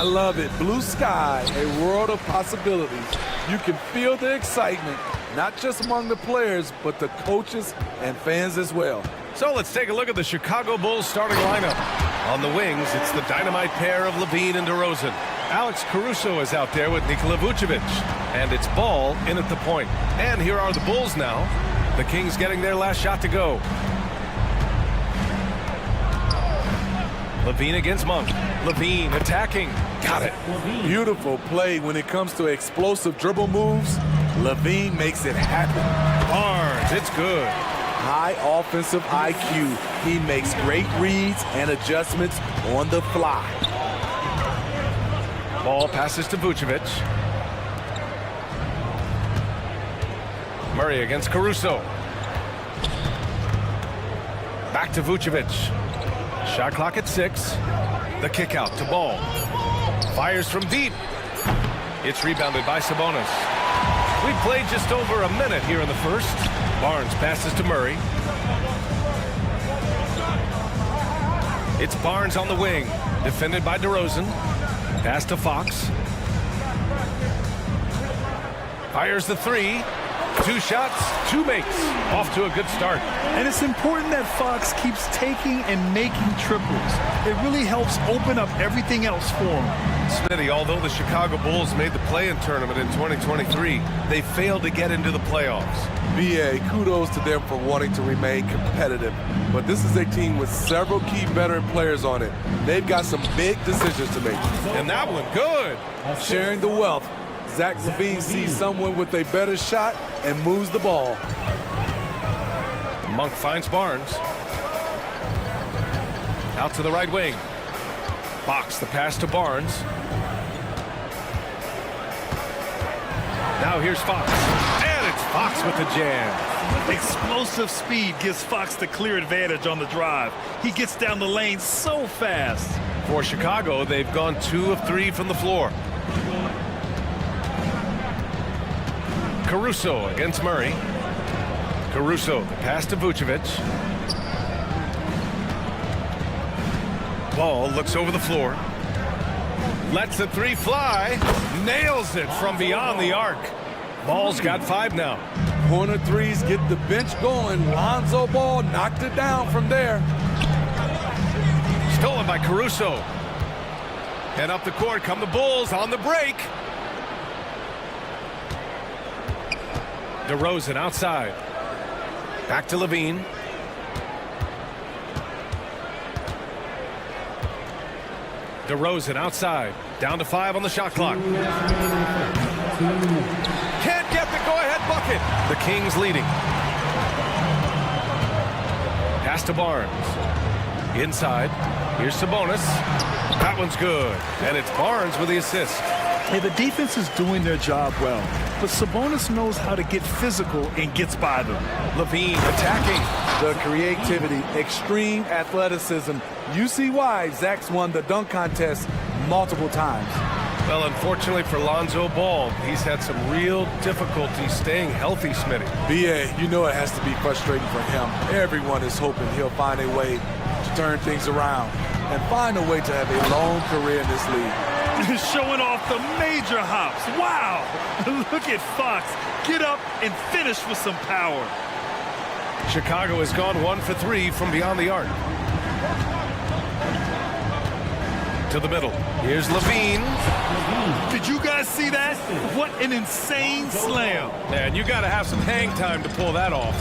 I love it. Blue sky, a world of possibilities. You can feel the excitement, not just among the players, but the coaches and fans as well. So let's take a look at the Chicago Bulls starting lineup. On the wings, it's the dynamite pair of Levine and DeRozan. Alex Caruso is out there with Nikola Vucevic. And it's Ball in at the point. And here are the Bulls now. The Kings getting their last shot to go. Levine against Monk. Levine attacking. Got it. Beautiful play when it comes to explosive dribble moves. Levine makes it happen. Barnes, it's good. High offensive IQ. He makes great reads and adjustments on the fly. Ball passes to Vucevic. Murray against Caruso. Back to Vucevic. Shot clock at 6. The kick out to Ball. Fires from deep. It's rebounded by Sabonis. We played just over a minute here in the first. Barnes passes to Murray. It's Barnes on the wing. Defended by DeRozan. Pass to Fox. Fires the 3. 2 shots, 2 makes. Off to a good start. And it's important that Fox keeps taking and making triples. It really helps open up everything else for him. Smitty, although the Chicago Bulls made the play-in tournament in 2023, they failed to get into the playoffs. BA, kudos to them for wanting to remain competitive. But this is a team with several key veteran players on it. They've got some big decisions to make. And that one, good. Sharing the wealth. Zach LaVine sees someone with a better shot and moves the ball. Monk finds Barnes. Out to the right wing. Fox, the pass to Barnes. Now here's Fox. And it's Fox with the jam. Explosive speed gives Fox the clear advantage on the drive. He gets down the lane so fast. For Chicago, they've gone 2 of 3 from the floor. Caruso against Murray. Caruso, the pass to Vucevic. Ball looks over the floor. Lets the 3 fly. Nails it from beyond the arc. Ball's got 5 now. Corner threes get the bench going. Lonzo Ball knocked it down from there. Stolen by Caruso. And up the court come the Bulls on the break. DeRozan outside. Back to Levine. DeRozan outside. Down to 5 on the shot clock. Can't get the go-ahead bucket. The Kings leading. Pass to Barnes. Inside. Here's Sabonis. That one's good. And it's Barnes with the assist. Hey, the defense is doing their job well, but Sabonis knows how to get physical and gets by them. Levine attacking. The creativity, extreme athleticism. You see why Zach's won the dunk contest multiple times. Well, unfortunately for Lonzo Ball, he's had some real difficulty staying healthy, Smitty. BA, you know it has to be frustrating for him. Everyone is hoping he'll find a way to turn things around and find a way to have a long career in this league. Showing off the major hops. Wow! Look at Fox. Get up and finish with some power. Chicago has gone 1 for 3 from beyond the arc. To the middle. Here's Levine. Did you guys see that? What an insane slam. Man, you got to have some hang time to pull that off.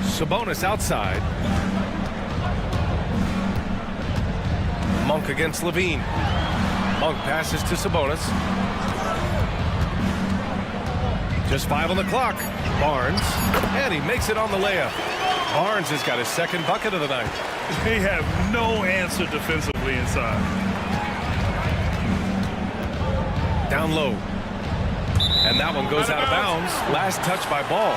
Sabonis outside. Monk against Levine. Monk passes to Sabonis. Just 5 on the clock. Barnes. And he makes it on the layup. Barnes has got his 2nd bucket of the night. They have no answer defensively inside. Down low. And that one goes out of bounds. Last touch by Ball.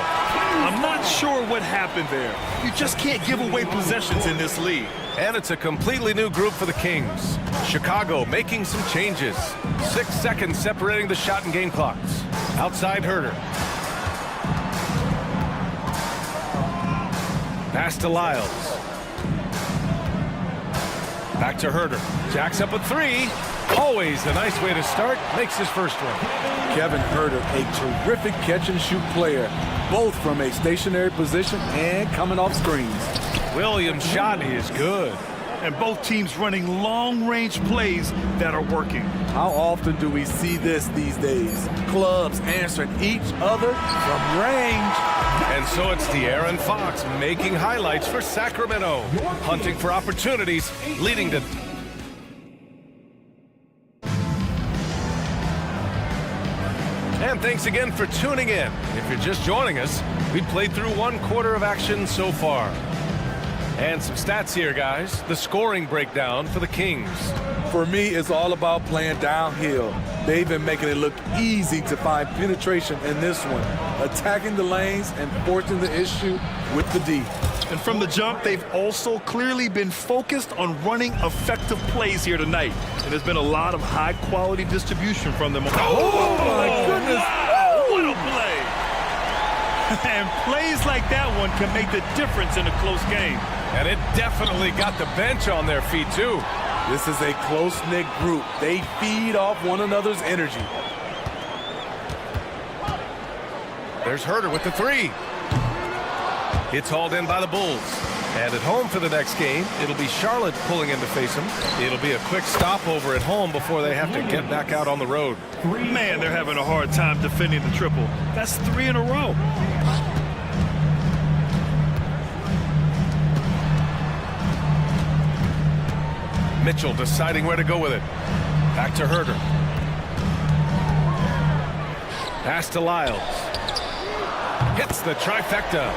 I'm not sure what happened there. You just can't give away possessions in this league. And it's a completely new group for the Kings. Chicago making some changes. 6 seconds separating the shot and game clocks. Outside Herter. Pass to Lyles. Back to Herder. Jacks up a three. Always a nice way to start. Makes his first one. Kevin Herder, a terrific catch-and-shoot player, both from a stationary position and coming off screens. Williams' shot is good. And both teams running long-range plays that are working. How often do we see this these days? Clubs answering each other from range. And so it's De'Aaron Fox making highlights for Sacramento. Hunting for opportunities, leading to... And thanks again for tuning in. If you're just joining us, we played through one quarter of action so far. And some stats here, guys. The scoring breakdown for the Kings. For me, it's all about playing downhill. They've been making it look easy to find penetration in this one, attacking the lanes and forcing the issue with the D. And from the jump, they've also clearly been focused on running effective plays here tonight. And there's been a lot of high-quality distribution from them. Oh, my goodness. Wow, what a play. And plays like that one can make the difference in a close game. And it definitely got the bench on their feet, too. This is a close-knit group. They feed off one another's energy. There's Herder with the three. It's hauled in by the Bulls. And at home for the next game, it'll be Charlotte pulling in to face them. It'll be a quick stopover at home before they have to get back out on the road. Man, they're having a hard time defending the triple. That's 3 in a row. Mitchell deciding where to go with it. Back to Herder. Pass to Lyles. Hits the trifecta.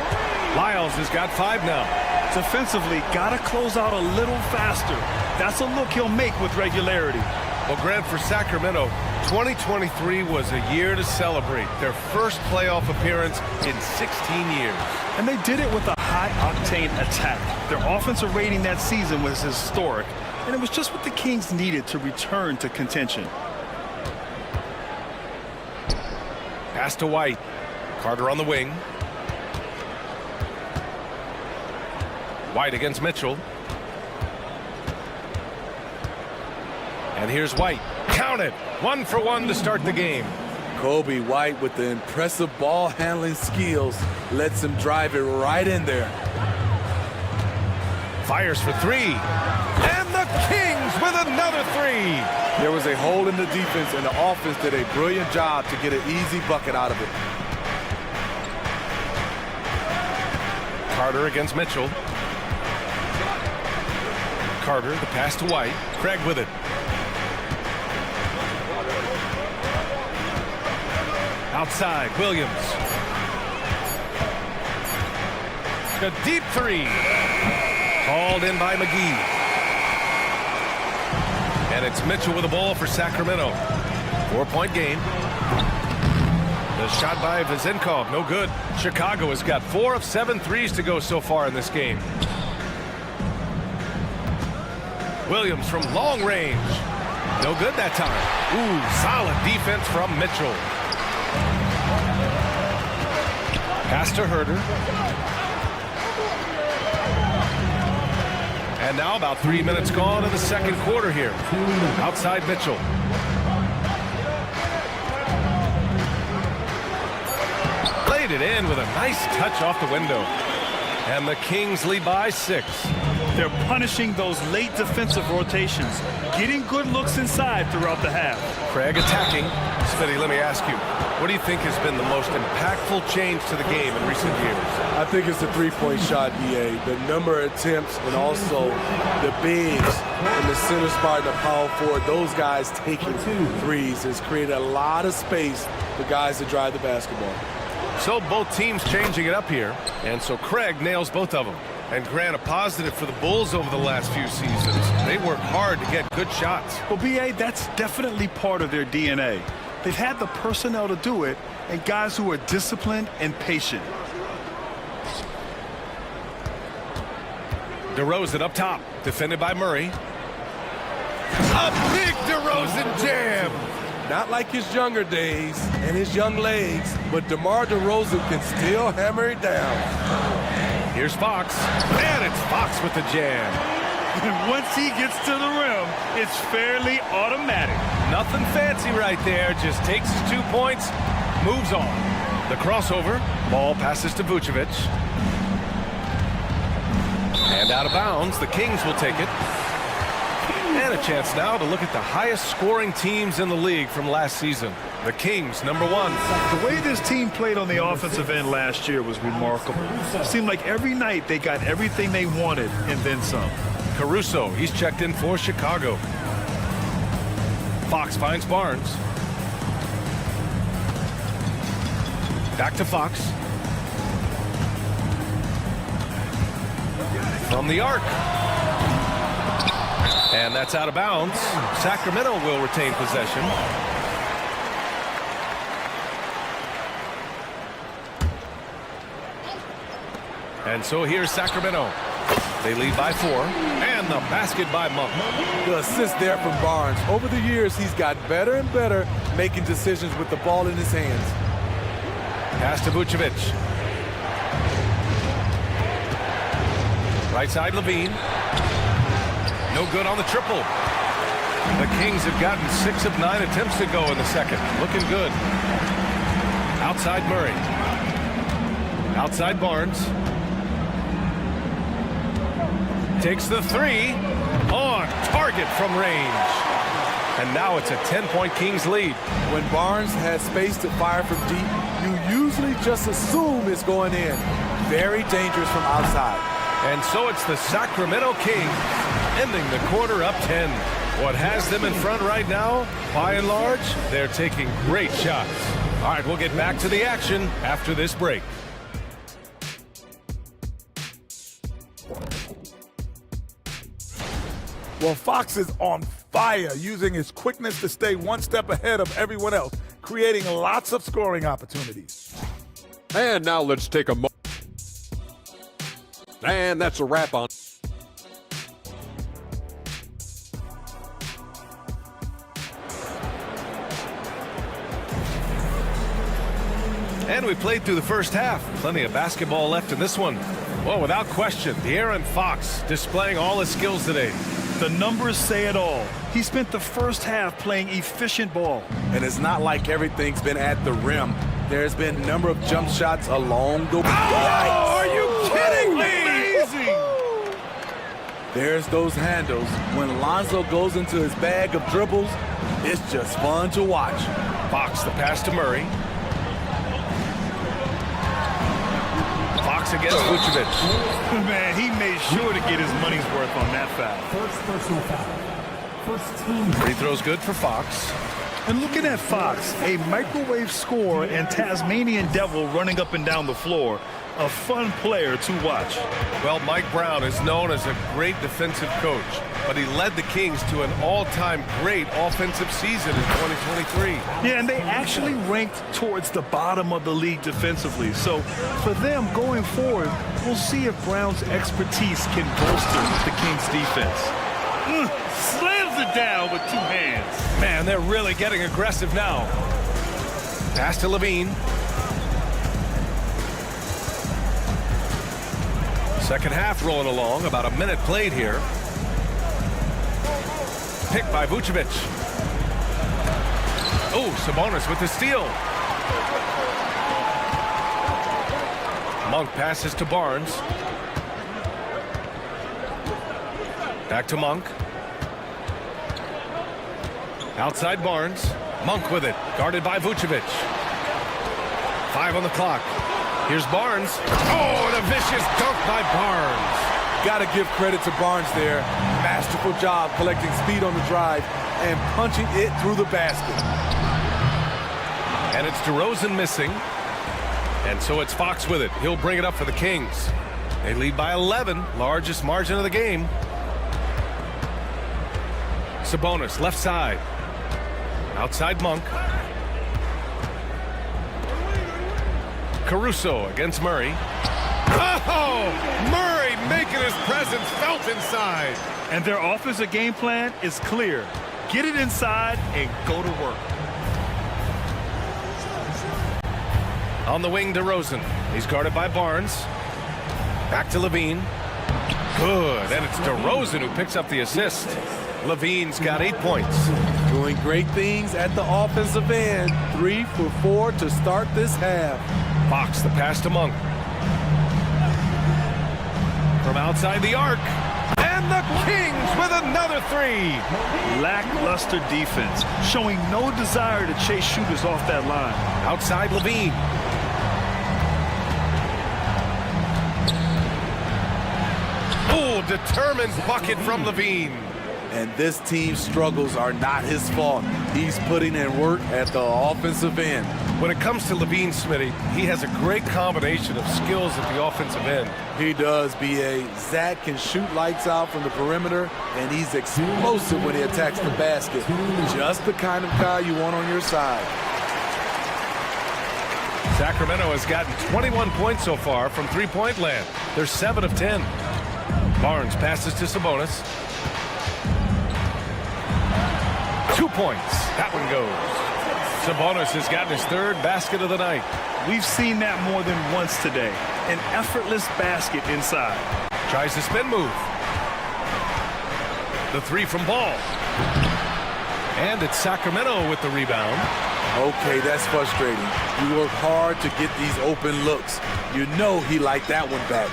Lyles has got 5 now. Defensively, gotta close out a little faster. That's a look he'll make with regularity. Well, Grant, for Sacramento, 2023 was a year to celebrate. Their first playoff appearance in 16 years. And they did it with a high-octane attack. Their offensive rating that season was historic, and it was just what the Kings needed to return to contention. Pass to White. Carter on the wing. White against Mitchell. And here's White. Count it. 1 for 1 to start the game. Kobe White, with the impressive ball handling skills, lets him drive it right in there. Fires for 3. And the Kings with another 3. There was a hole in the defense, and the offense did a brilliant job to get an easy bucket out of it. Carter against Mitchell. Carter, the pass to White. Craig with it. Outside, Williams. A deep 3. Hauled in by McGee. And it's Mitchell with the ball for Sacramento. 4-point game. The shot by Vezenkov, no good. Chicago has got 4 of 7 threes to go so far in this game. Williams from long range. No good that time. Ooh, solid defense from Mitchell. Pass to Herder. And now about 3 minutes gone in the second quarter here. Outside Mitchell. Laid it in with a nice touch off the window. And the Kings lead by 6. They're punishing those late defensive rotations, getting good looks inside throughout the half. Craig attacking. Smitty, let me ask you, what do you think has been the most impactful change to the game in recent years? I think it's the three-point shot, DA. The number of attempts and also the bigs in the center spot and the power forward, those guys taking threes has created a lot of space for guys to drive the basketball. So both teams changing it up here, and so Craig nails both of them. And Grant, a positive for the Bulls over the last few seasons. They work hard to get good shots. Well, B.A., that's definitely part of their DNA. They've had the personnel to do it, and guys who are disciplined and patient. DeRozan up top, defended by Murray. A big DeRozan jam! Not like his younger days and his young legs, but DeMar DeRozan can still hammer it down. Here's Fox, and it's Fox with the jam. And once he gets to the rim, it's fairly automatic. Nothing fancy right there. Just takes his 2 points, moves on. The crossover. Ball passes to Vucevic. And out of bounds. The Kings will take it. And a chance now to look at the highest scoring teams in the league from last season. The Kings, #1. The way this team played on the offensive end last year was remarkable. It seemed like every night they got everything they wanted and then some. Caruso, he's checked in for Chicago. Fox finds Barnes. Back to Fox. From the arc. And that's out of bounds. Sacramento will retain possession. And so here's Sacramento. They lead by 4. And the basket by Monk. The assist there from Barnes. Over the years, he's got better and better making decisions with the ball in his hands. Pass to Vucevic. Right side, Levine. No good on the triple. The Kings have gotten 6 of 9 attempts to go in the second. Looking good. Outside Murray. Outside Barnes. Takes the 3. On target from range. And now it's a 10-point Kings lead. When Barnes has space to fire from deep, you usually just assume it's going in. Very dangerous from outside. And so it's the Sacramento Kings ending the quarter up 10. What has them in front right now, by and large, they're taking great shots. All right, we'll get back to the action after this break. Well, Fox is on fire, using his quickness to stay one step ahead of everyone else, creating lots of scoring opportunities. And now let's take a moment. And that's a wrap on. And we played through the first half. Plenty of basketball left in this one. Well, without question, De'Aaron Fox displaying all his skills today. The numbers say it all. He spent the first half playing efficient ball. And it's not like everything's been at the rim. There's been a number of jump shots along the way. Oh, are you kidding me? Amazing! There's those handles. When Lonzo goes into his bag of dribbles, it's just fun to watch. Fox, the pass to Murray. Fox against Vucevic. Man, he made sure to get his money's worth on that foul. First personal foul. First team. Free throw's good for Fox. And looking at Fox, a microwave scorer and Tasmanian devil running up and down the floor. A fun player to watch. Well, Mike Brown is known as a great defensive coach, but he led the Kings to an all-time great offensive season in 2023. Yeah, and they actually ranked towards the bottom of the league defensively. So for them going forward, we'll see if Brown's expertise can bolster the Kings defense. Slams it down with 2 hands. Man, they're really getting aggressive now. Pass to Levine. Second half rolling along, about a minute played here. Picked by Vucevic. Oh, Sabonis with the steal. Monk passes to Barnes. Back to Monk. Outside Barnes. Monk with it, guarded by Vucevic. 5 on the clock. Here's Barnes. Oh, and a vicious dunk by Barnes. Got to give credit to Barnes there. Masterful job collecting speed on the drive and punching it through the basket. And it's DeRozan missing. And so it's Fox with it. He'll bring it up for the Kings. They lead by 11, largest margin of the game. Sabonis, left side. Outside Monk. Caruso against Murray. Oh! Murray making his presence felt inside. And their offensive game plan is clear. Get it inside and go to work. On the wing, DeRozan. He's guarded by Barnes. Back to Levine. Good, and it's DeRozan who picks up the assist. Levine's got 8 points. Doing great things at the offensive end. 3 for 4 to start this half. Fox, the pass to Monk. From outside the arc. And the Kings with another 3. Lackluster defense, showing no desire to chase shooters off that line. Outside Levine. Oh, determined bucket from Levine. And this team's struggles are not his fault. He's putting in work at the offensive end. When it comes to Levine, Smitty, he has a great combination of skills at the offensive end. He does, B.A. Zach can shoot lights out from the perimeter, and he's explosive when he attacks the basket. Just the kind of guy you want on your side. Sacramento has gotten 21 points so far from three-point land. They're 7 of 10. Barnes passes to Sabonis. 2 points. That one goes. Sabonis has gotten his 3rd basket of the night. We've seen that more than once today. An effortless basket inside. Tries the spin move. The 3 from Ball. And it's Sacramento with the rebound. Okay, that's frustrating. You work hard to get these open looks. You know he liked that one back.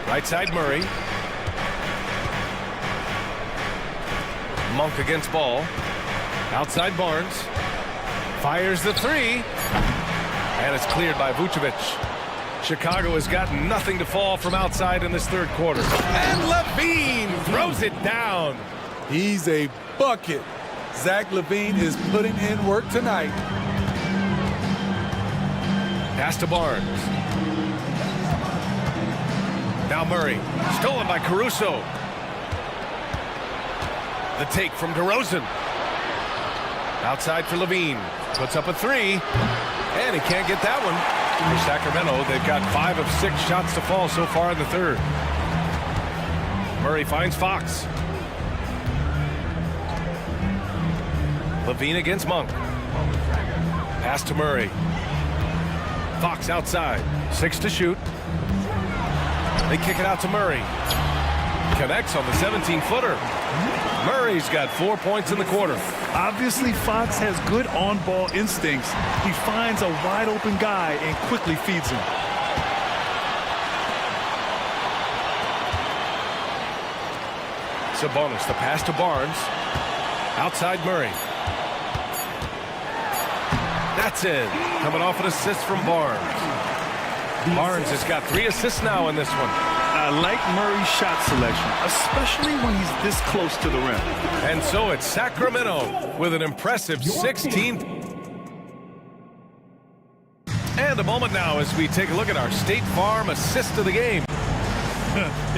Right side Murray. Monk against Ball. Outside Barnes. Fires the 3. And it's cleared by Vucevic. Chicago has gotten nothing to fall from outside in this 3rd quarter. And Levine throws it down. He's a bucket. Zach Levine is putting in work tonight. Pass to Barnes. Now Murray. Stolen by Caruso. The take from DeRozan. Outside for Levine. Puts up a 3. And he can't get that one. For Sacramento, they've got 5 of 6 shots to fall so far in the 3rd. Murray finds Fox. Levine against Monk. Pass to Murray. Fox outside. 6 to shoot. They kick it out to Murray. Connects on the 17-footer. Murray's got 4 points in the quarter. Obviously, Fox has good on-ball instincts. He finds a wide-open guy and quickly feeds him. Sabonis, the pass to Barnes. Outside Murray. That's in. Coming off an assist from Barnes. Barnes has got 3 assists now in this one. I like Murray's shot selection, especially when he's this close to the rim. And so it's Sacramento with an impressive 16th. And a moment now as we take a look at our State Farm assist of the game.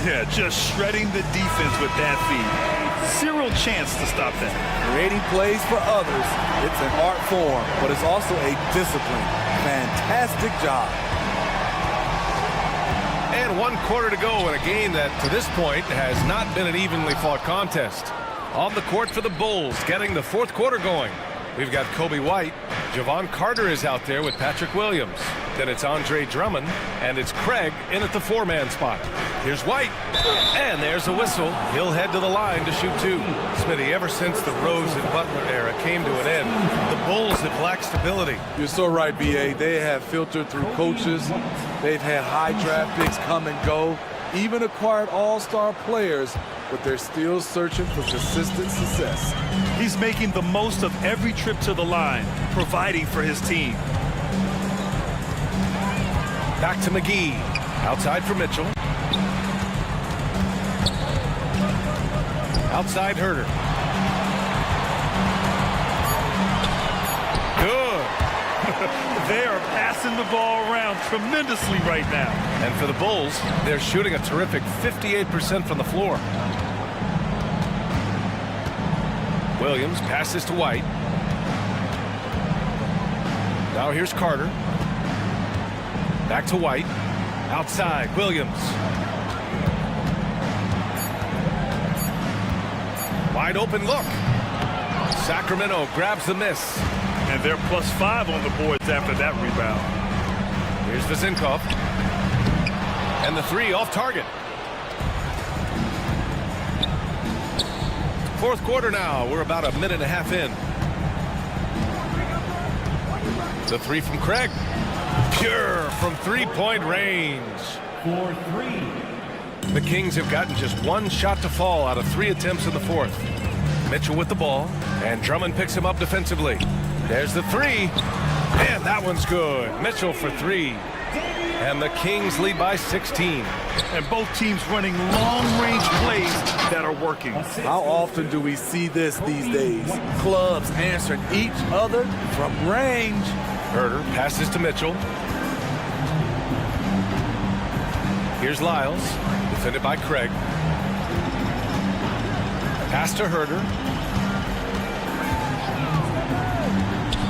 Yeah, just shredding the defense with that feed. 0 chance to stop that. Creating plays for others. It's an art form, but it's also a discipline. Fantastic job. And 1 quarter to go in a game that, to this point, has not been an evenly fought contest. On the court for the Bulls, getting the 4th quarter going. We've got Kobe White. Javon Carter is out there with Patrick Williams. Then it's Andre Drummond, and it's Craig in at the 4-man spot. Here's White, and there's a whistle. He'll head to the line to shoot 2. Smitty, ever since the Rose and Butler era came to an end, the Bulls have lacked stability. You're so right, B.A. They have filtered through coaches. They've had high draft picks come and go, even acquired all-star players, but they're still searching for consistent success. He's making the most of every trip to the line, providing for his team. Back to McGee. Outside for Mitchell. Outside Herter. Good. They are passing the ball around tremendously right now. And for the Bulls, they're shooting a terrific 58% from the floor. Williams passes to White. Now here's Carter. Back to White. Outside, Williams. Wide open look. Sacramento grabs the miss. And they're +5 on the boards after that rebound. Here's Vezenkov. And the three off target. Fourth quarter now. We're about a minute and a half in. The three from Craig. Pure from three-point range. For three. The Kings have gotten just one shot to fall out of 3 attempts in the fourth. Mitchell with the ball, and Drummond picks him up defensively. There's the three, and that one's good. Mitchell for 3. And the Kings lead by 16. And both teams running long-range plays that are working. How often do we see this these days? Clubs answering each other from range. Herder passes to Mitchell. Here's Lyles, defended by Craig. Pass to Herder.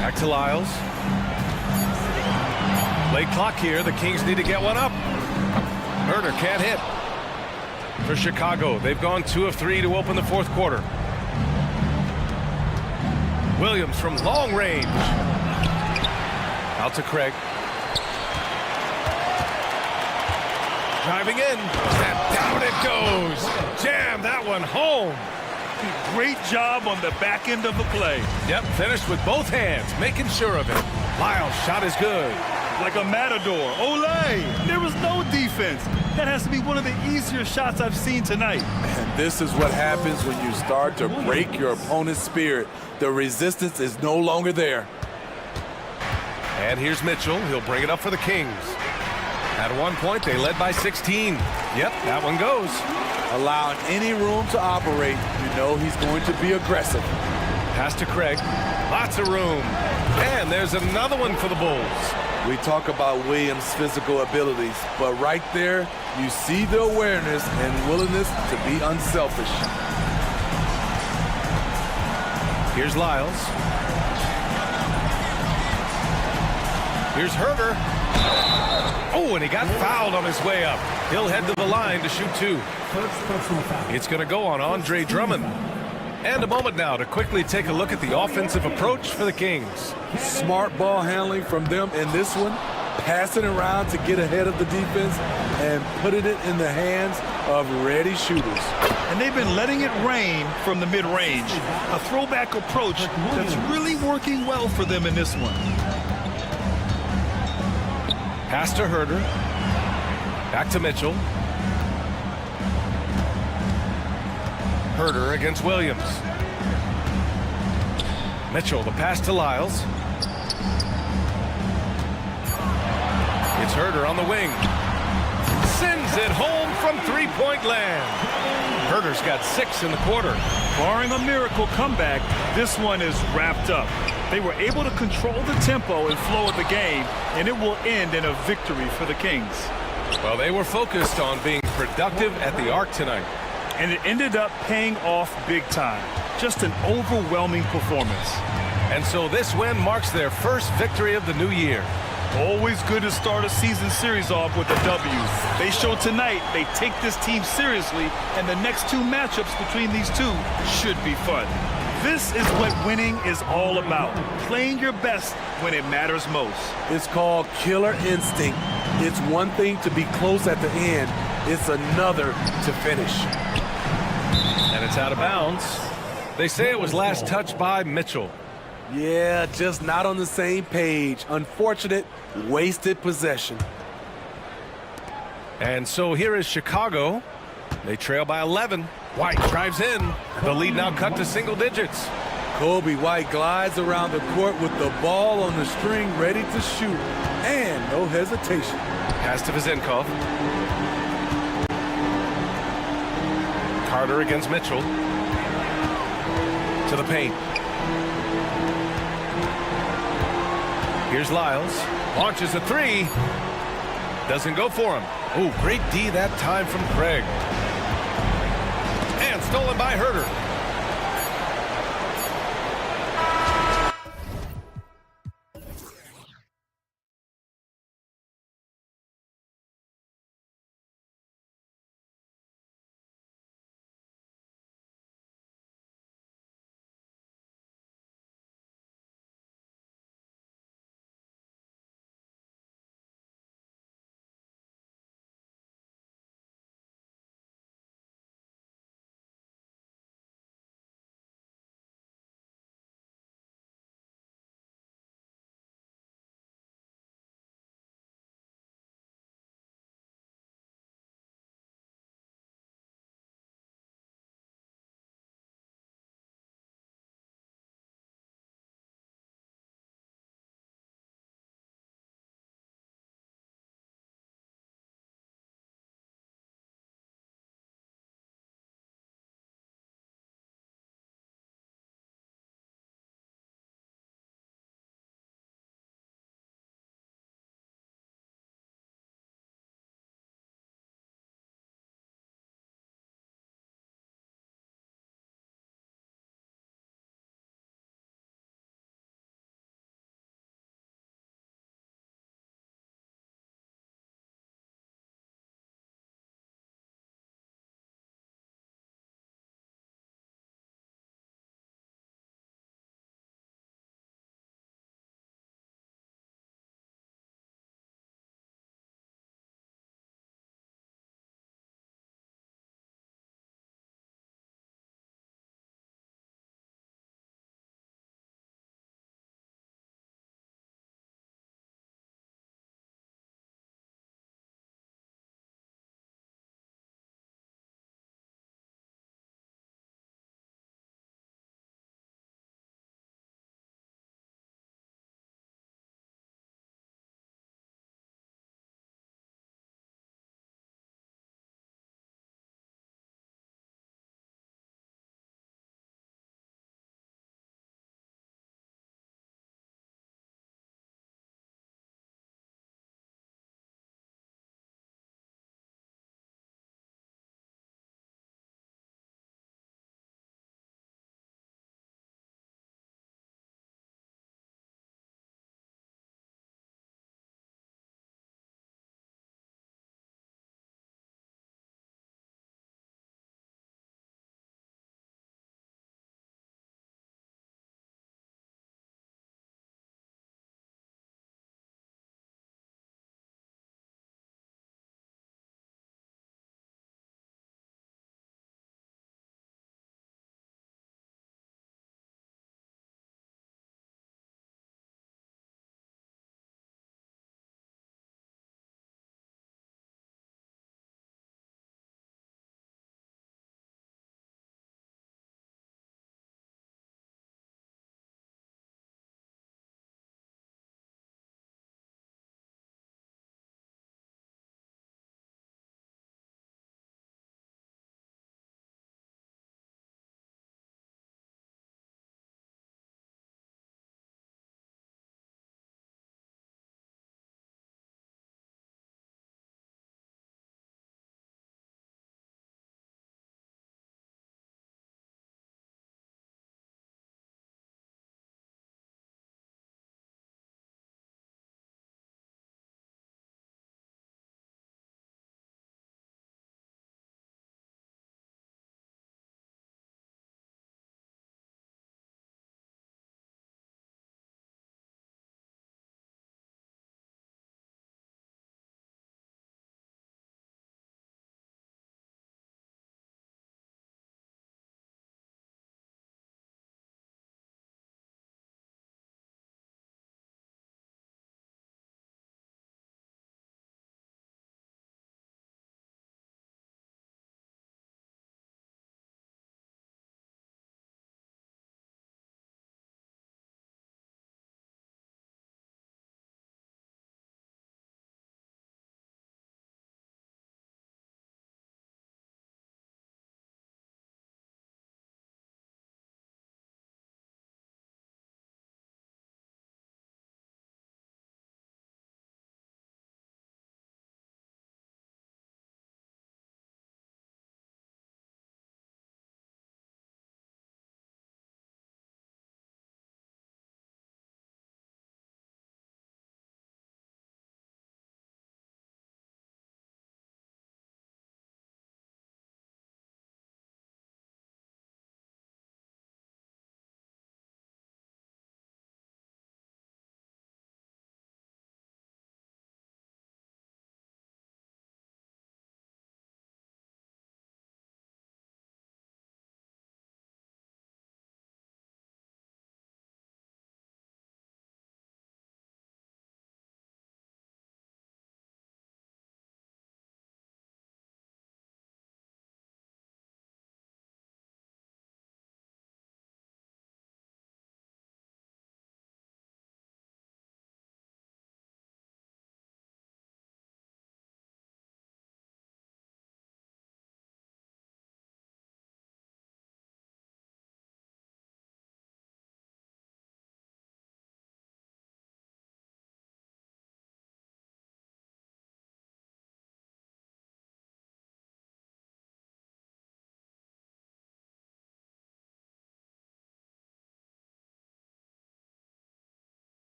Back to Lyles. Late clock here. The Kings need to get one up. Herder can't hit. For Chicago, they've gone 2 of 3 to open the fourth quarter. Williams from long range. Out to Craig. Driving in, and down it goes. Jam that one home. Great job on the back end of the play. Yep, finished with both hands, making sure of it. Lyles' shot is good. Like a matador. Ole! There was no defense. That has to be one of the easier shots I've seen tonight. And this is what happens when you start to break your opponent's spirit. The resistance is no longer there. And here's Mitchell. He'll bring it up for the Kings. At one point, they led by 16. Yep, that one goes. Allowing any room to operate, you know he's going to be aggressive. Pass to Craig. Lots of room. And there's another one for the Bulls. We talk about Williams' physical abilities, but right there, you see the awareness and willingness to be unselfish. Here's Lyles. Here's Herder. Oh, and he got fouled on his way up. He'll head to the line to shoot 2. First personal foul. It's going to go on Andre Drummond. And a moment now to quickly take a look at the offensive approach for the Kings. Smart ball handling from them in this one, passing around to get ahead of the defense and putting it in the hands of ready shooters. And they've been letting it rain from the mid-range. A throwback approach that's really working well for them in this one. Pass to Herder. Back to Mitchell. Herder against Williams. Mitchell, the pass to Lyles. It's Herder on the wing. Sends it home from three-point land. Herder's got 6 in the quarter. Barring a miracle comeback, this one is wrapped up. They were able to control the tempo and flow of the game, and it will end in a victory for the Kings. Well, they were focused on being productive at the arc tonight. And it ended up paying off big time. Just an overwhelming performance. And so this win marks their first victory of the new year. Always good to start a season series off with a W. They showed tonight they take this team seriously, and the next 2 matchups between these two should be fun. This is what winning is all about. Playing your best when it matters most. It's called killer instinct. It's one thing to be close at the end. It's another to finish. And it's out of bounds. They say it was last touched by Mitchell. Yeah, just not on the same page. Unfortunate, wasted possession. And so here is Chicago. They trail by 11. White drives in. The lead now cut to single digits. Kobe White glides around the court with the ball on the string ready to shoot. And no hesitation. Pass to Vizenkov. Carter against Mitchell. To the paint. Here's Lyles. Launches a 3. Doesn't go for him. Oh, great D that time from Craig. And stolen by Herder.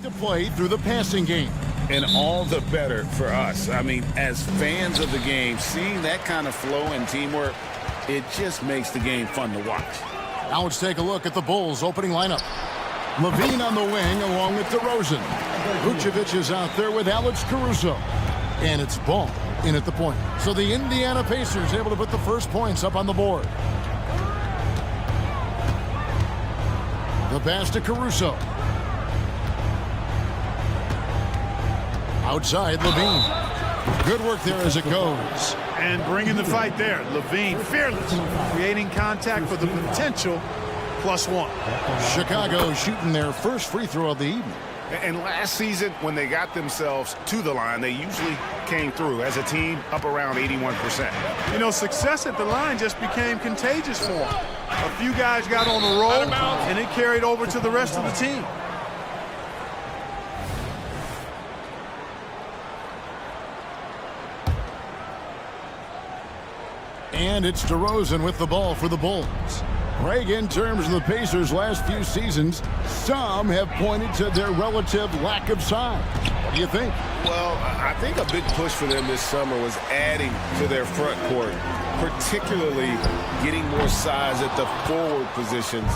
To play through the passing game. And all the better for us. I mean, as fans of the game, seeing that kind of flow and teamwork, it just makes the game fun to watch. Now let's take a look at the Bulls' opening lineup. Levine on the wing along with DeRozan. Vucevic is out there with Alex Caruso. And it's Ball in at the point. So the Indiana Pacers able to put the first points up on the board. The pass to Caruso. Outside, Levine. Good work there as it goes. And bringing the fight there. Levine, fearless. Creating contact for the potential +1. Chicago shooting their first free throw of the evening. And last season, when they got themselves to the line, they usually came through as a team up around 81%. You know, success at the line just became contagious for them. A few guys got on the roll, and it carried over to the rest of the team. And it's DeRozan with the ball for the Bulls. Greg, in terms of the Pacers' last few seasons, some have pointed to their relative lack of size. What do you think? Well, I think a big push for them this summer was adding to their front court, particularly getting more size at the forward positions.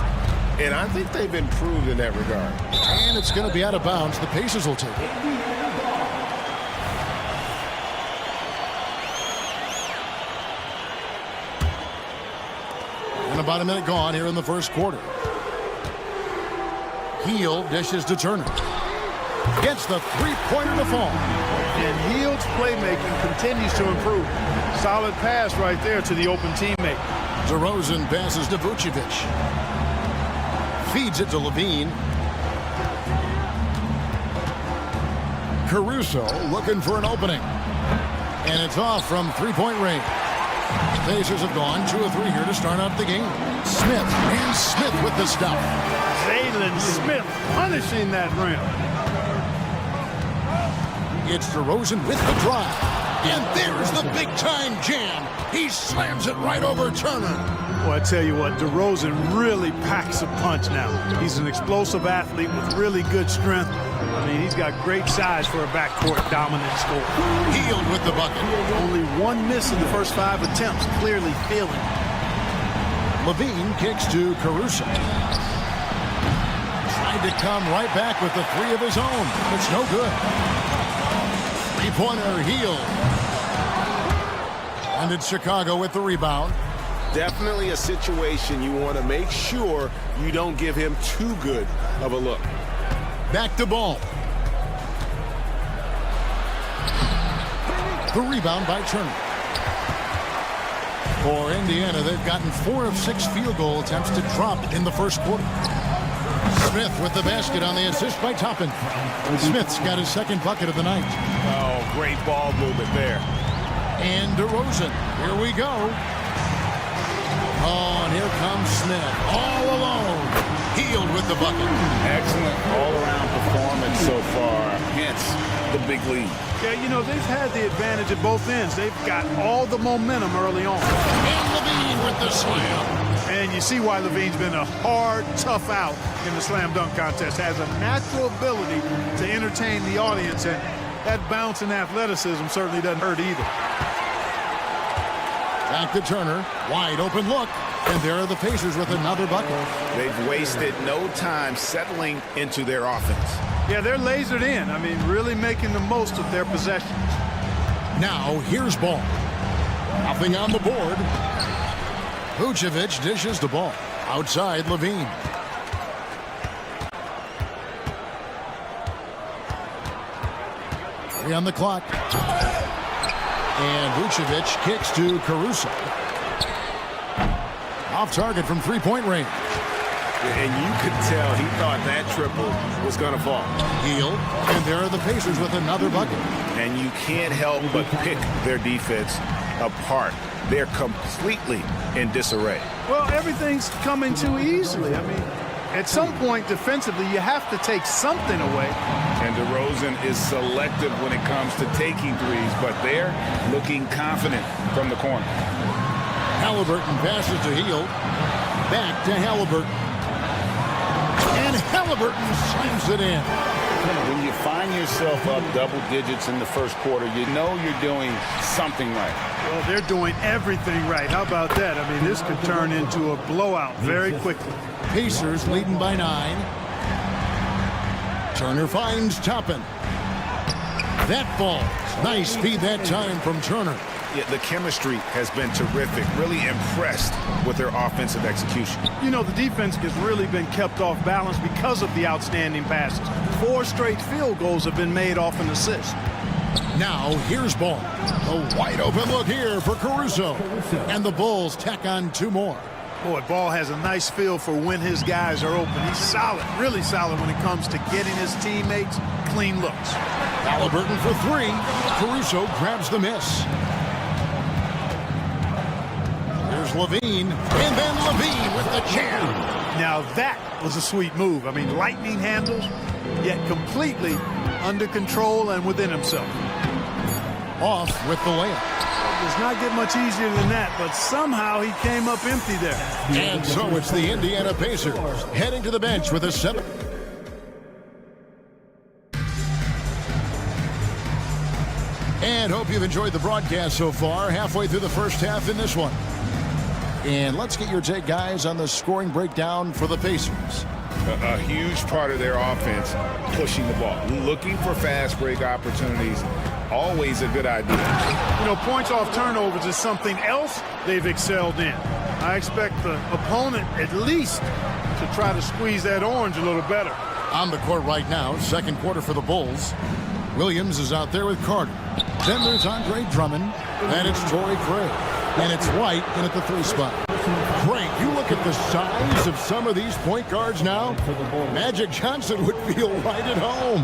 And I think they've improved in that regard. And it's going to be out of bounds. The Pacers will take it. And about a minute gone here in the first quarter. Heel dishes to Turner. Gets the three-pointer to fall. And Hield's playmaking continues to improve. Solid pass right there to the open teammate. DeRozan passes to Vucevic. Feeds it to Levine. Caruso looking for an opening. And it's off from three-point range. Pacers have gone 2 of 3 here to start out the game. Smith, and Smith with the stuff. Jalen Smith punishing that rim. It's DeRozan with the drive. And there's the big-time jam. He slams it right over Turner. Well, I tell you what, DeRozan really packs a punch now. He's an explosive athlete with really good strength. I mean, he's got great size for a backcourt dominant scorer. Healed with the bucket. Only 1 miss in the first 5 attempts, clearly feeling. Levine kicks to Caruso. Tried to come right back with the 3 of his own. It's no good. Three-pointer Healed. And it's Chicago with the rebound. Definitely a situation you want to make sure you don't give him too good of a look. Back to Ball. The rebound by Turner. For Indiana, they've gotten 4 of 6 field goal attempts to drop in the first quarter. Smith with the basket on the assist by Toppin. Smith's got his second bucket of the night. Oh, great ball movement there. And DeRozan. Here we go. Oh, and here comes Smith. All alone. Healed with the bucket. Excellent all-around performance so far. Hence the big lead. Yeah, you know, they've had the advantage at both ends. They've got all the momentum early on. And Levine with the slam. And you see why Levine's been a hard, tough out in the slam dunk contest. Has a natural ability to entertain the audience, and that bounce and athleticism certainly doesn't hurt either. Back to Turner. Wide open look. And there are the Pacers with another bucket. They've wasted no time settling into their offense. Yeah, they're lasered in. I mean, really making the most of their possessions. Now, here's Ball. Nothing on the board. Vucevic dishes the ball. Outside, Levine. Three on the clock. And Vucevic kicks to Caruso. Off target from three-point range. And you could tell he thought that triple was going to fall. Healed. And there are the Pacers with another bucket. And you can't help but pick their defense apart. They're completely in disarray. Well, everything's coming too easily. I mean, at some point defensively, you have to take something away. And DeRozan is selective when it comes to taking threes, but they're looking confident from the corner. Halliburton passes to Hield. Back to Halliburton. And Halliburton slams it in. When you find yourself up double digits in the first quarter, you know you're doing something right. Well, they're doing everything right. How about that? I mean, this could turn into a blowout very quickly. Pacers leading by 9. Turner finds Toppin. That falls. Nice speed that time from Turner. Yeah, the chemistry has been terrific. Really impressed with their offensive execution. You know, the defense has really been kept off balance because of the outstanding passes. 4 straight field goals have been made off an assist. Now, here's Ball. A wide open look here for Caruso. And the Bulls tack on 2 more. Boy, Ball has a nice feel for when his guys are open. He's solid, really solid when it comes to getting his teammates clean looks. Halliburton for 3. Caruso grabs the miss. There's Levine, and then Levine with the jam. Now that was a sweet move. I mean, lightning handles, yet completely under control and within himself. Off with the layup. Does not get much easier than that, but somehow he came up empty there. And so it's the Indiana Pacers heading to the bench with a 7. And hope you've enjoyed the broadcast so far. Halfway through the first half in this one. And let's get your take, guys, on the scoring breakdown for the Pacers. A huge part of their offense, pushing the ball, looking for fast break opportunities. Always a good idea. You know, points off turnovers is something else they've excelled in. I expect the opponent at least to try to squeeze that orange a little better. On the court right now, second quarter for the Bulls. Williams is out there with Carter. Then there's Andre Drummond. And it's Torrey Craig. And it's White in at the 3 spot. Craig, you look at the size of some of these point guards now. Magic Johnson would feel right at home.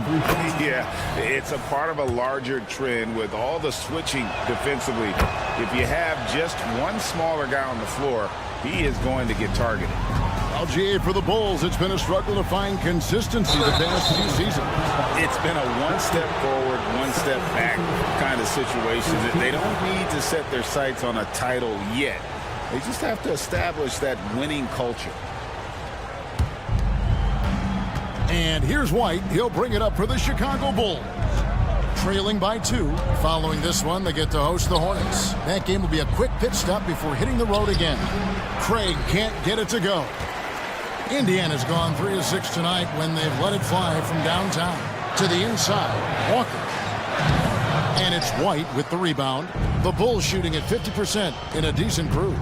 Yeah, it's a part of a larger trend with all the switching defensively. If you have just one smaller guy on the floor, he is going to get targeted. LGA for the Bulls, it's been a struggle to find consistency the past few seasons. It's been a one step forward, one step back kind of situation. They don't need to set their sights on a title yet. They just have to establish that winning culture. And here's White. He'll bring it up for the Chicago Bulls. Trailing by 2. Following this one, they get to host the Hornets. That game will be a quick pit stop before hitting the road again. Craig can't get it to go. Indiana's gone 3 of 6 tonight when they've let it fly from downtown. To the inside, Walker. And it's White with the rebound. The Bulls shooting at 50% in a decent groove.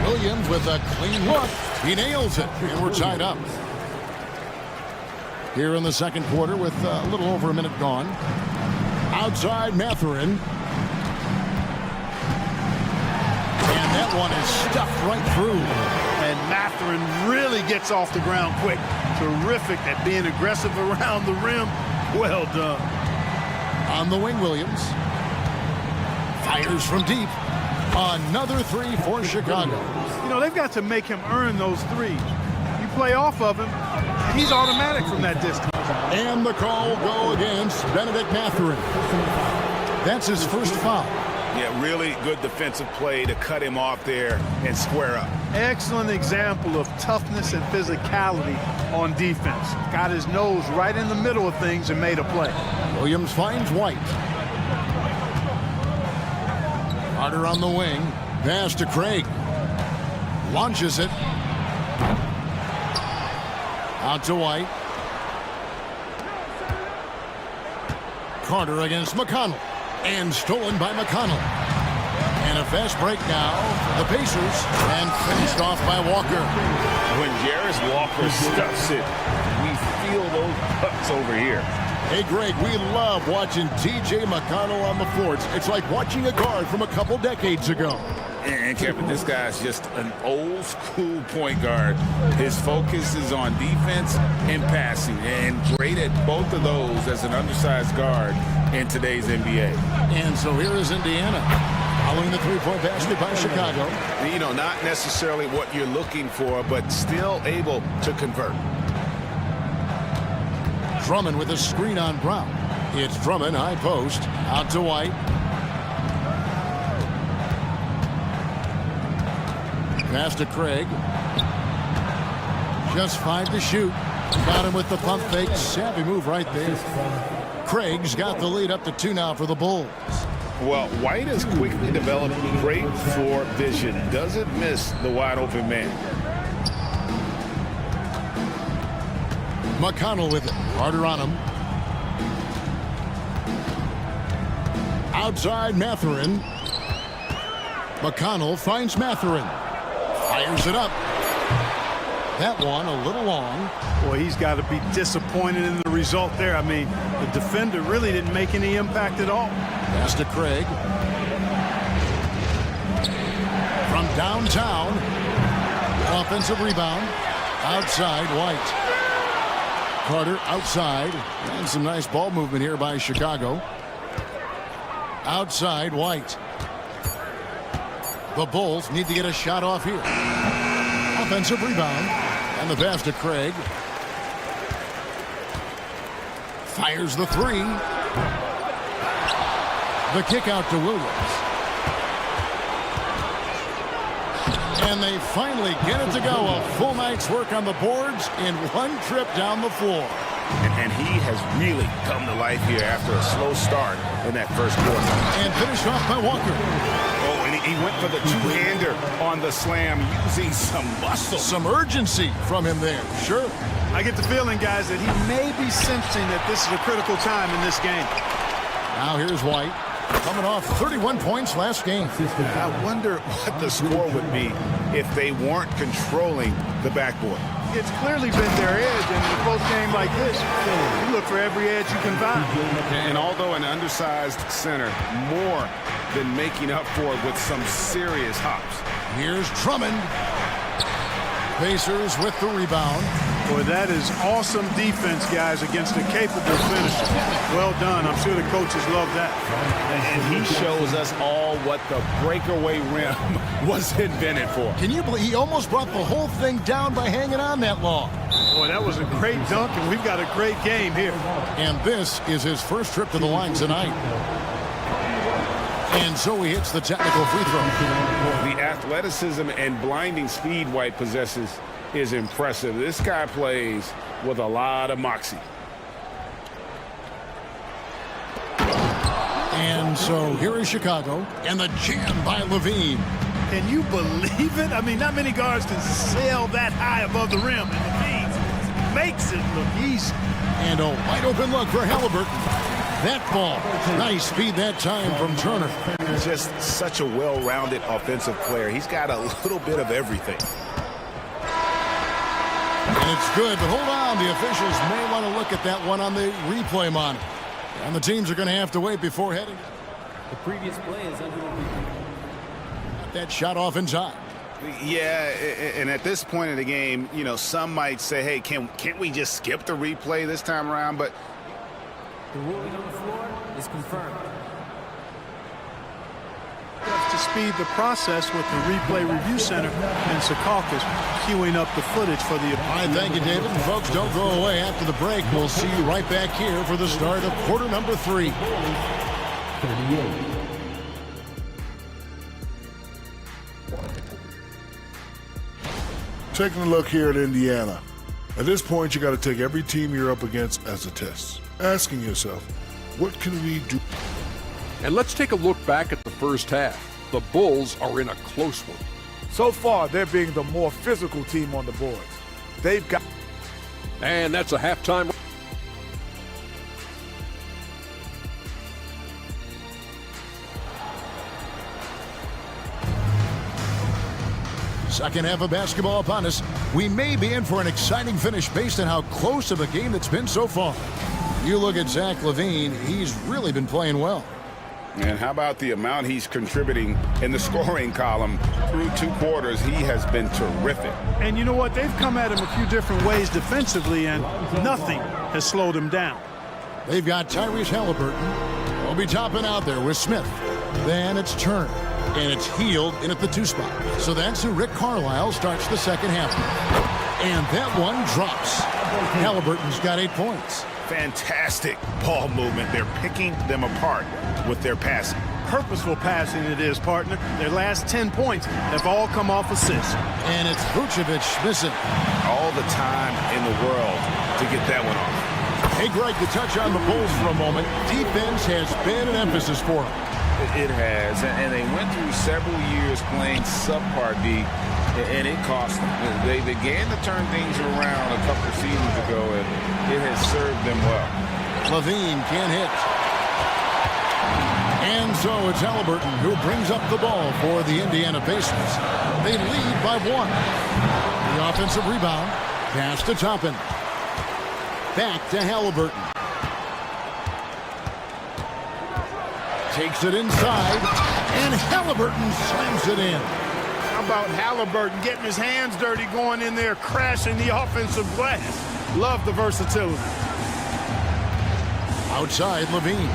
Williams with a clean look. He nails it, and we're tied up. Here in the second quarter with a little over a minute gone. Outside Mathurin. And that one is stuffed right through. And Mathurin really gets off the ground quick. Terrific at being aggressive around the rim. Well done. On the wing, Williams. Fires from deep. Another 3 for Chicago. You know, they've got to make him earn those threes. You play off of him, he's automatic from that distance. And the call will go against Benedict Mathurin. That's his first foul. Yeah, really good defensive play to cut him off there and square up. Excellent example of toughness and physicality on defense. Got his nose right in the middle of things and made a play. Williams finds White. Carter on the wing. Pass to Craig. Launches it. Out to White. Carter against McConnell. And stolen by McConnell. And a fast break now for the Pacers. And finished off by Walker. When Jarris Walker stuffs it, we feel those pucks over here. Hey, Greg, we love watching T.J. McConnell on the floor. It's like watching a guard from a couple decades ago. And Kevin, this guy's just an old school point guard. His focus is on defense and passing, and great at both of those as an undersized guard in today's NBA. And so here is Indiana, following the three-point basket by Chicago. You know, not necessarily what you're looking for, but still able to convert. Drummond with a screen on Brown. It's Drummond, high post, out to White. Pass to Craig. Just 5 to shoot. Got him with the pump fake. Savvy move right there. Craig's got the lead up to 2 now for the Bulls. Well, White has quickly developed great floor vision. Doesn't miss the wide open man. McConnell with it. Harder on him. Outside Matherin. McConnell finds Matherin. Fires it up. That one a little long. Boy, he's got to be disappointed in the result there. I mean, the defender really didn't make any impact at all. Pass to Craig. From downtown. Offensive rebound. Outside White. Carter outside. And some nice ball movement here by Chicago. Outside White. The Bulls need to get a shot off here. Offensive rebound. And the pass to Craig. Fires the 3. The kick out to Williams. And they finally get it to go. A full night's work on the boards in one trip down the floor. And he has really come to life here after a slow start in that first quarter. And finished off by Walker. Oh, and he went for the two-hander on the slam, using some muscle. Some urgency from him there. Sure. I get the feeling, guys, that he may be sensing that this is a critical time in this game. Now here's White. Coming off 31 points last game. I wonder what the score would be if they weren't controlling the backboard. It's clearly been their edge, and in a close game like this, you look for every edge you can find. And although an undersized center, more than making up for it with some serious hops. Here's Drummond. Pacers with the rebound. Boy, that is awesome defense, guys, against a capable finisher. Well done. I'm sure the coaches love that. And he shows us all what the breakaway rim was invented for. Can you believe he almost brought the whole thing down by hanging on that long? Boy, that was a great dunk, and we've got a great game here. And this is his first trip to the line tonight. And so he hits the technical free throw. The athleticism and blinding speed White possesses is impressive. This guy plays with a lot of moxie. And so here is Chicago, and the jam by Levine. Can you believe it? I mean, not many guards can sail that high above the rim, and Levine makes it look easy. And a wide open look for Halliburton. That ball, nice speed that time from Turner. Just such a well-rounded offensive player. He's got a little bit of everything. And it's good, but hold on. The officials may want to look at that one on the replay monitor. And the teams are going to have to wait before heading. The previous play is under review. That shot off in time. Yeah, and at this point in the game, you know, some might say, hey, can't we just skip the replay this time around? But the ruling on the floor is confirmed. To speed the process with the replay review center and Secaucus queuing up the footage for the. All right, thank you, David. And folks, don't go away after the break. We'll see you right back here for the start of quarter number 3. 38. Taking a look here at Indiana. At this point, you got to take every team you're up against as a test. Asking yourself, what can we do? And let's take a look back at the first half. The Bulls are in a close one. So far, they're being the more physical team on the boards. They've got... And that's a halftime. Second half of basketball upon us. We may be in for an exciting finish based on how close of a game it's been so far. You look at Zach LaVine, he's really been playing well. And how about the amount he's contributing in the scoring column through 2 quarters? He has been terrific. And you know what? They've come at him a few different ways defensively, and nothing has slowed him down. They've got Tyrese Halliburton. He'll be topping out there with Smith. Then it's Turner. And it's Healed in at the 2 spot. So that's who Rick Carlisle starts the second half. And that one drops. Halliburton's got 8 points. Fantastic ball movement. They're picking them apart with their passing. purposeful passing it is, partner. Their last 10 points have all come off assists. And it's Vucevic missing. All the time in the world to get that one off. Hey, Greg, to touch on the Bulls for a moment, defense has been an emphasis for them. It has, and they went through several years playing subpar D, and it cost them. They began to turn things around a couple of seasons ago, and it has served them well. Levine can't hit. And so it's Halliburton who brings up the ball for the Indiana Pacers. They lead by 1. The offensive rebound, pass to Toppin. Back to Halliburton. Takes it inside, and Halliburton slams it in. How about Halliburton getting his hands dirty, going in there, crashing the offensive glass? Love the versatility. Outside, Levine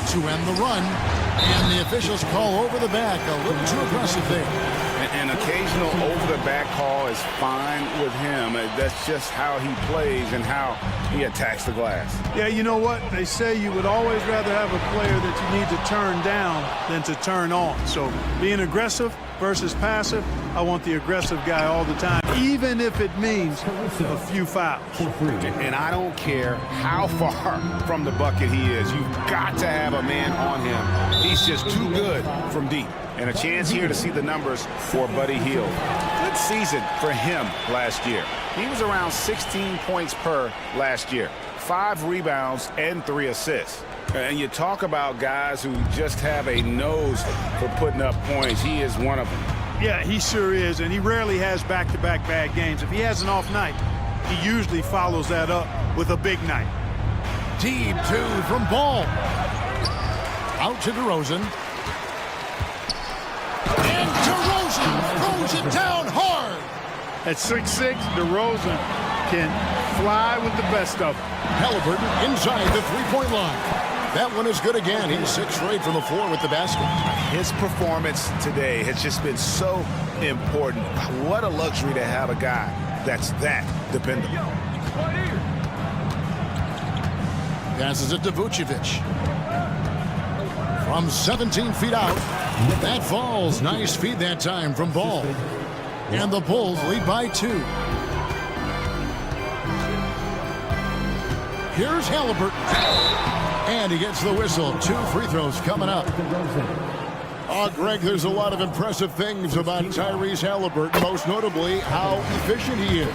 to end the run, and the officials call over the back. A little too aggressive there. An occasional over-the-back call is fine with him. That's just how he plays and how he attacks the glass. Yeah, you know what? They say you would always rather have a player that you need to turn down than to turn on. So being aggressive versus passive, I want the aggressive guy all the time, even if it means a few fouls. And I don't care how far from the bucket he is. You've got to have a man on him. He's just too good from deep. And a chance here to see the numbers for Buddy Hield. Good season for him last year. He was around 16 points per last year. 5 rebounds and 3 assists. And you talk about guys who just have a nose for putting up points. He is one of them. Yeah, he sure is, and he rarely has back-to-back bad games. If he has an off night, he usually follows that up with a big night. Deep 2 from Ball. Out to DeRozan. And DeRozan throws it down hard. At 6'6", DeRozan can fly with the best of them. Halliburton inside the three-point line. That one is good again. He's 6 straight from the floor with the basket. His performance today has just been so important. What a luxury to have a guy that's that dependable. Passes it to Vucevic. From 17 feet out. That falls. Nice feed that time from Ball. And the Bulls lead by 2. Here's Halliburton. And he gets the whistle. 2 free throws coming up. Oh, Greg, there's a lot of impressive things about Tyrese Halliburton, most notably how efficient he is.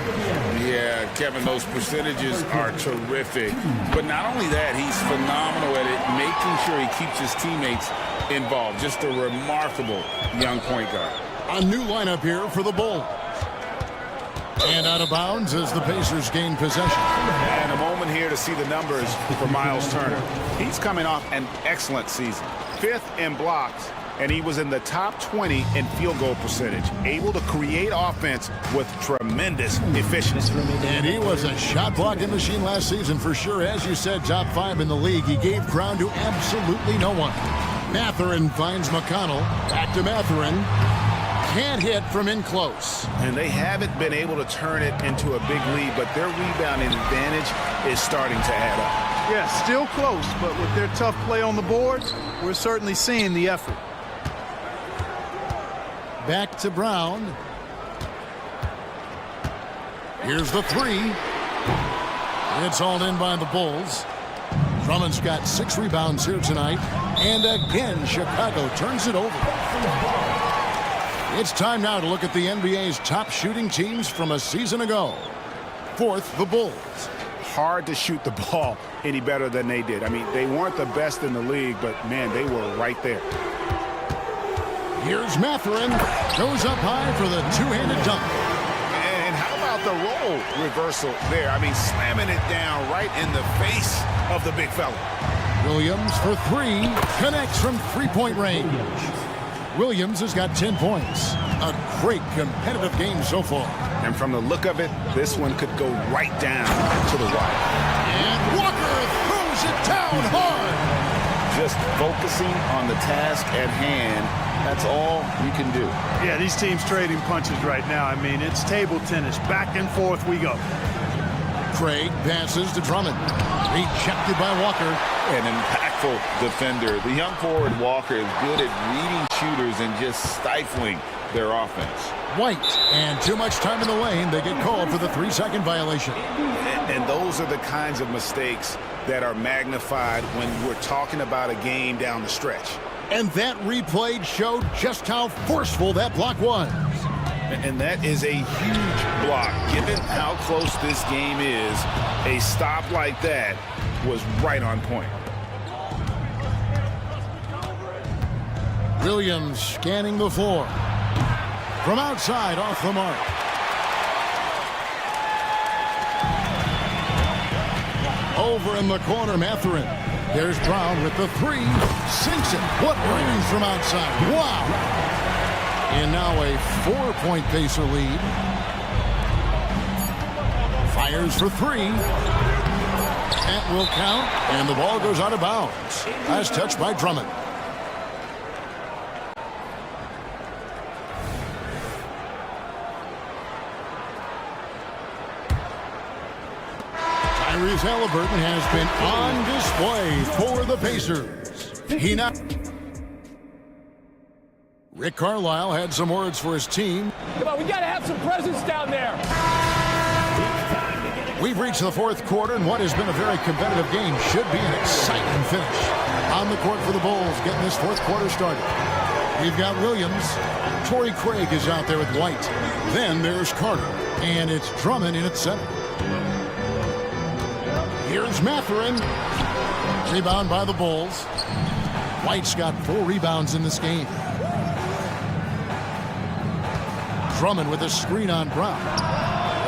Yeah, Kevin, those percentages are terrific. But not only that, he's phenomenal at it, making sure he keeps his teammates involved. Just a remarkable young point guard. A new lineup here for the Bulls. And out of bounds as the Pacers gain possession. And a moment here to see the numbers for Miles Turner. He's coming off an excellent season. 5th in blocks, and he was in the top 20 in field goal percentage. Able to create offense with tremendous efficiency. And he was a shot blocking machine last season for sure. As you said, top 5 in the league. He gave ground to absolutely no one. Mathurin finds McConnell. Back to Mathurin. Can't hit from in close. And they haven't been able to turn it into a big lead, but their rebounding advantage is starting to add up. Yeah, still close, but with their tough play on the boards, we're certainly seeing the effort. Back to Brown. Here's the 3. It's hauled in by the Bulls. Drummond's got 6 rebounds here tonight. And again, Chicago turns it over. It's time now to look at the NBA's top shooting teams from a season ago. 4th, the Bulls. Hard to shoot the ball any better than they did. I mean, they weren't the best in the league, but, man, they were right there. Here's Mathurin. Goes up high for the two-handed dunk. And how about the role reversal there? I mean, slamming it down right in the face of the big fella. Williams for 3. Connects from three-point range. Williams has got 10 points. A great competitive game so far. And from the look of it, this one could go right down to the wire. And Walker throws it down hard. Just focusing on the task at hand. That's all you can do. Yeah, these teams trading punches right now. I mean, it's table tennis. Back and forth we go. Craig passes to Drummond. Rejected by Walker. An impactful powerful defender. The young forward Walker is good at reading shooters and just stifling their offense. White, and too much time in the lane. They get called for the 3-second violation. And those are the kinds of mistakes that are magnified when we're talking about a game down the stretch. And that replay showed just how forceful that block was. And that is a huge block. Given how close this game is, a stop like that was right on point. Williams scanning the floor. From outside, off the mark. Over in the corner, Mathurin. There's Brown with the three. Sinks it. What range from outside. Wow. And now a 4-point Pacer lead. Fires for three. That will count. And the ball goes out of bounds. Last touch by Drummond. Halliburton has been on display for the Pacers. Rick Carlisle had some words for his team. Come on, we got to have some presence down there. We've reached the fourth quarter, and what has been a very competitive game should be an exciting finish. On the court for the Bulls, getting this fourth quarter started. We've got Williams. Torrey Craig is out there with White. Then there's Carter, and it's Drummond in at center. Here's Mathurin. Rebound by the Bulls. White's got 4 rebounds in this game. Drummond with a screen on Brown.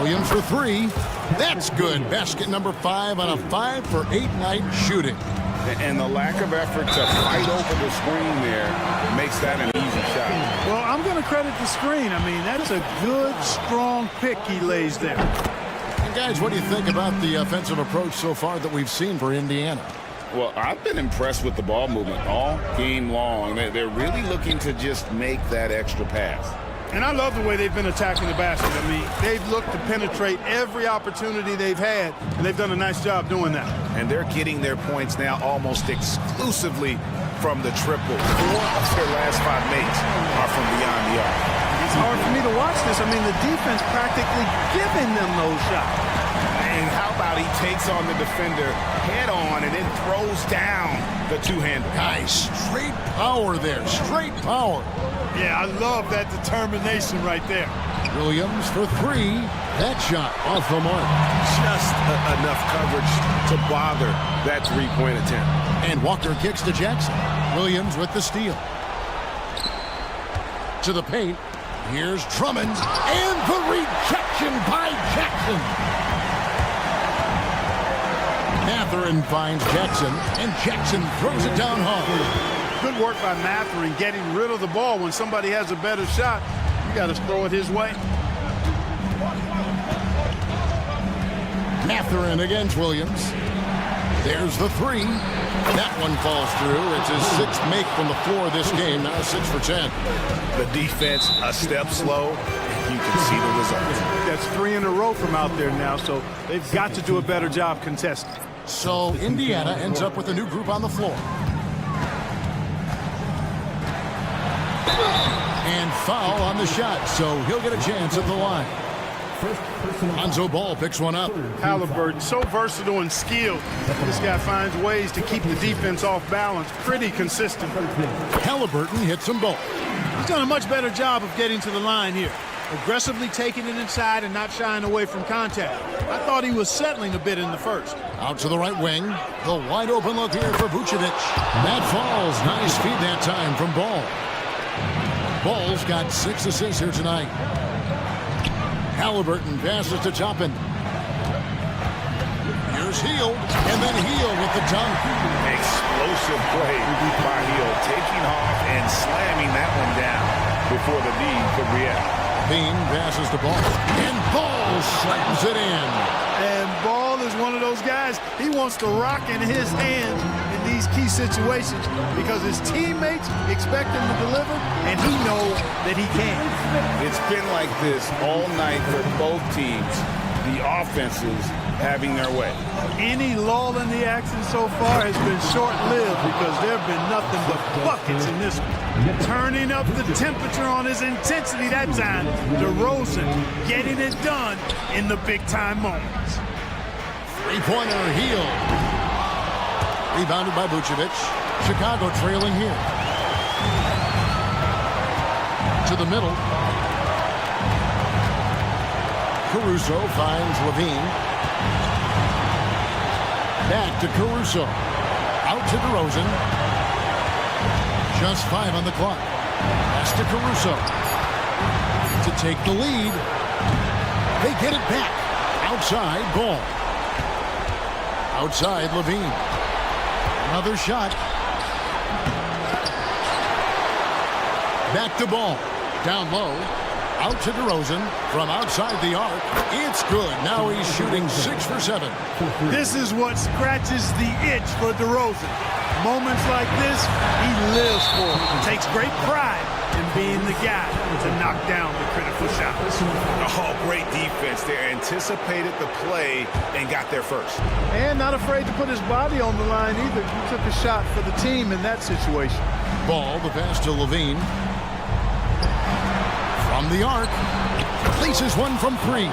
Williams for three. That's good. Basket number 5 on a 5-for-8 night shooting. And the lack of effort to fight over the screen there makes that an easy shot. Well, I'm going to credit the screen. I mean, that's a good, strong pick he lays there. Guys, what do you think about the offensive approach so far that we've seen for Indiana? Well, I've been impressed with the ball movement all game long. They're really looking to just make that extra pass. And I love the way they've been attacking the basket. I mean, they've looked to penetrate every opportunity they've had, and they've done a nice job doing that. And they're getting their points now almost exclusively from the triple. 4 of their last 5 mates are from beyond the arc. It's hard for me to watch this. I mean, the defense practically giving them those shots. And how about he takes on the defender head on and then throws down the two-hander. Nice. Straight power there. Straight power. Yeah, I love that determination right there. Williams for three. That shot off the mark. Just enough coverage to bother that three-point attempt. And Walker kicks to Jackson. Williams with the steal. To the paint. Here's Drummond. And the rejection by Jackson. Mathurin finds Jackson. And Jackson throws it down hard. Good work by Mathurin getting rid of the ball. When somebody has a better shot, you got to throw it his way. Mathurin against Williams. There's the three. That one falls through. It's his 6th make from the floor this game. Now 6 for 10. The defense a step slow. You can see the results. That's 3 in a row from out there now, so they've got to do a better job contesting. So Indiana ends up with a new group on the floor. And foul on the shot, so he'll get a chance at the line. Lonzo Ball picks one up. Halliburton, so versatile and skilled. This guy finds ways to keep the defense off balance pretty consistent. Halliburton hits them both. He's done a much better job of getting to the line here. Aggressively taking it inside and not shying away from contact. I thought he was settling a bit in the first. Out to the right wing. The wide open look here for Vucevic. That falls. Nice feed that time from Ball. Ball's got 6 assists here tonight. Halliburton passes to Toppin. Here's Hield, and then Hield with the dunk. Explosive play by Hield, taking off and slamming that one down before the lead could react. Bean passes to Ball, and Ball slams it in. And Ball is one of those guys, he wants the rock in his hands in these key situations because his teammates expect him to deliver, and he knows that he can. It's been like this all night for both teams. The offenses having their way. Any lull in the action so far has been short-lived because there have been nothing but buckets in this one. Turning up the temperature on his intensity that time. DeRozan getting it done in the big-time moments. Three-pointer heel. Rebounded by Vucevic. Chicago trailing here. To the middle. Caruso finds Levine. Back to Caruso. Out to DeRozan. Just 5 on the clock. Pass to Caruso. To take the lead. They get it back. Outside, Ball. Outside, Levine. Another shot. Back to Ball. Down low. Out to DeRozan. From outside the arc. It's good. Now he's shooting 6 for 7. This is what scratches the itch for DeRozan. Moments like this, he lives for. Takes great pride in being the guy to knock down the critical shots. Oh, great defense there. Anticipated the play and got there first. And not afraid to put his body on the line either. He took a shot for the team in that situation. Ball, the pass to Levine. From the arc. Places one from 3.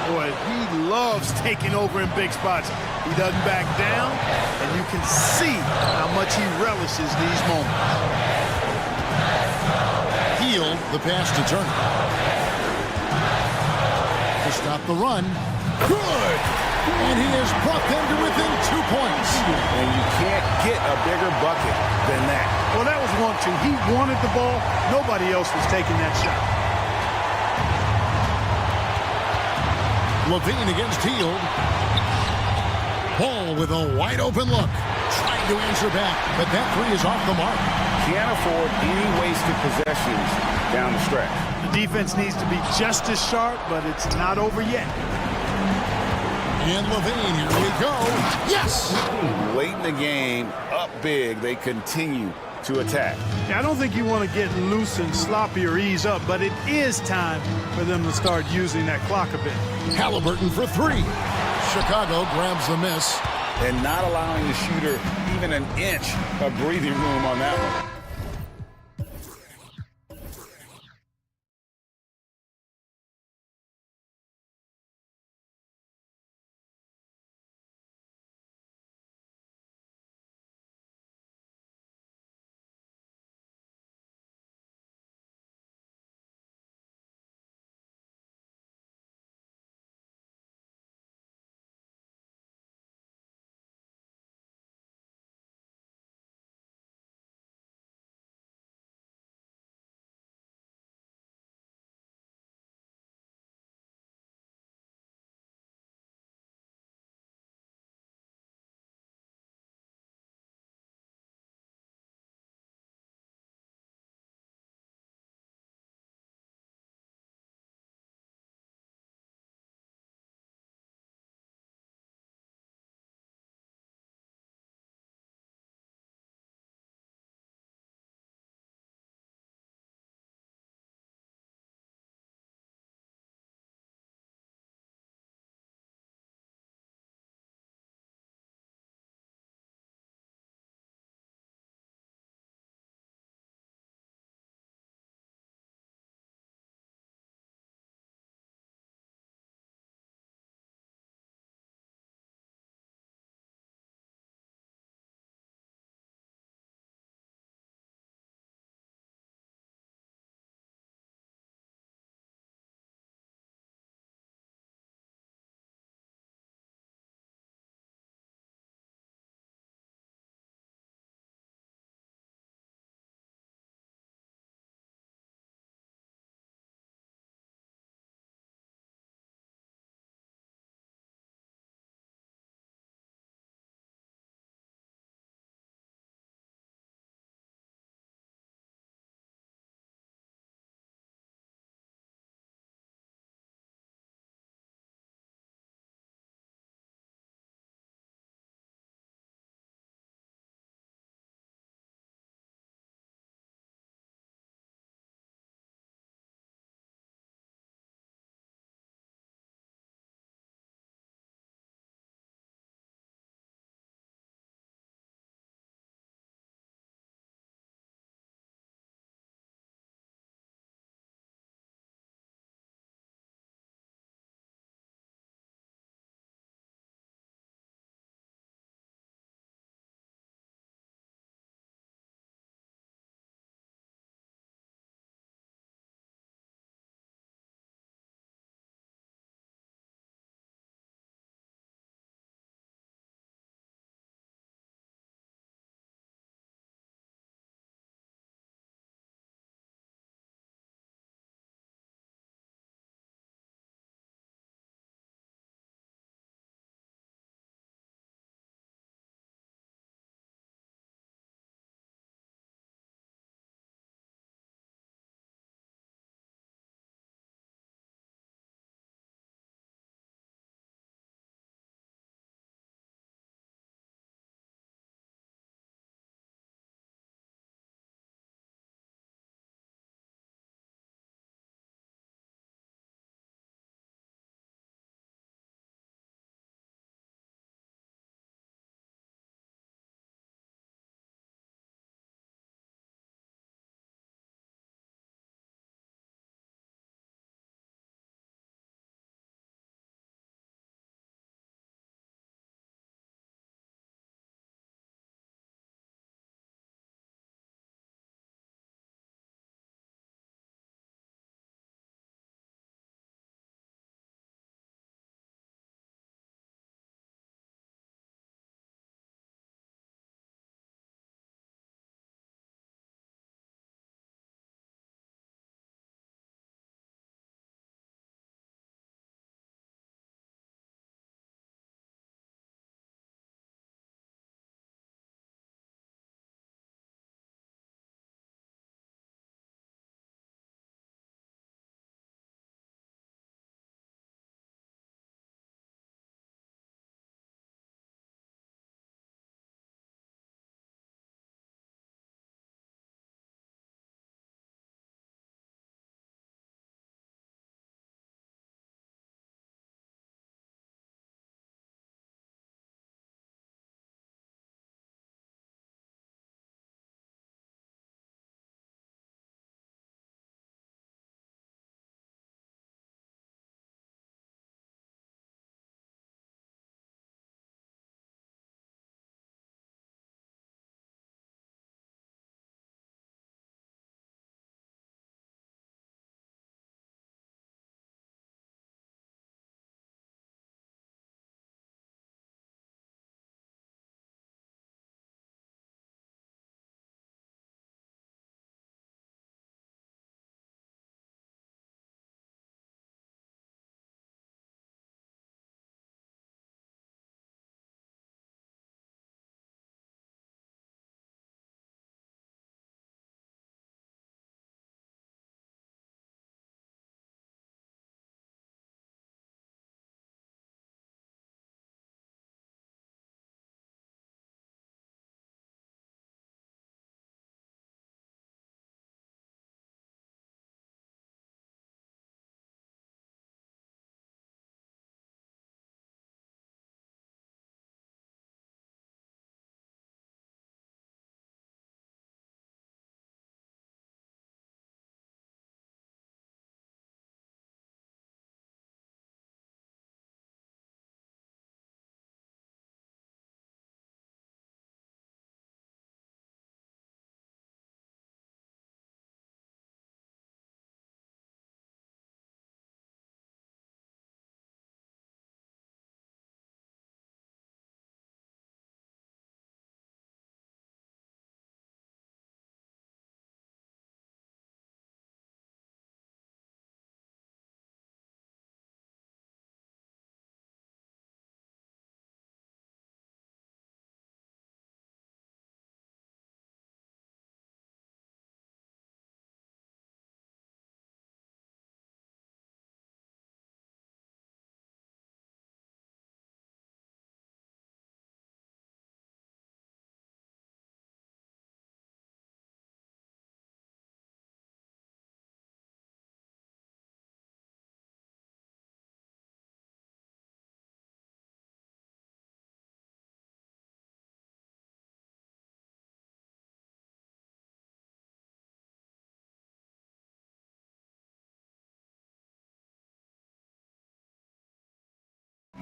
Boy, he loves taking over in big spots. He doesn't back down, and you can see how much he relishes these moments. Heel, the pass to Turner. To stop the run. Good! And he has brought them to within 2 points. And you can't get a bigger bucket than that. Well, that was 1-2. He wanted the ball. Nobody else was taking that shot. Levine against Hield. Ball with a wide open look. Trying to answer back, but that 3 is off the mark. Can't afford any wasted possessions down the stretch. The defense needs to be just as sharp, but it's not over yet. And Levine, here we go. Yes! Late in the game, up big, they continue to attack. Yeah, I don't think you want to get loose and sloppy or ease up, but it is time for them to start using that clock a bit. Halliburton for 3. Chicago grabs the miss. And not allowing the shooter even an inch of breathing room on that one.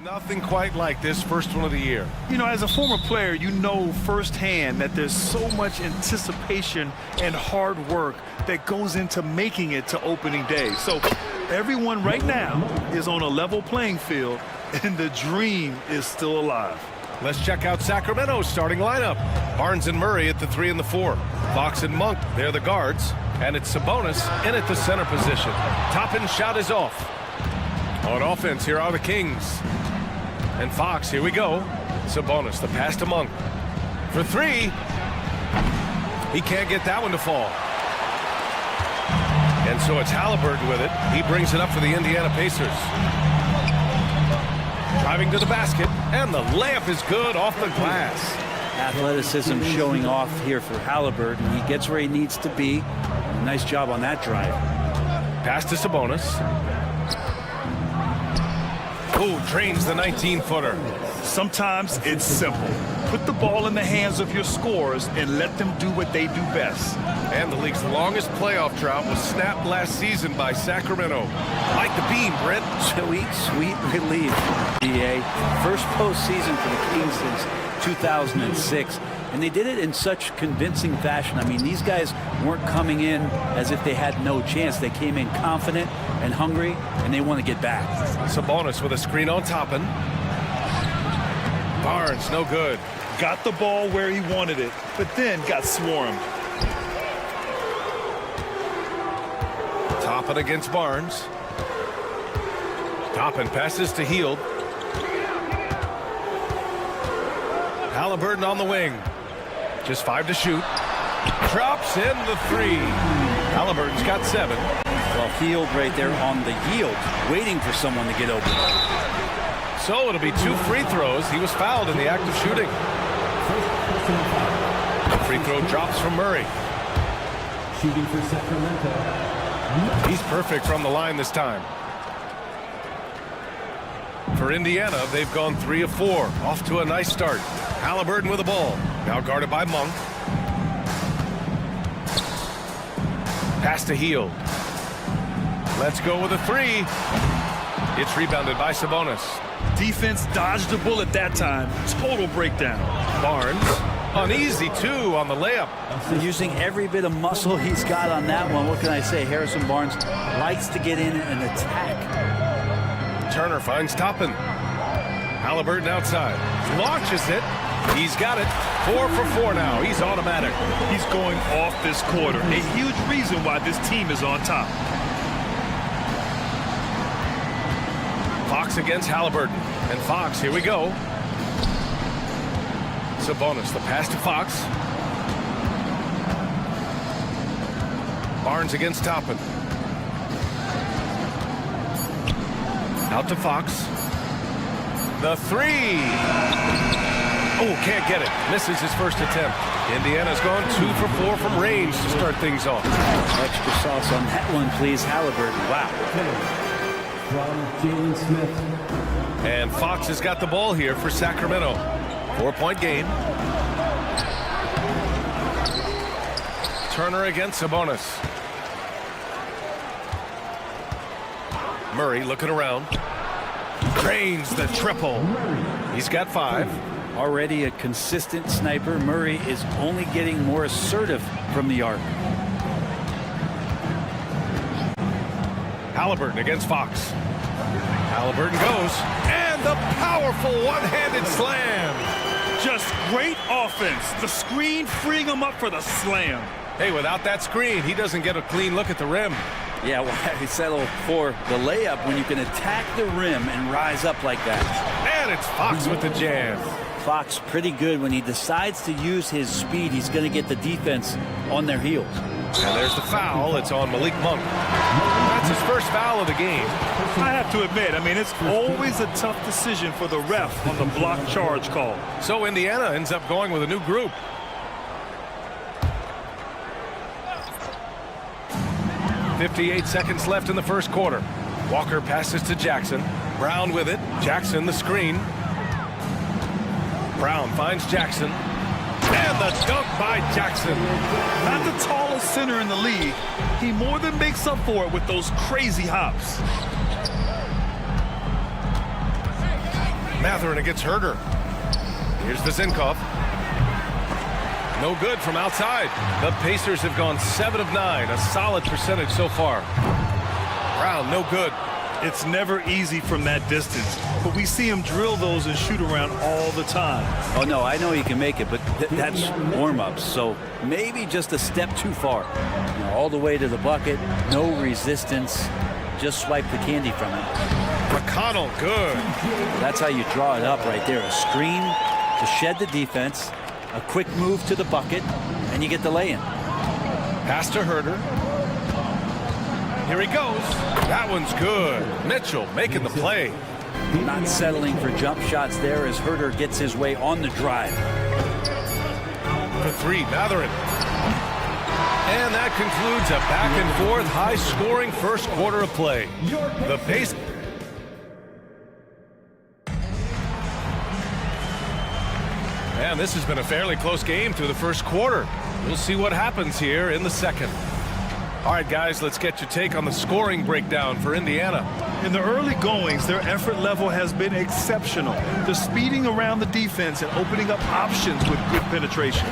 Nothing quite like this first one of the year. You know, as a former player, you know firsthand that there's so much anticipation and hard work that goes into making it to opening day. So everyone right now is on a level playing field, and the dream is still alive. Let's check out Sacramento's starting lineup. Barnes and Murray at the 3 and the 4. Fox and Monk, they're the guards. And it's Sabonis in at the center position. Toppin's shot is off. On offense, here are the Kings. And Fox, here we go. Sabonis, the pass to Monk. For 3. He can't get that one to fall. And so it's Halliburton with it. He brings it up for the Indiana Pacers. Driving to the basket, and the layup is good off the glass. Athleticism showing off here for Halliburton. He gets where he needs to be. Nice job on that drive. Pass to Sabonis. Ooh, drains the 19-footer. Sometimes it's simple. Put the ball in the hands of your scorers and let them do what they do best. And the league's longest playoff drought was snapped last season by Sacramento. Like the beam, Brent. Sweet, sweet relief, DA. First postseason for the Kings since 2006. And they did it in such convincing fashion. I mean, these guys weren't coming in as if they had no chance. They came in confident and hungry, and they want to get back. Sabonis with a screen on Toppin. Barnes, no good. Got the ball where he wanted it, but then got swarmed. Toppin against Barnes. Toppin passes to Hield. Halliburton on the wing. Just 5 to shoot. Drops in the 3. Halliburton's got 7. Well, Hield right there on the yield, waiting for someone to get open. So it'll be 2 free throws. He was fouled in the act of shooting. The free throw drops from Murray. Shooting for Sacramento. He's perfect from the line this time. For Indiana, they've gone 3 of 4. Off to a nice start. Halliburton with the ball. Now guarded by Monk. Pass to Hield. Let's go with a 3. It's rebounded by Sabonis. Defense dodged the bullet that time. Total breakdown. Barnes, an easy 2 on the layup. Using every bit of muscle he's got on that one. What can I say? Harrison Barnes likes to get in and attack. Turner finds Toppin. Halliburton outside. Launches it. He's got it. 4 for 4 now. He's automatic. He's going off this quarter. A huge reason why this team is on top. Fox against Halliburton. And Fox, here we go. Sabonis, the pass to Fox. Barnes against Toppin. Out to Fox. The 3. Oh, can't get it. Misses his first attempt. Indiana's gone 2 for 4 from range to start things off. Extra sauce on that one, please, Halliburton. Wow. From Jalen Smith. And Fox has got the ball here for Sacramento. 4-point game. Turner against Sabonis. Murray looking around. Drains the triple. He's got 5. Already a consistent sniper, Murray is only getting more assertive from the arc. Halliburton against Fox. Halliburton goes, and the powerful one-handed slam. Just great offense. The screen freeing him up for the slam. Hey, without that screen, he doesn't get a clean look at the rim. Yeah, why he settle for the layup when you can attack the rim and rise up like that? And it's Fox with the jam. Fox pretty good when he decides to use his speed. He's going to get the defense on their heels. And there's the foul. It's on Malik Monk. That's his first foul of the game. I have to admit, I mean, it's always a tough decision for the ref on the block charge call. So Indiana ends up going with a new group. .58 seconds left in the first quarter. Walker passes to Jackson. Brown with it. Jackson the screen. Brown finds Jackson. And the dunk by Jackson. Not the tallest center in the league. He more than makes up for it with those crazy hops. Matherin against Herder. Here's Vizinkov. No good from outside. The Pacers have gone 7 of 9, a solid percentage so far. Brown, no good. It's never easy from that distance, but we see him drill those and shoot around all the time. Oh, no, I know he can make it, but that's warm-ups, so maybe just a step too far. You know, all the way to the bucket, no resistance, just swipe the candy from him. McConnell, good. That's how you draw it up right there. A screen to shed the defense, a quick move to the bucket, and you get the lay-in. Pass to Herder. Here he goes. That one's good. Mitchell making the play. Not settling for jump shots there as Herder gets his way on the drive. For 3, Matherin. And that concludes a back-and-forth, high-scoring first quarter of play. The pace... And this has been a fairly close game through the first quarter. We'll see what happens here in the second. All right, guys, let's get your take on the scoring breakdown for Indiana. In the early goings, their effort level has been exceptional. They're speeding around the defense and opening up options with good penetration.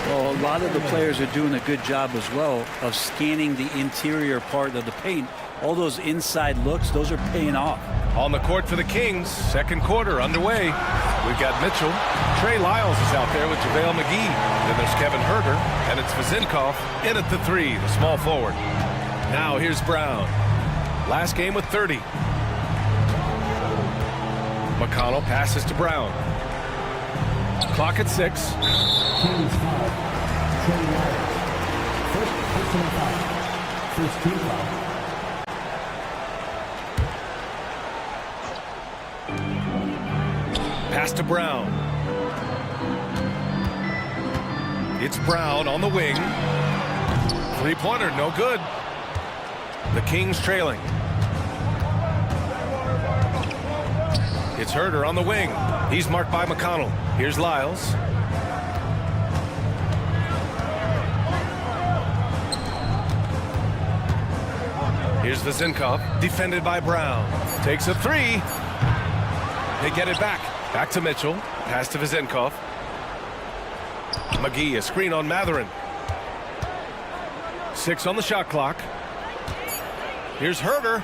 Well, a lot of the players are doing a good job as well of scanning the interior part of the paint. All those inside looks, those are paying off. On the court for the Kings, second quarter underway. We've got Mitchell. Trey Lyles is out there with JaVale McGee. Then there's Kevin Herder, and it's Vizinkov in at the 3, the small forward. Now here's Brown. Last game with 30. McConnell passes to Brown. Clock at 6. Kings foul. Trey Lyles. First personal foul. First team foul. Pass to Brown. It's Brown on the wing. Three-pointer, no good. The Kings trailing. It's Herder on the wing. He's marked by McConnell. Here's Lyles. Here's Vizinkov, defended by Brown. Takes a 3. They get it back. Back to Mitchell. Pass to Vizinkov. McGee, a screen on Matherin. 6 on the shot clock. Here's Herder.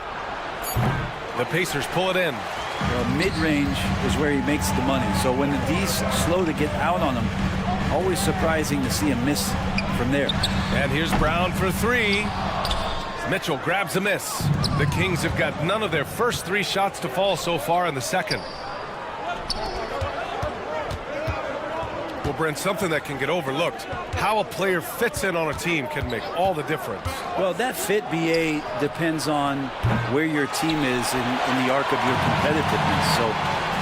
The Pacers pull it in. Well, mid-range is where he makes the money. So when the D's slow to get out on him, always surprising to see him miss from there. And here's Brown for 3. Mitchell grabs a miss. The Kings have got none of their first 3 shots to fall so far in the second. Well, Brent, something that can get overlooked. How a player fits in on a team can make all the difference. Well, that fit, BA, depends on where your team is in the arc of your competitiveness. So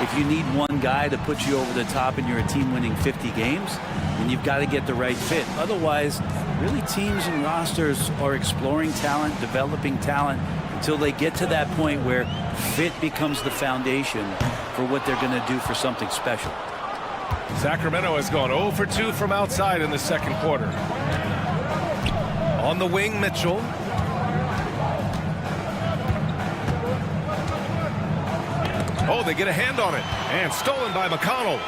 if you need one guy to put you over the top and you're a team winning 50 games, then you've got to get the right fit. Otherwise, really teams and rosters are exploring talent, developing talent, until they get to that point where fit becomes the foundation for what they're going to do for something special. Sacramento has gone 0 for 2 from outside in the second quarter. On the wing, Mitchell. Oh, they get a hand on it. And stolen by McConnell.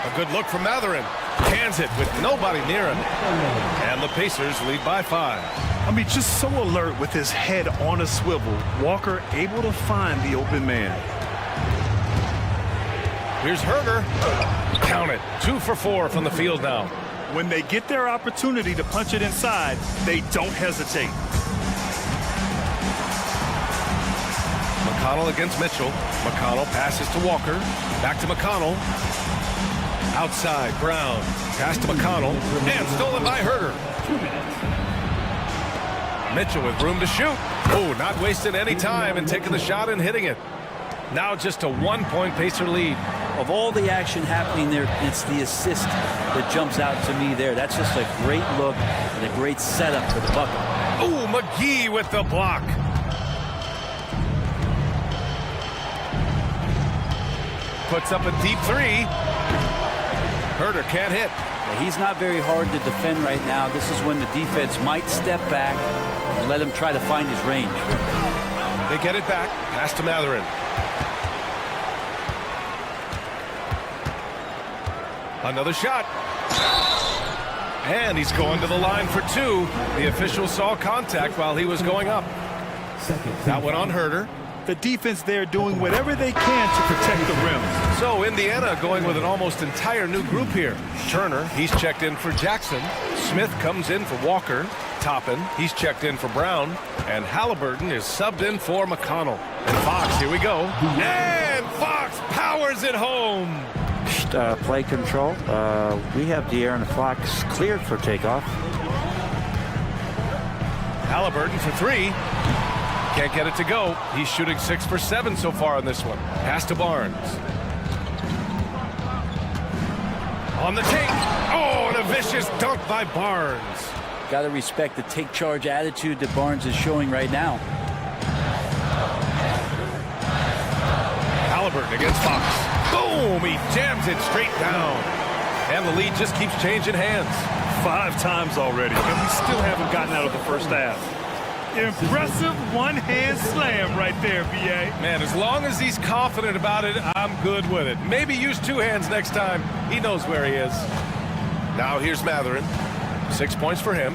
A good look from Matherin. Cans it with nobody near him. And the Pacers lead by 5. I mean, just so alert with his head on a swivel. Walker able to find the open man. Here's Herder. Count it. 2 for 4 from the field now. When they get their opportunity to punch it inside, they don't hesitate. McConnell against Mitchell. McConnell passes to Walker. Back to McConnell. Outside, Brown. Pass to McConnell. And stolen by Herder. Mitchell with room to shoot. Oh, not wasting any time and taking the shot and hitting it. Now just a 1-point Pacer lead. Of all the action happening there, it's the assist that jumps out to me there. That's just a great look and a great setup for the bucket. Oh, McGee with the block. Puts up a deep 3. Herder can't hit. Yeah, he's not very hard to defend right now. This is when the defense might step back and let him try to find his range. They get it back. Pass to Matherin. Another shot. And he's going to the line for two. The official saw contact while he was going up. That went on Herder. The defense there doing whatever they can to protect the rim. So Indiana going with an almost entire new group here. Turner, he's checked in for Jackson. Smith comes in for Walker. Toppin, he's checked in for Brown. And Halliburton is subbed in for McConnell. And Fox, here we go. And Fox powers it home. Play control. We have De'Aaron Fox cleared for takeoff. Halliburton for three. Can't get it to go. He's shooting 6 for 7 so far on this one. Pass to Barnes. On the take. Oh, and a vicious dunk by Barnes. Got to respect the take charge attitude that Barnes is showing right now. Halliburton against Fox. Boom! He jams it straight down. And the lead just keeps changing hands. 5 times already, and we still haven't gotten out of the first half. Impressive one-hand slam right there, B.A. Man, as long as he's confident about it, I'm good with it. Maybe use 2 hands next time. He knows where he is. Now here's Matherin. 6 points for him.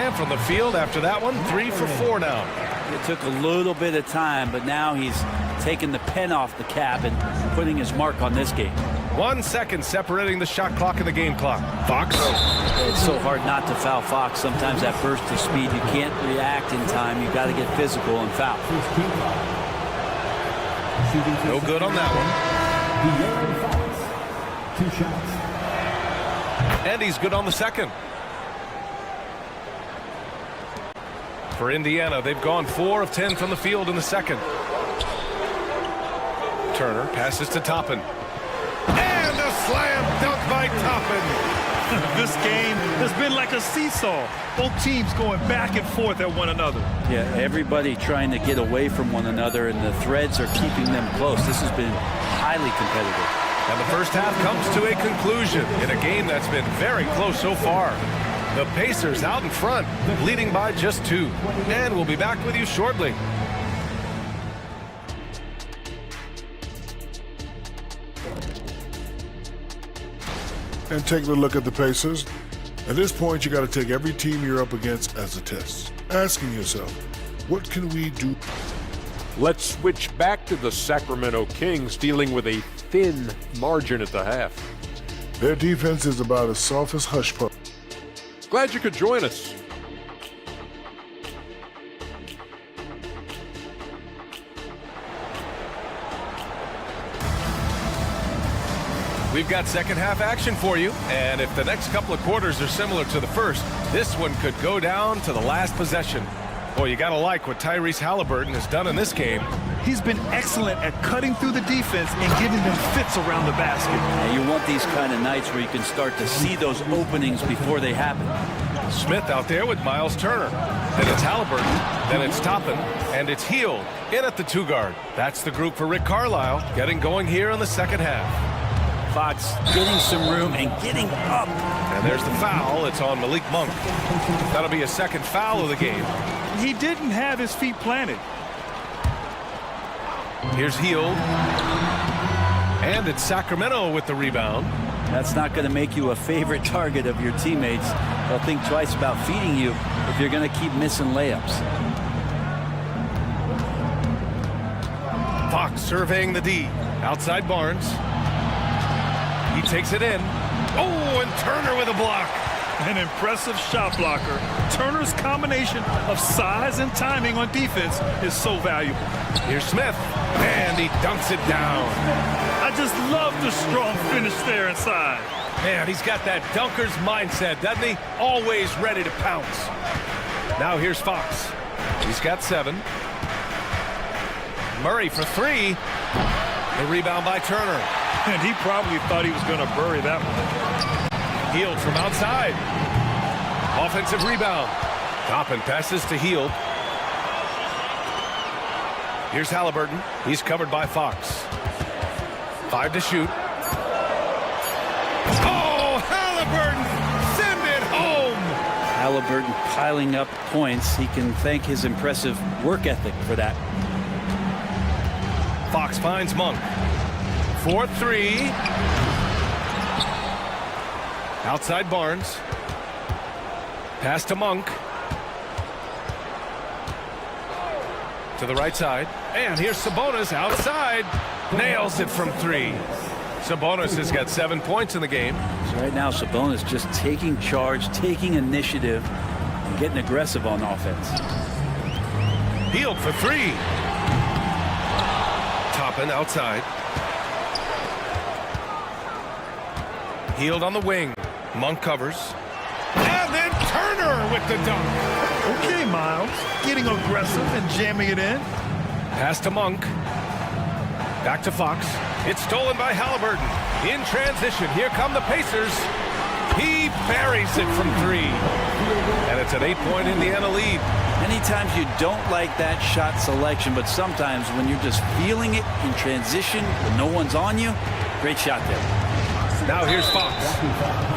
And from the field after that one, 3 for 4 now. It took a little bit of time, but now he's taking the pen off the cap and putting his mark on this game. 1 second separating the shot clock and the game clock. Fox. It's so hard not to foul Fox. Sometimes that burst of speed, you can't react in time. You've got to get physical and foul. No good on that one. 2 shots. And he's good on the second. For Indiana, they've gone 4 of 10 from the field in the second. Turner passes to Toppin. And a slam dunk by Toppin. This game has been like a seesaw. Both teams going back and forth at one another. Yeah, everybody trying to get away from one another, and the threads are keeping them close. This has been highly competitive. And the first half comes to a conclusion in a game that's been very close so far. The Pacers out in front, leading by just 2. And we'll be back with you shortly. And taking a look at the Pacers, at this point you got to take every team you're up against as a test, asking yourself, what can we do? Let's switch back to the Sacramento Kings, dealing with a thin margin at the half. Their defense is about as soft as hush puppy. Glad you could join us. We've got second half action for you, and if the next couple of quarters are similar to the first, this one could go down to the last possession. Boy, you gotta like what Tyrese Halliburton has done in this game. He's been excellent at cutting through the defense and giving them fits around the basket. And you want these kind of nights where you can start to see those openings before they happen. Smith out there with Miles Turner. Then it's Halliburton, then it's Toppin, and it's Hield in at the 2 guard. That's the group for Rick Carlisle, getting going here in the second half. Fox getting some room and getting up. And there's the foul. It's on Malik Monk. That'll be a second foul of the game. He didn't have his feet planted. Here's Hield. And it's Sacramento with the rebound. That's not going to make you a favorite target of your teammates. They'll think twice about feeding you if you're going to keep missing layups. Fox surveying the D. Outside Barnes. He takes it in. Oh, and Turner with a block. An impressive shot blocker. Turner's combination of size and timing on defense is so valuable. Here's Smith, and he dunks it down. I just love the strong finish there inside. Man, he's got that dunker's mindset, doesn't he? Always ready to pounce. Now here's Fox. He's got 7. Murray for 3. The rebound by Turner. And he probably thought he was going to bury that one. Hield from outside. Offensive rebound. Toppin passes to Hield. Here's Halliburton. He's covered by Fox. 5 to shoot. Oh, Halliburton! Send it home! Halliburton piling up points. He can thank his impressive work ethic for that. Fox finds Monk. 4-3. Outside Barnes. Pass to Monk. To the right side. And here's Sabonis outside. Nails it from 3. Sabonis has got 7 points in the game. So right now, Sabonis just taking charge, taking initiative, and getting aggressive on offense. Healed for 3. Toppin outside. Healed on the wing. Monk covers. And then Turner with the dunk. Okay, Miles. Getting aggressive and jamming it in. Pass to Monk. Back to Fox. It's stolen by Halliburton. In transition, here come the Pacers. He buries it from 3. And it's an 8-point Indiana lead. Many times you don't like that shot selection, but sometimes when you're just feeling it in transition, when no one's on you, great shot there. Now here's Fox.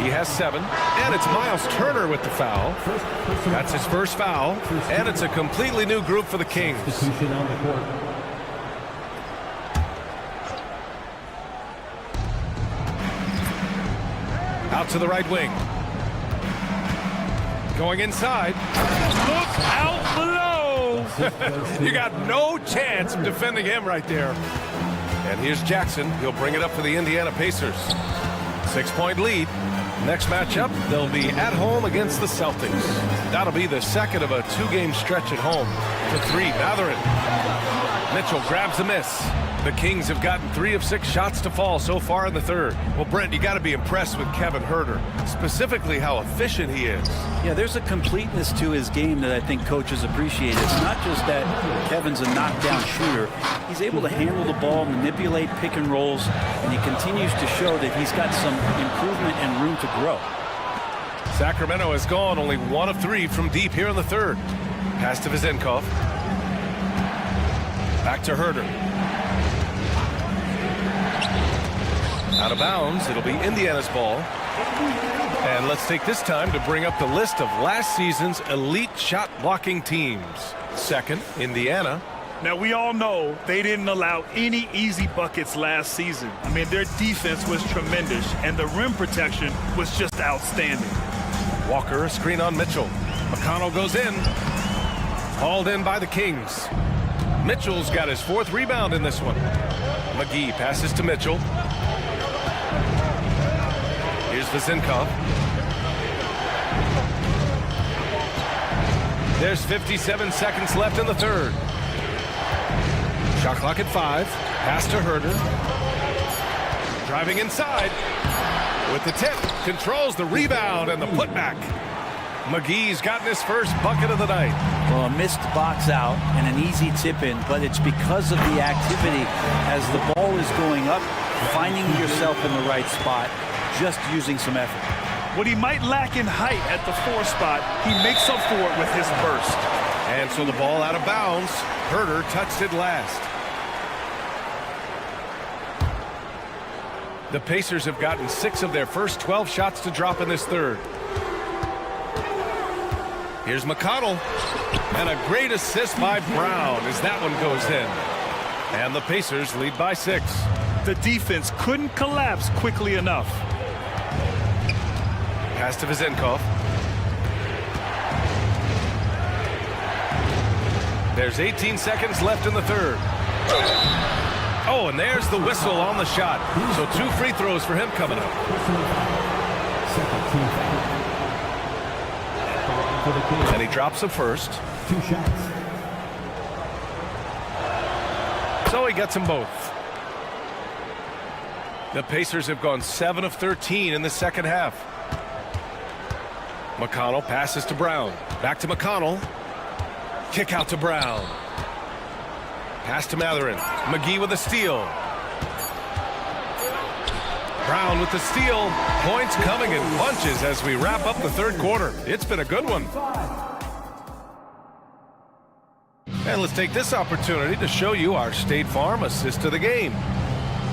He has 7. And it's Miles Turner with the foul. That's his first foul. And it's a completely new group for the Kings. Out to the right wing. Going inside. Look out below! You got no chance of defending him right there. And here's Jackson. He'll bring it up for the Indiana Pacers. 6-point lead. Next matchup, they'll be at home against the Celtics. That'll be the second of a 2-game stretch at home. To 3, Mathurin. Mitchell grabs a miss. The Kings have gotten 3 of 6 shots to fall so far in the third. Well, Brent, you got to be impressed with Kevin Huerter, specifically how efficient he is. Yeah, there's a completeness to his game that I think coaches appreciate. It's not just that Kevin's a knockdown shooter. He's able to handle the ball, manipulate pick and rolls, and he continues to show that he's got some improvement and room to grow. Sacramento has gone only 1 of 3 from deep here in the third. Pass to Vizenkov. Back to Huerter. Out of bounds, it'll be Indiana's ball. And let's take this time to bring up the list of last season's elite shot blocking teams. Second, Indiana. Now, we all know they didn't allow any easy buckets last season. I mean, their defense was tremendous, and the rim protection was just outstanding. Walker, a screen on Mitchell. McConnell goes in. Hauled in by the Kings. Mitchell's got his 4th rebound in this one. McGee passes to Mitchell. Here's Vizenkov. There's 57 seconds left in the third. Shot clock at 5. Pass to Huerter. Driving inside. With the tip. Controls the rebound and the putback. McGee's gotten his first bucket of the night. Well, a missed box out and an easy tip in, but it's because of the activity as the ball is going up, finding yourself in the right spot, just using some effort. What he might lack in height at the 4 spot, he makes up for it with his burst. And so the ball out of bounds. Huerter touched it last. The Pacers have gotten 6 of their first 12 shots to drop in this third. Here's McConnell. And a great assist by Brown as that one goes in. And the Pacers lead by 6. The defense couldn't collapse quickly enough. Pass to Vizenkov. There's 18 seconds left in the third. Oh, and there's the whistle on the shot. So 2 free throws for him coming up. And he drops the first. 2 shots. So he gets them both. The Pacers have gone 7 of 13 in the second half. McConnell passes to Brown. Back to McConnell. Kick out to Brown. Pass to Mathurin. McGee with a steal. Brown with the steal. Points coming in bunches as we wrap up the third quarter. It's been a good one. And let's take this opportunity to show you our State Farm assist of the game.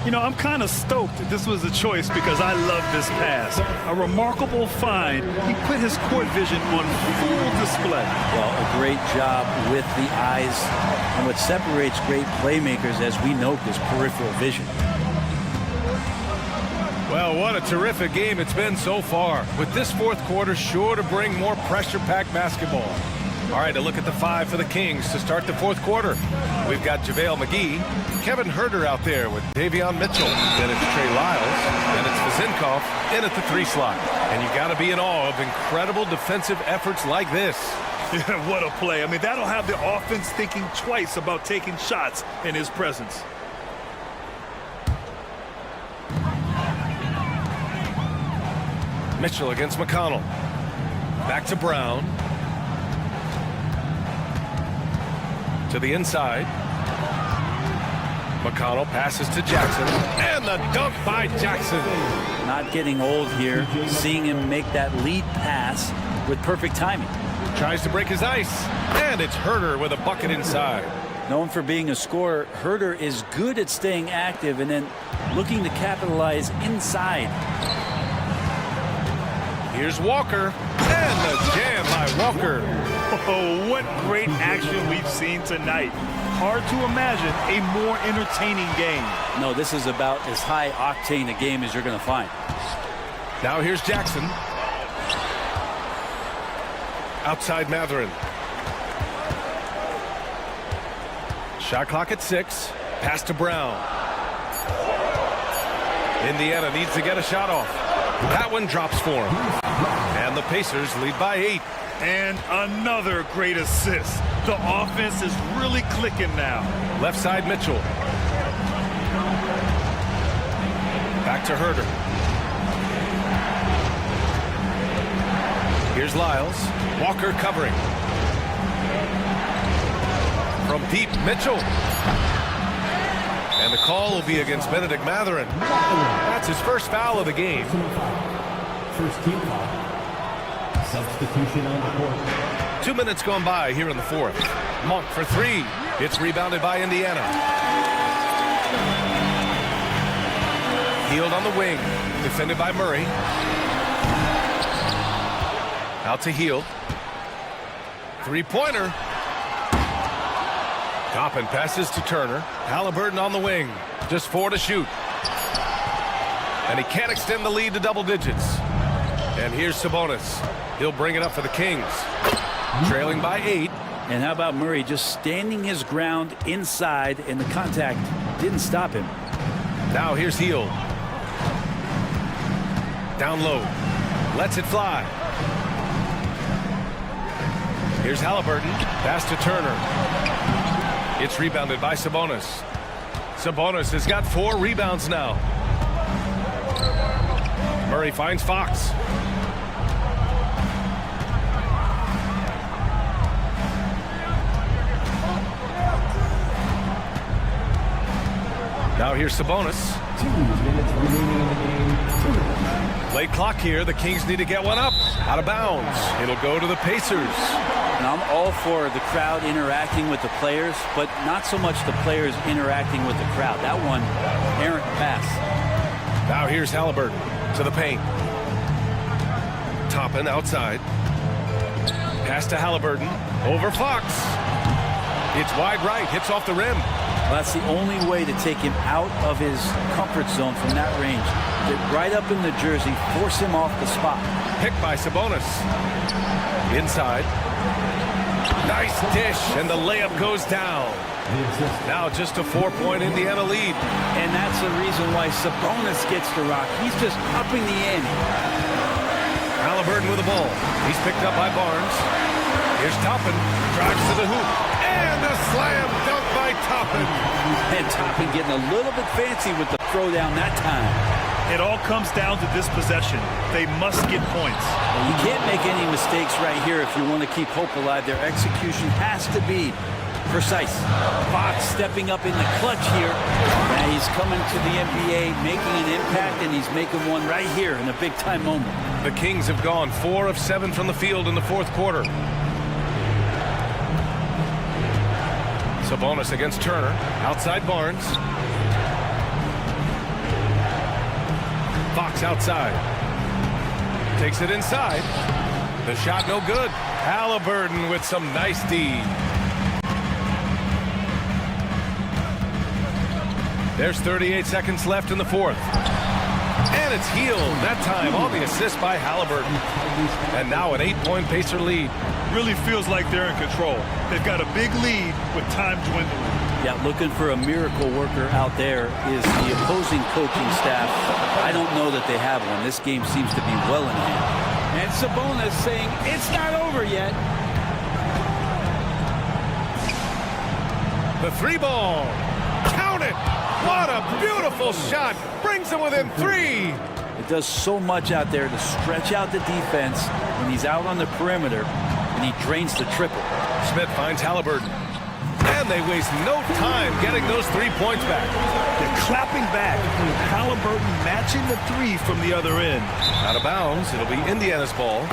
You know, I'm kind of stoked that this was a choice because I love this pass. A remarkable find. He put his court vision on full display. Well, a great job with the eyes. And what separates great playmakers, as we note, is peripheral vision. Well, what a terrific game it's been so far, with this fourth quarter sure to bring more pressure-packed basketball. All right, a look at the five for the Kings to start the fourth quarter. We've got JaVale McGee, Kevin Huerter out there with Davion Mitchell. Then it's Trey Lyles, and it's Vazinkoff in at the 3 slot. And you got to be in awe of incredible defensive efforts like this. Yeah, what a play. I mean, that'll have the offense thinking twice about taking shots in his presence. Mitchell against McConnell. Back to Brown. To the inside. McConnell passes to Jackson. And the dunk by Jackson. Not getting old here. Seeing him make that lead pass with perfect timing. Tries to break his ice. And it's Huerter with a bucket inside. Known for being a scorer, Huerter is good at staying active and then looking to capitalize inside. Here's Walker, and the jam by Walker. Oh, what great action we've seen tonight. Hard to imagine a more entertaining game. No, this is about as high octane a game as you're going to find. Now here's Jackson. Outside Matherin. Shot clock at 6. Pass to Brown. Indiana needs to get a shot off. That one drops for him. And the Pacers lead by 8. And another great assist. The offense is really clicking now. Left side Mitchell. Back to Huerter. Here's Lyles. Walker covering. From deep, Mitchell. And the call will be against Benedict Matherin. That's his first foul of the game. First team foul. Substitution on the court. 2 minutes gone by here in the fourth. Monk for 3. It's rebounded by Indiana. Healed on the wing. Defended by Murray. Out to Heald. 3-pointer. Toppin passes to Turner. Halliburton on the wing. Just 4 to shoot. And he can't extend the lead to double digits. And here's Sabonis. He'll bring it up for the Kings. Trailing by 8. And how about Murray just standing his ground inside, and the contact didn't stop him. Now here's Heald. Down low. Lets it fly. Here's Halliburton. Pass to Turner. It's rebounded by Sabonis. Sabonis has got 4 rebounds now. Murray finds Fox. Now here's Sabonis. 2 minutes remaining in the game. Late clock here. The Kings need to get one up. Out of bounds. It'll go to the Pacers. And I'm all for the crowd interacting with the players, but not so much the players interacting with the crowd. That one, errant pass. Now here's Halliburton to the paint. Toppin outside. Pass to Halliburton. Over Fox. It's wide right. Hits off the rim. Well, that's the only way to take him out of his comfort zone from that range. Get right up in the jersey, force him off the spot. Picked by Sabonis. Inside. Nice dish, and the layup goes down. Now just a 4-point Indiana lead. And that's the reason why Sabonis gets the rock. He's just upping the ante. Halliburton with the ball. He's picked up by Barnes. Here's Toppin. Drives to the hoop. And a slam dunk by Toppin. And Toppin getting a little bit fancy with the throwdown that time. It all comes down to this possession. They must get points. Well, you can't make any mistakes right here if you want to keep hope alive. Their execution has to be precise. Fox stepping up in the clutch here. And he's coming to the NBA, making an impact, and he's making one right here in a big-time moment. The Kings have gone 4 of 7 from the field in the fourth quarter. Sabonis against Turner. Outside Barnes. Fox outside. Takes it inside. The shot no good. Halliburton with some nice D. There's 38 seconds left in the fourth. And it's healed, that time on the assist by Halliburton. And now an 8-point Pacer lead. Really feels like they're in control. They've got a big lead with time dwindling. Yeah, looking for a miracle worker out there is the opposing coaching staff. I don't know that they have one. This game seems to be well in hand. And Sabonis saying it's not over yet. The 3-ball. Count it! What a beautiful shot! Brings them within 3! It does so much out there to stretch out the defense when he's out on the perimeter, and he drains the triple. Smith finds Halliburton. And they waste no time getting those 3 points back. They're clapping back with Halliburton matching the 3 from the other end. Out of bounds, it'll be Indiana's ball.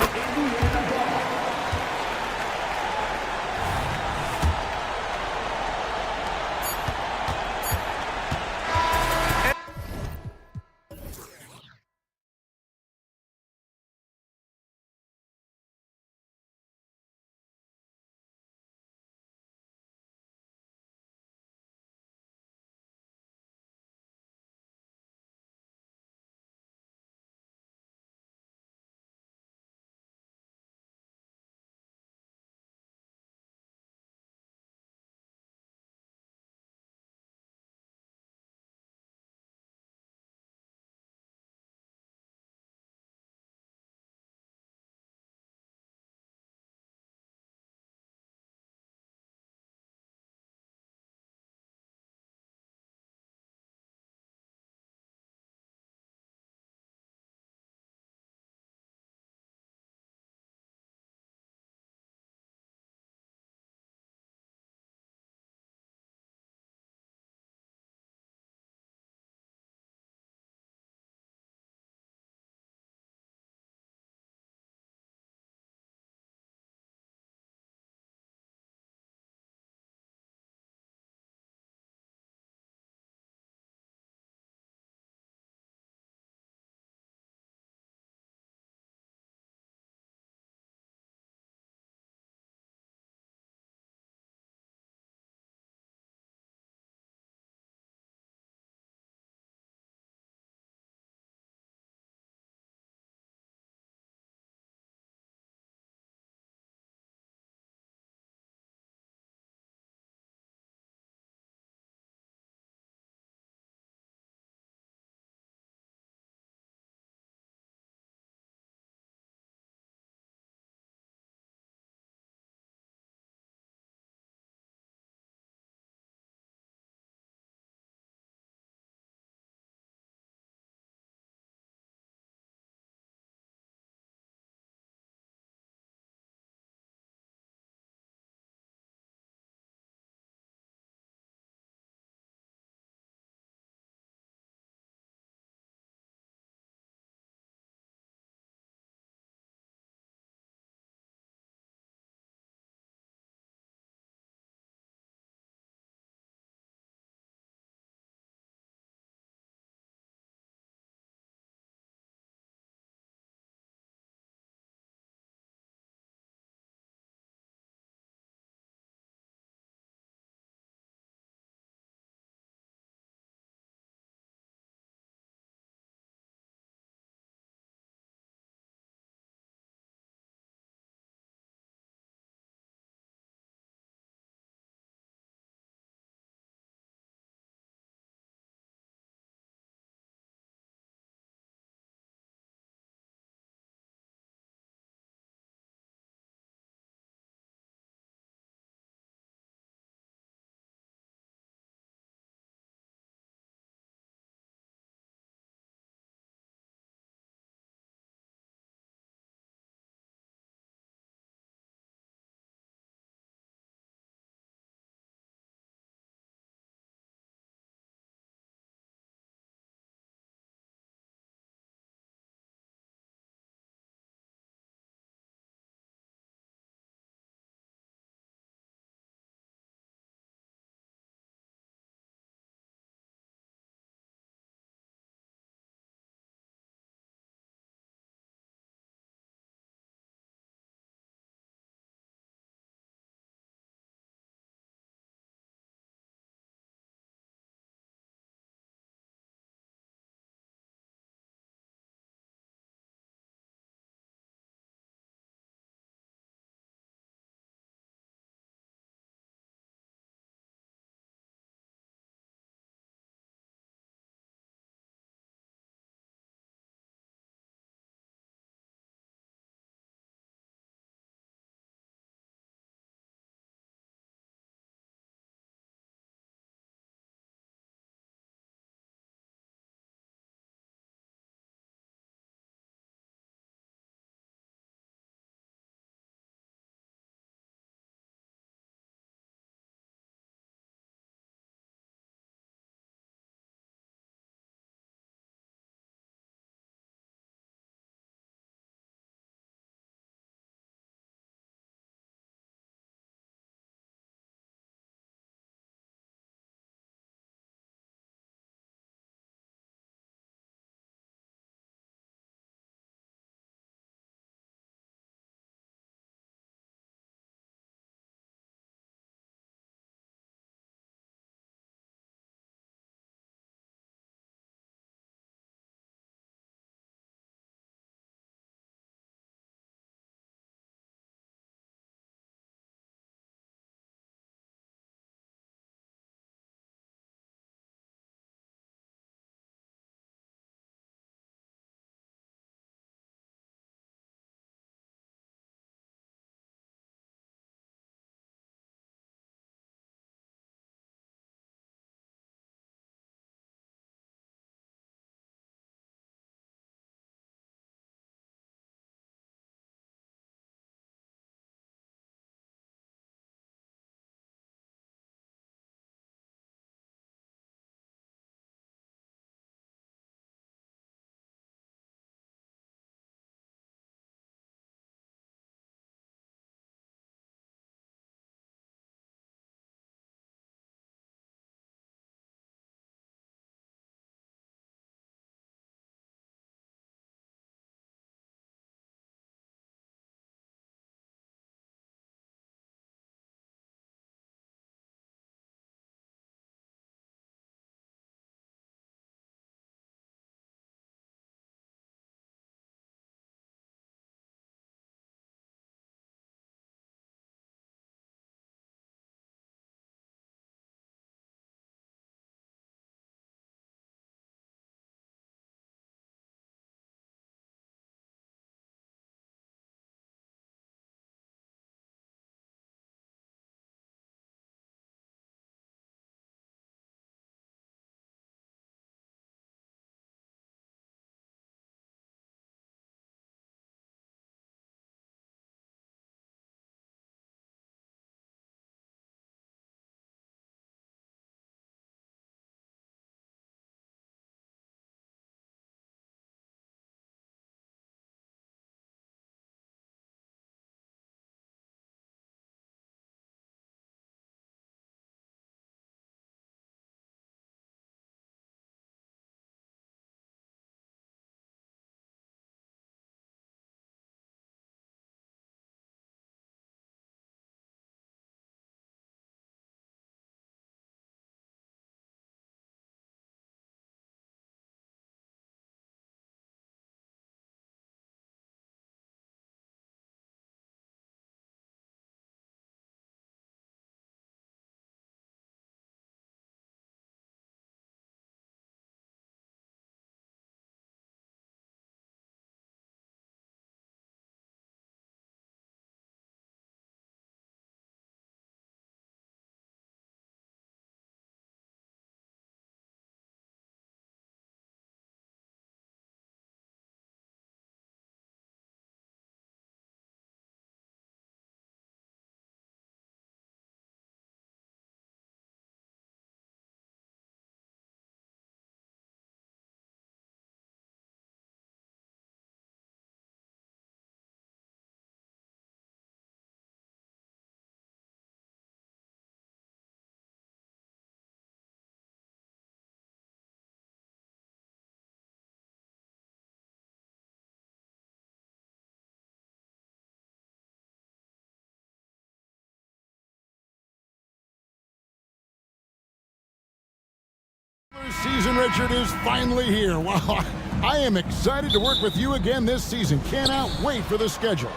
Season, Richard, is finally here. Wow, I am excited to work with you again this season. Cannot wait for the schedule.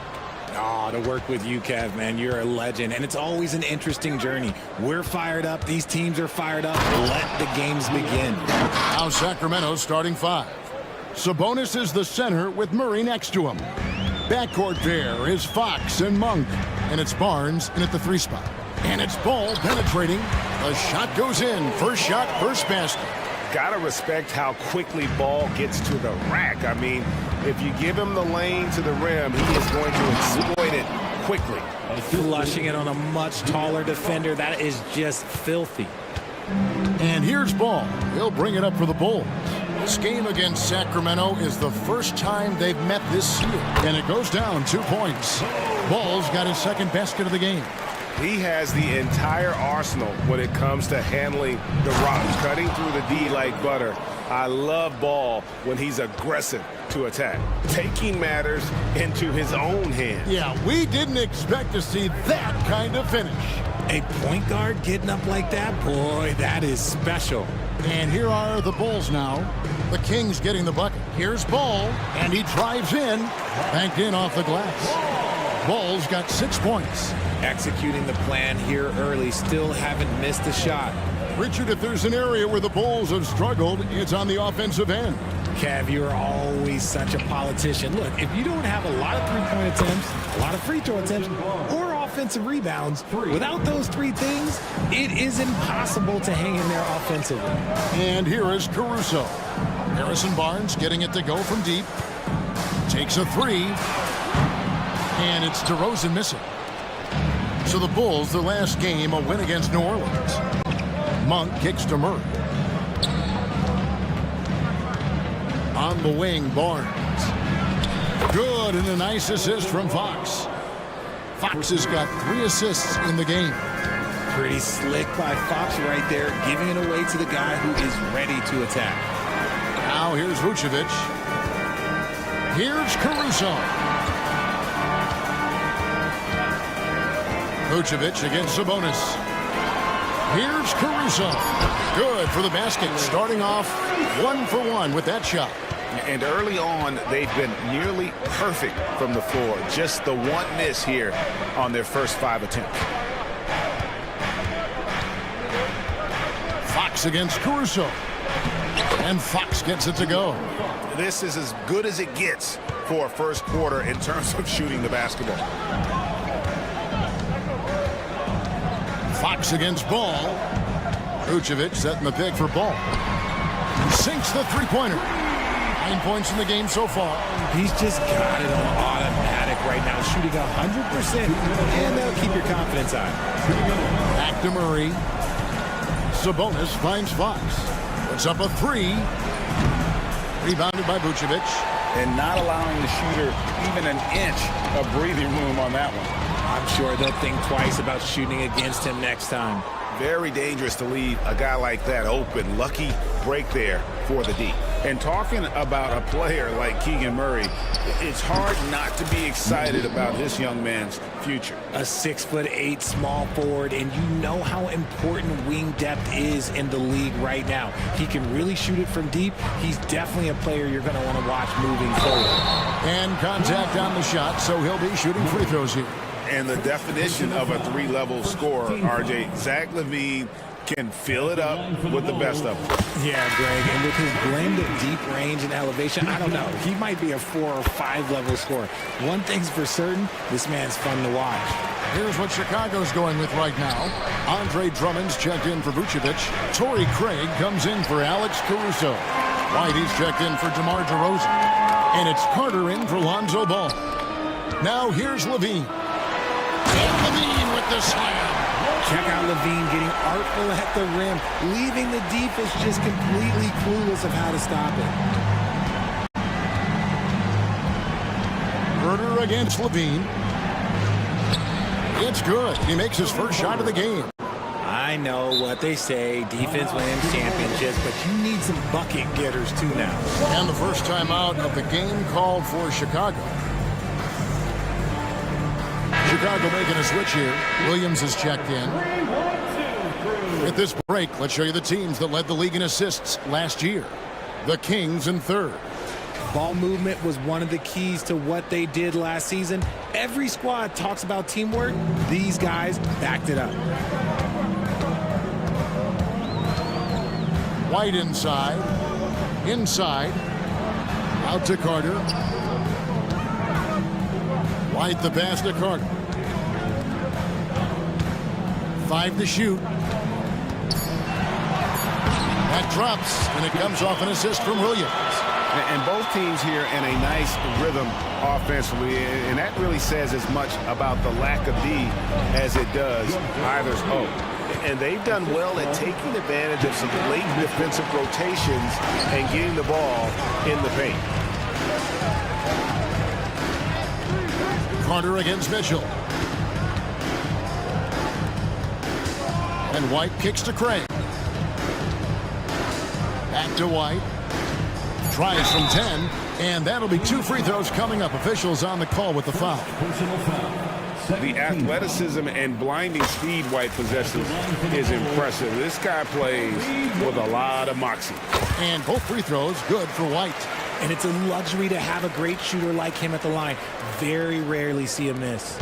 Oh, to work with you, Kev, man. You're a legend, and it's always an interesting journey. We're fired up. These teams are fired up. Let the games begin. Now Sacramento starting 5. Sabonis is the center with Murray next to him. Backcourt there is Fox and Monk, and it's Barnes in at the 3 spot. And it's Ball penetrating. The shot goes in. First shot, first basket. Gotta respect how quickly Ball gets to the rack. I mean, if you give him the lane to the rim, he is going to exploit it quickly. Flushing it on a much taller defender. That is just filthy. And here's Ball. He'll bring it up for the Bulls. This game against Sacramento is the first time they've met this year. And it goes down 2 points. Ball's got his second basket of the game. He has the entire arsenal when it comes to handling the rock, cutting through the D like butter. I love Ball when he's aggressive to attack, taking matters into his own hands. Yeah, we didn't expect to see that kind of finish. A point guard getting up like that? Boy, that is special. And here are the Bulls now. The Kings getting the bucket. Here's Ball, and he drives in, banked in off the glass. Ball's got 6 points. Executing the plan here early, still haven't missed a shot. Richard, if there's an area where the Bulls have struggled, it's on the offensive end. Kev, you're always such a politician. Look, if you don't have a lot of three-point attempts, a lot of free throw attempts, or offensive rebounds, without those 3 things, it is impossible to hang in there offensively. And here is Caruso. Harrison Barnes getting it to go from deep. Takes a 3. And it's DeRozan missing. So the Bulls, their last game, a win against New Orleans. Monk kicks to Murray. On the wing, Barnes. Good, and a nice assist from Fox. Fox has got 3 assists in the game. Pretty slick by Fox right there, giving it away to the guy who is ready to attack. Now here's Vucevic. Here's Caruso. Vucevic against Sabonis. Here's Caruso. Good for the basket. Starting off 1 for 1 with that shot. And early on, they've been nearly perfect from the floor. Just the one miss here on their first 5 attempts. Fox against Caruso. And Fox gets it to go. This is as good as it gets for a first quarter in terms of shooting the basketball. Fox against Ball. Vucevic setting the pick for Ball. Sinks the three-pointer. 9 points in the game so far. He's just got it on automatic right now, shooting 100%, and that'll keep your confidence high. Back to Murray. Sabonis finds Fox. Puts up a 3. Rebounded by Vucevic. And not allowing the shooter even an inch of breathing room on that one. I'm sure they'll think twice about shooting against him next time. Very dangerous to leave a guy like that open. Lucky break there for the D. And talking about a player like Keegan Murray, it's hard not to be excited about this young man's future. A 6'8" small forward, and you know how important wing depth is in the league right now. He can really shoot it from deep. He's definitely a player you're going to want to watch moving forward. And contact on the shot, so he'll be shooting free throws here. And the definition of a 3-level scorer, RJ, Zach LaVine can fill it up with the best of them. Yeah, Greg, and with his blend of deep range and elevation, I don't know. He might be a 4 or 5 level scorer. One thing's for certain, this man's fun to watch. Here's what Chicago's going with right now. Andre Drummond's checked in for Vucevic. Torrey Craig comes in for Alex Caruso. Whitey's checked in for DeMar DeRozan. And it's Carter in for Lonzo Ball. Now here's LaVine. And LaVine with the slam. Check out LaVine getting artful at the rim, leaving the defense just completely clueless of how to stop it. Herder against LaVine. It's good. He makes his first shot of the game. I know what they say, defense wins championships, but you need some bucket getters too now. And the first time out of the game called for Chicago. Chicago making a switch here. Williams is checked in. At this break, let's show you the teams that led the league in assists last year. The Kings in third. Ball movement was one of the keys to what they did last season. Every squad talks about teamwork. These guys backed it up. White inside. Inside. Out to Carter. White the pass to Carter. 5 to shoot. That drops, and it comes off an assist from Williams. And both teams here in a nice rhythm offensively, and that really says as much about the lack of D as it does either's O. And they've done well at taking advantage of some late defensive rotations and getting the ball in the paint. Carter against Mitchell. And White kicks to Craig. Back to White. Tries from 10, and that'll be 2 free throws coming up. Officials on the call with the foul. The athleticism and blinding speed White possesses is impressive. This guy plays with a lot of moxie. And both free throws good for White. And it's a luxury to have a great shooter like him at the line. Very rarely see a miss.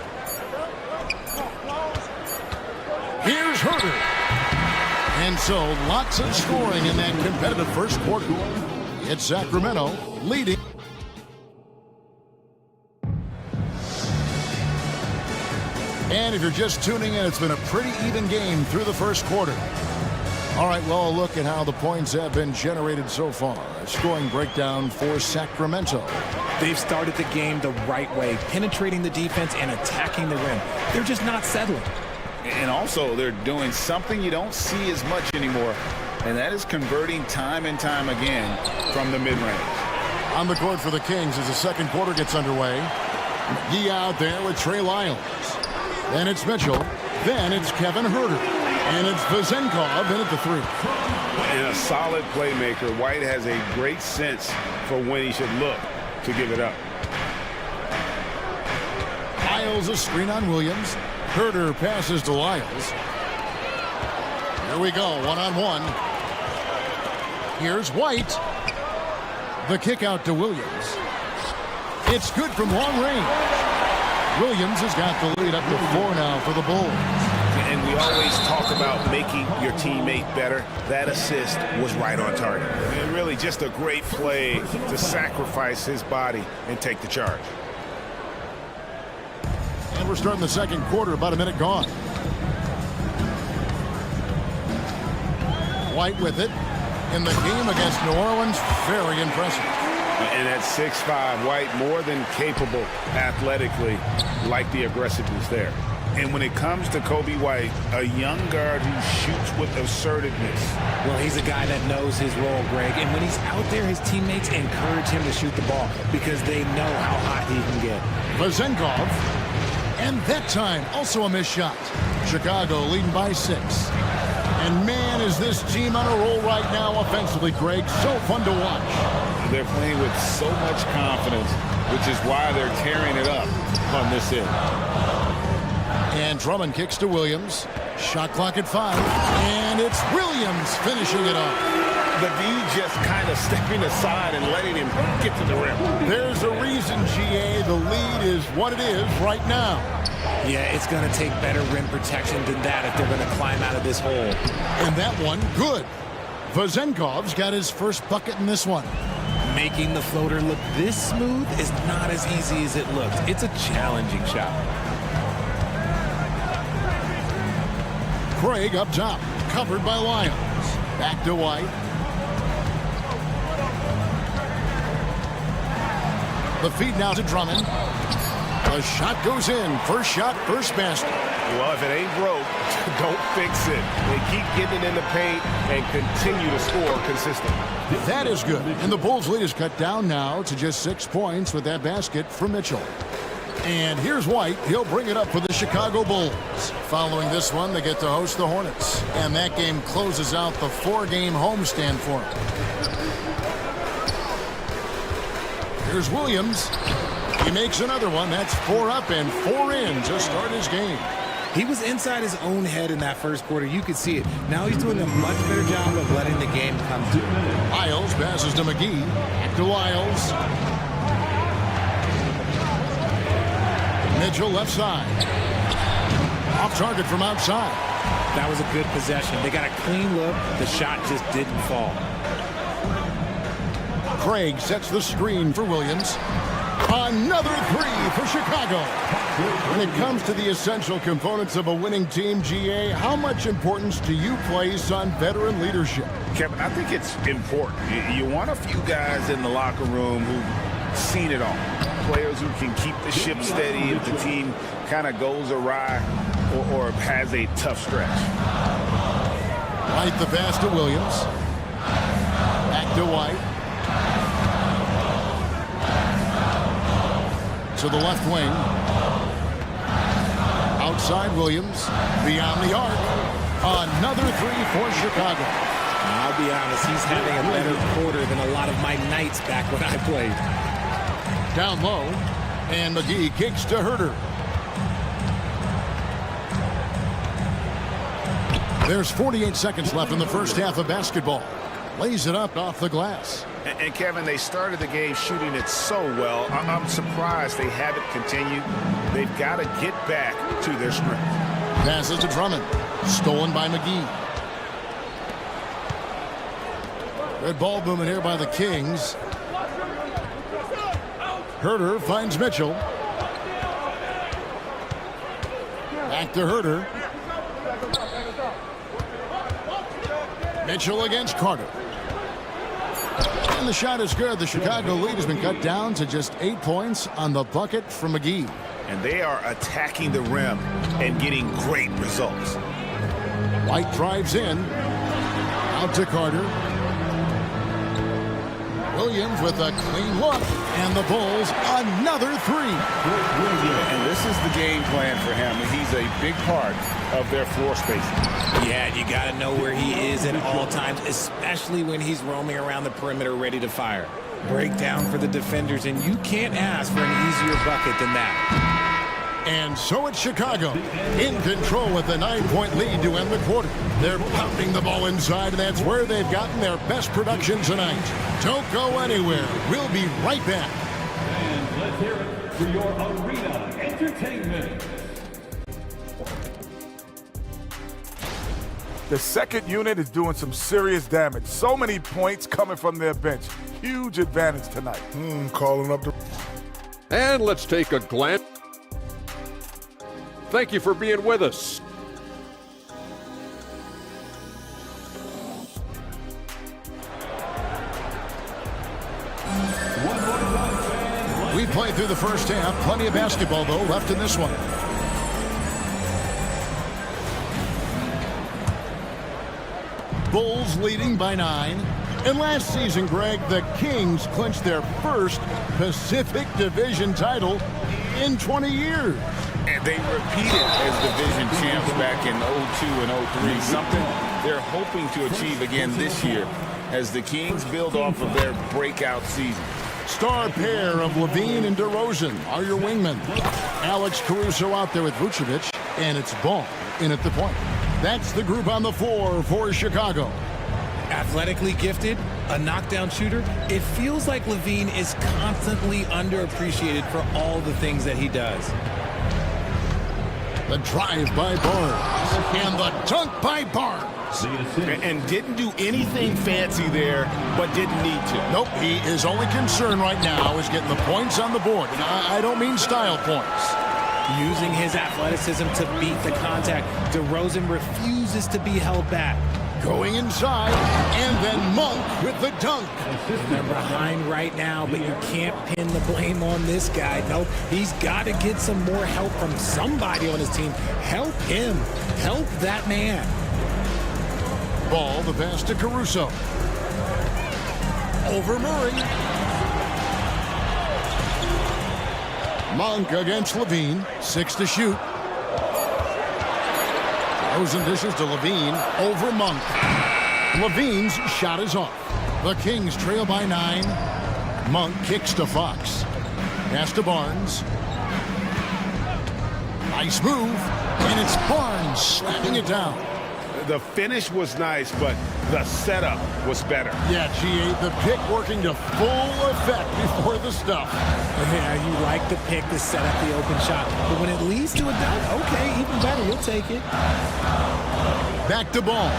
Here's Herder. And so lots of scoring in that competitive first quarter. It's Sacramento leading. And if you're just tuning in, it's been a pretty even game through the first quarter. All right, well, a look at how the points have been generated so far. A scoring breakdown for Sacramento. They've started the game the right way, penetrating the defense and attacking the rim. They're just not settling. And also, they're doing something you don't see as much anymore, and that is converting time and time again from the mid-range. On the court for the Kings as the second quarter gets underway. McGee out there with Trey Lyles. Then it's Mitchell. Then it's Kevin Herder. And it's Vezenkov in at the 3. And a solid playmaker. White has a great sense for when he should look to give it up. Lyles a screen on Williams. Herder passes to Lyles. Here we go, one-on-one. Here's White. The kick out to Williams. It's good from long range. Williams has got the lead up to 4 now for the Bulls. And we always talk about making your teammate better. That assist was right on target. And really just a great play to sacrifice his body and take the charge. And we're starting the second quarter, about a minute gone. White with it. In the game against New Orleans, very impressive. And at 6'5", White more than capable athletically, like the aggressiveness there. And when it comes to Kobe White, a young guard who shoots with assertiveness. Well, he's a guy that knows his role, Greg. And when he's out there, his teammates encourage him to shoot the ball because they know how hot he can get. Vezenkov. And that time, also a missed shot. Chicago leading by 6. And man, is this team on a roll right now offensively, Greg. So fun to watch. They're playing with so much confidence, which is why they're tearing it up on this end. And Drummond kicks to Williams. Shot clock at 5. And it's Williams finishing it off. The D just kind of stepping aside and letting him get to the rim. There's a reason, GA. The lead is what it is right now. Yeah, it's going to take better rim protection than that if they're going to climb out of this hole. And that one, good. Vezenkov's got his first bucket in this one. Making the floater look this smooth is not as easy as it looks. It's a challenging shot. Craig up top, covered by Lyles. Back to White. The feed now to Drummond. The shot goes in. First shot, first basket. Well, if it ain't broke, don't fix it. They keep getting it in the paint and continue to score consistently. That is good. And the Bulls' lead is cut down now to just 6 points with that basket from Mitchell. And here's White. He'll bring it up for the Chicago Bulls. Following this one, they get to host the Hornets. And that game closes out the 4-game homestand for them. Here's Williams. He makes another one. That's 4 up and 4 in to start his game. He was inside his own head in that first quarter. You could see it. Now he's doing a much better job of letting the game come to him. Lyles passes to McGee. Back to Lyles. Mitchell left side. Off target from outside. That was a good possession. They got a clean look. The shot just didn't fall. Craig sets the screen for Williams. Another three for Chicago. When it comes to the essential components of a winning team, GA, how much importance do you place on veteran leadership? Kevin, I think it's important. You want a few guys in the locker room who've seen it all. Players who can keep the ship steady if the team kind of goes awry or has a tough stretch. White the pass to Williams. Back to White. To the left wing. Outside Williams. Beyond the arc. Another three for Chicago. I'll be honest, he's having a better quarter than a lot of my nights back when I played. Down low. And McGee kicks to Herter. There's 48 seconds left in the first half of basketball. Lays it up off the glass. And Kevin, they started the game shooting it so well. I'm surprised they haven't continued. They've got to get back to their strength. Passes to Drummond. Stolen by McGee. Red ball movement here by the Kings. Herter finds Mitchell. Back to Herter. Mitchell against Carter. And the shot is good. The Chicago lead has been cut down to just 8 points on the bucket from McGee. And they are attacking the rim and getting great results. White drives in. Out to Carter. Williams with a clean look. And the Bulls another three. And this is the game plan for him. He's a big part of their floor spacing. Yeah, you got to know where he is at all times, especially when he's roaming around the perimeter ready to fire. Breakdown for the defenders, and you can't ask for an easier bucket than that. And so it's Chicago in control with a 9-point lead to end the quarter. They're pounding the ball inside, and that's where they've gotten their best production tonight. Don't go anywhere. We'll be right back. And let's hear it for your arena entertainment. The second unit is doing some serious damage. So many points coming from their bench. Huge advantage tonight. Calling up the... And let's take a glance. Thank you for being with us. We played through the first half. Plenty of basketball, though, left in this one. Bulls leading by 9. And last season, Greg, the Kings clinched their first Pacific Division title in 20 years. And they repeated as division champs back in 02 and 03, something they're hoping to achieve again this year as the Kings build off of their breakout season. Star pair of Levine and DeRozan are your wingmen. Alex Caruso out there with Vucevic, and it's Ball in at the point. That's the group on the floor for Chicago. Athletically gifted, a knockdown shooter. It feels like Levine is constantly underappreciated for all the things that he does. The drive by Barnes and the dunk by Barnes. And didn't do anything fancy there, but didn't need to. Nope, his only concern right now is getting the points on the board. And I don't mean style points. Using his athleticism to beat the contact, DeRozan refuses to be held back. Going inside, and then Monk with the dunk. They're behind right now, but you can't pin the blame on this guy. No, he's got to get some more help from somebody on his team. Help him. Help that man. Ball, the pass to Caruso. Over Murray. Monk against Levine. 6 to shoot. Rosen dishes to Levine. Over Monk. Levine's shot is off. The Kings trail by 9. Monk kicks to Fox. Pass to Barnes. Nice move. And it's Barnes slamming it down. The finish was nice, but the setup was better. Yeah, G8, the pick working to full effect before the stuff. Yeah, you like the pick to set up the open shot. But when it leads to a dunk, okay, even better. You'll take it. Back to ball.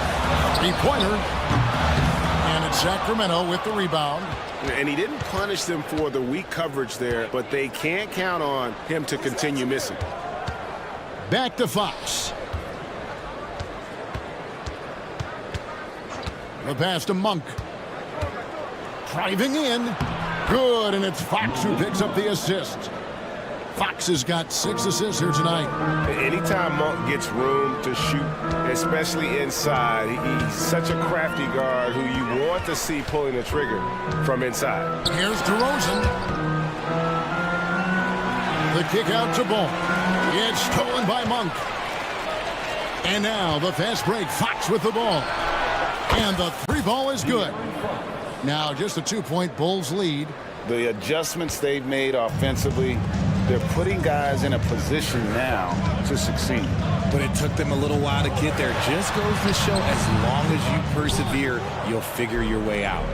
Three-pointer. And it's Sacramento with the rebound. And he didn't punish them for the weak coverage there, but they can't count on him to continue missing. Back to Fox. The pass to Monk. Driving in. Good, and it's Fox who picks up the assist. Fox has got 6 assists here tonight. Anytime Monk gets room to shoot, especially inside, he's such a crafty guard who you want to see pulling the trigger from inside. Here's DeRozan. The kick out to Ball. It's stolen by Monk. And now the fast break. Fox with the ball. And the three ball is good. Now just a 2-point Bulls lead. The adjustments they've made offensively, they're putting guys in a position now to succeed. But it took them a little while to get there. Just goes to show as long as you persevere, you'll figure your way out.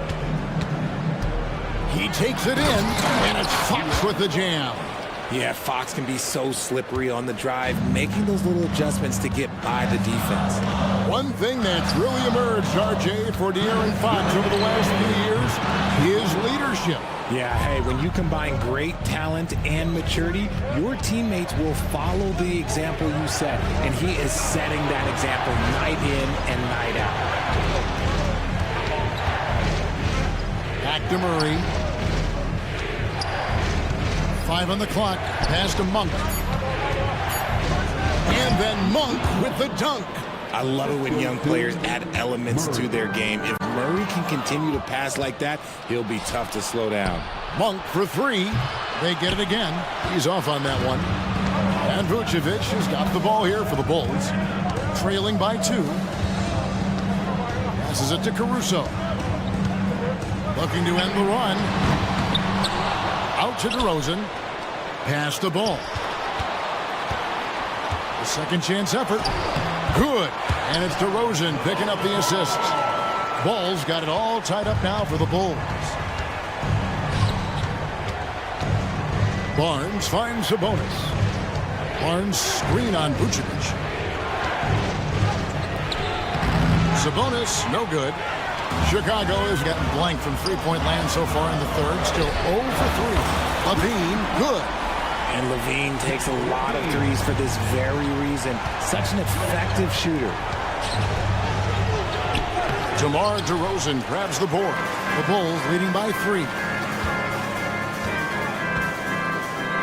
He takes it in, and it's Fox with the jam. Yeah, Fox can be so slippery on the drive, making those little adjustments to get by the defense. One thing that's really emerged, RJ, for De'Aaron Fox over the last few years is leadership. Yeah, hey, when you combine great talent and maturity, your teammates will follow the example you set, and he is setting that example night in and night out. Back to Murray. 5 on the clock. Pass to Monk. And then Monk with the dunk. I love it when young players add elements to their game. If Murray can continue to pass like that, he'll be tough to slow down. Monk for 3. They get it again. He's off on that one. And Vucevic has got the ball here for the Bulls. Trailing by 2. Passes it to Caruso. Looking to end the run. Out to DeRozan. Pass the ball. The second chance effort. Good. And it's DeRozan picking up the assist. Bulls got it all tied up now for the Bulls. Barnes finds Sabonis. Barnes screen on Vucevic. Sabonis, no good. Chicago has gotten blank from three-point land so far in the third. Still 0 for 3. Levine, good. And Levine takes a lot of threes for this very reason. Such an effective shooter. DeMar DeRozan grabs the board. The Bulls leading by 3.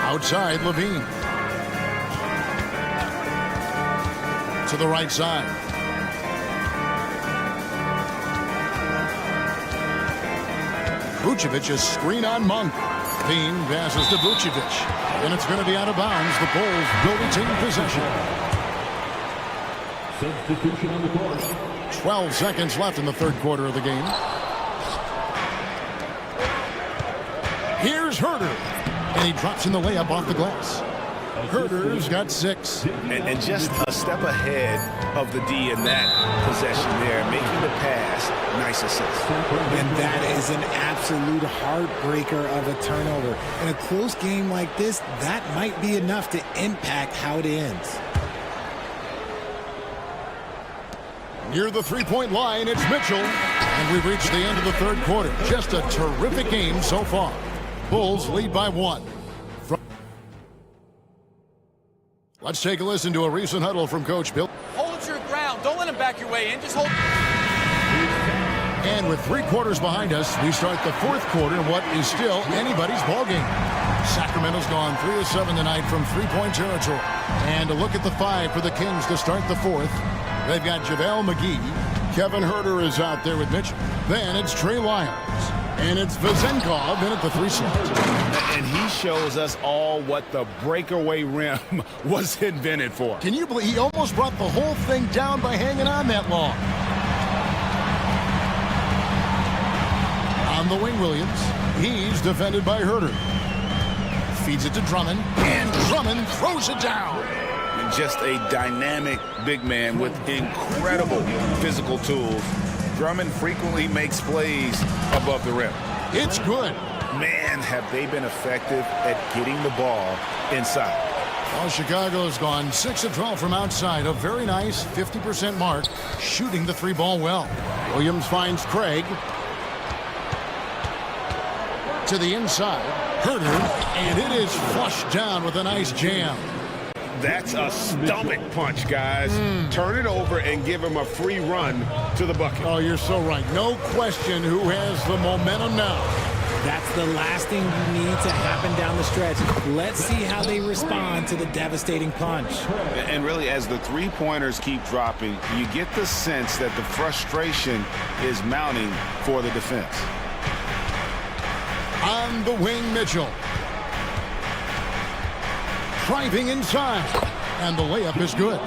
Outside, Levine. To the right side. Vucevic is screen on Monk. Levine passes to Vucevic. And it's going to be out of bounds. The Bulls will retain possession. Substitution on the court. 12 seconds left in the third quarter of the game. Here's Herter. And he drops in the layup off the glass. Herter's got 6. And just a step ahead of the D in that possession there, making the pass. Nice assist. And that is an absolute heartbreaker of a turnover. In a close game like this, that might be enough to impact how it ends. Near the three-point line, it's Mitchell. And we've reached the end of the third quarter. Just a terrific game so far. Bulls lead by 1. Let's take a listen to a recent huddle from Coach Bill. Hold your ground. Don't let him back your way in. Just hold. And with 3 quarters behind us, we start the fourth quarter in what is still anybody's ballgame. Sacramento's gone 3 of 7 tonight from three-point territory. And a look at the 5 for the Kings to start the fourth. They've got JaVale McGee. Kevin Herter is out there with Mitchell. Then it's Trey Lyons. And it's Vezenkov in at the 3 slot. And he shows us all what the breakaway rim was invented for. Can you believe he almost brought the whole thing down by hanging on that long? On the wing, Williams. He's defended by Herter. Feeds it to Drummond. And Drummond throws it down. just a dynamic big man with incredible physical tools. Drummond frequently makes plays above the rim. It's good. Man, have they been effective at getting the ball inside. Well, Chicago's gone 6 of 12 from outside. A very nice 50% mark, shooting the three ball well. Williams finds Craig. To the inside. Herder, and it is flushed down with a nice jam. That's a stomach punch, guys. Turn it over and give him a free run to the bucket. Oh, you're so right. No question who has the momentum now. That's the last thing you need to happen down the stretch. Let's see how they respond to the devastating punch. And really, as the three-pointers keep dropping, you get the sense that the frustration is mounting for the defense. On the wing, Mitchell. Driving inside. And the layup is good.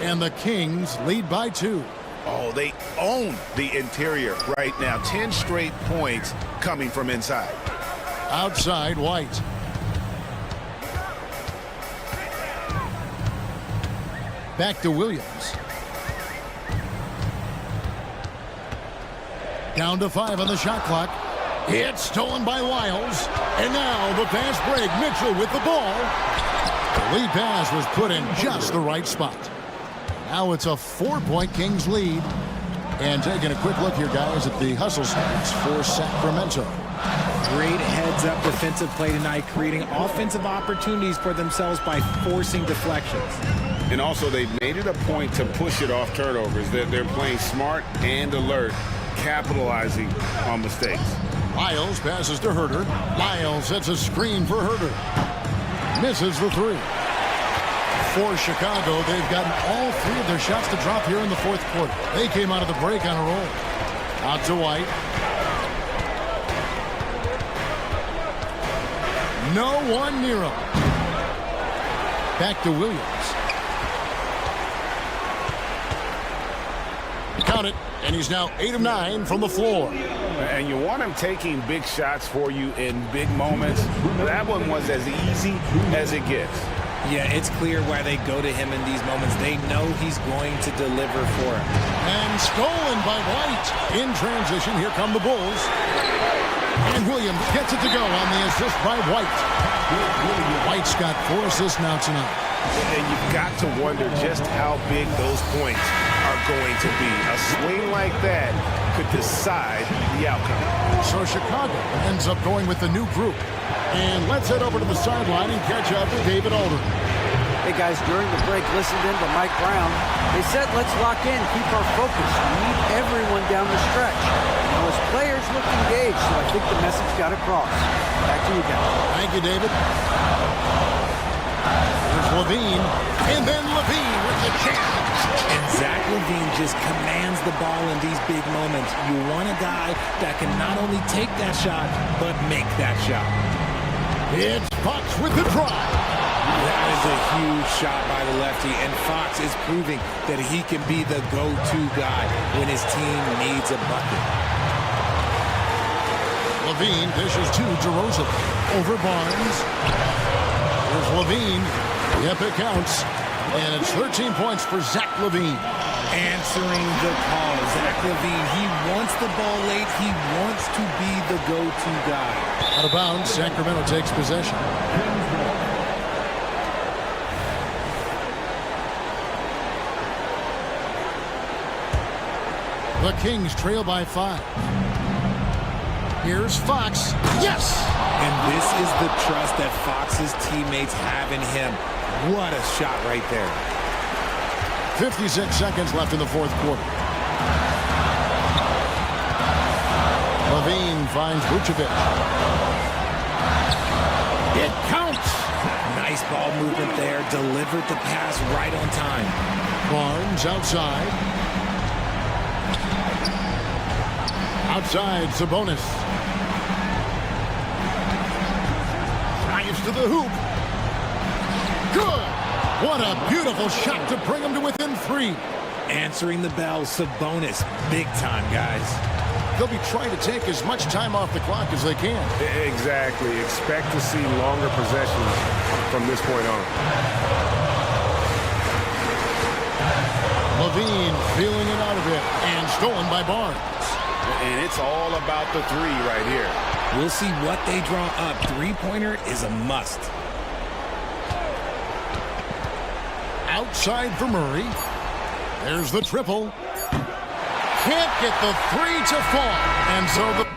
And the Kings lead by 2. Oh, they own the interior right now. 10 straight points coming from inside. Outside, White. Back to Williams. Down to 5 on the shot clock. It's stolen by Wiles. And now the fast break. Mitchell with the ball. The lead pass was put in just the right spot. Now it's a 4-point Kings lead. And taking a quick look here, guys, at the hustle stats for Sacramento. Great heads-up defensive play tonight, creating offensive opportunities for themselves by forcing deflections. And also, they've made it a point to push it off turnovers. They're playing smart and alert, capitalizing on mistakes. Lyles passes to Herder. Lyles sets a screen for Herder. Misses the 3. For Chicago, they've gotten all 3 of their shots to drop here in the fourth quarter. They came out of the break on a roll. Out to White. No one near him. Back to Williams. Count it, and he's now 8 of 9 from the floor. And you want him taking big shots for you in big moments. That one was as easy as it gets. Yeah, it's clear why they go to him in these moments. They know he's going to deliver for him. And stolen by White. In transition, here come the Bulls. And Williams gets it to go on the assist by White. White's got 4 assists now tonight. And you've got to wonder just how big those points are going to be. A swing like that could decide the outcome. So Chicago ends up going with the new group. And let's head over to the sideline and catch up with David Alder. Hey guys, during the break, listened in to Mike Brown. They said, let's lock in, keep our focus. We need everyone down the stretch. Now, his players look engaged, so I think the message got across. Back to you guys. Thank you, David. There's Levine, and then Levine with the jam. And Zach LaVine just commands the ball in these big moments. You want a guy that can not only take that shot, but make that shot. It's Fox with the drive. That is a huge shot by the lefty, and Fox is proving that he can be the go-to guy when his team needs a bucket. Levine dishes to DeRozan. Over Barnes. There's Levine. Yep, it counts. And it's 13 points for Zach LaVine. Answering the call. Zach LaVine, he wants the ball late. He wants to be the go-to guy. Out of bounds, Sacramento takes possession. The Kings trail by 5. Here's Fox. Yes! And this is the trust that Fox's teammates have in him. What a shot right there. 56 seconds left in the fourth quarter. Levine finds Vucevic. It counts! Nice ball movement there. Delivered the pass right on time. Barnes outside. Outside, Sabonis. Drives to the hoop. Good! What a beautiful shot to bring him to within 3. Answering the bell, Sabonis. Big time, guys. They'll be trying to take as much time off the clock as they can. Exactly. Expect to see longer possessions from this point on. Levine feeling it out of it and stolen by Barnes. And it's all about the three right here. We'll see what they draw up. Three-pointer is a must. Outside for Murray. There's the triple. Can't get the three to fall. And so the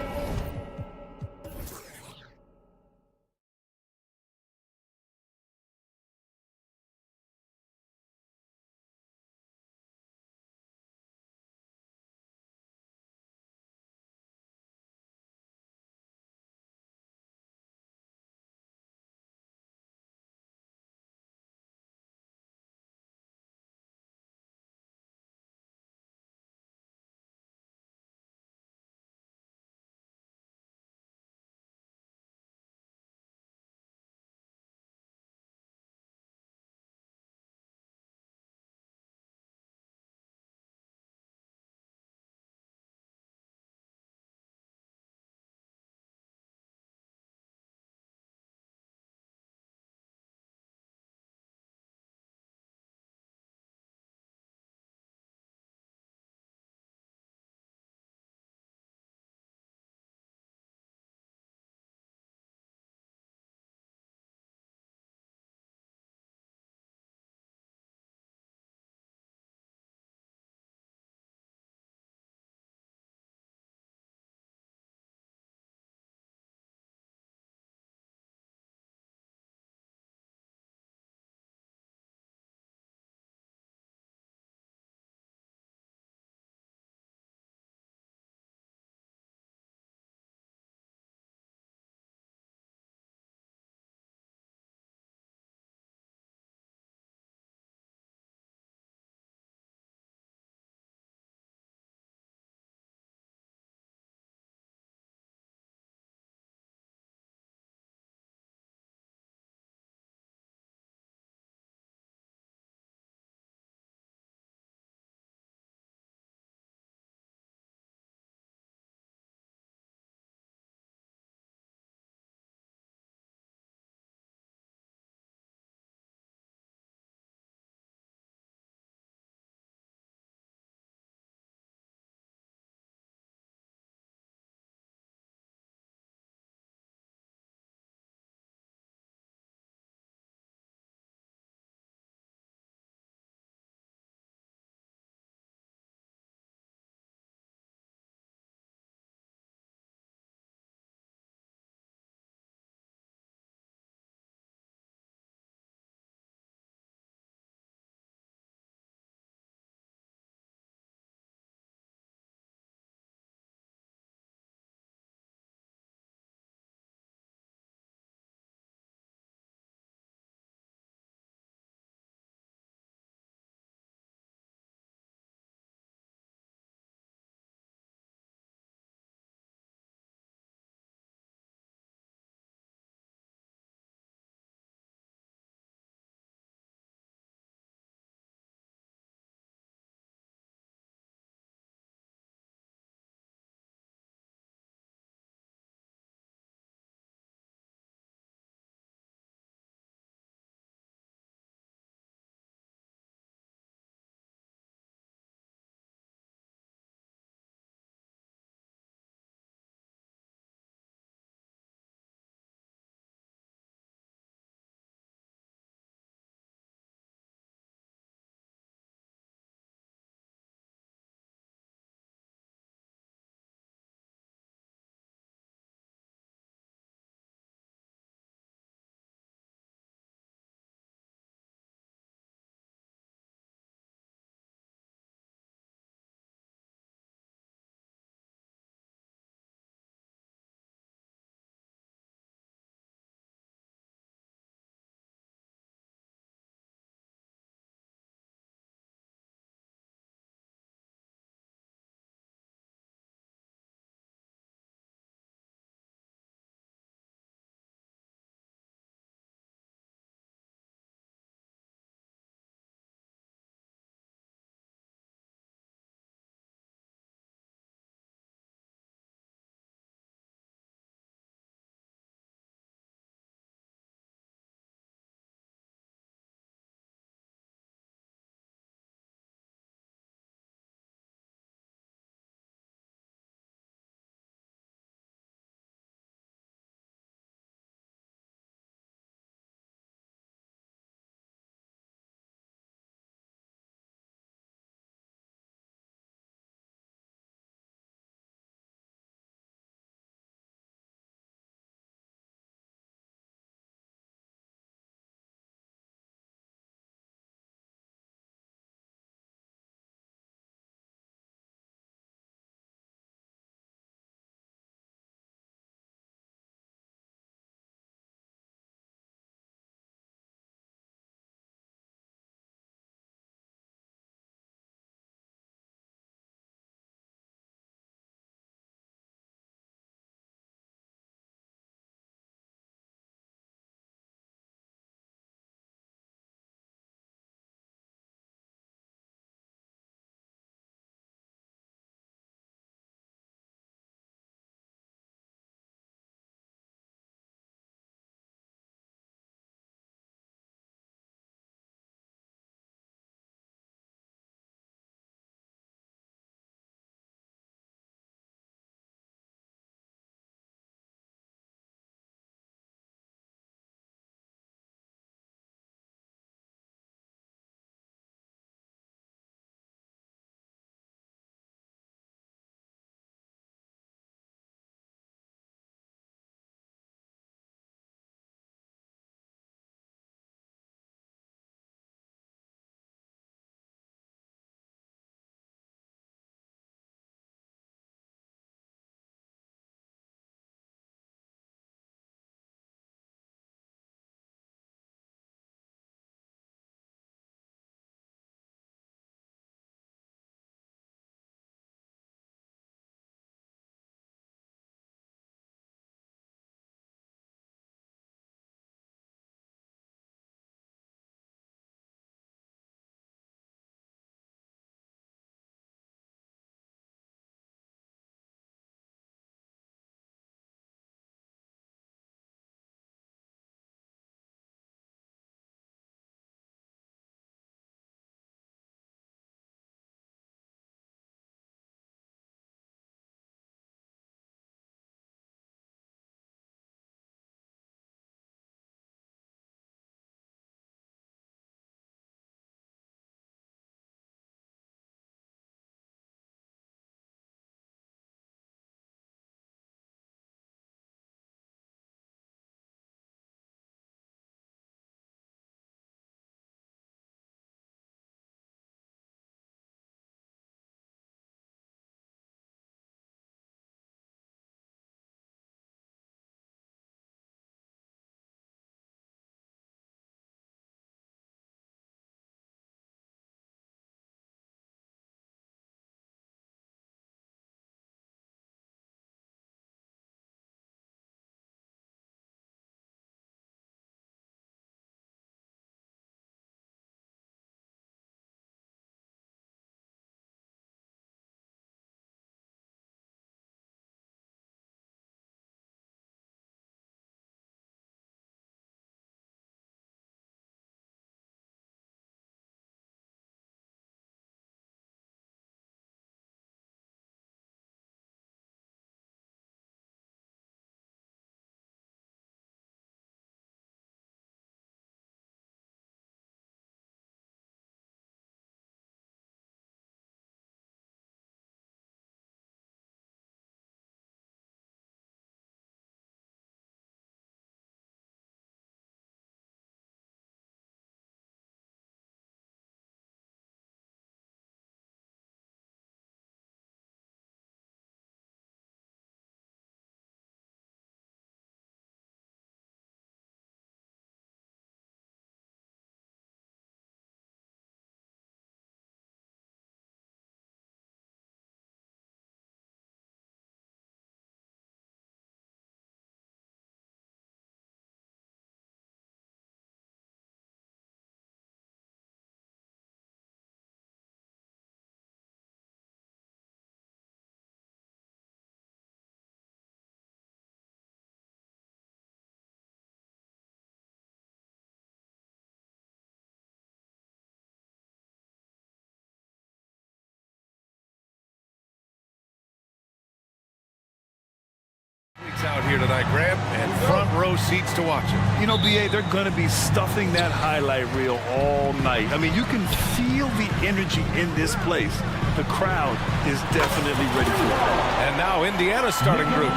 out here tonight, Grant, and front row seats to watch it. You know, BA, they're going to be stuffing that highlight reel all night. I mean, you can feel the energy in this place. The crowd is definitely ready for it. And now Indiana's starting group.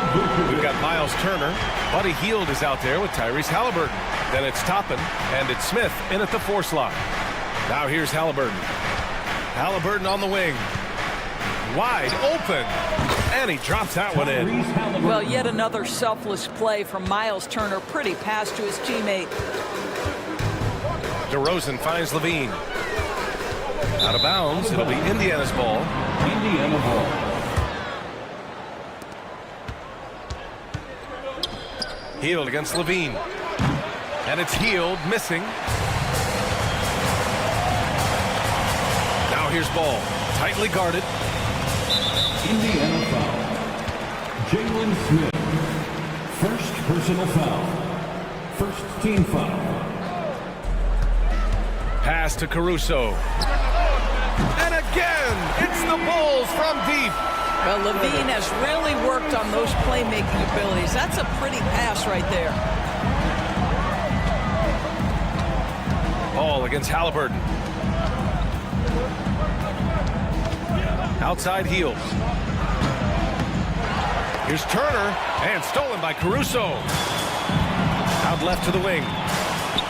We've got Miles Turner. Buddy Hield is out there with Tyrese Halliburton. Then it's Toppin, and it's Smith in at the 4 slot. Now here's Halliburton. Halliburton on the wing. Wide open. And he drops that one in. Well, yet another selfless play from Miles Turner. Pretty pass to his teammate. DeRozan finds Levine. Out of bounds. It'll be Indiana's ball. Indiana ball. Hield against Levine. And it's Hield missing. Now here's ball. Tightly guarded. Indiana foul. Jalen Smith. First personal foul. First team foul. Pass to Caruso. And again, it's the Bulls from deep. Well, Levine has really worked on those playmaking abilities. That's a pretty pass right there. Ball against Halliburton. Outside Hield. Here's Turner, and stolen by Caruso. Out left to the wing.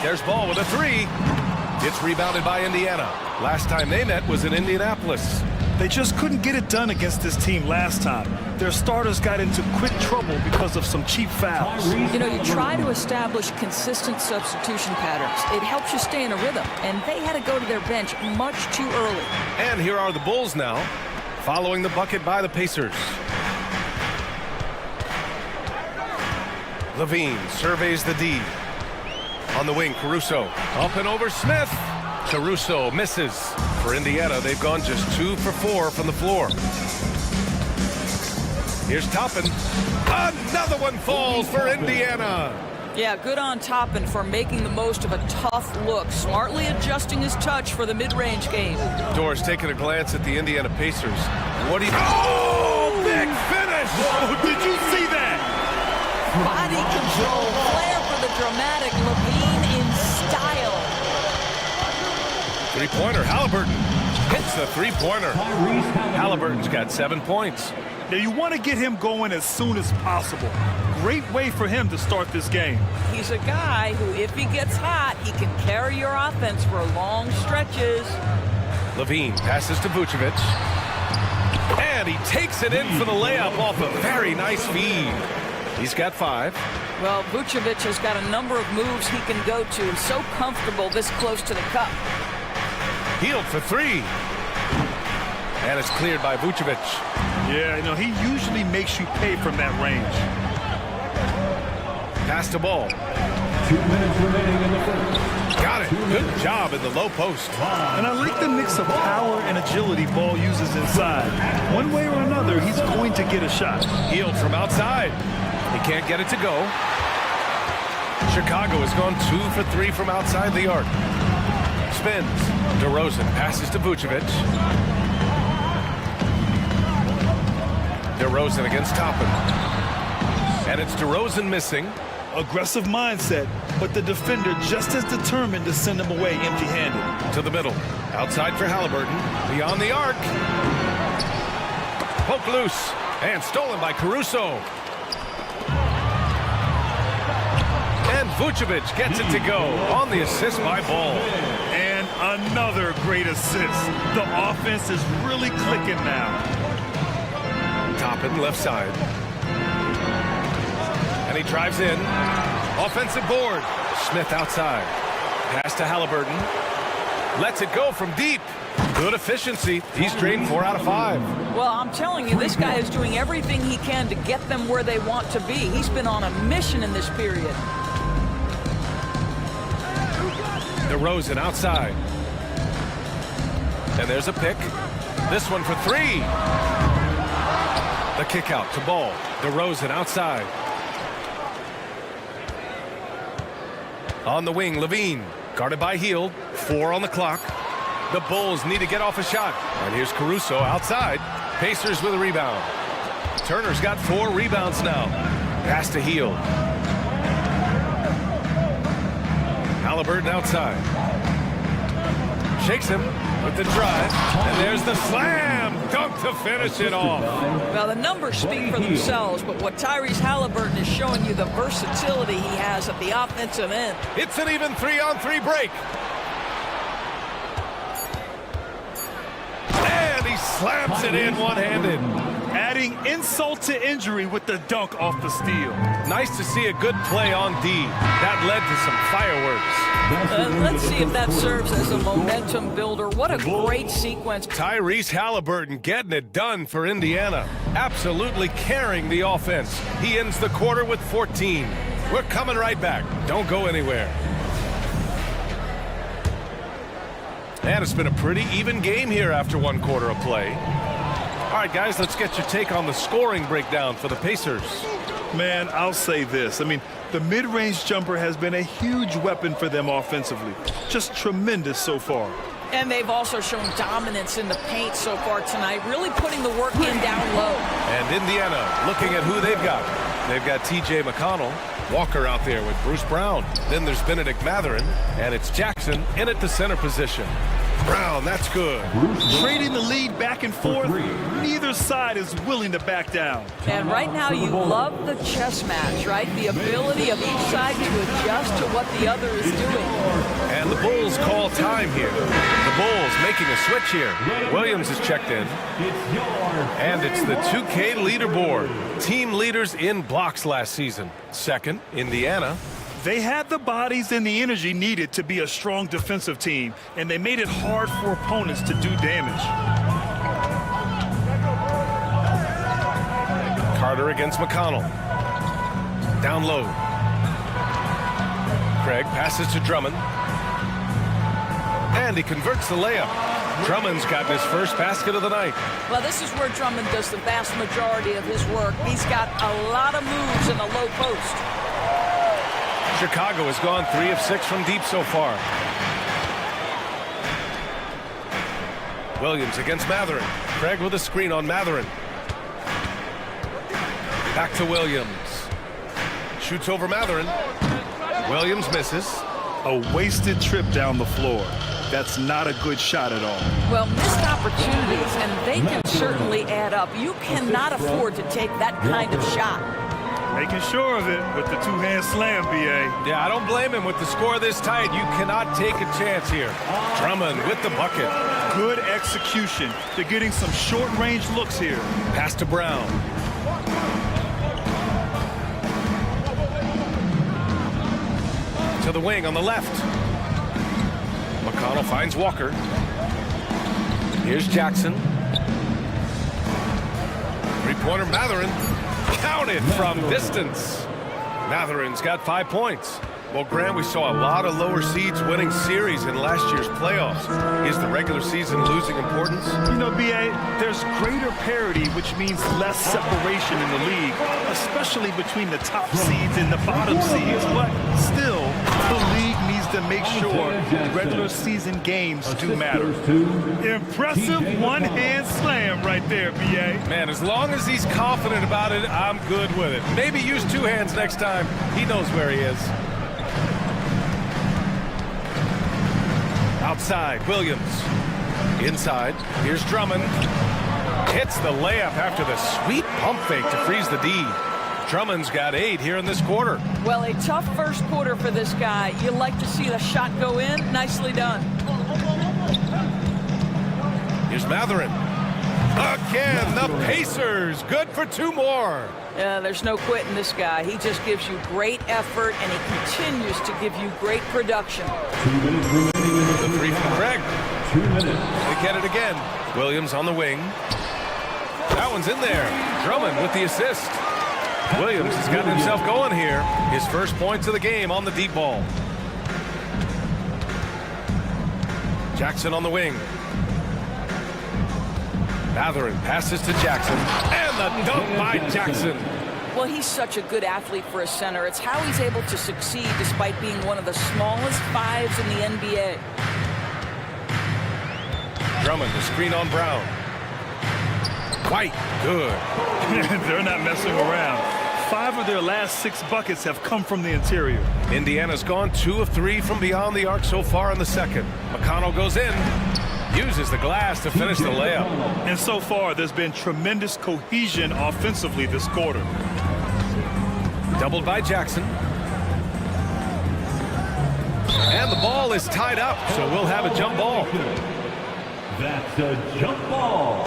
There's ball with a 3. It's rebounded by Indiana. Last time they met was in Indianapolis. They just couldn't get it done against this team last time. Their starters got into quick trouble because of some cheap fouls. You know, you try to establish consistent substitution patterns. It helps you stay in a rhythm, and they had to go to their bench much too early. And here are the Bulls now, following the bucket by the Pacers. Levine surveys the D. On the wing, Caruso. Up and over Smith. Caruso misses. For Indiana, they've gone just 2 for 4 from the floor. Here's Toppin. Another one falls for Indiana. Yeah, good on Toppin for making the most of a tough look, smartly adjusting his touch for the mid-range game. Doris taking a glance at the Indiana Pacers. What do you... Oh, big finish! Oh, did you see that? Body control, flair for the dramatic, Levine in style. Three-pointer, Halliburton hits the three-pointer. Halliburton's got 7 points. Now you want to get him going as soon as possible. Great way for him to start this game. He's a guy who, if he gets hot, he can carry your offense for long stretches. Levine passes to Vucevic. And he takes it in for the layup off a very nice feed. He's got 5. Well, Vucevic has got a number of moves he can go to. He's so comfortable this close to the cup. Hield for 3. And it's cleared by Vucevic. Yeah, you know, he usually makes you pay from that range. Pass to ball. 2 minutes remaining in the first. Got it. Good job in the low post. And I like the mix of power and agility Ball uses inside. One way or another, he's going to get a shot. Hield from outside. He can't get it to go. Chicago has gone 2 for 3 from outside the arc. Spins. DeRozan passes to Vucevic. DeRozan against Toppin. And it's DeRozan missing. Aggressive mindset, but the defender just as determined to send him away empty-handed. To the middle. Outside for Halliburton. Beyond the arc. Poke loose. And stolen by Caruso. And Vucevic gets it to go on the assist by Ball. And another great assist. The offense is really clicking now. Toppin left side. And he drives in. Offensive board. Smith outside. Pass to Halliburton. Lets it go from deep. Good efficiency. He's drained 4 out of 5. Well, I'm telling you, this guy is doing everything he can to get them where they want to be. He's been on a mission in this period. DeRozan outside. And there's a pick. This one for 3. The kick out to Ball. DeRozan outside. On the wing, Levine. Guarded by Hield. 4 on the clock. The Bulls need to get off a shot. And here's Caruso outside. Pacers with a rebound. Turner's got 4 rebounds now. Pass to Heel. Halliburton outside. Shakes him with the drive. And there's the slam dunk to finish it off. Well, the numbers speak for themselves, but what Tyrese Halliburton is showing you the versatility he has at the offensive end. It's an even 3-on-3 break. And he slams it in one-handed. Adding insult to injury with the dunk off the steal. Nice to see a good play on D. That led to some fireworks. Let's see if that serves as a momentum builder. What a great sequence. Tyrese Halliburton getting it done for Indiana. Absolutely carrying the offense. He ends the quarter with 14. We're coming right back. Don't go anywhere. And it's been a pretty even game here after one quarter of play. All right, guys, let's get your take on the scoring breakdown for the Pacers. Man, I'll say this. I mean, the mid-range jumper has been a huge weapon for them offensively. Just tremendous so far. And they've also shown dominance in the paint so far tonight, really putting the work in down low. And Indiana looking at who they've got. They've got T.J. McConnell, Walker out there with Bruce Brown. Then there's Benedict Mathurin, and it's Jackson in at the center position. Brown, that's good. Trading the lead back and forth, neither side is willing to back down. And right now you love the chess match, right? The ability of each side to adjust to what the other is doing. And the Bulls call time here. The Bulls making a switch here. Williams is checked in. And it's the 2K leaderboard. Team leaders in blocks last season. Second, Indiana. They had the bodies and the energy needed to be a strong defensive team, and they made it hard for opponents to do damage. Carter against McConnell. Down low. Craig passes to Drummond. And he converts the layup. Drummond's gotten his first basket of the night. Well, this is where Drummond does the vast majority of his work. He's got a lot of moves in the low post. Chicago has gone 3 of 6 from deep so far. Williams against Mathurin. Craig with a screen on Mathurin. Back to Williams. Shoots over Mathurin. Williams misses. A wasted trip down the floor. That's not a good shot at all. Well, missed opportunities, and they can certainly add up. You cannot afford to take that kind of shot. Making sure of it with the two-hand slam, B.A. Yeah, I don't blame him. With the score this tight, you cannot take a chance here. Drummond with the bucket. Good execution. They're getting some short-range looks here. Pass to Brown. To the wing on the left. McConnell finds Walker. Here's Jackson. Three-pointer Mathurin. Counted from distance. Mathurin's got 5 points. Well, Graham, we saw a lot of lower seeds winning series in last year's playoffs. Is the regular season losing importance? You know, B.A., there's greater parity, which means less separation in the league, especially between the top seeds and the bottom seeds. But still, the league needs to make sure regular season games do matter. Impressive one-hand slam right there, B.A. Man, as long as he's confident about it, I'm good with it. Maybe use two hands next time. He knows where he is. Outside, Williams. Inside, here's Drummond. Hits the layup after the sweet pump fake to freeze the D. Drummond's got 8 here in this quarter. Well, a tough first quarter for this guy. You like to see the shot go in. Nicely done. Here's Mathurin. Again, the Pacers. Good for 2 more. There's no quitting this guy. He just gives you great effort, and he continues to give you great production. 2 minutes remaining in The three from Craig. 2 minutes. They get it again. Williams on the wing. That one's in there. Drummond with the assist. Williams has gotten himself going here. His first points of the game on the deep ball. Jackson on the wing. Mathurin passes to Jackson. And the dunk by Jackson. Well, he's such a good athlete for a center. It's how he's able to succeed despite being one of the smallest 5s in the NBA. Drummond, the screen on Brown. White, good. They're not messing around. 5 of their last 6 buckets have come from the interior. Indiana's gone 2 of 3 from beyond the arc so far in the second. McConnell goes in, uses the glass to finish the layup. And so far, there's been tremendous cohesion offensively this quarter. Doubled by Jackson. And the ball is tied up, so we'll have a jump ball. That's a jump ball.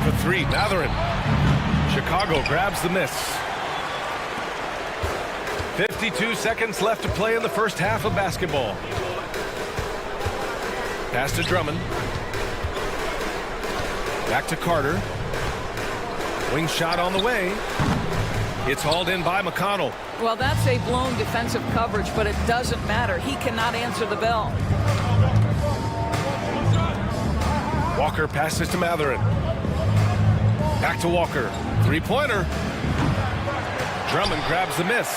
For 3, Matherin. Chicago grabs the miss. 52 seconds left to play in the first half of basketball. Pass to Drummond. Back to Carter. Wing shot on the way. It's hauled in by McConnell. Well, that's a blown defensive coverage, but it doesn't matter. He cannot answer the bell. Walker passes to Matherin. Back to Walker. 3-pointer. Drummond grabs the miss.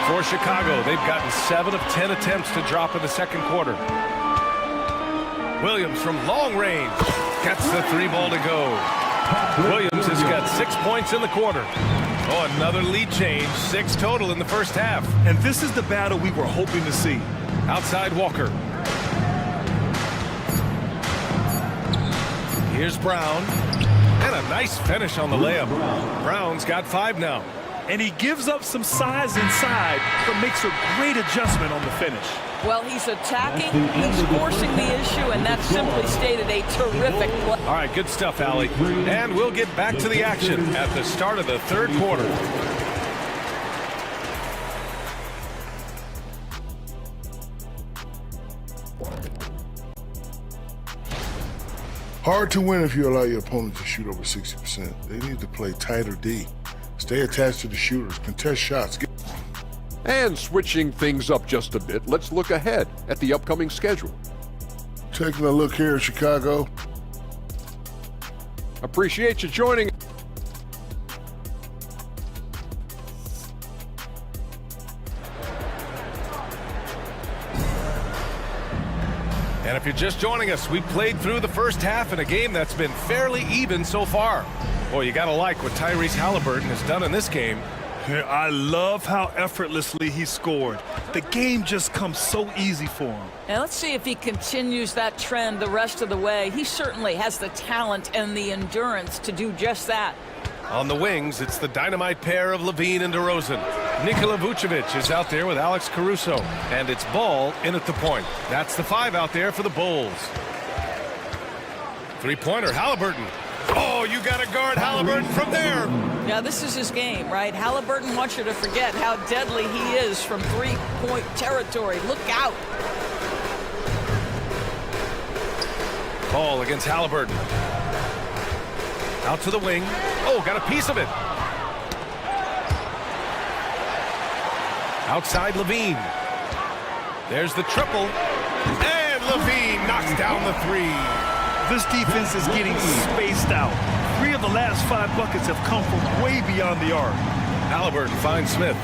For Chicago, they've gotten 7 of 10 attempts to drop in the second quarter. Williams from long range gets the 3 ball to go. Williams has got 6 points in the quarter. Oh, another lead change. 6 total in the first half. And this is the battle we were hoping to see. Outside Walker. Here's Brown. And a nice finish on the layup. Brown's got 5 now. And he gives up some size inside, but makes a great adjustment on the finish. Well, he's attacking, he's forcing the issue, and that's simply stated a terrific play. All right, good stuff, Allie. And we'll get back to the action at the start of the third quarter. Hard to win if you allow your opponent to shoot over 60%. They need to play tighter D. Stay attached to the shooters, contest shots. And switching things up just a bit, let's look ahead at the upcoming schedule. Taking a look here at Chicago. Appreciate you joining. And if you're just joining us, we played through the first half in a game that's been fairly even so far. Boy, you gotta like what Tyrese Halliburton has done in this game. I love how effortlessly he scored. The game just comes so easy for him. And let's see if he continues that trend the rest of the way. He certainly has the talent and the endurance to do just that. On the wings, it's the dynamite pair of Levine and DeRozan. Nikola Vucevic is out there with Alex Caruso. And it's Ball in at the point. That's the 5 out there for the Bulls. 3-pointer, Halliburton. Oh, you got to guard Halliburton from there. Yeah, this is his game, right? Halliburton wants you to forget how deadly he is from 3-point territory. Look out. Ball against Halliburton. Out to the wing. Oh, got a piece of it. Outside Levine. There's the triple. And Levine knocks down the 3. This defense is getting spaced out. 3 of the last 5 buckets have come from way beyond the arc. Halliburton finds Smith.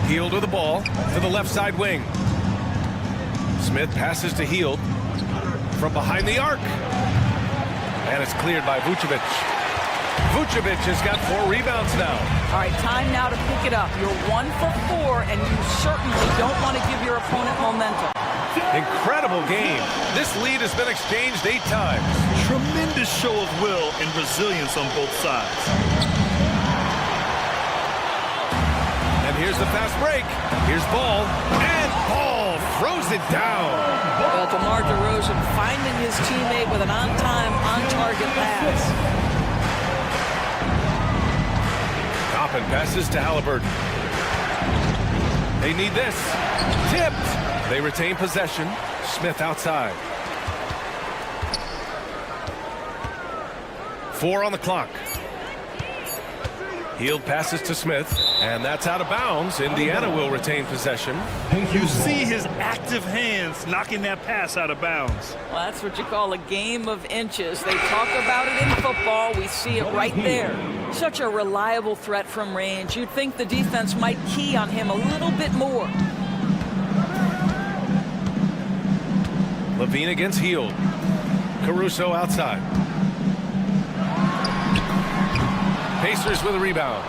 Hield with the ball to the left side wing. Smith passes to Hield from behind the arc. And it's cleared by Vucevic. Vucevic has got 4 rebounds now. All right, time now to pick it up. You're 1 for 4, and you certainly don't want to give your opponent momentum. Incredible game. This lead has been exchanged 8 times. Tremendous show of will and resilience on both sides. And here's the fast break. Here's Ball. And Ball throws it down. Well, DeMar DeRozan finding his teammate with an on-time, on-target pass. Toppin passes to Halliburton. They need this. Tipped. They retain possession. Smith outside. 4 on the clock. Hield passes to Smith, and that's out of bounds. Indiana will retain possession. You see his active hands knocking that pass out of bounds. Well, that's what you call a game of inches. They talk about it in football. We see it right there. Such a reliable threat from range. You'd think the defense might key on him a little bit more. Levine against Hield. Caruso outside. Pacers with a rebound.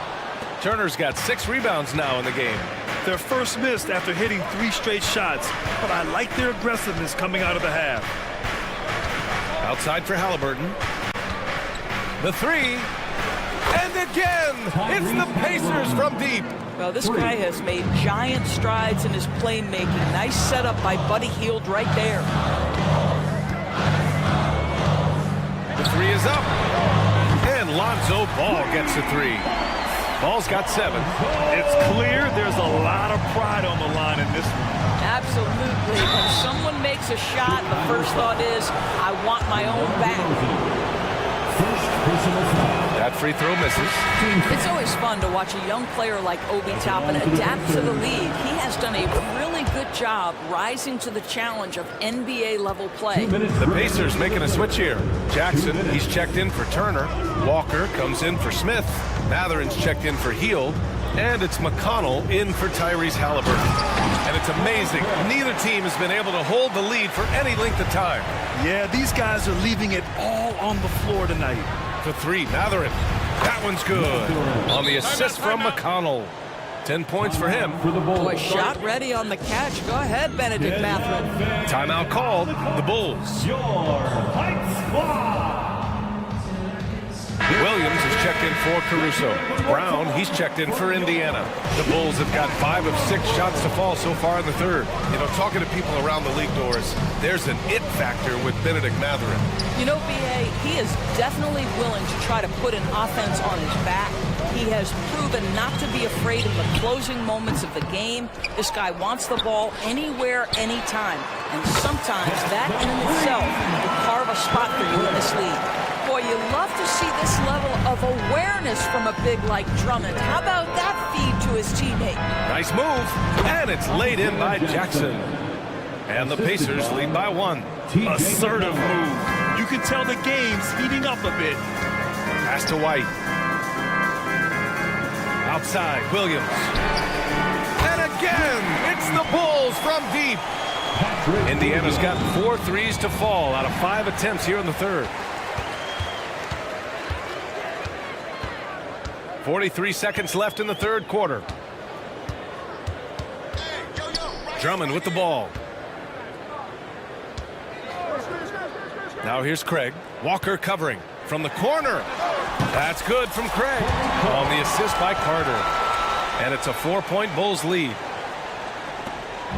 Turner's got 6 rebounds now in the game. Their first missed after hitting 3 straight shots, but I like their aggressiveness coming out of the half. Outside for Halliburton. The 3. And again, it's the Pacers from deep. Well, this guy has made giant strides in his playmaking. Nice setup by Buddy Hield right there. The 3 is up. And Lonzo Ball gets the 3. Ball's got 7. It's clear there's a lot of pride on the line in this one. Absolutely. When someone makes a shot, the first thought is, I want my own back. That free throw misses. It's always fun to watch a young player like Obi Toppin adapt to the league. He has done a really good job rising to the challenge of NBA-level play. The Pacers making a switch here. Jackson, he's checked in for Turner. Walker comes in for Smith. Matherin's checked in for Hield. And it's McConnell in for Tyrese Halliburton. And it's amazing. Neither team has been able to hold the lead for any length of time. Yeah, these guys are leaving it all on the floor tonight. For 3, Matherin. That one's good. On the assist from McConnell. 10 points for him. Boy, shot ready on the catch. Go ahead, Benedict Mathurin. Timeout called. The Bulls. Williams is checked in for Caruso. Brown, he's checked in for Indiana. The Bulls have got 5 of 6 shots to fall so far in the third. You know, talking to people around the league doors, there's an it factor with Benedict Mathurin. You know, B.A., he is definitely willing to try to put an offense on his back. He has proven not to be afraid of the closing moments of the game. This guy wants the ball anywhere, anytime. And sometimes that in itself will carve a spot for you in this league. Boy, you love to see this level of awareness from a big like Drummond. How about that feed to his teammate? Nice move, and it's laid in by Jackson. And the Pacers lead by 1. Assertive move. You can tell the game's speeding up a bit. Pass to White. Outside, Williams. And again, it's the Bulls from deep. Indiana's got 4 threes to fall out of 5 attempts here in the third. 43 seconds left in the third quarter. Drummond with the ball. Now here's Craig. Walker covering from the corner. That's good from Craig. On the assist by Carter. And it's a 4-point Bulls lead.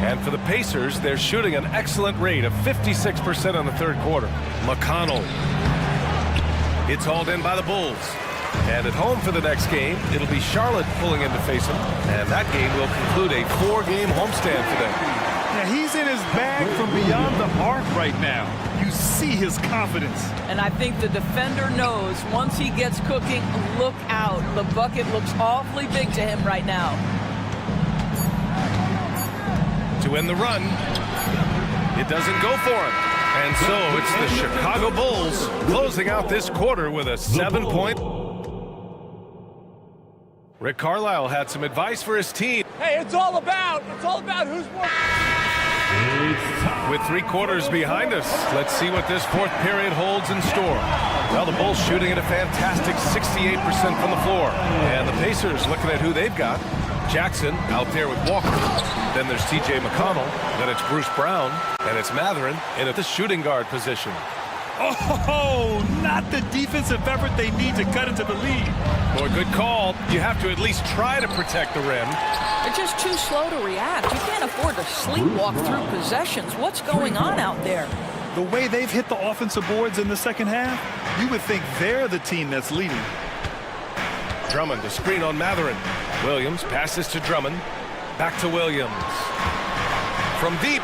And for the Pacers, they're shooting an excellent rate of 56% in the third quarter. McConnell. It's hauled in by the Bulls. And at home for the next game, it'll be Charlotte pulling in to face them. And that game will conclude a 4-game homestand for them. Now he's in his bag from beyond the arc right now. You see his confidence. And I think the defender knows once he gets cooking, look out. The bucket looks awfully big to him right now. To end the run, it doesn't go for him. And so it's the Chicago Bulls closing out this quarter with a 7-point. Rick Carlisle had some advice for his team. Hey, it's all about who's more. With 3 quarters behind us, let's see what this fourth period holds in store. Well, the Bulls shooting at a fantastic 68% from the floor. And the Pacers looking at who they've got. Jackson out there with Walker. Then there's T.J. McConnell. Then it's Bruce Brown. And it's Matherin in at the shooting guard position. Oh, not the defensive effort they need to cut into the lead. Boy, good call. You have to at least try to protect the rim. They're just too slow to react. You can't afford to sleepwalk through possessions. What's going on out there? The way they've hit the offensive boards in the second half, you would think they're the team that's leading. Drummond, a screen on Matherin. Williams passes to Drummond. Back to Williams. From deep.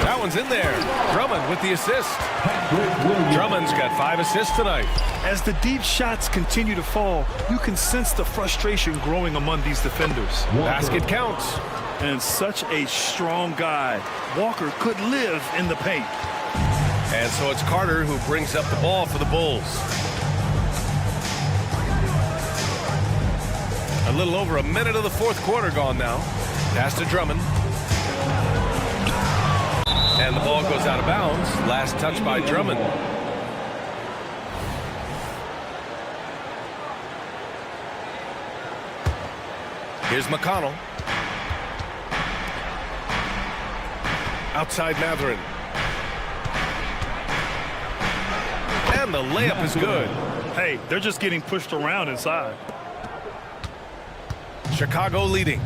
That one's in there. Drummond with the assist. Drummond's got 5 assists tonight. As the deep shots continue to fall, you can sense the frustration growing among these defenders. Basket counts. And such a strong guy. Walker could live in the paint. And so it's Carter who brings up the ball for the Bulls. A little over a minute of the fourth quarter gone now. Pass to Drummond. And the ball goes out of bounds. Last touch by Drummond. Here's McConnell. Outside Matherin. And the layup is good. Hey, they're just getting pushed around inside. Chicago leading.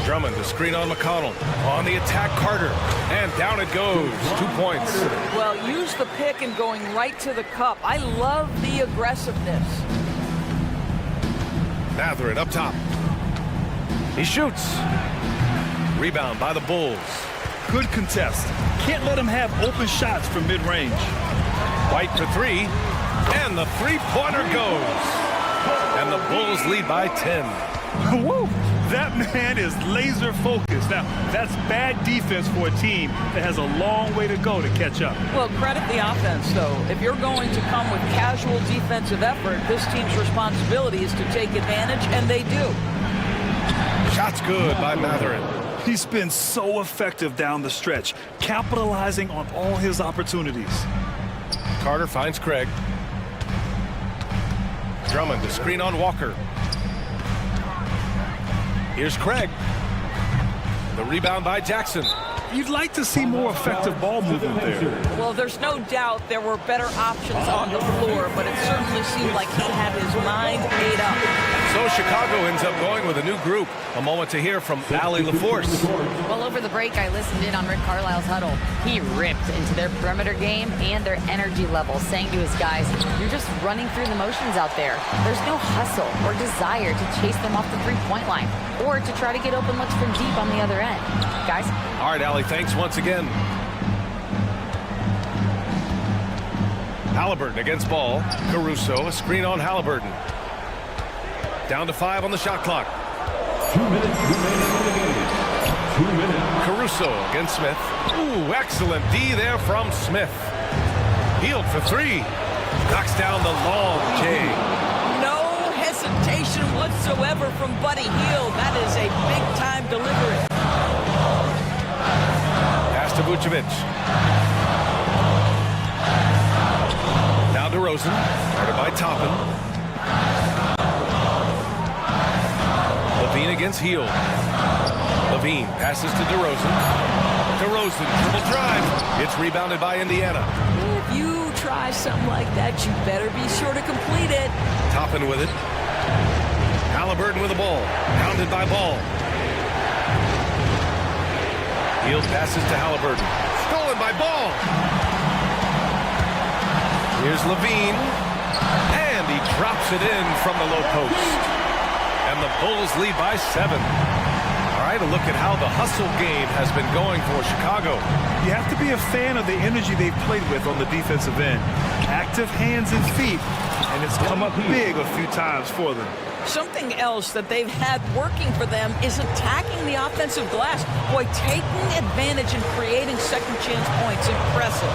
Drummond, the screen on McConnell. On the attack, Carter. And down it goes. 2 points. Well, use the pick and going right to the cup. I love the aggressiveness. Matherin up top. He shoots. Rebound by the Bulls. Good contest. Can't let him have open shots from mid-range. White for three. And the three-pointer goes. And the Bulls lead by 10. Woo! That man is laser focused. Now, that's bad defense for a team that has a long way to go to catch up. Well, credit the offense, though. If you're going to come with casual defensive effort, this team's responsibility is to take advantage, and they do. Shot's good by Matherin. He's been so effective down the stretch, capitalizing on all his opportunities. Carter finds Craig. Drummond, the screen on Walker. Here's Craig. The rebound by Jackson. You'd like to see more effective ball movement there. Well, there's no doubt there were better options on the floor, but it certainly seemed like he had his mind made up. So Chicago ends up going with a new group. A moment to hear from Allie LaForce. Well, over the break, I listened in on Rick Carlisle's huddle. He ripped into their perimeter game and their energy level, saying to his guys, you're just running through the motions out there. There's no hustle or desire to chase them off the three-point line or to try to get open looks from deep on the other end. Guys? All right, Allie, thanks once again. Halliburton against ball. Caruso, a screen on Halliburton. Down to 5 on the shot clock. 2 minutes remaining in the game. 2 minutes. Caruso against Smith. Ooh, excellent D there from Smith. Healed for three. Knocks down the long J. No hesitation whatsoever from Buddy Hield. That is a big-time delivery. Pass to Vucevic. Now DeRozan. Guarded by Toppin. Levine against Hield. Levine passes to DeRozan. DeRozan, dribble drive. It's rebounded by Indiana. If you try something like that, you better be sure to complete it. Toppin with it. Halliburton with the ball. Pounded by Ball. Hield passes to Halliburton. Stolen by Ball. Here's Levine. And he drops it in from the low post. And the Bulls lead by 7. All right, a look at how the hustle game has been going for Chicago. You have to be a fan of the energy they've played with on the defensive end. Active hands and feet, and it's come up big a few times for them. Something else that they've had working for them is attacking the offensive glass. Boy, taking advantage and creating second chance points. Impressive.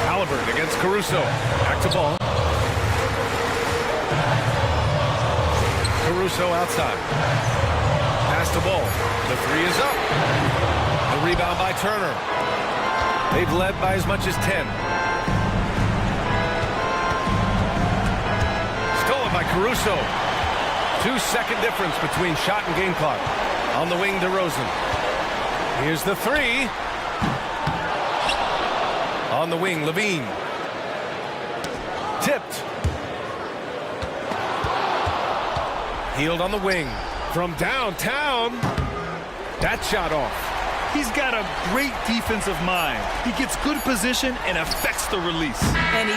Halliburton against Caruso. Back to ball. Caruso outside. Pass to Ball. The three is up. The rebound by Turner. They've led by as much as 10. Stolen by Caruso. 2-second difference between shot and game clock. On the wing, DeRozan. Here's the three. On the wing, Levine. Tipped. Hield on the wing. From downtown. That shot off. He's got a great defensive mind. He gets good position and affects the release. And he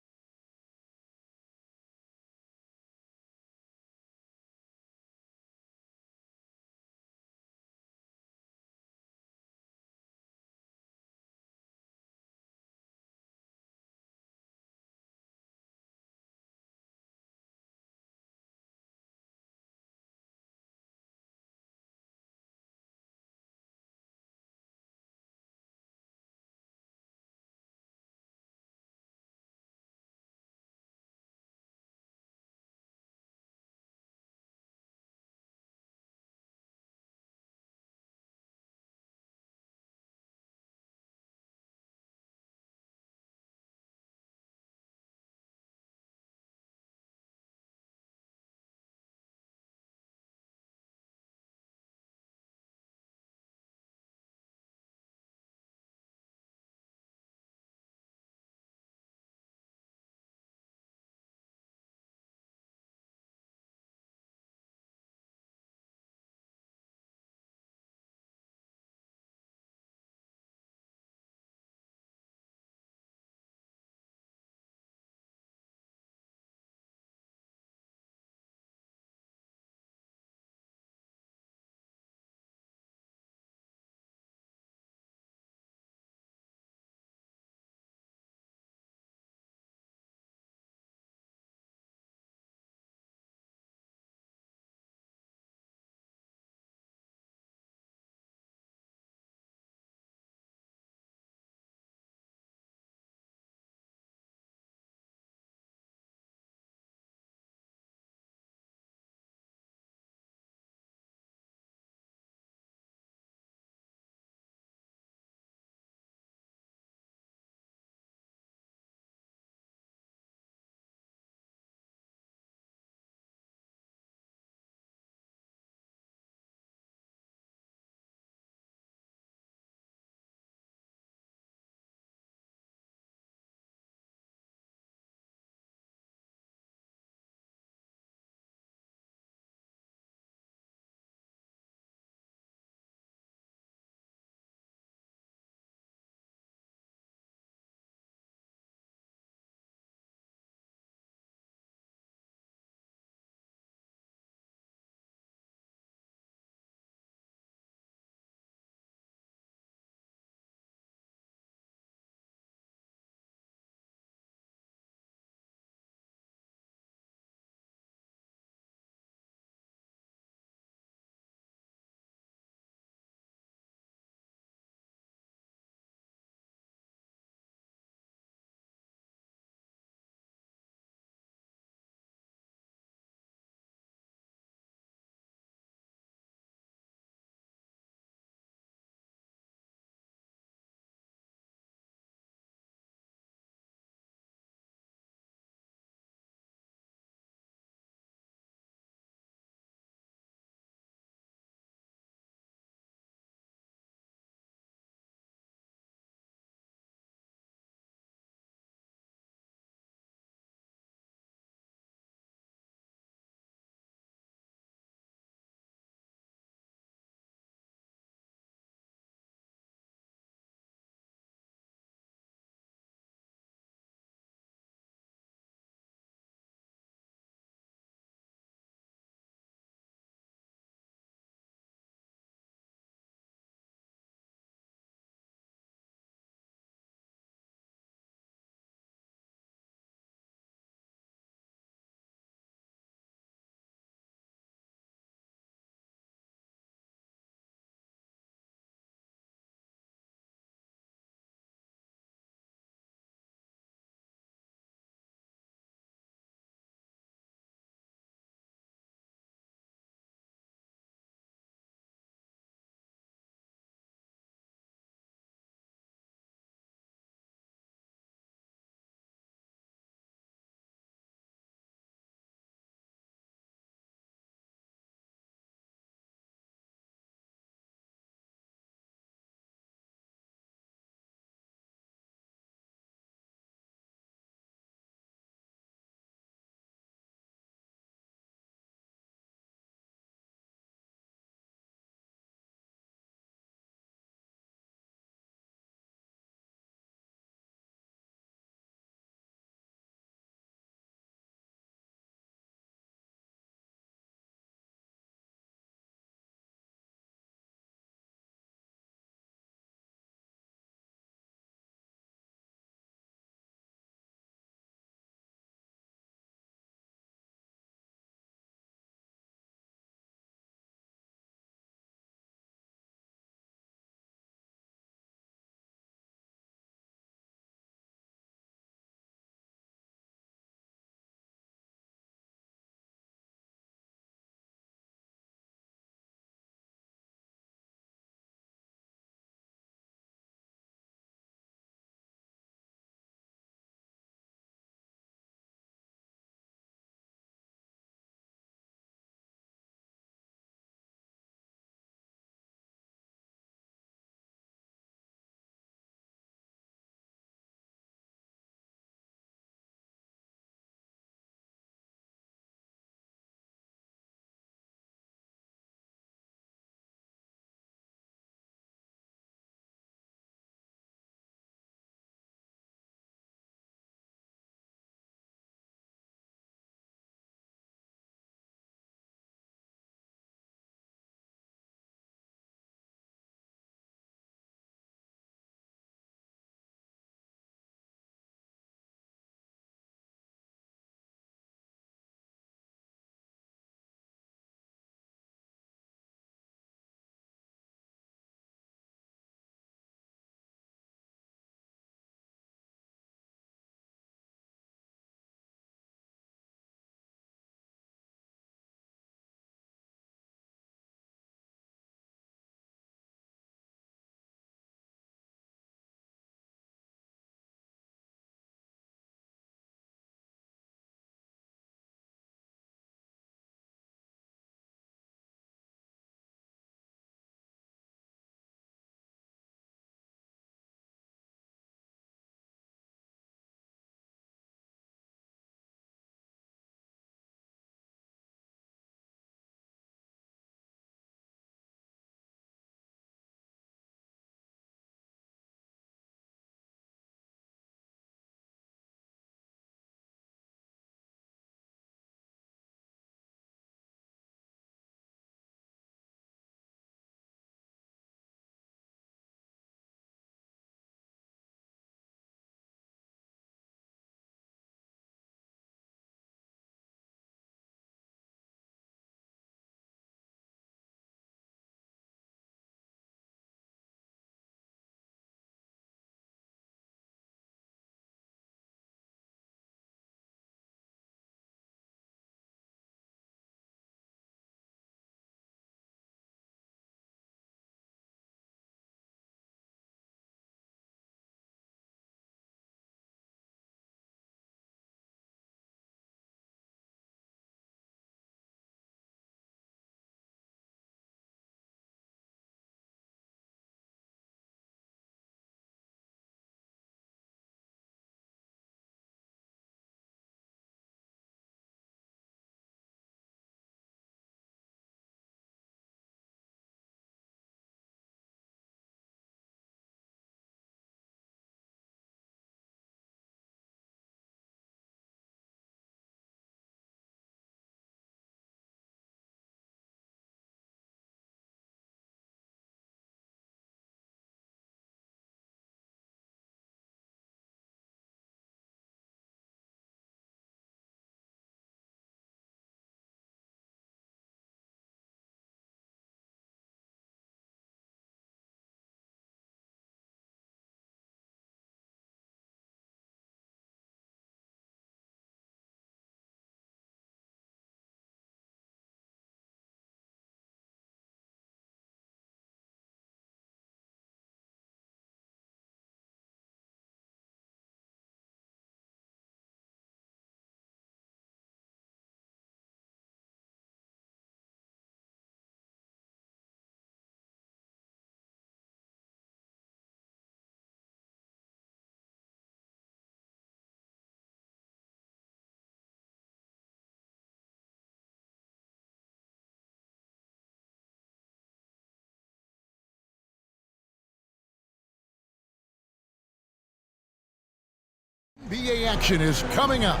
NBA action is coming up.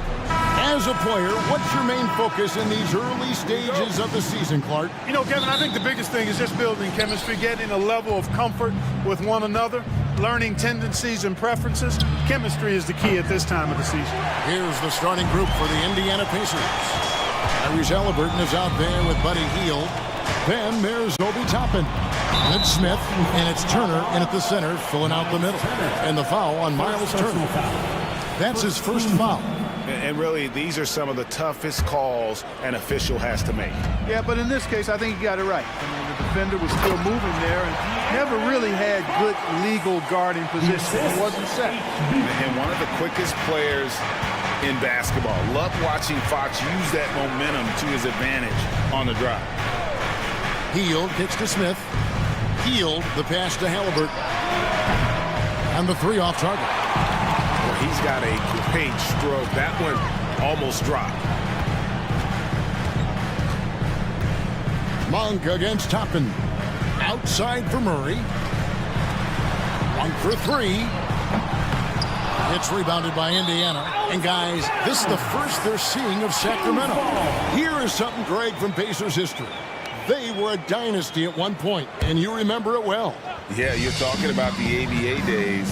As a player, what's your main focus in these early stages of the season, Clark? You know, Kevin, I think the biggest thing is just building chemistry, getting a level of comfort with one another, learning tendencies and preferences. Chemistry is the key at this time of the season. Here's the starting group for the Indiana Pacers. Tyrese Halliburton is out there with Buddy Hield. Then there's Obi Toppin. And it's Smith, and it's Turner in at the center, filling out the middle. And the foul on Miles Turner. That's his first foul. And really, these are some of the toughest calls an official has to make. Yeah, but in this case, I think he got it right. I mean, the defender was still moving there and never really had good legal guarding position. He wasn't set. And one of the quickest players in basketball. Love watching Fox use that momentum to his advantage on the drive. Hield kicks to Smith. Hield the pass to Halliburton. And the three off target. Well, he's got a great stroke. That one almost dropped. Monk against Toppin. Outside for Murray. Monk for three. It's rebounded by Indiana. And guys, this is the first they're seeing of Sacramento. Here is something, Greg, from Pacers history. They were a dynasty at one point, and you remember it well. Yeah, you're talking about the ABA days,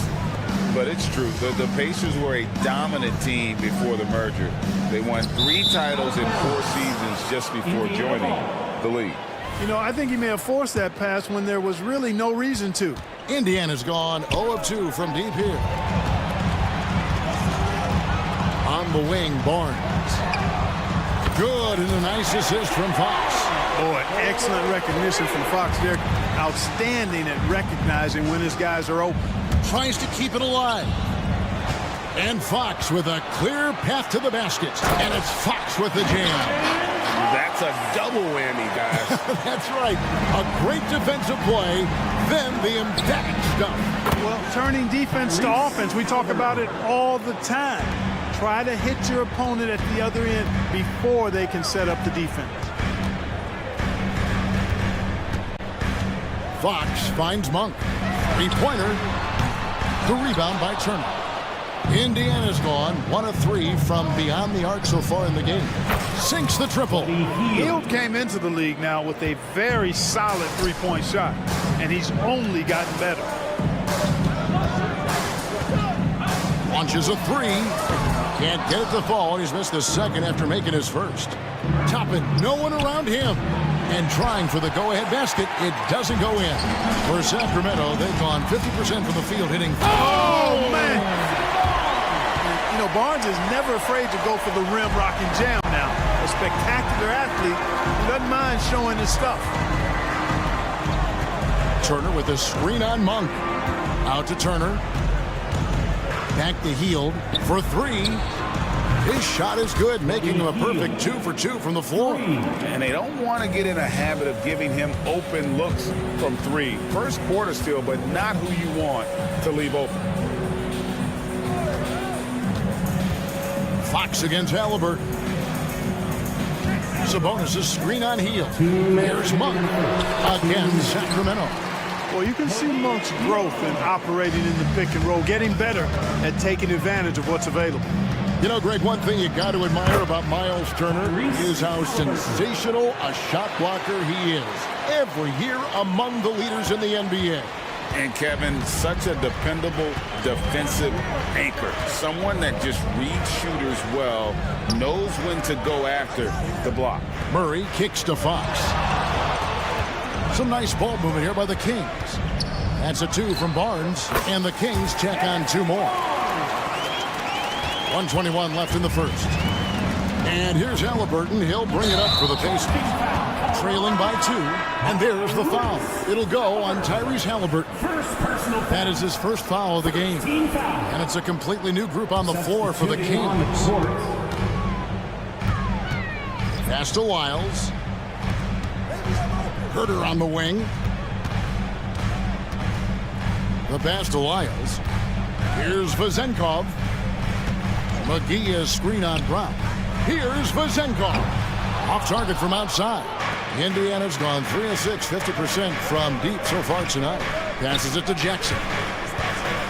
but it's true. The Pacers were a dominant team before the merger. They won 3 titles in 4 seasons just before joining the league. You know, I think he may have forced that pass when there was really no reason to. Indiana's gone 0 of 2 from deep here. On the wing, Barnes. Good, and a nice assist from Fox. Boy, excellent recognition from Fox there. Outstanding at recognizing when his guys are open. Tries to keep it alive. And Fox with a clear path to the basket. And it's Fox with the jam. That's a double whammy, guys. That's right. A great defensive play, then the emphatic stuff. Well, turning defense to offense, we talk about it all the time. Try to hit your opponent at the other end before they can set up the defense. Fox finds Monk. Three-pointer. The rebound by Turner. Indiana's gone 1 of 3 from beyond the arc so far in the game. Sinks the triple. Hield came into the league now with a very solid three-point shot, and he's only gotten better. Launches a 3. Can't get it to fall. He's missed the second after making his first. Toppin, no one around him. And trying for the go-ahead basket, it doesn't go in. For Sacramento, they've gone 50% from the field, hitting. Oh, man! You know, Barnes is never afraid to go for the rim rock and jam now. A spectacular athlete who doesn't mind showing his stuff. Turner with a screen on Monk. Out to Turner. Back to Hield for 3. His shot is good, making him a perfect 2 for 2 from the floor. And they don't want to get in a habit of giving him open looks from 3. First quarter still, but not who you want to leave open. Fox against Halliburton. Sabonis' screen on Hield. Here's Monk against Sacramento. Well, you can see Monk's growth in operating in the pick and roll, getting better at taking advantage of what's available. You know, Greg, one thing you got to admire about Miles Turner is how sensational a shot blocker he is. Every year among the leaders in the NBA. And Kevin, such a dependable defensive anchor. Someone that just reads shooters well, knows when to go after the block. Murray kicks to Fox. Some nice ball movement here by the Kings. That's a 2 from Barnes, and the Kings check on 2 more. 1:21 left in the first. And here's Halliburton. He'll bring it up for the Pacers. Trailing by 2, and there's the foul. It'll go on Tyrese Halliburton. That is his first foul of the game. And it's a completely new group on the floor for the Kings. Pass to Wiles. Herter on the wing. The pass to Wiles. Here's Vezenkov. McGee is screen on Brown. Here's Vezenkov. Off target from outside. Indiana's gone 3 of 6, 50% from deep so far tonight. Passes it to Jackson.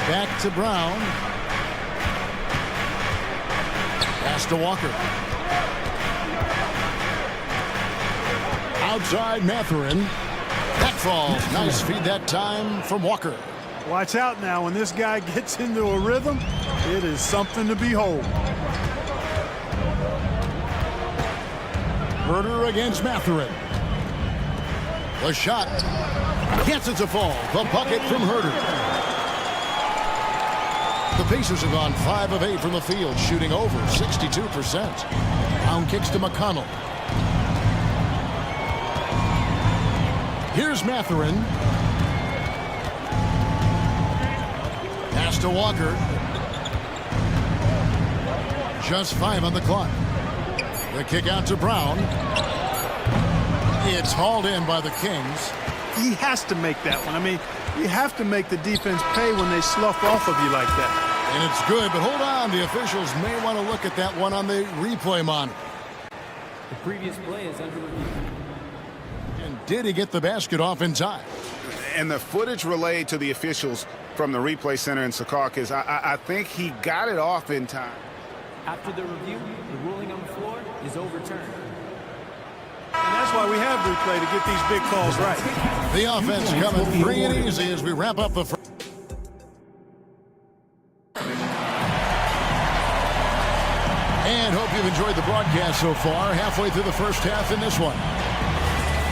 Back to Brown. Pass to Walker. Outside Matherin. That falls. Nice feed that time from Walker. Watch out now. When this guy gets into a rhythm, it is something to behold. Herder against Matherin. The shot. Gets it to fall. The bucket from Herder. The Pacers have gone 5 of 8 from the field, shooting over 62%. Brown kicks to McConnell. Here's Matherin. Pass to Walker. Just 5 on the clock. The kick out to Brown. It's hauled in by the Kings. He has to make that one. I mean, you have to make the defense pay when they slough off of you like that. And it's good, but hold on. The officials may want to look at that one on the replay monitor. The previous play is under review. And did he get the basket off in time? And the footage relayed to the officials from the replay center in Secaucus, I think he got it off in time. After the review, the ruling on the floor is overturned. And that's why we have replay, to get these big calls right. The offense coming free and easy as we wrap up the first. And hope you've enjoyed the broadcast so far. Halfway through the first half in this one.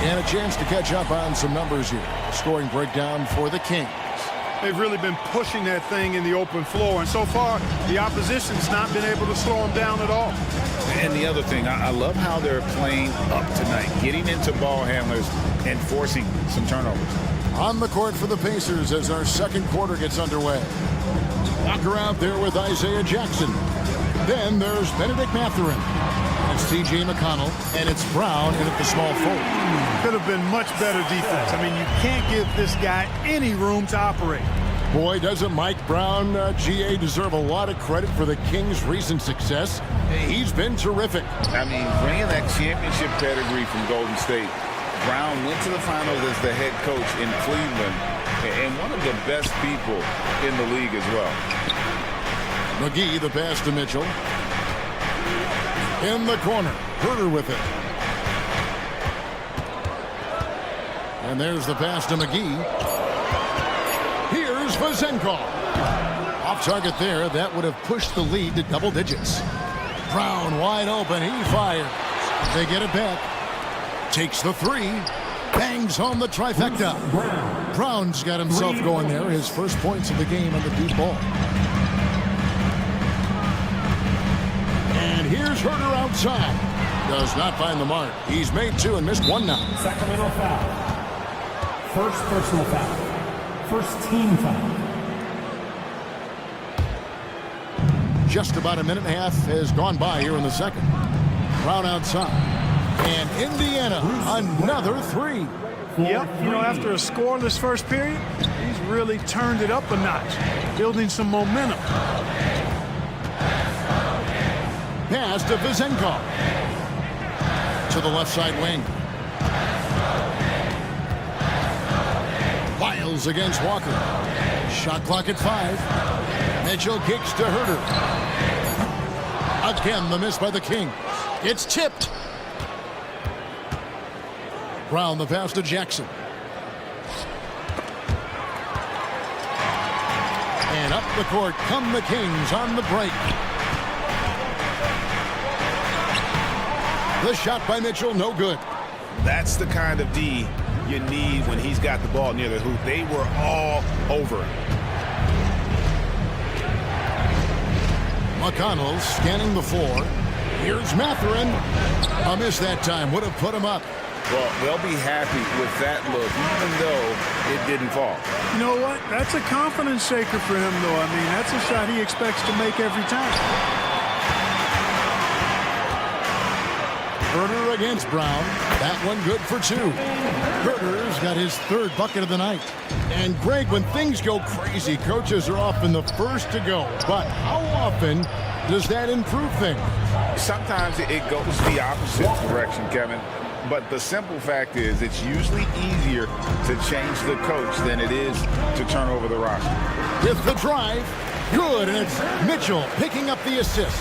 And a chance to catch up on some numbers here. Scoring breakdown for the Kings. They've really been pushing that thing in the open floor, and so far the opposition's not been able to slow them down at all. And the other thing, I love how they're playing up tonight, getting into ball handlers and forcing some turnovers. On the court for the Pacers as our second quarter gets underway. Walker out there with Isaiah Jackson. Then there's Benedict Matherin. It's C.J. McConnell, and it's Brown in at the small forward. Could have been much better defense. I mean, you can't give this guy any room to operate. Boy, doesn't Mike Brown, GA, deserve a lot of credit for the Kings' recent success. He's been terrific. I mean, bringing that championship pedigree from Golden State, Brown went to the finals as the head coach in Cleveland, and one of the best people in the league as well. McGee, the pass to Mitchell. In the corner, Herder with it. And there's the pass to McGee. Here's Vazenkov. Off target there. That would have pushed the lead to double digits. Brown wide open. He fires. They get it back. Takes the three. Bangs home the trifecta. Brown's got himself going there. His first points of the game on the deep ball. And here's Herder outside. Does not find the mark. He's made 2 and missed 1 now. Sacramento foul. First personal foul. First team foul. Just about a minute and a half has gone by here in the second. Brown outside. And Indiana, another 3. Yep, you know, after a scoreless first period, he's really turned it up a notch, building some momentum. Pass to Vazenkov. To the left side wing. Lyles against Walker. Shot clock at 5. Mitchell kicks to Herder. Again, the miss by the Kings. It's tipped. Brown, the pass to Jackson. And up the court come the Kings on the break. The shot by Mitchell, no good. That's the kind of D you need when he's got the ball near the hoop. They were all over it. McConnell scanning the floor. Here's Matherin. A miss that time. Would have put him up. Well, they'll be happy with that look, even though it didn't fall. You know what? That's a confidence shaker for him, though. I mean, that's a shot he expects to make every time. Herder against Brown. That one good for 2. Herder's got his 3rd bucket of the night. And Greg, when things go crazy, coaches are often the first to go. But how often does that improve things? Sometimes it goes the opposite direction, Kevin. But the simple fact is it's usually easier to change the coach than it is to turn over the roster. With the drive, good, and it's Mitchell picking up the assist.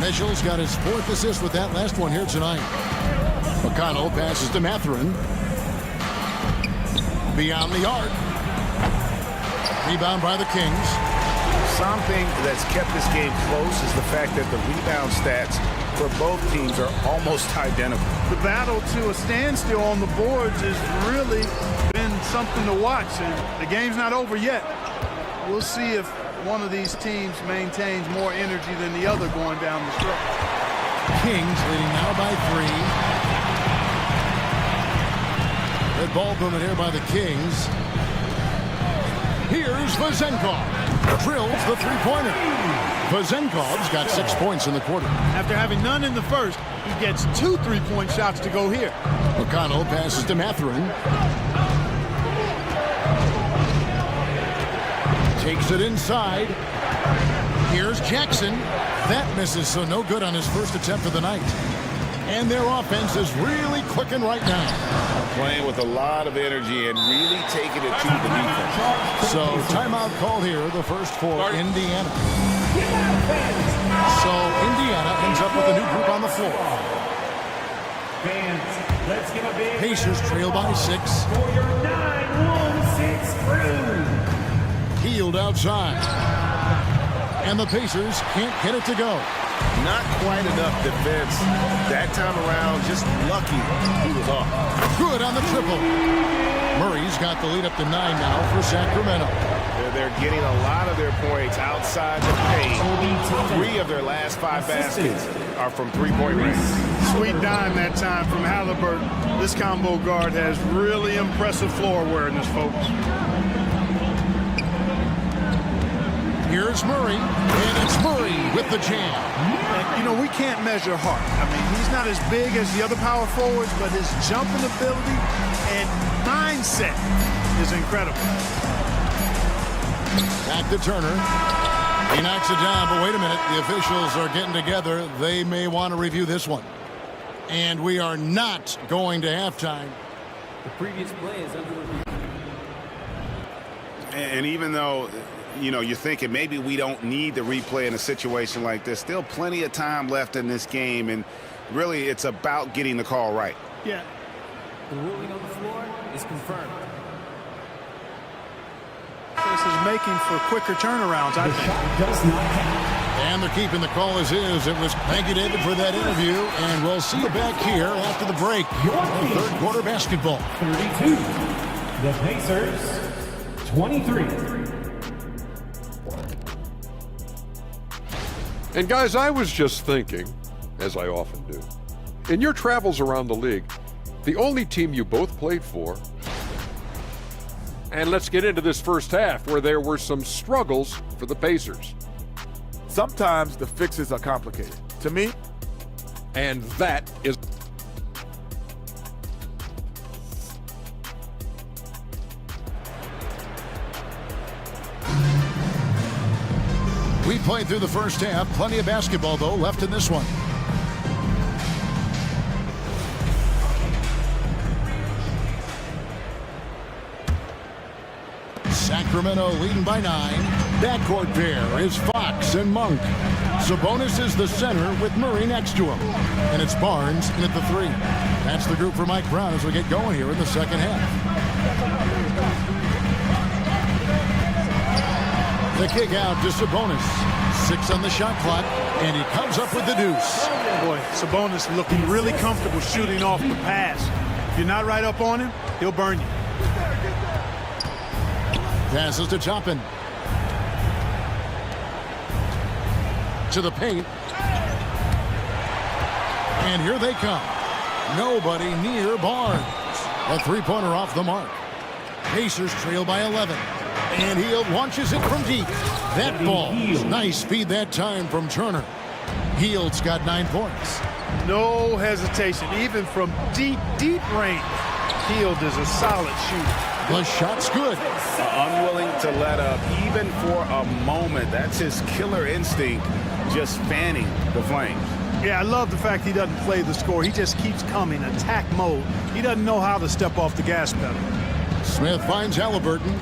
Mitchell's got his 4th assist with that last one here tonight. McConnell passes to Mathurin. Beyond the arc. Rebound by the Kings. Something that's kept this game close is the fact that the rebound stats for both teams are almost identical. The battle to a standstill on the boards has really been something to watch, and the game's not over yet. We'll see if one of these teams maintains more energy than the other going down the stretch. Kings leading now by 3. Red ball movement here by the Kings. Here's Vazenkov. Drills the three-pointer. Vazenkov's got 6 points in the quarter. After having none in the first, he gets 2 3-point shots to go here. McConnell passes to Mathurin. Takes it inside. Here's Jackson. That misses, so no good on his first attempt of the night. And their offense is really clicking right now. Playing with a lot of energy and really taking it to the defense. So timeout called here, the first for Indiana. So Indiana ends up with a new group on the floor. Pacers trail by 6. Healed outside. And the Pacers can't get it to go. Not quite enough defense that time around. Just lucky he was off. Good on the triple. Murray's got the lead up to 9 now for Sacramento. They're getting a lot of their points outside the paint. 3 of their last 5 baskets are from three-point range. Sweet dime that time from Halliburton. This combo guard has really impressive floor awareness, folks. Here's Murray, and it's Murray with the jam. And, you know, we can't measure Hart. I mean, he's not as big as the other power forwards, but his jumping ability and mindset is incredible. Back to Turner. He knocks it down, but wait a minute. The officials are getting together. They may want to review this one. And we are not going to halftime. The previous play is under review. And even though, you know, you're thinking maybe we don't need the replay in a situation like this, still plenty of time left in this game, and really it's about getting the call right. Yeah. The ruling on the floor is confirmed. This is making for quicker turnarounds, I think. Does not count. And they're keeping the call as is. It was thank you, David, for that interview, and we'll see you back here after the break. Third quarter basketball. 32. The Pacers, 23. And guys, I was just thinking, as I often do, in your travels around the league, the only team you both played for, and let's get into this first half where there were some struggles for the Pacers. Sometimes the fixes are complicated. To me, and that is... We played through the first half. Plenty of basketball, though, left in this one. Sacramento leading by 9. Backcourt pair is Fox and Monk. Sabonis is the center with Murray next to him. And it's Barnes in at the 3. That's the group for Mike Brown as we get going here in the second half. The kick out to Sabonis. 6 on the shot clock, and he comes up with the deuce. Boy, Sabonis looking really comfortable shooting off the pass. If you're not right up on him, he'll burn you. Passes to Toppin. To the paint. And here they come. Nobody near Barnes. A three-pointer off the mark. Pacers trail by 11. And he launches it from deep. That ball, nice speed that time from Turner. Hield's got 9 points. No hesitation, even from deep, deep range. Hield is a solid shooter. The shot's good. Unwilling to let up, even for a moment. That's his killer instinct, just fanning the flames. Yeah, I love the fact he doesn't play the score. He just keeps coming, attack mode. He doesn't know how to step off the gas pedal. Smith finds Halliburton.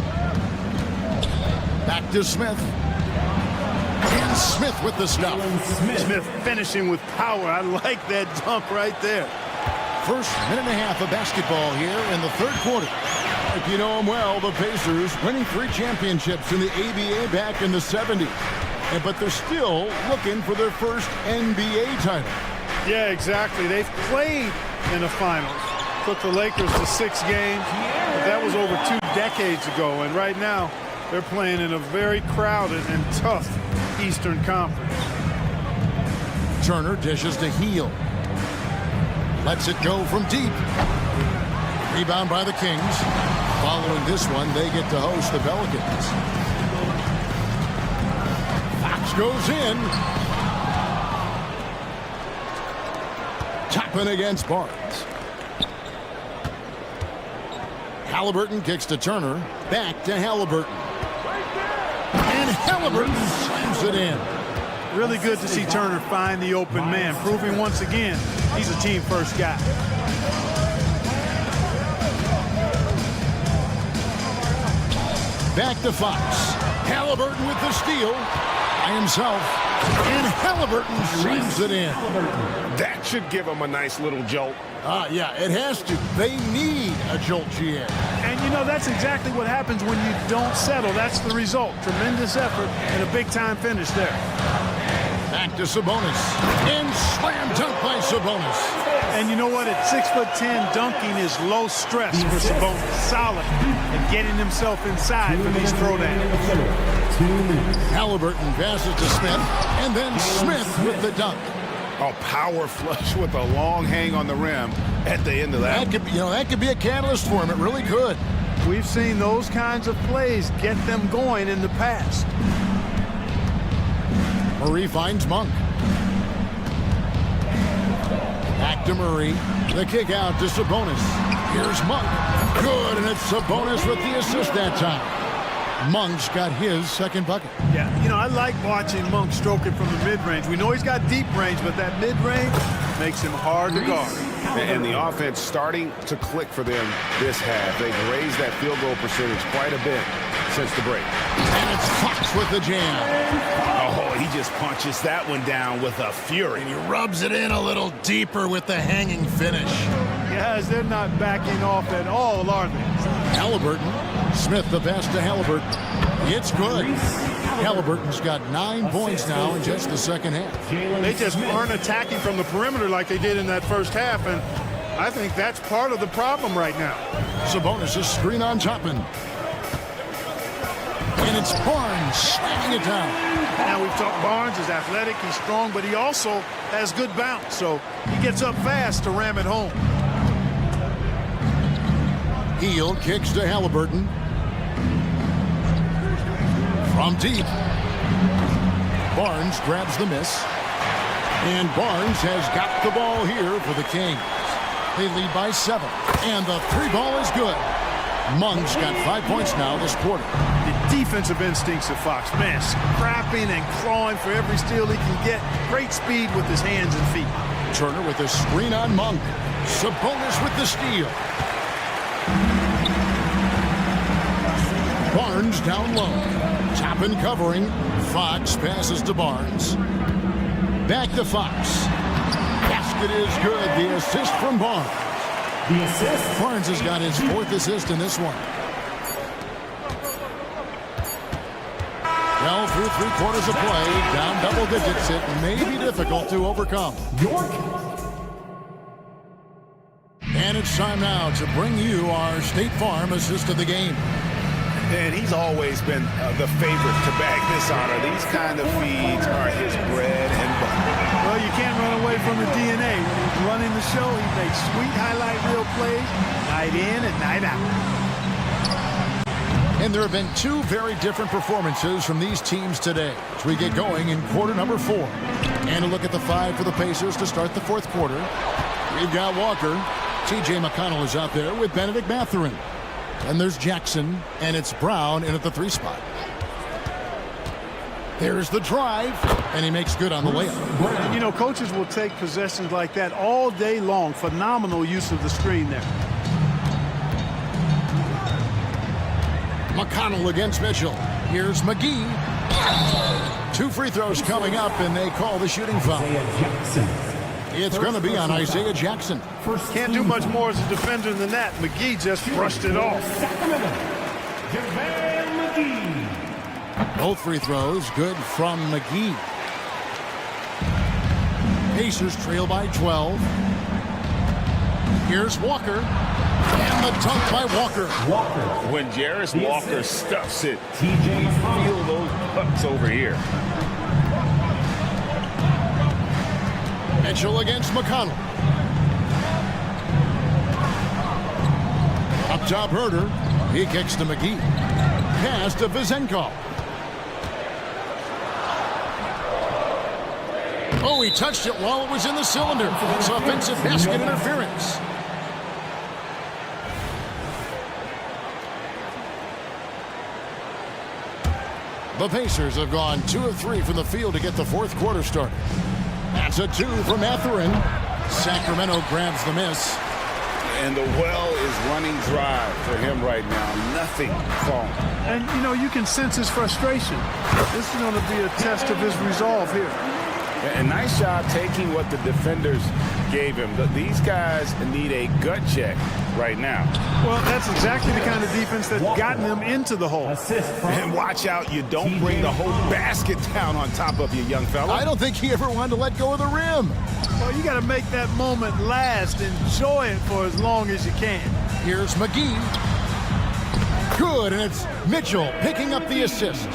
Back to Smith. Smith with the stop. Smith finishing with power. I like that dunk right there. First minute and a half of basketball here in the third quarter. If you know them well, the Pacers winning 3 championships in the ABA back in the 70s. But they're still looking for their first NBA title. Yeah, exactly. They've played in the finals. Took the Lakers to 6 games. But that was over 2 decades ago. And right now, they're playing in a very crowded and tough Eastern Conference. Turner dishes to Heel. Lets it go from deep. Rebound by the Kings. Following this one, they get to host the Pelicans. Fox goes in. Toppin against Barnes. Halliburton kicks to Turner. Back to Halliburton. And Halliburton slams it in. Really good to see Turner find the open man, proving once again he's a team-first guy. Back to Fox. Halliburton with the steal by himself. And Halliburton slams it in. That should give him a nice little jolt. Yeah, it has to. They need a jolt, GA. And you know, that's exactly what happens when you don't settle. That's the result. Tremendous effort and a big-time finish there. Back to Sabonis. And slam dunk by Sabonis. And you know what? At 6'10", dunking is low stress for Sabonis. Solid and getting himself inside for these throwdowns. Halliburton passes to Smith, and then Smith with the dunk. A power flush with a long hang on the rim at the end of that. That could be a catalyst for him. It really could. We've seen those kinds of plays get them going in the past. Murray finds Monk. Back to Murray. The kick out to Sabonis. Here's Monk. Good, and it's Sabonis with the assist that time. Monk's got his second bucket. Yeah, you know, I like watching Monk stroke it from the mid-range. We know he's got deep range, but that mid-range makes him hard to guard. And the offense starting to click for them this half. They've raised that field goal percentage quite a bit since the break. And it's Fox with the jam. Oh, he just punches that one down with a fury. And he rubs it in a little deeper with the hanging finish. Guys, they're not backing off at all, are they? Halliburton. Smith the pass to Halliburton. It's good. Halliburton's got 9 points now in just the second half. They just aren't attacking from the perimeter like they did in that first half, and I think that's part of the problem right now. Sabonis' screen on Toppin. And it's Barnes slamming it down. Now we've talked Barnes is athletic, he's strong, but he also has good bounce, so he gets up fast to ram it home. Heel kicks to Halliburton. From deep. Barnes grabs the miss. And Barnes has got the ball here for the Kings. They lead by 7. And the 3 ball is good. Monk's got 5 points now this quarter. The defensive instincts of Fox, man, scrapping and clawing for every steal he can get. Great speed with his hands and feet. Turner with a screen on Monk. Sabonis with the steal. Barnes down low. Toppin covering. Fox passes to Barnes. Back to Fox. Basket is good. The assist from Barnes. Barnes has got his 4th assist in this one. Well, through 3 quarters of play, down double digits, it may be difficult to overcome. And it's time now to bring you our State Farm assist of the game. And he's always been the favorite to bag this honor. These kind of feeds are his bread and butter. Well, you can't run away from the DNA. When he's running the show, he makes sweet highlight reel plays night in and night out. And there have been 2 very different performances from these teams today as we get going in quarter number 4. And a look at the 5 for the Pacers to start the 4th quarter. We've got Walker. T.J. McConnell is out there with Benedict Mathurin. And there's Jackson, and it's Brown in at the 3 spot. There's the drive, and he makes good on the layup. And you know, coaches will take possessions like that all day long. Phenomenal use of the screen there. McConnell against Mitchell. Here's McGee. 2 free throws coming up, and they call the shooting foul. It's going to be on Isaiah Jackson. Can't do much more as a defender than that. McGee just brushed it off. Both free throws good from McGee. Pacers trail by 12. Here's Walker. And the dunk by Walker. When Jarris Walker stuffs it, you feel those pucks over here. Mitchell against McConnell. Up top, Herder. He kicks to McGee. Pass to Vizenkov. Oh, he touched it while it was in the cylinder. It's offensive basket interference. The Pacers have gone 2 of 3 from the field to get the fourth quarter started. That's a 2 from Matherin. Sacramento grabs the miss. And the well is running dry for him right now. Nothing falling. And, you know, you can sense his frustration. This is going to be a test of his resolve here. And nice job taking what the defenders gave him. But these guys need a gut check right now. Well, that's exactly the kind of defense that's gotten them into the hole. And watch out, you don't bring the whole basket down on top of you, young fella. I don't think he ever wanted to let go of the rim. Well, you got to make that moment last. Enjoy it for as long as you can. Here's McGee. Good, and it's Mitchell picking up the assist.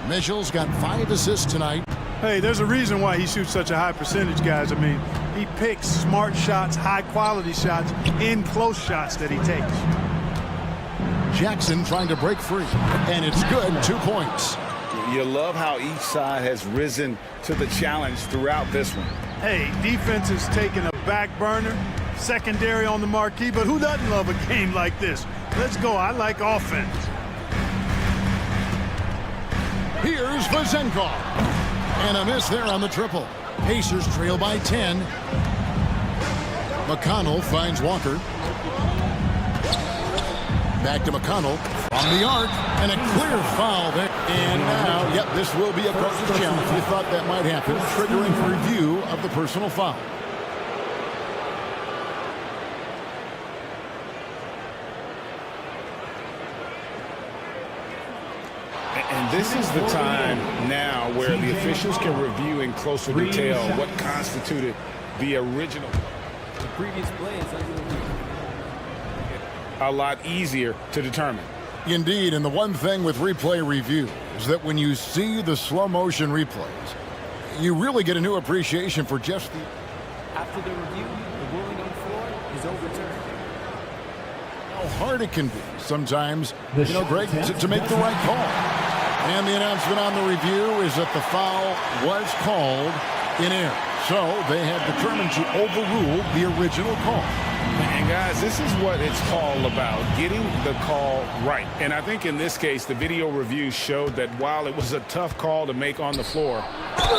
Mitchell's got 5 assists tonight. Hey, there's a reason why he shoots such a high percentage, guys. I mean, he picks smart shots, high-quality shots, in close shots that he takes. Jackson trying to break free, and it's good, 2 points. You love how each side has risen to the challenge throughout this one. Hey, defense is taking a back burner, secondary on the marquee, but who doesn't love a game like this? Let's go. I like offense. Here's Vizenkov. And a miss there on the triple. Pacers trail by 10. McConnell finds Walker. Back to McConnell from the arc, and a clear foul there. And now, yep, this will be a personal challenge. You thought that might happen, triggering review of the personal foul. And this is the time now where the officials can review in closer detail what constituted the original. The previous play is under review. A lot easier to determine. Indeed, and the one thing with replay review is that when you see the slow motion replays, you really get a new appreciation for just the... After the review, the ruling on the floor is overturned. How hard it can be sometimes, you know, Greg, to make the right call. And the announcement on the review is that the foul was called in error. So they have determined to overrule the original call. And guys, this is what it's all about, getting the call right. And I think in this case, the video review showed that while it was a tough call to make on the floor,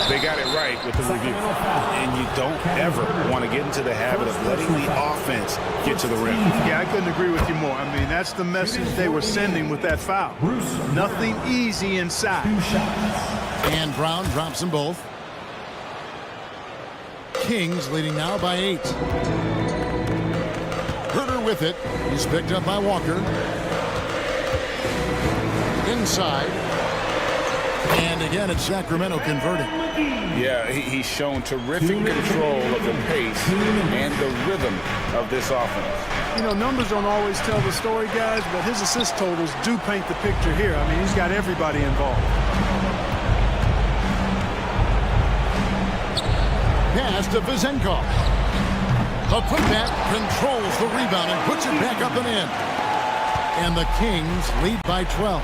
they got it right with the review. And you don't ever want to get into the habit of letting the offense get to the rim. Yeah, I couldn't agree with you more. I mean, that's the message they were sending with that foul. Nothing easy inside. And Brown drops them both. Kings leading now by 8. Herder with it. He's picked up by Walker. Inside. And again, it's Sacramento converting. Yeah, he's shown terrific control of the pace and the rhythm of this offense. You know, numbers don't always tell the story, guys, but his assist totals do paint the picture here. I mean, he's got everybody involved. Pass to Vizenkov. The putback controls the rebound and puts it back up and in. And the Kings lead by 12.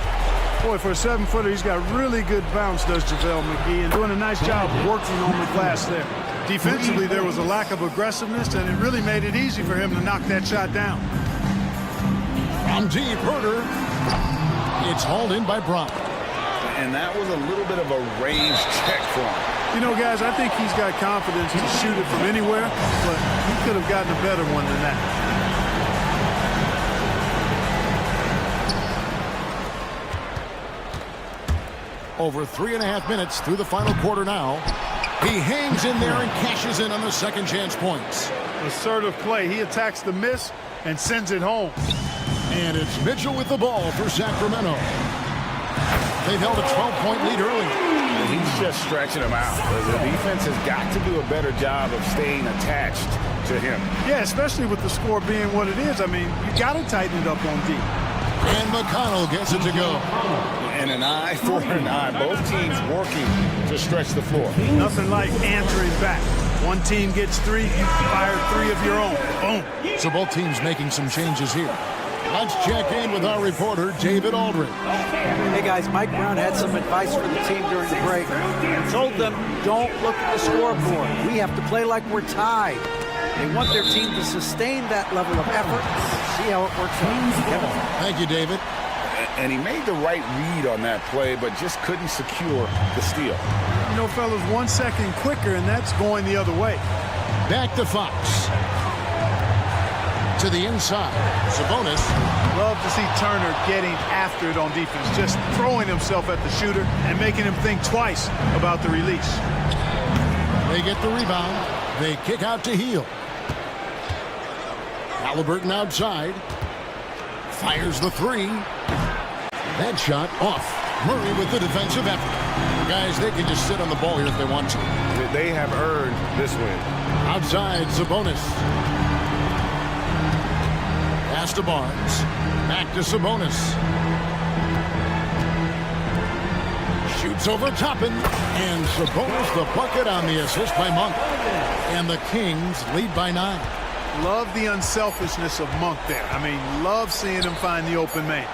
Boy, for a 7-footer, he's got really good bounce, does JaVale McGee, and doing a nice job working on the glass there. Defensively, there was a lack of aggressiveness, and it really made it easy for him to knock that shot down. From deep, Herder. It's hauled in by Brown. And that was a little bit of a range check for him. You know, guys, I think he's got confidence to shoot it from anywhere, but he could have gotten a better one than that. Over 3.5 minutes through the final quarter now. He hangs in there and cashes in on the second chance points. Assertive play. He attacks the miss and sends it home. And it's Mitchell with the ball for Sacramento. They've held a 12-point lead early. He's just stretching them out. The defense has got to do a better job of staying attached to him. Yeah, especially with the score being what it is. I mean, you got to tighten it up on D. And McConnell gets it to go. And an eye for an eye. Both teams working to stretch the floor. Nothing like answering back. One team gets 3, you fire 3 of your own. Boom. So both teams making some changes here. Let's check in with our reporter, David Aldridge. Hey guys, Mike Brown had some advice for the team during the break. He told them, don't look at the scoreboard. We have to play like we're tied. They want their team to sustain that level of effort. See how it works out. Thank you, David. And he made the right read on that play, but just couldn't secure the steal. You know, fellas, 1 second quicker, and that's going the other way. Back to Fox. To the inside. Sabonis. Love to see Turner getting after it on defense, just throwing himself at the shooter and making him think twice about the release. They get the rebound. They kick out to Heel. Halliburton outside. Fires the 3. That shot off. Murray with the defensive effort. Guys, they can just sit on the ball here if they want to. They have earned this win. Outside, Sabonis. Pass to Barnes. Back to Sabonis. Shoots over Toppin. And Sabonis the bucket on the assist by Monk. And the Kings lead by 9. Love the unselfishness of Monk there. I mean, love seeing him find the open man.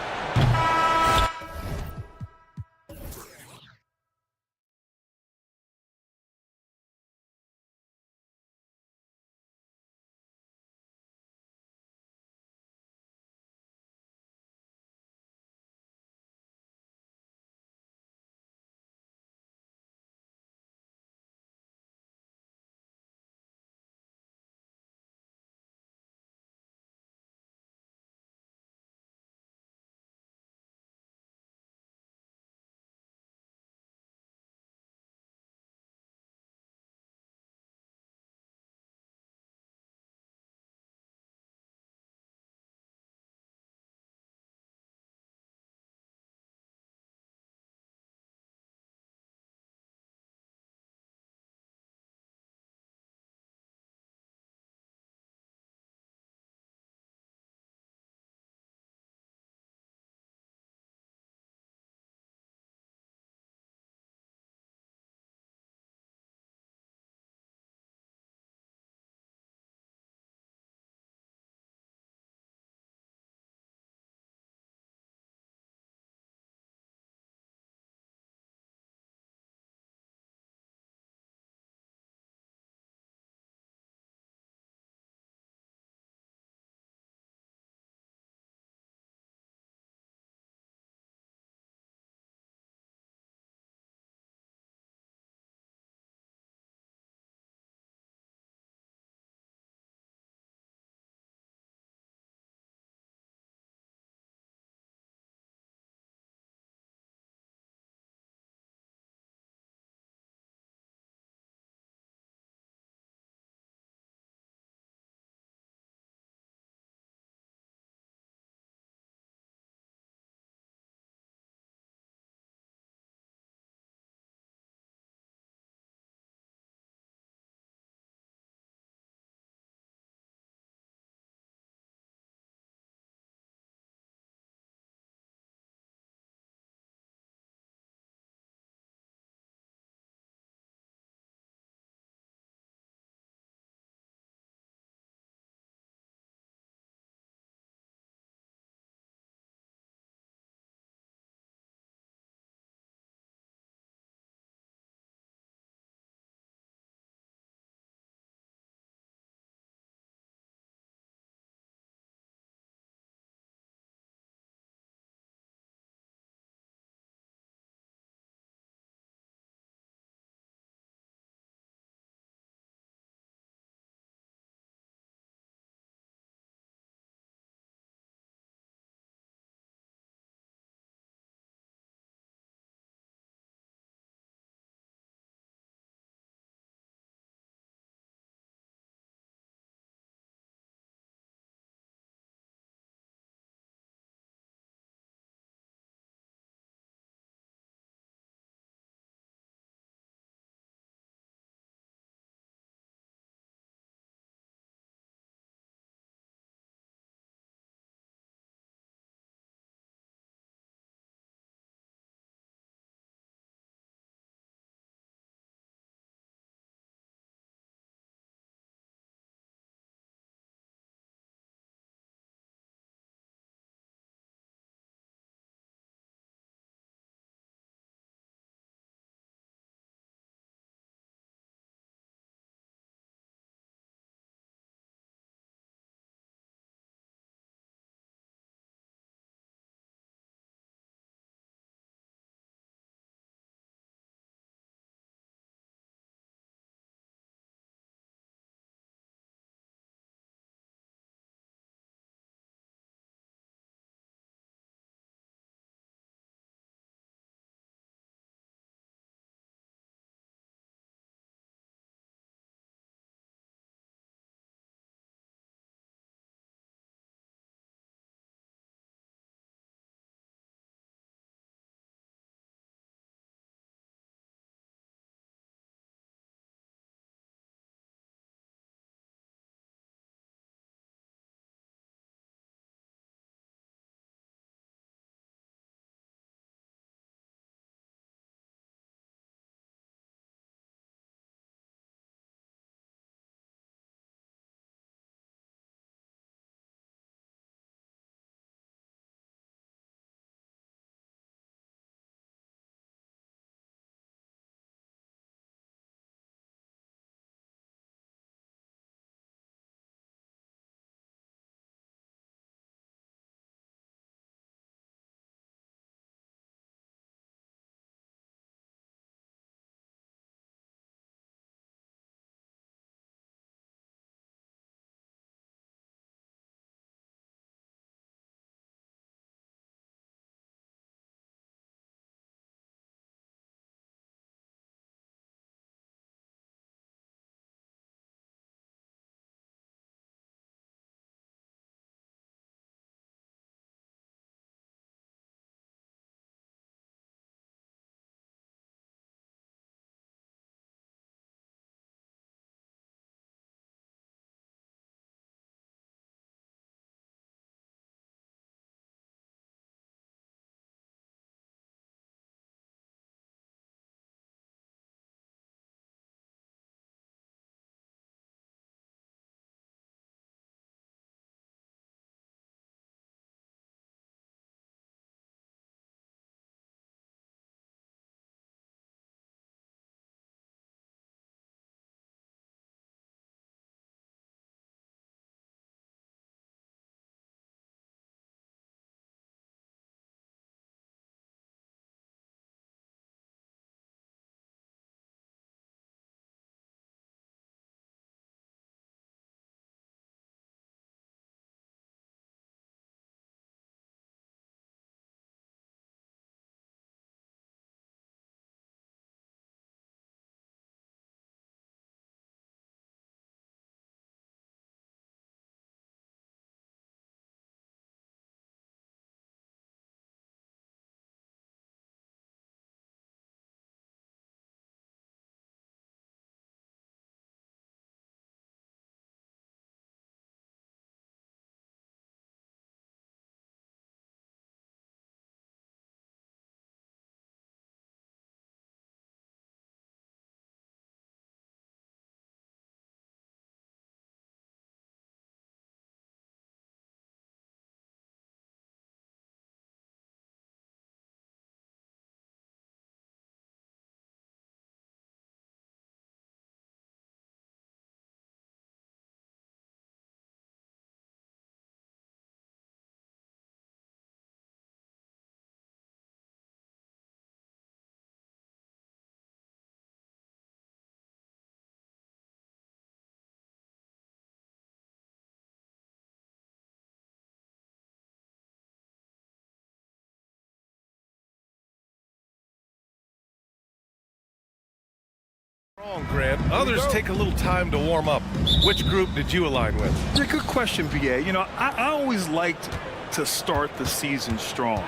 Grant. Others take a little time to warm up. Which group did you align with? Yeah, good question, BA. You know, I always liked to start the season strong.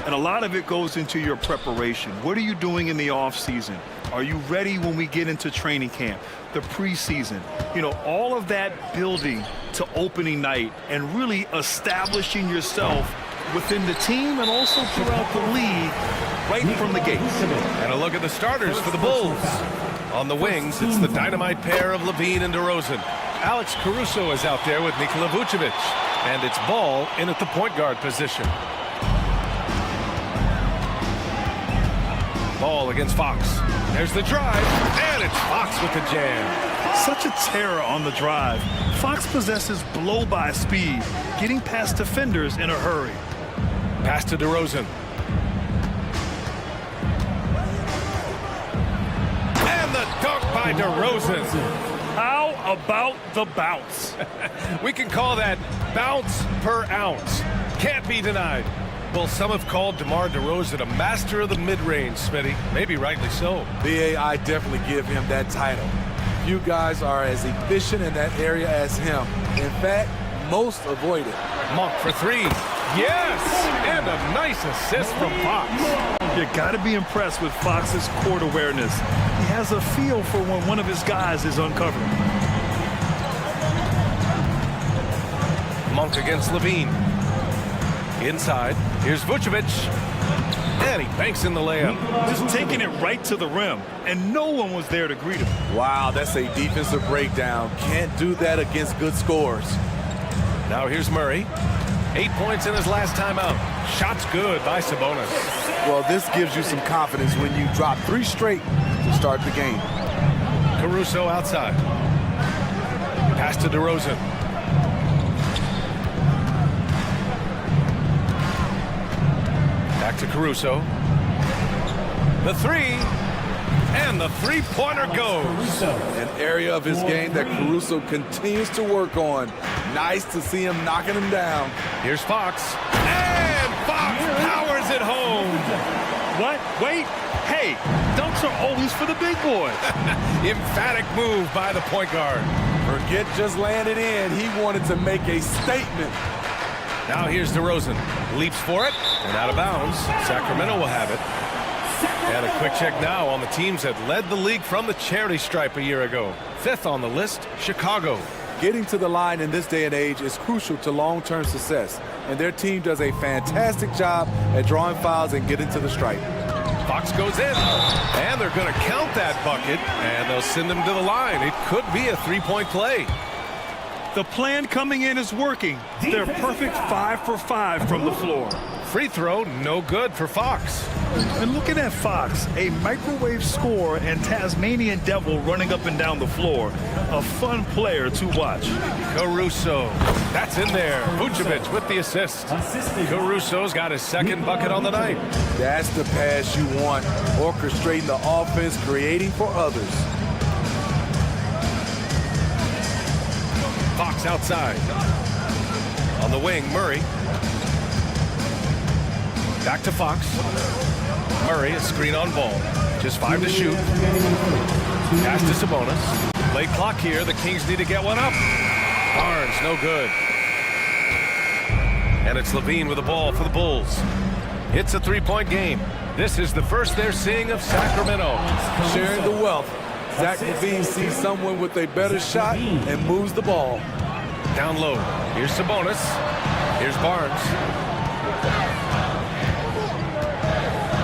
And a lot of it goes into your preparation. What are you doing in the off season? Are you ready when we get into training camp, the preseason? You know, all of that building to opening night and really establishing yourself within the team and also throughout the league right from the gates. And a look at the starters for the Bulls. On the wings, it's the dynamite pair of Levine and DeRozan. Alex Caruso is out there with Nikola Vucevic. And it's Ball in at the point guard position. Ball against Fox. There's the drive, and it's Fox with the jam. Such a terror on the drive. Fox possesses blow-by speed, getting past defenders in a hurry. Pass to DeRozan. And the dunk by DeRozan. How about the bounce? We can call that bounce per ounce. Can't be denied. Well, some have called DeMar DeRozan a master of the mid-range, Smitty. Maybe rightly so. BA, I definitely give him that title. Few guys are as efficient in that area as him. In fact, most avoid it. Monk for three. Yes! And a nice assist from Fox. You got to be impressed with Fox's court awareness. He has a feel for when one of his guys is uncovered. Monk against Levine. Inside, here's Vucevic. And he banks in the layup. Just taking it right to the rim, and no one was there to greet him. Wow, that's a defensive breakdown. Can't do that against good scores. Now here's Murray. 8 points in his last time out. Shots good by Sabonis. Well, this gives you some confidence when you drop 3 straight to start the game. Caruso outside. Pass to DeRozan. Back to Caruso. The three. And the three-pointer goes. An area of his game that Caruso continues to work on. Nice to see him knocking him down. Here's Fox. And Fox powers it home. What? Wait. Hey, dunks are always for the big boys. Emphatic move by the point guard. Forget just landed in. He wanted to make a statement. Now here's DeRozan. Leaps for it and out of bounds. Sacramento will have it. And a quick check now on the teams that led the league from the charity stripe a year ago. 5th on the list, Chicago. Getting to the line in this day and age is crucial to long-term success, and their team does a fantastic job at drawing fouls and getting to the stripe. Fox goes in, and they're going to count that bucket, and they'll send him to the line. It could be a three-point play. The plan coming in is working. They're perfect 5 for 5 from the floor. Free throw, no good for Fox. And looking at Fox, a microwave scorer and Tasmanian devil running up and down the floor. A fun player to watch. Caruso, that's in there. Vucevic with the assist. Caruso's got his second bucket on the night. That's the pass you want. Orchestrating the offense, creating for others. Fox outside. On the wing, Murray. Back to Fox. Murray, a screen on Ball. Just 5 to shoot. Pass to Sabonis. Late clock here. The Kings need to get one up. Barnes, no good. And it's Levine with the ball for the Bulls. It's a three-point game. This is the first they're seeing of Sacramento. Sharing the wealth. Zach Levine sees someone with a better shot and moves the ball. Down low. Here's Sabonis. Here's Barnes.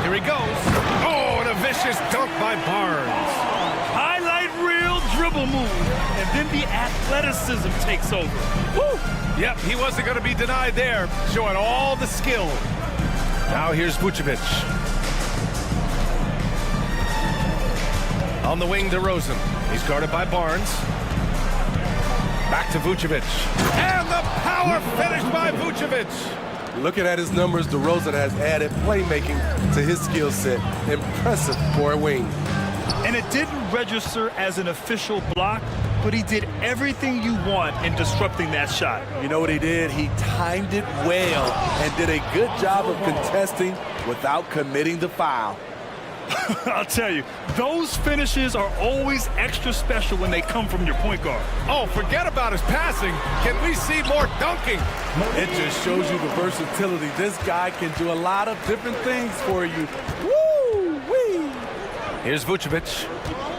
Here he goes. Oh, and a vicious dunk by Barnes. Highlight reel dribble move. And then the athleticism takes over. Woo! Yep, he wasn't going to be denied there. Showing all the skill. Now here's Vucevic. On the wing, DeRozan. He's guarded by Barnes. Back to Vucevic. And the power finish by Vucevic. Looking at his numbers, DeRozan has added playmaking to his skill set. Impressive for a wing. And it didn't register as an official block, but he did everything you want in disrupting that shot. You know what he did? He timed it well and did a good job of contesting without committing the foul. I'll tell you, those finishes are always extra special when they come from your point guard. Oh, forget about his passing. Can we see more dunking? It just shows you the versatility. This guy can do a lot of different things for you. Woo-wee! Here's Vucevic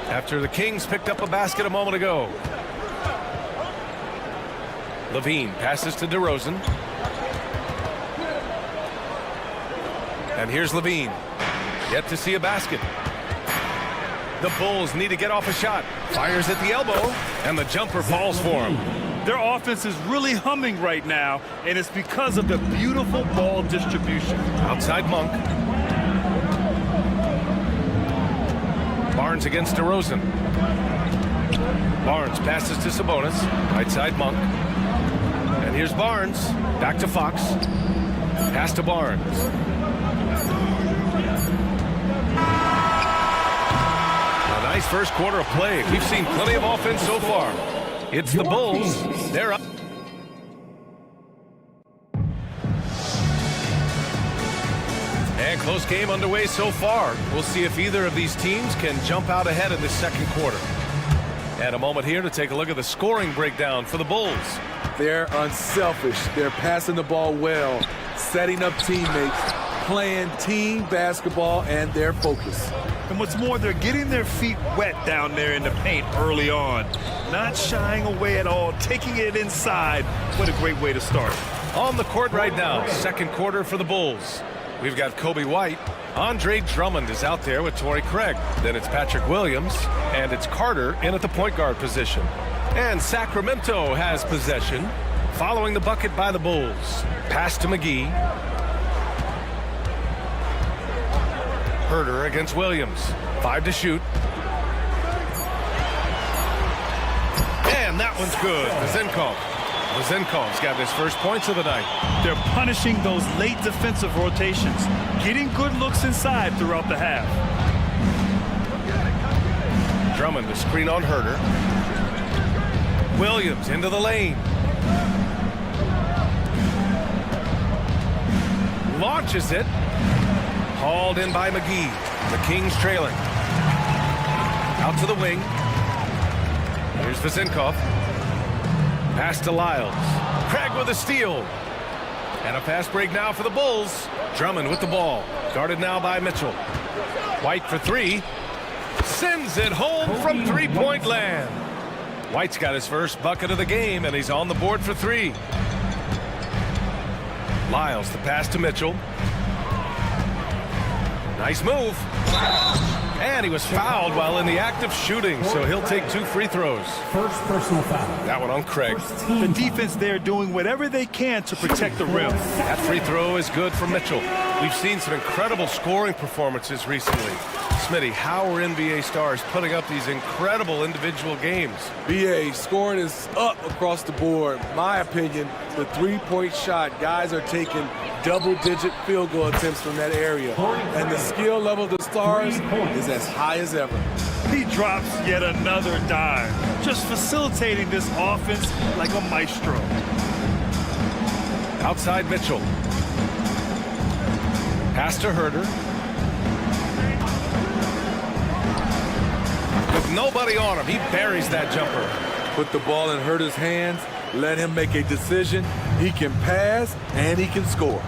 after the Kings picked up a basket a moment ago. Levine passes to DeRozan. And here's Levine. Yet to see a basket. The Bulls need to get off a shot. Fires at the elbow, and the jumper falls for him. Their offense is really humming right now, and it's because of the beautiful ball distribution. Outside Monk. Barnes against DeRozan. Barnes passes to Sabonis. Right side Monk. And here's Barnes. Back to Fox. Pass to Barnes. A nice first quarter of play. We've seen plenty of offense so far. It's the Bulls. They're up. And close game underway so far. We'll see if either of these teams can jump out ahead in this second quarter. And a moment here to take a look at the scoring breakdown for the Bulls. They're unselfish. They're passing the ball well, setting up teammates, playing team basketball, and they're focused. And what's more, they're getting their feet wet down there in the paint early on. Not shying away at all, taking it inside. What a great way to start. On the court right now, second quarter for the Bulls. We've got Kobe White. Andre Drummond is out there with Torrey Craig. Then it's Patrick Williams, and it's Carter in at the point guard position. And Sacramento has possession, following the bucket by the Bulls. Pass to McGee. Herter against Williams. 5 to shoot. And that one's good. Zenkov's got his first points of the night. They're punishing those late defensive rotations, getting good looks inside throughout the half. Drummond to screen on Herter. Williams into the lane. Launches it. Hauled in by McGee. The Kings trailing. Out to the wing. Here's Vezenkov. Pass to Lyles. Craig with a steal. And a fast break now for the Bulls. Drummond with the ball. Guarded now by Mitchell. White for three. Sends it home from three-point land. White's got his first bucket of the game, and he's on the board for three. Lyles the pass to Mitchell. Nice move. And he was fouled while in the act of shooting, so he'll take 2 free throws. First personal foul. That one on Craig. The defense there doing whatever they can to protect the rim. That free throw is good for Mitchell. We've seen some incredible scoring performances recently. Smitty, how are NBA stars putting up these incredible individual games? BA, scoring is up across the board. My opinion, the three-point shot, guys are taking double-digit field goal attempts from that area. And the skill level of the stars is as high as ever. He drops yet another dime, just facilitating this offense like a maestro. Outside Mitchell. Pass to Herter. With nobody on him, he buries that jumper. Put the ball in Herter's hands, let him make a decision. He can pass and he can score.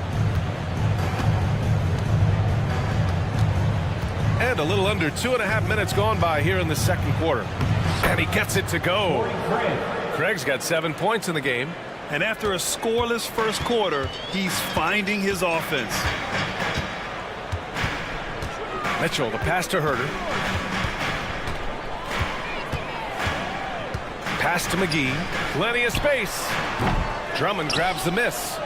And a little under 2.5 minutes gone by here in the second quarter. And he gets it to go. Craig's got 7 points in the game. And after a scoreless first quarter, he's finding his offense. Mitchell, the pass to Herter. Pass to McGee. Plenty of space. Drummond grabs the miss.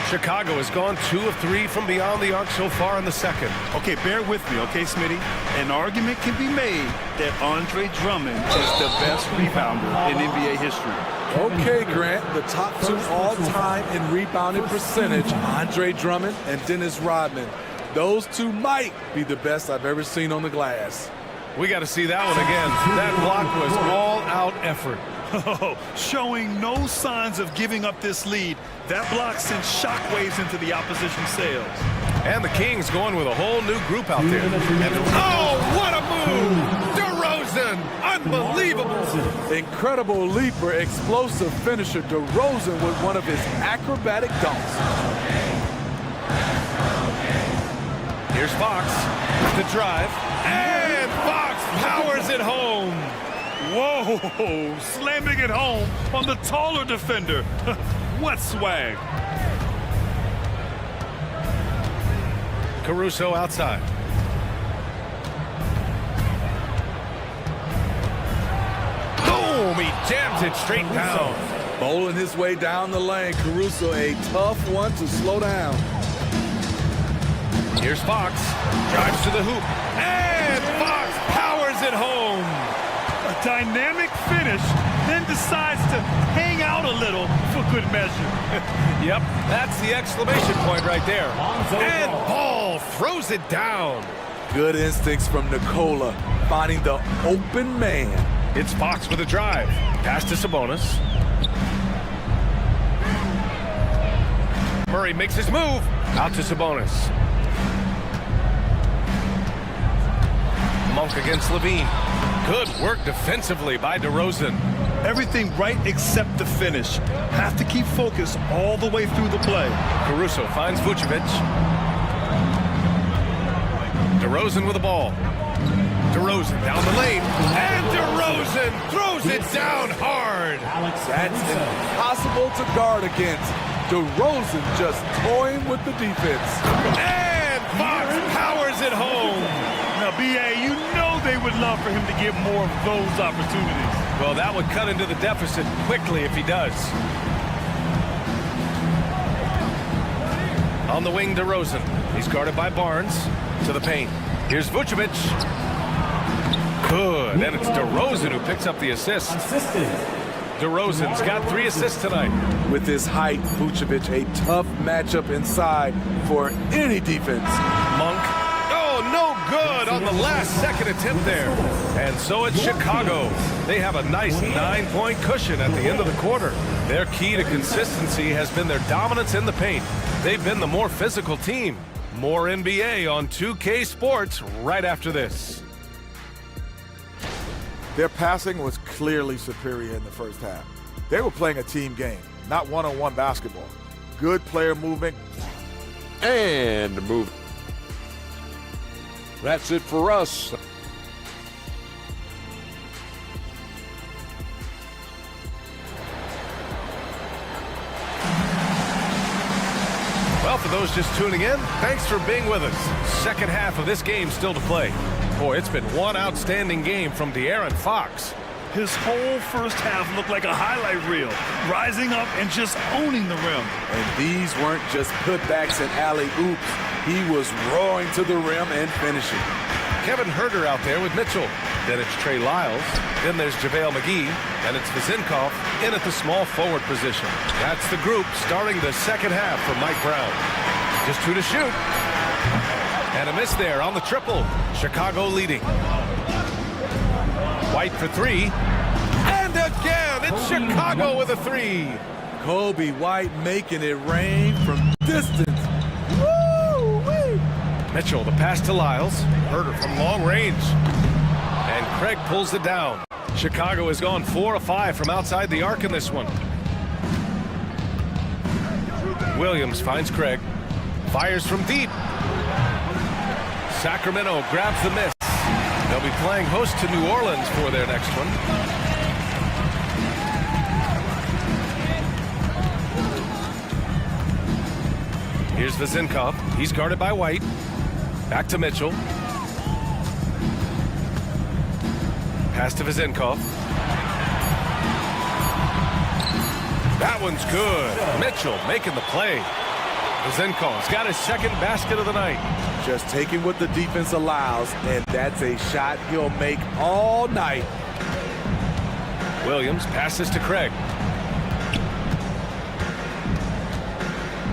Chicago has gone 2 of 3 from beyond the arc so far in the second. Okay, bear with me, okay, Smitty? An argument can be made that Andre Drummond is the best rebounder in NBA history. Okay, Grant, the top 2 all-time in rebounding percentage, Andre Drummond and Dennis Rodman. Those 2 might be the best I've ever seen on the glass. We got to see that one again. That block was all-out effort. Oh, showing no signs of giving up this lead. That block sends shockwaves into the opposition sails. And the Kings going with a whole new group out there. And, oh, what a move! DeRozan, unbelievable! Incredible leaper, explosive finisher, DeRozan with one of his acrobatic dunks. Here's Fox, the drive, and Fox powers it home. Whoa, slamming it home on the taller defender. What swag. Caruso outside. Boom, he jams it straight down. Bowling his way down the lane, Caruso a tough one to slow down. Here's Fox, drives to the hoop, and Fox powers it home. A dynamic finish, then decides to hang out a little for good measure. Yep, that's the exclamation point right there. And Ball throws it down. Good instincts from Nikola, finding the open man. It's Fox with a drive. Pass to Sabonis. Murray makes his move. Out to Sabonis. Monk against Levine. Good work defensively by DeRozan. Everything right except the finish. Have to keep focus all the way through the play. Caruso finds Vucevic. DeRozan with the ball. DeRozan down the lane. And DeRozan throws it down hard. That's impossible to guard against. DeRozan just toying with the defense. And Fox powers it home. Now, B.A., you know they would love for him to get more of those opportunities. Well, that would cut into the deficit quickly if he does. On the wing, DeRozan. He's guarded by Barnes to the paint. Here's Vucevic. Good, and it's DeRozan who picks up the assist. DeRozan's got 3 assists tonight. With his height, Vucevic a tough matchup inside for any defense. Monk. Oh, no good on the last-second attempt there. And so it's Chicago. They have a nice 9-point cushion at the end of the quarter. Their key to consistency has been their dominance in the paint. They've been the more physical team. More NBA on 2K Sports right after this. Their passing was clearly superior in the first half. They were playing a team game, not one-on-one basketball. Good player movement. And move. That's it for us. Well, for those just tuning in, thanks for being with us. Second half of this game still to play. Boy, it's been one outstanding game from De'Aaron Fox. His whole first half looked like a highlight reel, rising up and just owning the rim. And these weren't just putbacks and alley-oops. He was roaring to the rim and finishing. Kevin Huerter out there with Mitchell. Then it's Trey Lyles. Then there's JaVale McGee. And it's Vizinkoff in at the small forward position. That's the group starting the second half for Mike Brown. Just 2 to shoot. And a miss there on the triple. Chicago leading. White for 3. And again, it's Chicago with a 3. Kobe White making it rain from distance. Woo-wee! Mitchell, the pass to Lyles. Huerter from long range. And Craig pulls it down. Chicago has gone 4 of 5 from outside the arc in this one. Williams finds Craig. Fires from deep. Sacramento grabs the miss. They'll be playing host to New Orleans for their next one. Here's Vizinkoff. He's guarded by White. Back to Mitchell. Pass to Vizinkoff. That one's good. Mitchell making the play. Vizinkoff's got his second basket of the night. Just taking what the defense allows, and that's a shot he'll make all night. Williams passes to Craig.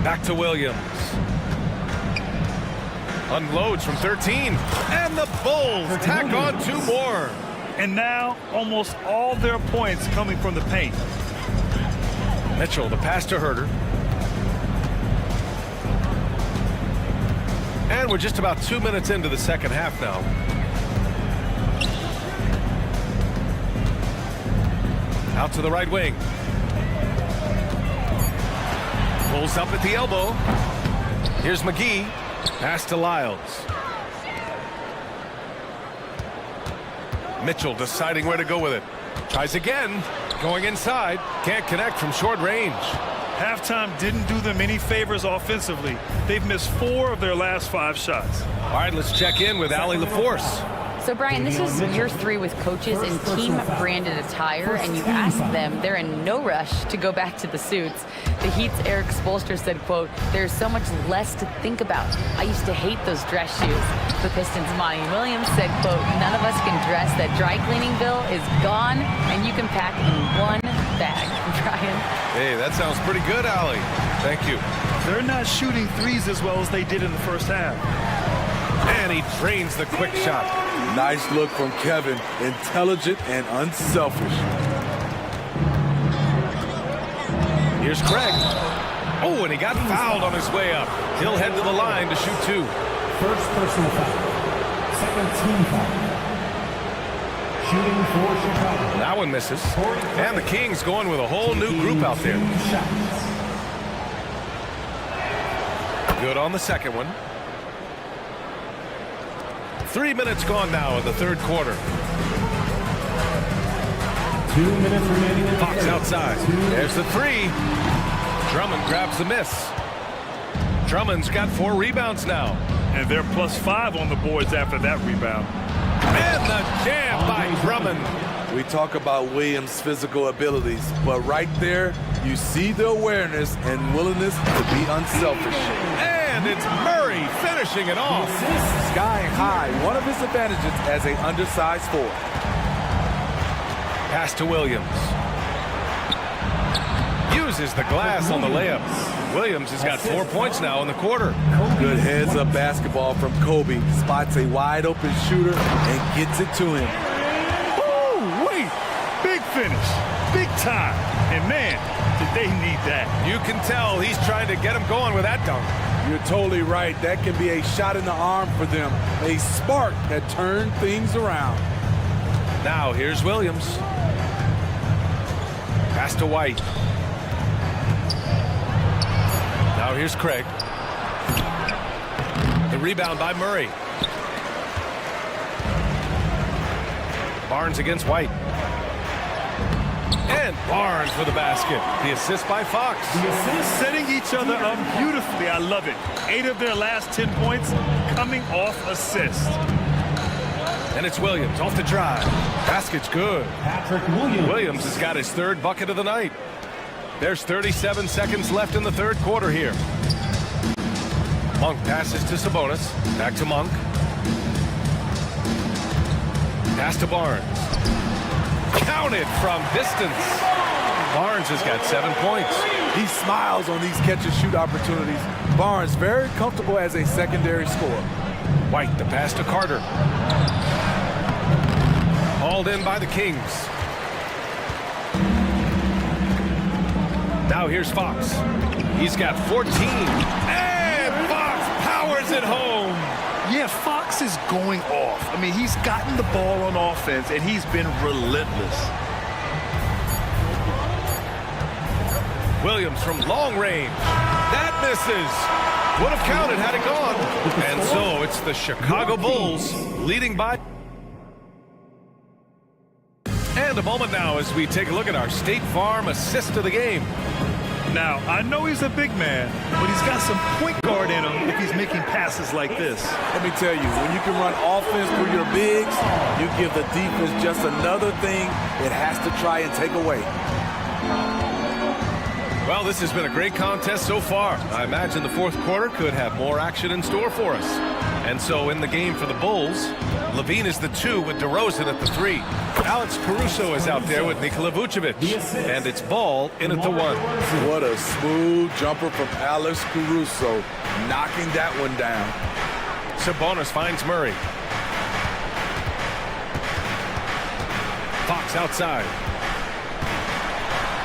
Back to Williams. Unloads from 13. And the Bulls tack on 2 more. And now almost all their points coming from the paint. Mitchell, the pass to Herter. And we're just about 2 minutes into the second half now. Out to the right wing. Pulls up at the elbow. Here's McGee. Pass to Lyles. Mitchell deciding where to go with it. Tries again. Going inside. Can't connect from short range. Halftime didn't do them any favors offensively. They've missed 4 of their last 5 shots. All right, let's check in with Allie LaForce. So, Brian, this is year 3 with coaches in team-branded attire, and you ask them, they're in no rush to go back to the suits. The Heat's Eric Spoelstra said, quote, "There's so much less to think about. I used to hate those dress shoes." The Pistons' Monty Williams said, quote, "None of us can dress. That dry cleaning bill is gone, and you can pack in one bag." Brian? Hey, that sounds pretty good, Allie. Thank you. They're not shooting threes as well as they did in the first half. And he drains the quick shot. Nice look from Kevin. Intelligent and unselfish. Here's Craig. Oh, and he got fouled on his way up. He'll head to the line to shoot 2. First personal foul. Second team foul. Shooting for Chicago. That one misses. And the Kings going with a whole new group out there. Good on the second one. 3 minutes gone now in the third quarter. 2 minutes remaining. Fox outside. There's the 3. Drummond grabs the miss. Drummond's got 4 rebounds now. And they're +5 on the boards after that rebound. And the jam by Drummond. We talk about Williams' physical abilities, but right there, you see the awareness and willingness to be unselfish. And it's Murray finishing it off. Sky high, one of his advantages as an undersized forward. Pass to Williams. Uses the glass on the layup. Williams has got 4 points now in the quarter. Good heads-up basketball from Kobe. Spots a wide-open shooter and gets it to him. Ooh, wait. Big finish. Big time. And, man, did they need that. You can tell he's trying to get him going with that dunk. You're totally right. That can be a shot in the arm for them. A spark that turned things around. Now here's Williams. Pass to White. Now here's Craig. The rebound by Murray. Barnes against White. And Barnes for the basket. The assist by Fox. The assist setting each other up beautifully. I love it. 8 of their last 10 points coming off assists. And it's Williams off the drive. Basket's good. Patrick Williams. Williams has got his 3rd bucket of the night. There's 37 seconds left in the third quarter here. Monk passes to Sabonis. Back to Monk. Pass to Barnes. Counted from distance. Barnes has got 7 points. He smiles on these catch-and-shoot opportunities. Barnes very comfortable as a secondary scorer. White, the pass to Carter. Hauled in by the Kings. Now here's Fox. He's got 14. And Fox powers it home. Yeah, Fox is going off. I mean, he's gotten the ball on offense, and he's been relentless. Williams from long range. That misses. Would have counted had it gone. And so it's the Chicago Bulls leading by. And a moment now as we take a look at our State Farm assist of the game. Now, I know he's a big man, but he's got some point guard in him if he's making passes like this. Let me tell you, when you can run offense through your bigs, you give the defense just another thing it has to try and take away. Well, this has been a great contest so far. I imagine the fourth quarter could have more action in store for us. And so in the game for the Bulls, Levine is the 2 with DeRozan at the 3. Alex Caruso is out there with Nikola Vucevic. And it's Ball in at the 1. What a smooth jumper from Alex Caruso, knocking that one down. Sabonis finds Murray. Fox outside.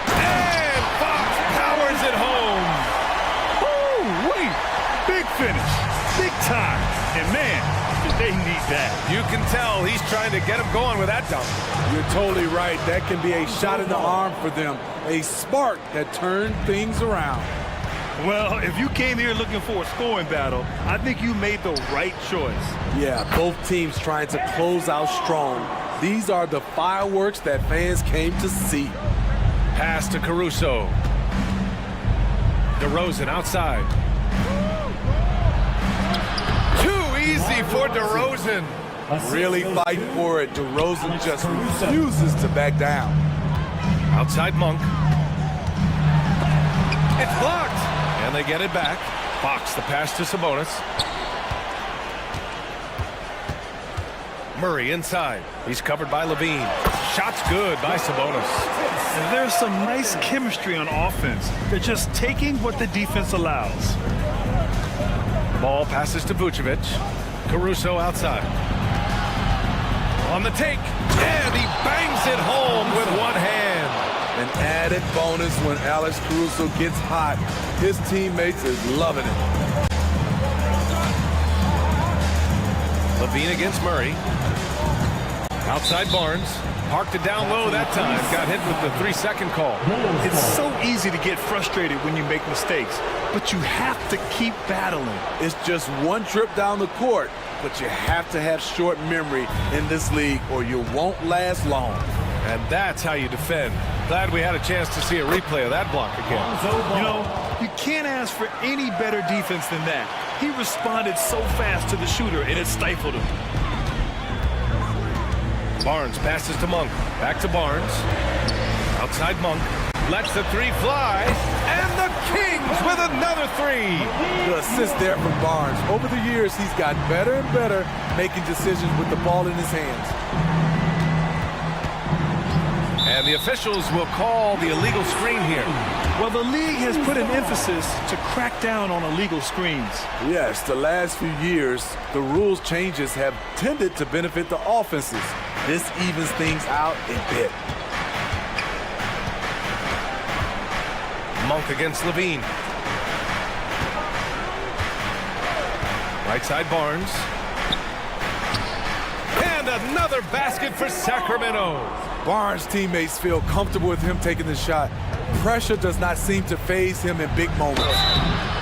And Fox powers it home. Ooh, wait. Big finish. Big time. And man, did they need that. You can tell he's trying to get him going with that dunk. You're totally right. That can be a shot in the arm for them. A spark that turned things around. Well, if you came here looking for a scoring battle, I think you made the right choice. Yeah, both teams trying to close out strong. These are the fireworks that fans came to see. Pass to Caruso. DeRozan outside. Too easy for DeRozan. Really fighting for it. DeRozan just refuses to back down. Outside Monk. It's blocked. And they get it back. Fox the pass to Sabonis. Murray inside. He's covered by Levine. Shot's good by Sabonis. And there's some nice chemistry on offense. They're just taking what the defense allows. Ball passes to Vucevic. Caruso outside. On the take. And he bangs it home with one hand. An added bonus when Alex Caruso gets hot. His teammates is loving it. Levine against Murray. Outside Barnes. Parked it down low that time. Got hit with the 3-second call. It's so easy to get frustrated when you make mistakes, but you have to keep battling. It's just one trip down the court, but you have to have short memory in this league or you won't last long. And that's how you defend. Glad we had a chance to see a replay of that block again. You know, you can't ask for any better defense than that. He responded so fast to the shooter, and it stifled him. Barnes passes to Monk. Back to Barnes. Outside Monk. Lets the three fly. And the Kings with another three. The assist there from Barnes. Over the years, he's gotten better and better making decisions with the ball in his hands. And the officials will call the illegal screen here. Well, the league has put an emphasis to crack down on illegal screens. Yes, the last few years, the rules changes have tended to benefit the offenses. This evens things out a bit. Monk against Levine. Right side Barnes. And another basket for Sacramento. Barnes' teammates feel comfortable with him taking the shot. Pressure does not seem to faze him in big moments.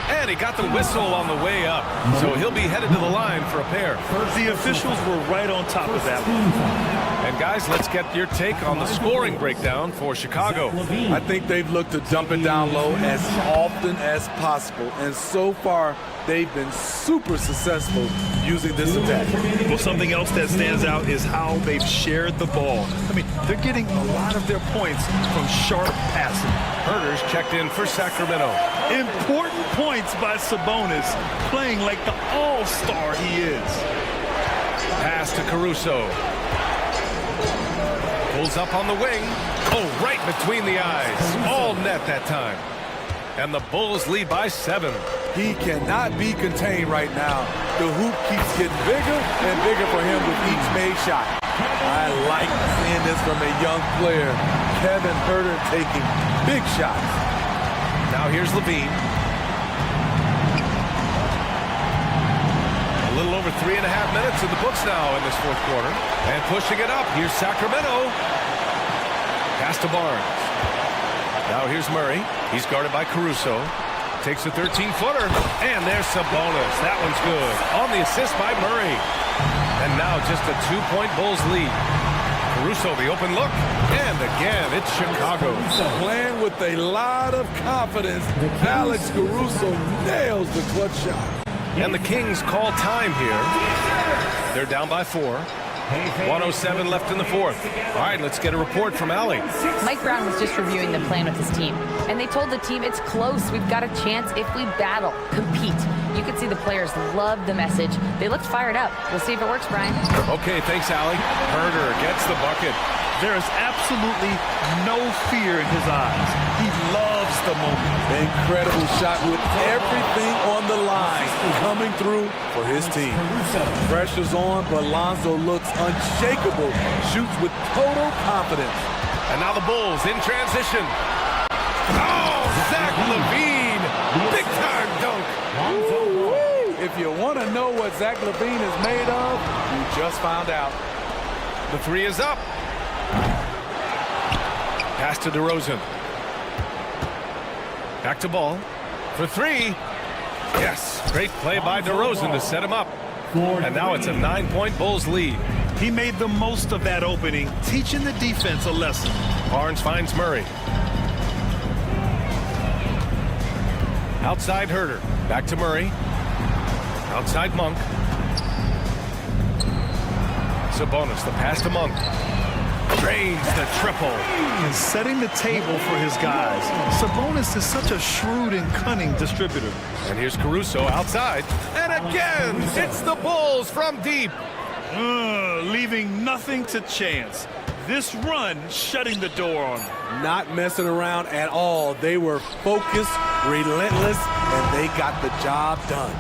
And he got the whistle on the way up, so he'll be headed to the line for a pair. The officials were right on top of that one. And guys, let's get your take on the scoring breakdown for Chicago. I think they've looked to dump it down low as often as possible, and so far they've been super successful using this attack. Well, something else that stands out is how they've shared the ball. I mean, they're getting a lot of their points from sharp passing. Herder's checked in for Sacramento. Important points by Sabonis, playing like the all-star he is. Pass to Caruso. Pulls up on the wing. Oh, right between the eyes. All net that time. And the Bulls lead by 7. He cannot be contained right now. The hoop keeps getting bigger and bigger for him with each made shot. I like seeing this from a young player. Kevin Herder taking big shots. Now here's Levine. A little over 3.5 minutes in the books now in this fourth quarter. And pushing it up, here's Sacramento. Pass to Barnes. Now here's Murray. He's guarded by Caruso. Takes a 13-footer. And there's Sabonis. That one's good. On the assist by Murray. And now just a 2-point Bulls lead. Caruso, the open look. And again, it's Chicago. Playing with a lot of confidence. Alex Caruso nails the clutch shot. And the Kings call time here. They're down by 4. 107 left in the fourth. All right, let's get a report from Allie. Mike Brown was just reviewing the plan with his team, and they told the team it's close. We've got a chance if we battle, compete. You could see the players loved the message. They looked fired up. We'll see if it works, Brian. Okay, thanks, Allie. Herder gets the bucket. There is absolutely no fear in his eyes. He loves a moment. Incredible shot with everything on the line coming through for his team. Pressure's on, but Lonzo looks unshakable. Shoots with total confidence. And now the Bulls in transition. Oh, Zach LaVine! Big time dunk. If you want to know what Zach LaVine is made of, you just found out. The three is up. Pass to DeRozan. Back to Ball. For three. Yes, great play by DeRozan to set him up. And now it's a 9-point Bulls lead. He made the most of that opening, teaching the defense a lesson. Barnes finds Murray. Outside Herter. Back to Murray. Outside Monk. Sabonis, the pass to Monk. Drains the triple. And setting the table for his guys. Sabonis is such a shrewd and cunning distributor. And here's Caruso outside. And again, it's the Bulls from deep. Leaving nothing to chance. This run shutting the door on them. Not messing around at all. They were focused, relentless, and they got the job done.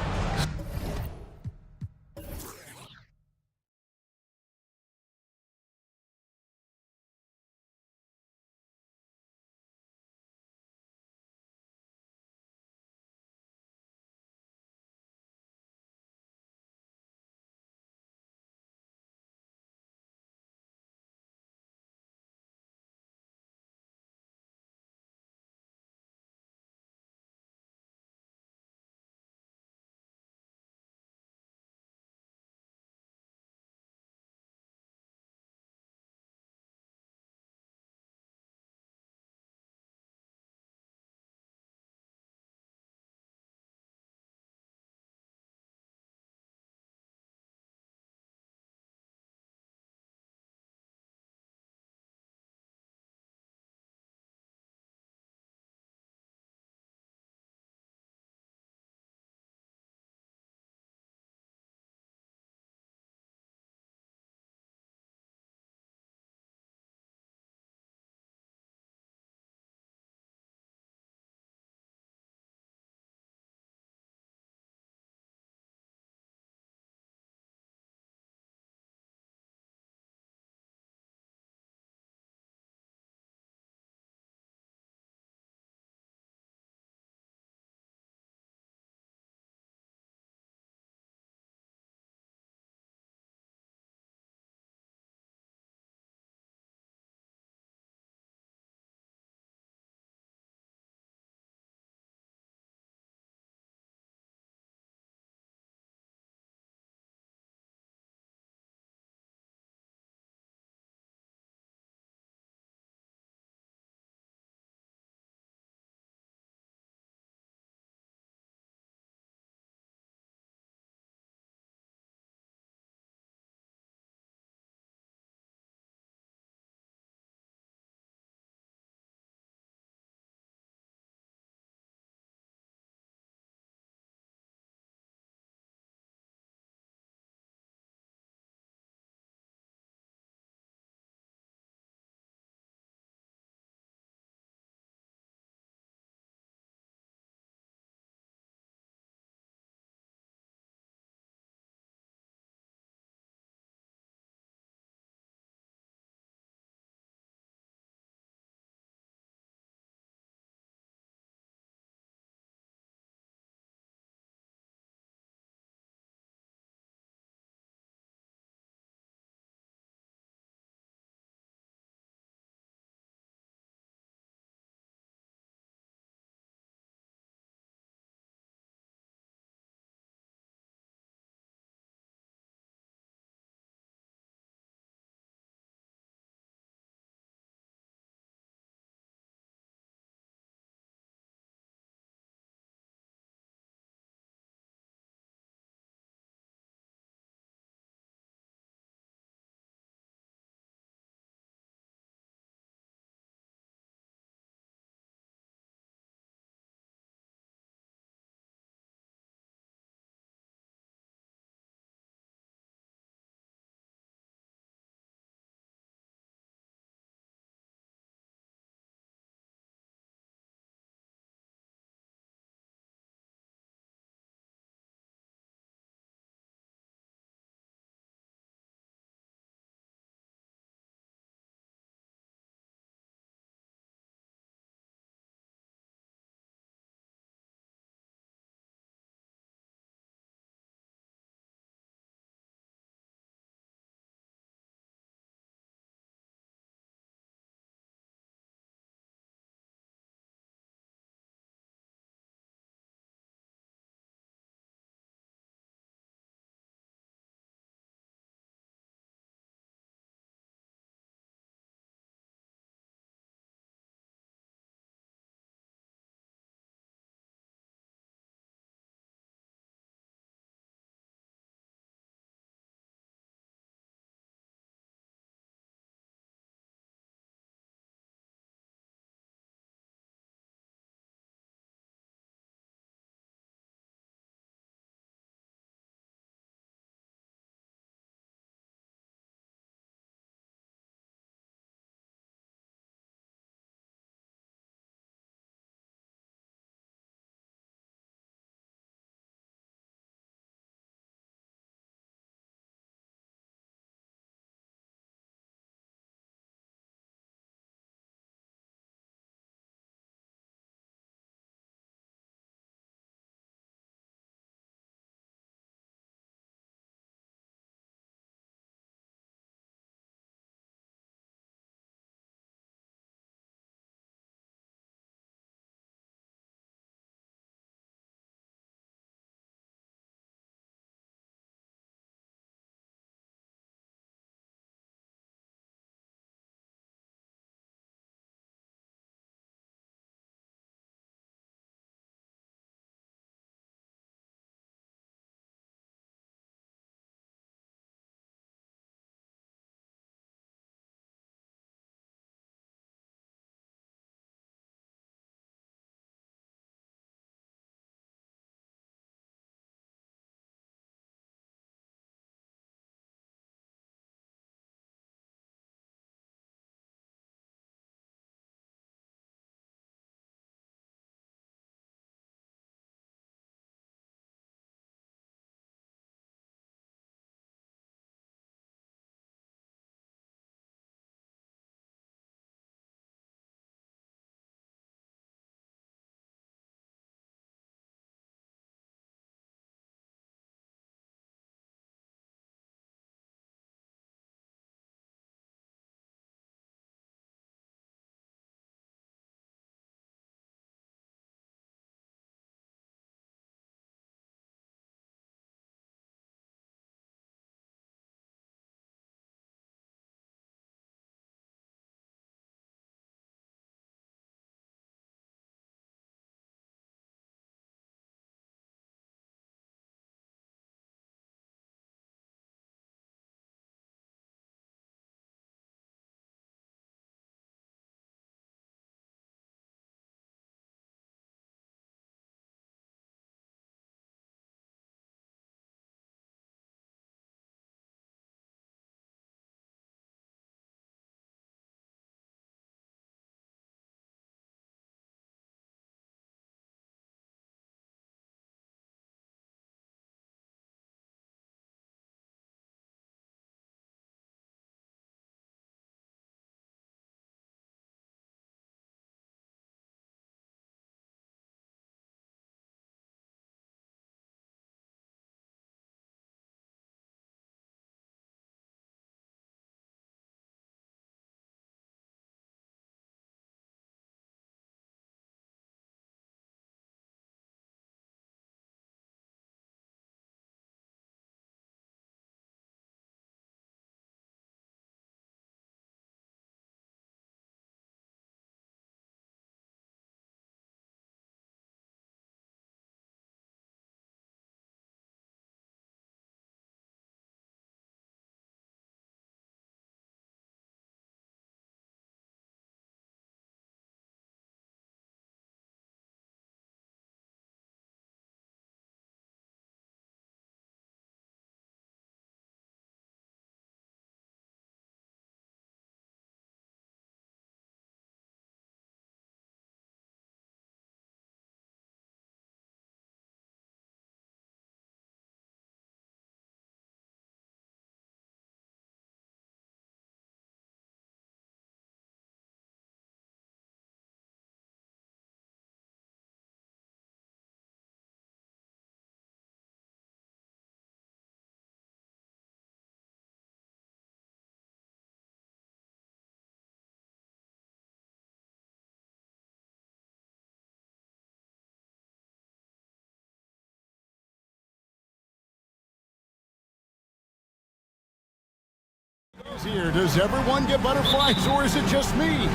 Here, does everyone get butterflies, or is it just me?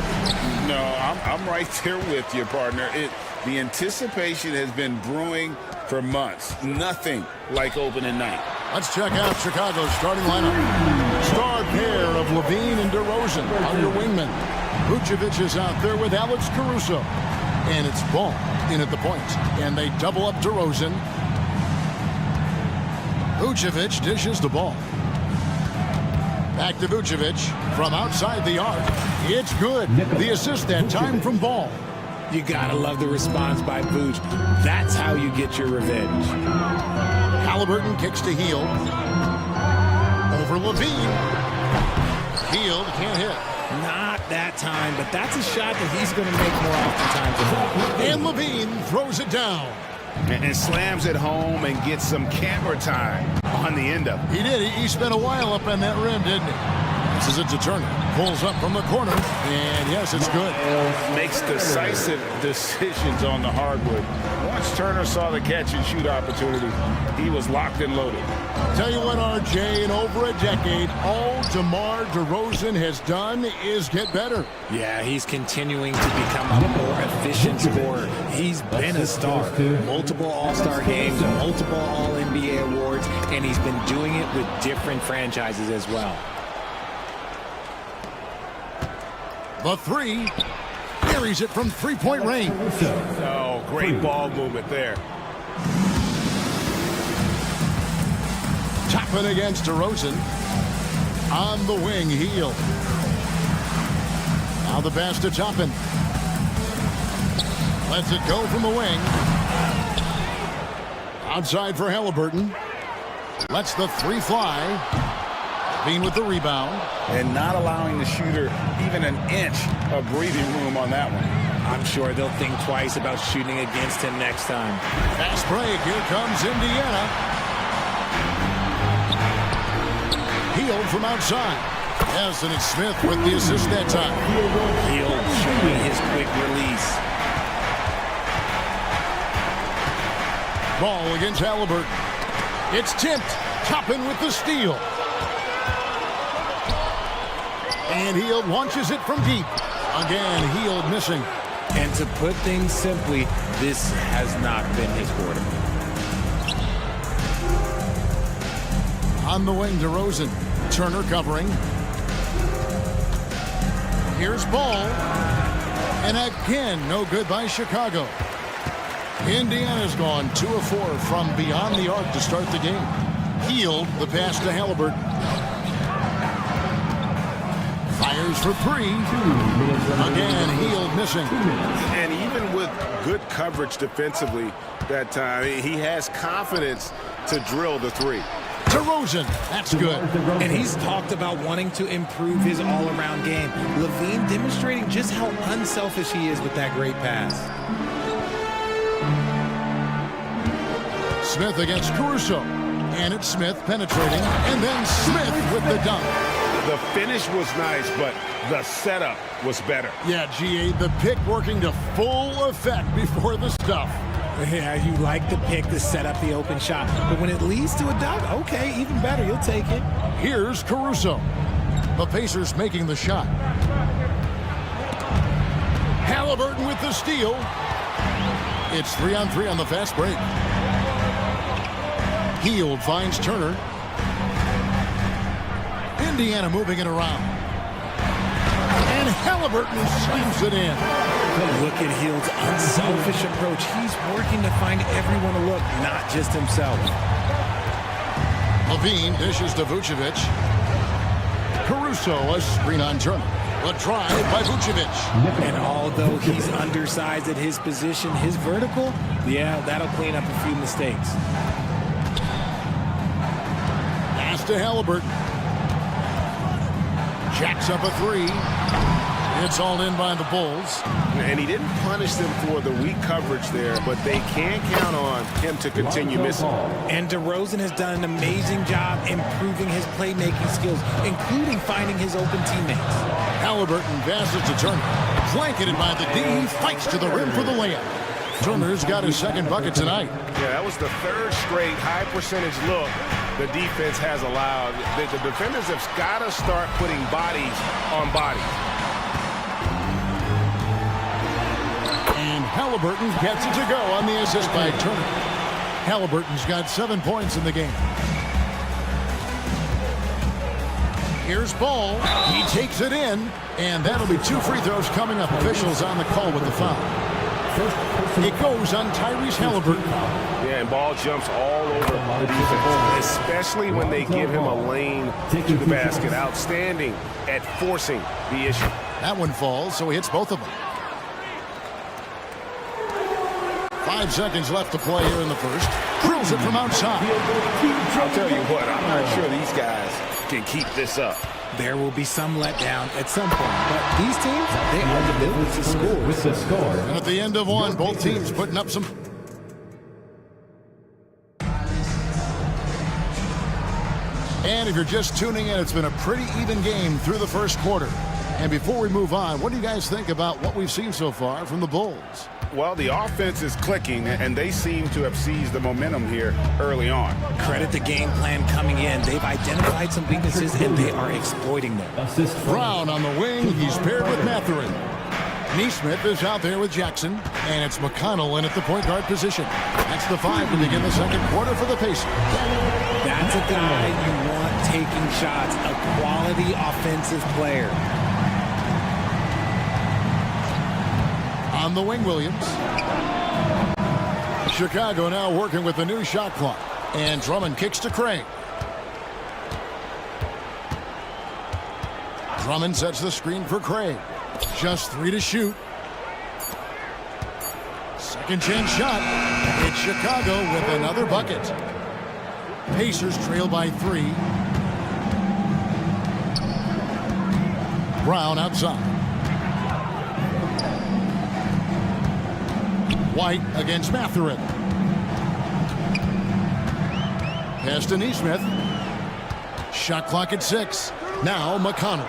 No, I'm right there with you, partner. The anticipation has been brewing for months. Nothing like opening night. Let's check out Chicago's starting lineup. Star pair of Levine and DeRozan under wingmen. Vucevic is out there with Alex Caruso. And it's Ball in at the point. And they double up DeRozan. Vucevic dishes the ball. Back to Vucevic from outside the arc. It's good. The assist that time from Ball. You gotta love the response by Vooch. That's how you get your revenge. Halliburton kicks to Hield. Over Levine. Hield can't hit. Not that time, but that's a shot that he's going to make more oftentimes. And Levine throws it down. And slams it home and gets some camera time on the end of it. He did. He spent a while up on that rim, didn't he? This is it to Turner. Pulls up from the corner. And yes, it's good. Makes decisive decisions on the hardwood. Once Turner saw the catch and shoot opportunity, he was locked and loaded. Tell you what, RJ, in over a decade, all DeMar DeRozan has done is get better. Yeah, he's continuing to become a more efficient scorer. He's been a star. Multiple All-Star games, multiple All-NBA awards, and he's been doing it with different franchises as well. The three. Carries it from three-point range. Oh, great ball movement there. Toppin against DeRozan. On the wing, Hield. Now the pass to Toppin. Lets it go from the wing. Outside for Halliburton. Lets the three fly. Bean with the rebound. And not allowing the shooter even an inch of breathing room on that one. I'm sure they'll think twice about shooting against him next time. Fast break. Here comes Indiana. Hield from outside. Yes, and it's Smith with the assist that time. Hield showing his quick release. Ball against Halliburton. It's tipped. Toppin with the steal. And Hield launches it from deep. Again, Hield missing. And to put things simply, this has not been his quarter. On the wing, DeRozan. Turner covering. Here's Ball. And again, no good by Chicago. Indiana's gone 2 of 4 from beyond the arc to start the game. Hield, the pass to Halliburton. Fires for three. Again, Hield missing. And even with good coverage defensively that time, he has confidence to drill the three. DeRozan, that's good. And he's talked about wanting to improve his all-around game. Levine demonstrating just how unselfish he is with that great pass. Smith against Caruso. And it's Smith penetrating. And then Smith with the dunk. The finish was nice, but the setup was better. Yeah, GA, the pick working to full effect before the stuff. Yeah, you like the pick to set up the open shot. But when it leads to a dunk, okay, even better. You'll take it. Here's Caruso. The Pacers making the shot. Halliburton with the steal. It's 3-on-3 on the fast break. Hield finds Turner. Indiana moving it around. And Halliburton slams it in. Look at Hield's unselfish approach. He's working to find everyone to look, not just himself. Levine dishes to Vucevic. Caruso, a screen on Turner. A drive by Vucevic. And although he's undersized at his position, his vertical, yeah, that'll clean up a few mistakes. Pass to Halliburton. Jacks up a three. It's all in by the Bulls. And he didn't punish them for the weak coverage there, but they can count on him to continue missing. And DeRozan has done an amazing job improving his playmaking skills, including finding his open teammates. Halliburton passes to Turner. Blanketed by the D. He fights to the rim for the layup. Turner's got his second bucket tonight. Yeah, that was the third straight high percentage look the defense has allowed. The defenders have got to start putting bodies on bodies. And Halliburton gets it to go on the assist by Turner. Halliburton's got 7 points in the game. Here's Ball. He takes it in, and that'll be 2 free throws coming up. Officials on the call with the foul. It goes on Tyrese Halliburton. Yeah, and Ball jumps all over the defense, especially when they give him a lane to the basket. Outstanding at forcing the issue. That one falls, so he hits both of them. 5 seconds left to play here in the first. Drills it from outside. I'll tell you what, I'm not sure these guys can keep this up. There will be some letdown at some point, but these teams, they are the built to score. With the score. And at the end of one, both teams putting up some. And if you're just tuning in, it's been a pretty even game through the first quarter. And before we move on, what do you guys think about what we've seen so far from the Bulls? Well, the offense is clicking, and they seem to have seized the momentum here early on. Credit the game plan coming in. They've identified some weaknesses, and they are exploiting them. Brown on the wing. He's paired with Mathurin. Neesmith is out there with Jackson, and it's McConnell in at the point guard position. That's the 5 to begin the second quarter for the Pacers. That's a guy you want taking shots, a quality offensive player. On the wing, Williams. Chicago now working with the new shot clock. And Drummond kicks to Craig. Drummond sets the screen for Craig. Just 3 to shoot. Second chance shot. It's Chicago with another bucket. Pacers trail by 3. Brown outside. White against Mathurin. Pass to Neesmith. Shot clock at 6. Now McConnell.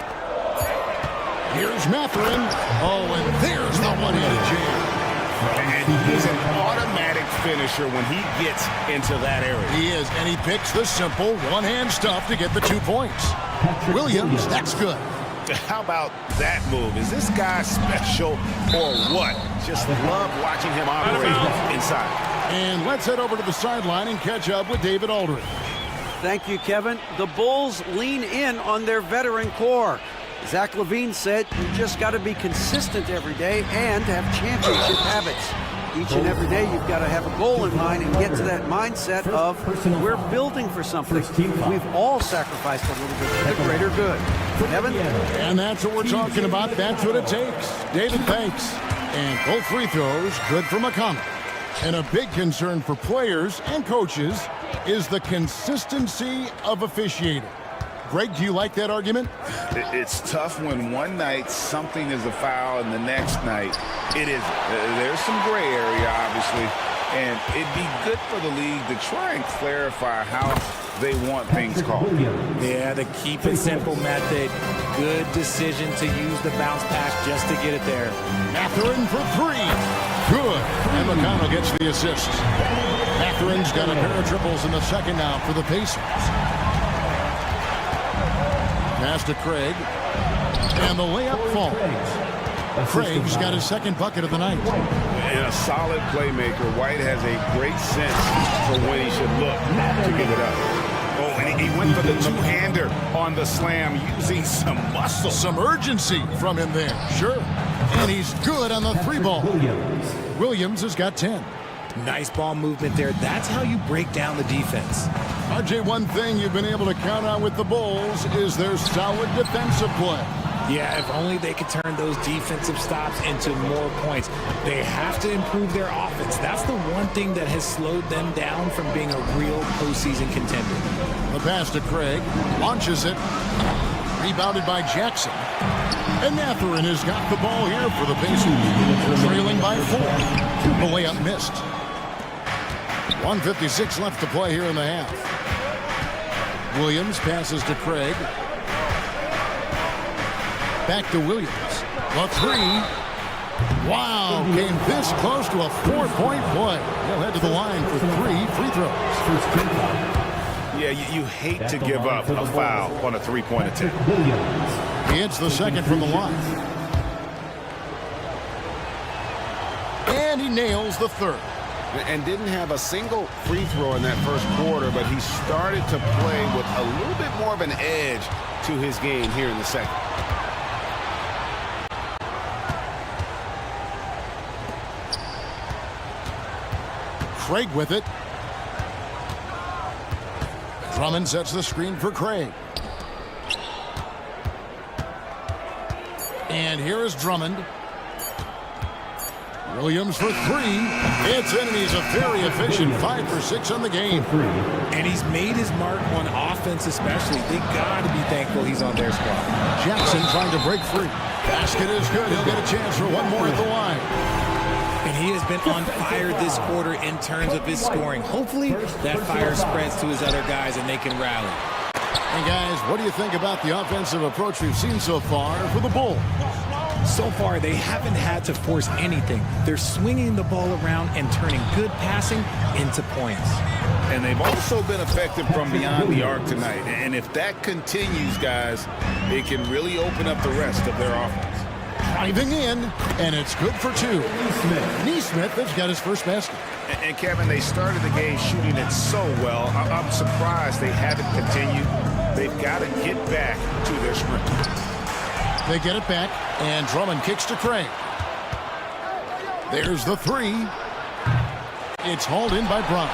Here's Mathurin. Oh, and there's the one-handed jam. And he's an automatic finisher when he gets into that area. He is, and he picks the simple one-hand stuff to get the 2 points. Williams, that's good. How about that move? Is this guy special or what? Just love watching him operate inside. And let's head over to the sideline and catch up with David Aldridge. Thank you, Kevin. The Bulls lean in on their veteran core. Zach LaVine said, you just got to be consistent every day and have championship habits. Each and every day, you've got to have a goal in mind and get to that mindset of we're building for something. We've all sacrificed a little bit for the greater good. Kevin? And that's what we're talking about. That's what it takes. David, thanks. And both free throws good for McConnell. And a big concern for players and coaches is the consistency of officiating. Greg, do you like that argument? It's tough when one night something is a foul and the next night it isn't. There's some gray area, obviously, and it'd be good for the league to try and clarify how they want things called. Yeah, the keep it simple method. Good decision to use the bounce pass just to get it there. Mathurin for 3. Good. And McConnell gets the assist. Mathurin's got a pair of triples in the second now for the Pacers. Pass to Craig. And the layup falls. Craig's got his second bucket of the night. And a solid playmaker. White has a great sense for when he should look to give it up. Oh, and he went for the two-hander on the slam using some muscle. Some urgency from him there. Sure. And he's good on the 3-ball. Williams has got 10. Nice ball movement there. That's how you break down the defense. RJ, one thing you've been able to count on with the Bulls is their solid defensive play. Yeah, if only they could turn those defensive stops into more points. They have to improve their offense. That's the one thing that has slowed them down from being a real postseason contender. The pass to Craig. Launches it. Rebounded by Jackson. And Mathurin has got the ball here for the Pacers. Trailing by 4. The layup missed. 1:56 left to play here in the half. Williams passes to Craig. Back to Williams. The 3. Wow, came this close to a 4-point play. He'll head to the line for 3 free throws. Yeah, you hate to give up a foul on a three-point attempt. He hits the second from the line. And he nails the third. And didn't have a single free throw in that first quarter, but he started to play with a little bit more of an edge to his game here in the second. Craig with it. Drummond sets the screen for Craig. And here is Drummond. Williams for 3. It's in, and he's a very efficient 5 for 6 on the game. And he's made his mark on offense especially. They got to be thankful he's on their squad. Jackson trying to break free. Basket is good. He'll get a chance for one more at the line. And he has been on fire this quarter in terms of his scoring. Hopefully that fire spreads to his other guys and they can rally. And guys, what do you think about the offensive approach we've seen so far for the Bulls? So far, they haven't had to force anything. They're swinging the ball around and turning good passing into points. And they've also been effective from beyond the arc tonight. And if that continues, guys, it can really open up the rest of their offense. Driving in, and it's good for 2. Neesmith has got his first basket. And Kevin, they started the game shooting it so well. I'm surprised they haven't continued. They've got to get back to their sprint. They get it back, and Drummond kicks to Craig. There's the 3. It's hauled in by Brown.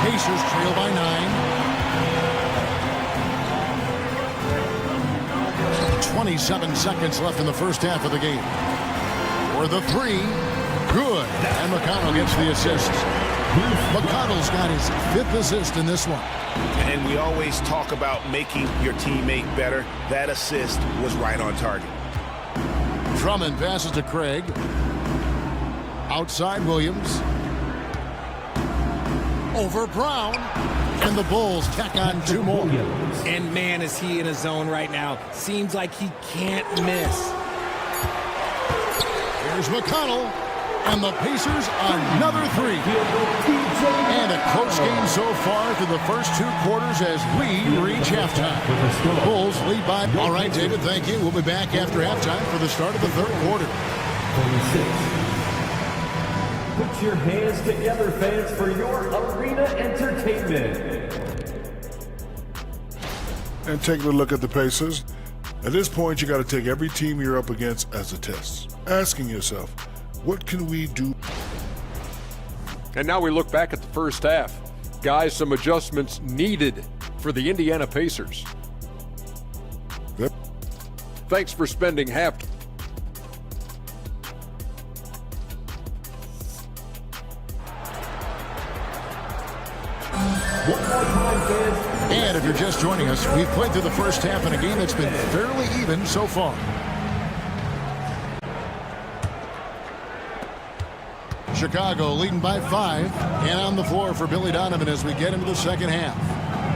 Pacers trail by 9. 27 seconds left in the first half of the game. For the 3, good. And McConnell gets the assist. McConnell's got his 5th assist in this one. And we always talk about making your teammate better. That assist was right on target. Drummond passes to Craig. Outside Williams. Over Brown. And the Bulls tack on 2 more. And man, is he in a zone right now. Seems like he can't miss. Here's McConnell. And the Pacers another 3. And a close game so far through the first 2 quarters as we reach halftime. The Bulls lead by... All right, David, thank you. We'll be back after halftime for the start of the 3rd quarter. 46. Put your hands together, fans, for your arena entertainment. And take a look at the Pacers. At this point, you got to take every team you're up against as a test. Asking yourself, what can we do? And now we look back at the first half. Guys, some adjustments needed for the Indiana Pacers. Yep. Thanks for spending half. And if you're just joining us, we've played through the first half in a game that's been fairly even so far. Chicago leading by 5, and on the floor for Billy Donovan as we get into the second half.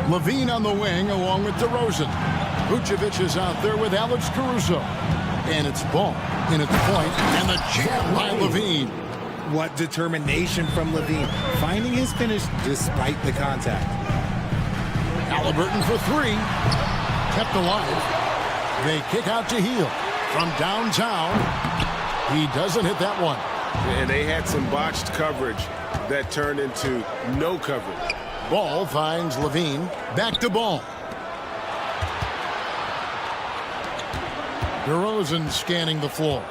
Levine on the wing along with DeRozan. Vucevic is out there with Alex Caruso. And it's Ball in at the point, and the jam by Levine. What determination from Levine, finding his finish despite the contact. Halliburton for 3, kept alive. They kick out to Hield from downtown. He doesn't hit that one. And they had some botched coverage that turned into no coverage. Ball finds Levine. Back to Ball. DeRozan scanning the floor.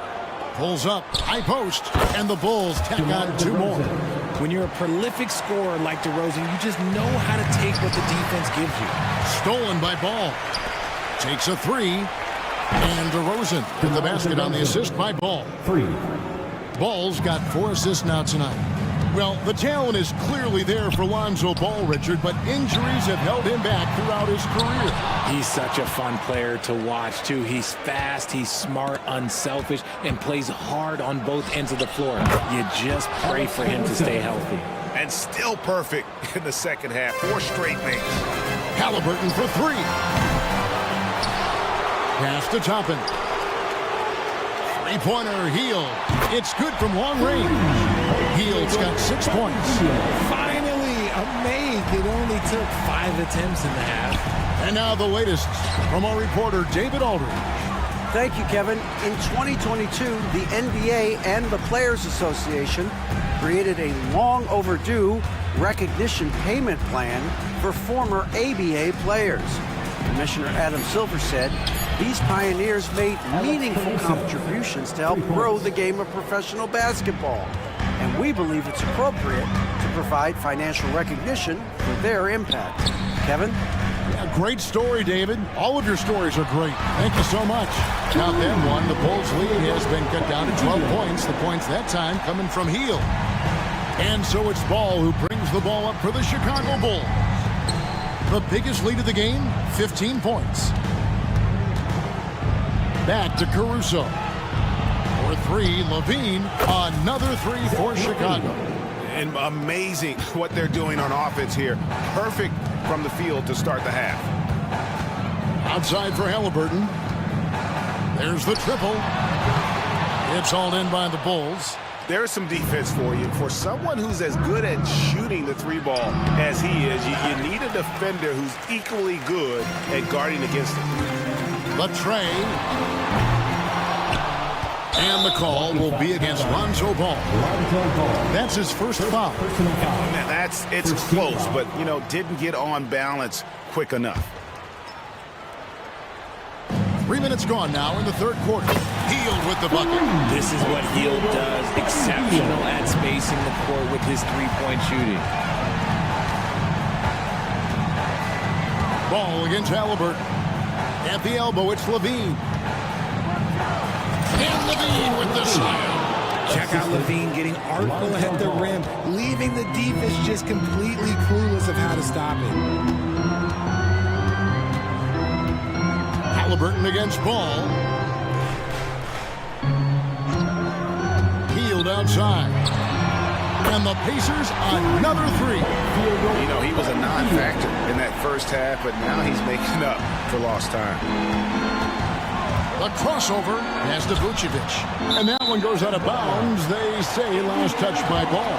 Pulls up, high post, and the Bulls tack on 2 more. When you're a prolific scorer like DeRozan, you just know how to take what the defense gives you. Stolen by Ball. Takes a 3. And DeRozan in the basket on the assist by Ball. 3. Ball's got 4 assists now tonight. Well, the talent is clearly there for Lonzo Ball, Richard, but injuries have held him back throughout his career. He's such a fun player to watch, too. He's fast, he's smart, unselfish, and plays hard on both ends of the floor. You just pray for him to stay healthy. And still perfect in the second half. 4 straight makes. Halliburton for 3. Pass to Toppin. 3-pointer, Hield. It's good from long range. Heald's got 6 points. Finally, a make. It only took 5 attempts in the half. And now the latest from our reporter, David Aldridge. Thank you, Kevin. In 2022, the NBA and the Players Association created a long overdue recognition payment plan for former ABA players. Commissioner Adam Silver said these pioneers made meaningful contributions to help grow the game of professional basketball. And we believe it's appropriate to provide financial recognition for their impact. Kevin? Yeah, great story, David. All of your stories are great. Thank you so much. Now then one, the Bulls' lead has been cut down to 12 points. The points that time coming from Hield. And so it's Ball who brings the ball up for the Chicago Bulls. The biggest lead of the game, 15 points. Back to Caruso. For 3, Levine. Another 3 for Chicago. And amazing what they're doing on offense here. Perfect from the field to start the half. Outside for Halliburton. There's the triple. It's hauled in by the Bulls. There's some defense for you. For someone who's as good at shooting the 3-ball as he is, you need a defender who's equally good at guarding against him. The tray. And the call will be against Lonzo Ball. That's his first foul. It's close, but, didn't get on balance quick enough. 3 minutes gone now in the third quarter. Hield with the bucket. This is what Hield does. Exceptional at spacing the court with his three-point shooting. Ball against Halliburton. At the elbow, it's Levine. And Levine with the slam. Check out Levine getting artful at the rim, leaving the defense just completely clueless of how to stop it. Halliburton against Ball. Hield outside. And the Pacers another 3. He was a non-factor in that first half, but now he's making up for lost time. The crossover has to Vucevic. And that one goes out of bounds. They say last touch by Ball.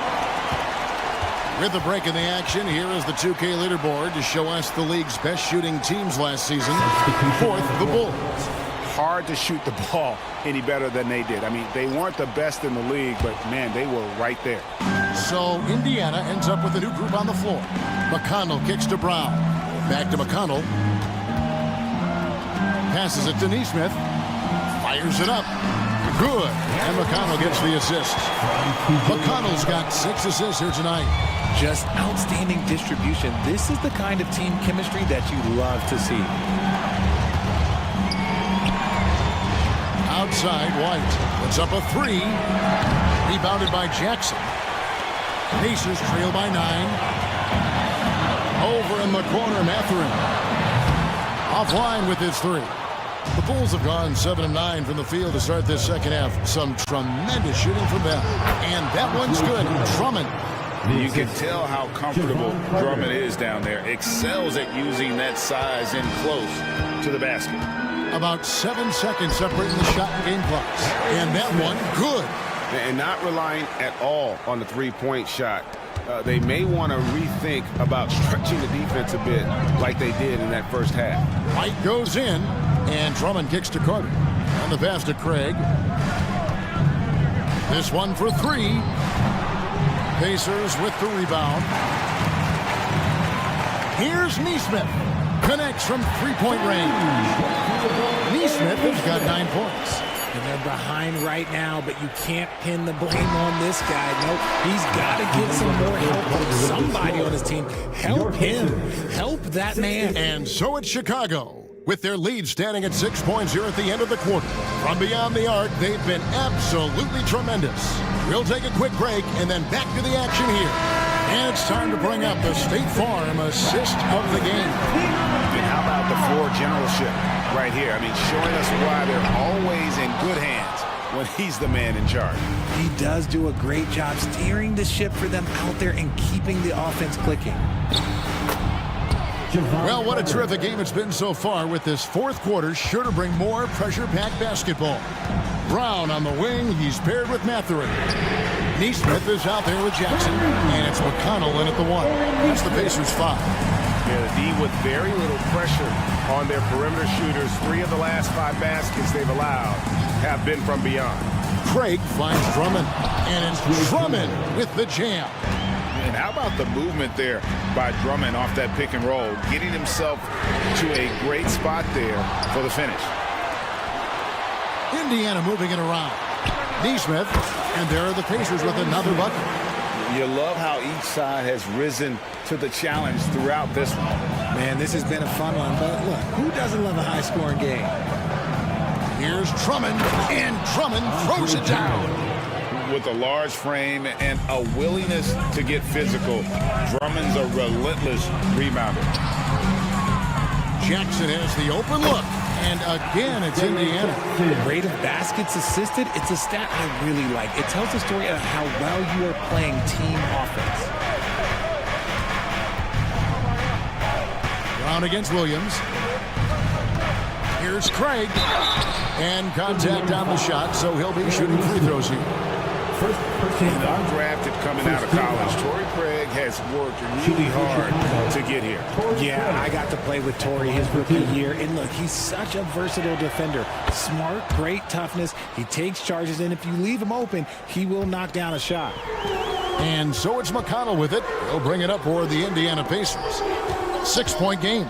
With the break in the action, here is the 2K leaderboard to show us the league's best shooting teams last season. Fourth, the Bulls. Hard to shoot the ball any better than they did. They weren't the best in the league, but, man, they were right there. So Indiana ends up with a new group on the floor. McConnell kicks to Brown. Back to McConnell. Passes it to Nesmith. Fires it up. Good. And McConnell gets the assist. McConnell's got 6 assists here tonight. Just outstanding distribution. This is the kind of team chemistry that you love to see. Outside, White. Puts up a 3. Rebounded by Jackson. Pacers trail by 9. Over in the corner, Mathurin. Offline with his 3. The Bulls have gone 7 of 9 from the field to start this second half. Some tremendous shooting from them. And that one's good. Drummond. You can tell how comfortable Drummond is down there. Excels at using that size in close to the basket. About 7 seconds separating the shot and game clocks. And that one, good. And not relying at all on the three-point shot. They may want to rethink about stretching the defense a bit like they did in that first half. White goes in, and Drummond kicks to Carter. On the pass to Craig. This one for 3. Pacers with the rebound. Here's Nesmith. Connects from three-point range. Nesmith has got 9 points. And they're behind right now, but you can't pin the blame on this guy. Nope, he's got to get some more help from somebody on his team. Help him. Help that man. And so it's Chicago, with their lead standing at 6 points here at the end of the quarter. From beyond the arc, they've been absolutely tremendous. We'll take a quick break and then back to the action here. And it's time to bring up the State Farm assist of the game. And how about the floor generalship right here? Showing us why they're always in good hands when he's the man in charge. He does do a great job steering the ship for them out there and keeping the offense clicking. Well, what a terrific game it's been so far, with this fourth quarter sure to bring more pressure-packed basketball. Brown on the wing. He's paired with Matherin. Neesmith is out there with Jackson. And it's McConnell in at the 1. That's the Pacers 5. Yeah, the D with very little pressure on their perimeter shooters. 3 of the last 5 baskets they've allowed have been from beyond. Craig finds Drummond. And it's Drummond with the jam. And how about the movement there by Drummond off that pick and roll, getting himself to a great spot there for the finish. Indiana moving it around. Neesmith, and there are the Pacers with another bucket. You love how each side has risen to the challenge throughout this one. Man, this has been a fun one, but look, who doesn't love a high-scoring game? Here's Drummond, and Drummond throws it down. With a large frame and a willingness to get physical, Drummond's a relentless rebounder. Jackson has the open look, and again it's Indiana. Rate of baskets assisted, it's a stat I really like. It tells the story of how well you are playing team offense. Brown against Williams. Here's Craig, and contact on the shot, so he'll be shooting free throws here. Undrafted coming out of college, Torrey Craig has worked really hard to get here. Yeah, I got to play with Torrey his rookie year, and look, he's such a versatile defender. Smart, great toughness. He takes charges, and if you leave him open, he will knock down a shot. And so it's McConnell with it. He'll bring it up for the Indiana Pacers. 6-point game.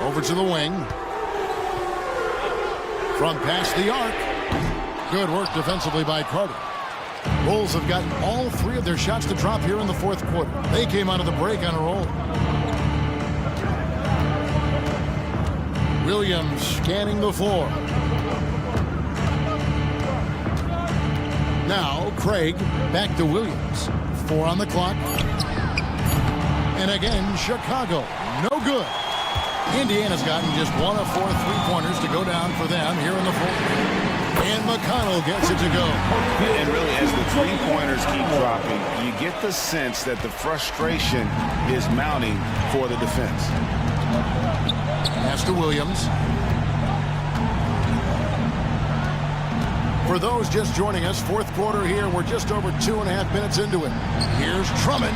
Over to the wing. From past the arc. Good work defensively by Carter. Bulls have gotten all 3 of their shots to drop here in the 4th quarter. They came out of the break on a roll. Williams scanning the floor. Now Craig back to Williams. 4 on the clock. And again, Chicago. No good. Indiana's gotten just 1 of 4 3-pointers to go down for them here in the 4th. And McConnell gets it to go. And really, as the 3-pointers keep dropping, you get the sense that the frustration is mounting for the defense. Pass to Williams. For those just joining us, 4th quarter here. We're just over 2.5 minutes into it. Here's Drummond.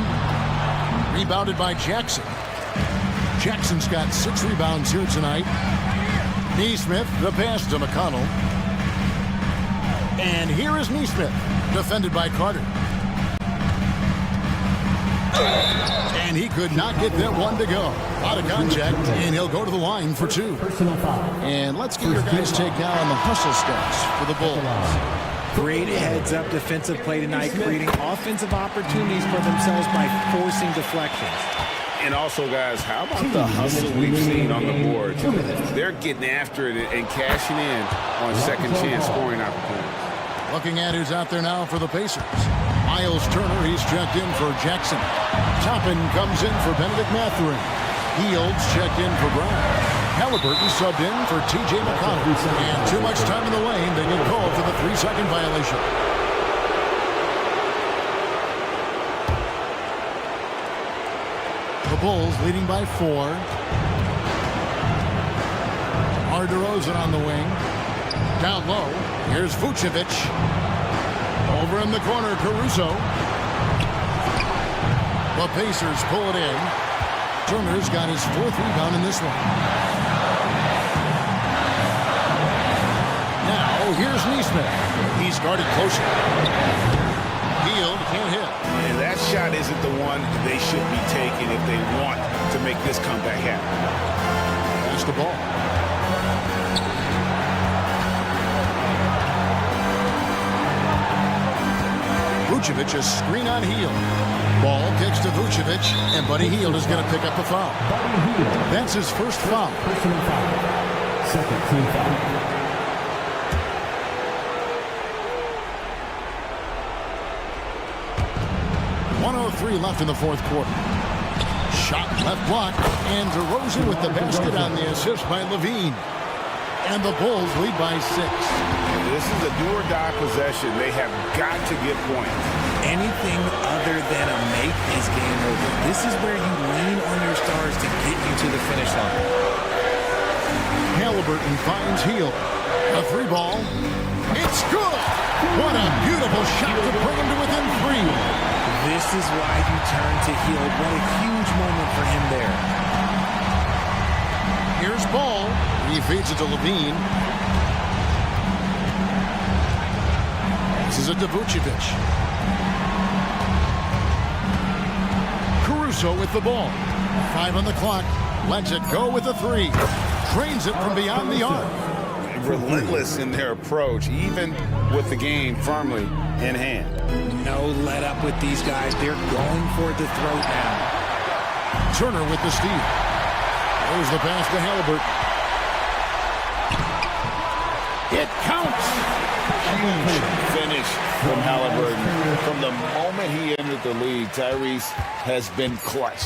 Rebounded by Jackson. Jackson's got 6 rebounds here tonight. Neesmith, the pass to McConnell. And here is Neesmith, defended by Carter. And he could not get that one to go. Out of contact, and he'll go to the line for 2. And let's get your guys' take now on the hustle stats for the Bulls. Great heads-up defensive play tonight, creating offensive opportunities for themselves by forcing deflections. And also, guys, how about the hustle we've seen on the board? They're getting after it and cashing in on second chance scoring opportunities. Looking at who's out there now for the Pacers. Miles Turner, he's checked in for Jackson. Toppin comes in for Benedict Matherin. Fields checked in for Brown. Halliburton subbed in for T.J. McConnell. And too much time in the lane, they get called for the 3-second violation. The Bulls leading by 4. DeRozan on the wing. Down low. Here's Vucevic. Over in the corner, Caruso. The Pacers pull it in. Turner's got his 4th rebound in this one. Now, here's Neesmith. He's guarded closer. Hield can't hit. And that shot isn't the one they should be taking if they want to make this comeback happen. That's the ball. Vucevic is screen on Hield. Ball kicks to Vucevic, and Buddy Hield is going to pick up the foul. That's his first foul. Personal foul. Second team foul. 1:03 left in the 4th quarter. Shot left block, and DeRozan with the basket on the assist by Levine. And the Bulls lead by 6. This is a do-or-die possession. They have got to get points. Anything other than a make is game over. This is where you lean on your stars to get you to the finish line. Halliburton finds Heel. A three ball. It's good. What a beautiful shot to bring him to within 3. This is why you turn to Hield. What a huge moment for him there. Here's Ball. He feeds it to Levine. This is a Vucevic. Caruso with the ball. 5 on the clock. Lets it go with a 3. Drains it from beyond the arc. Relentless in their approach, even with the game firmly in hand. No let up with these guys. They're going for the throat now. Turner with the steal. There's the pass to Halliburton. It counts. Huge finish from Halliburton. From the moment he entered the league, Tyrese has been clutch.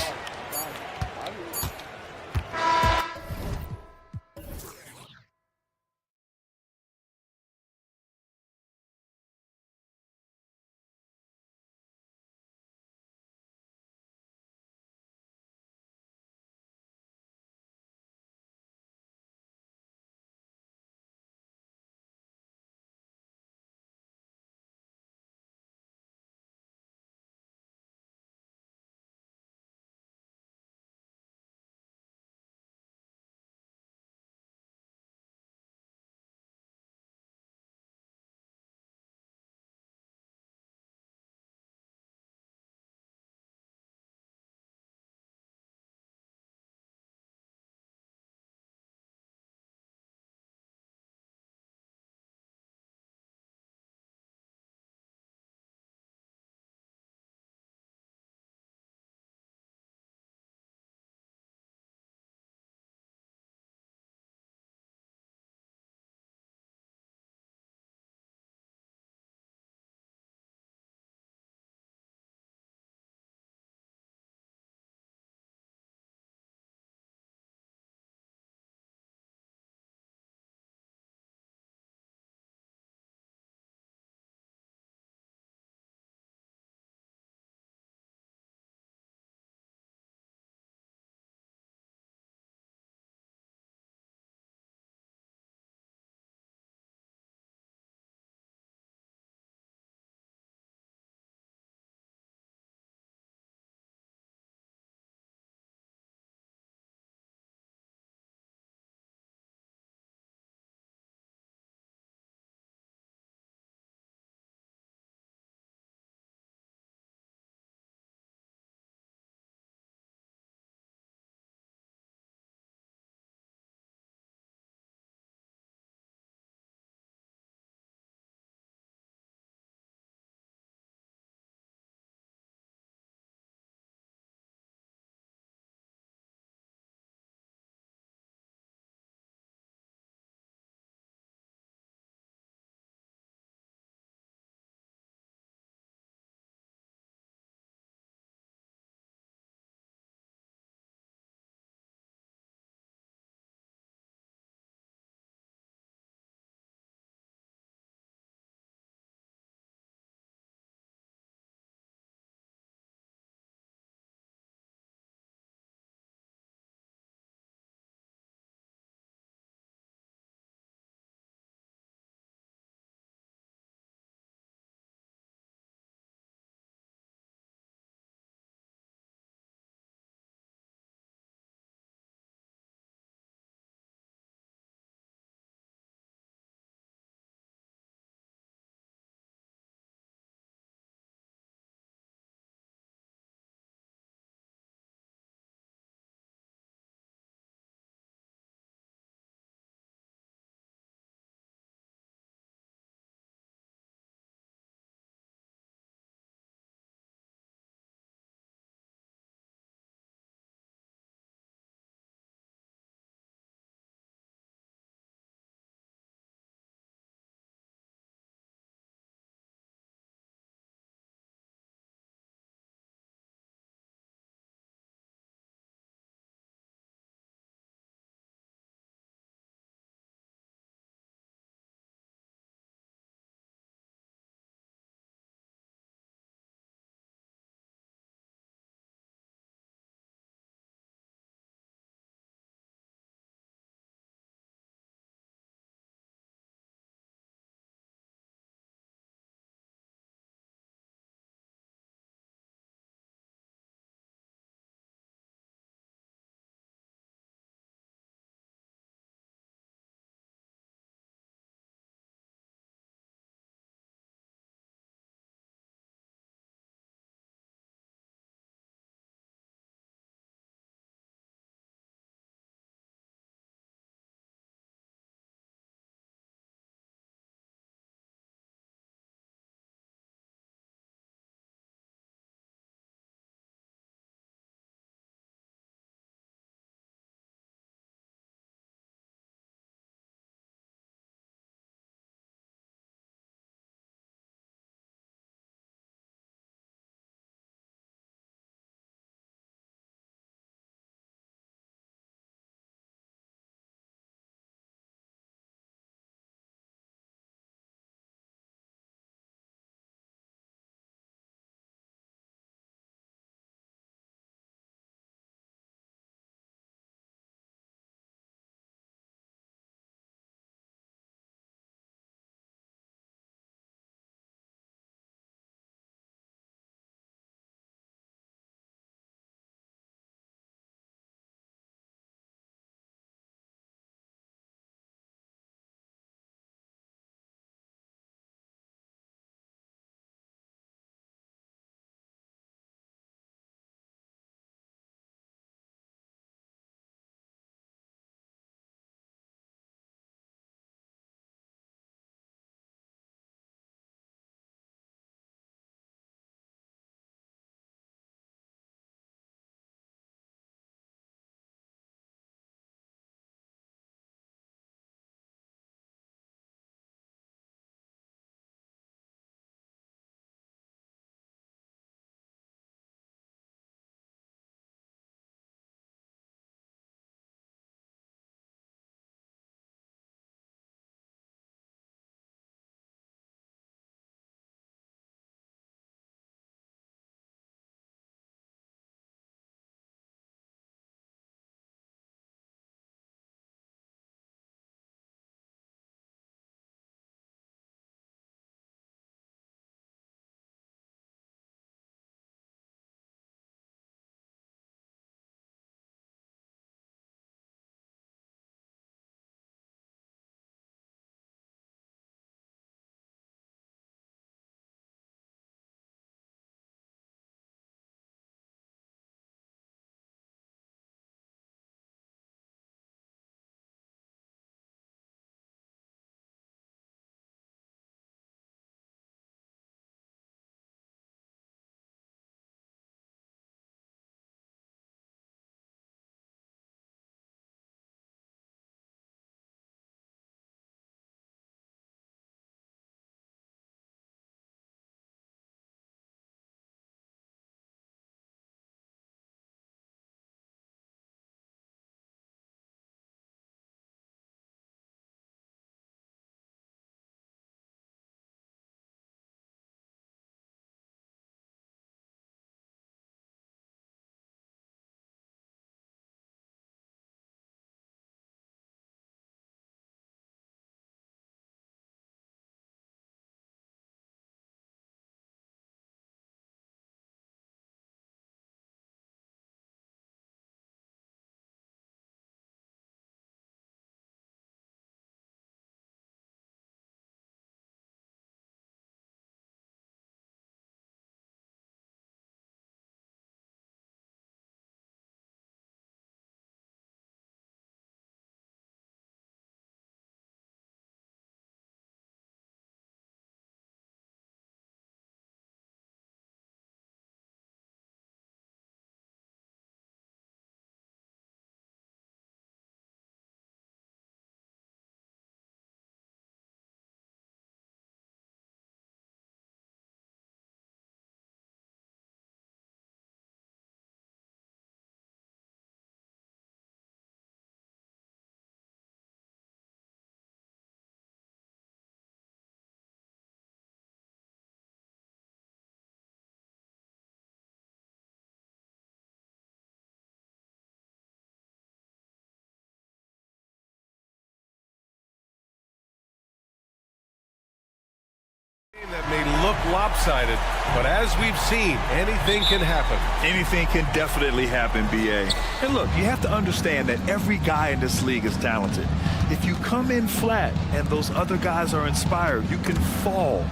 That may look lopsided, but as we've seen, anything can happen. Anything can definitely happen, BA. And look, you have to understand that every guy in this league is talented. If you come in flat and those other guys are inspired, you can fall.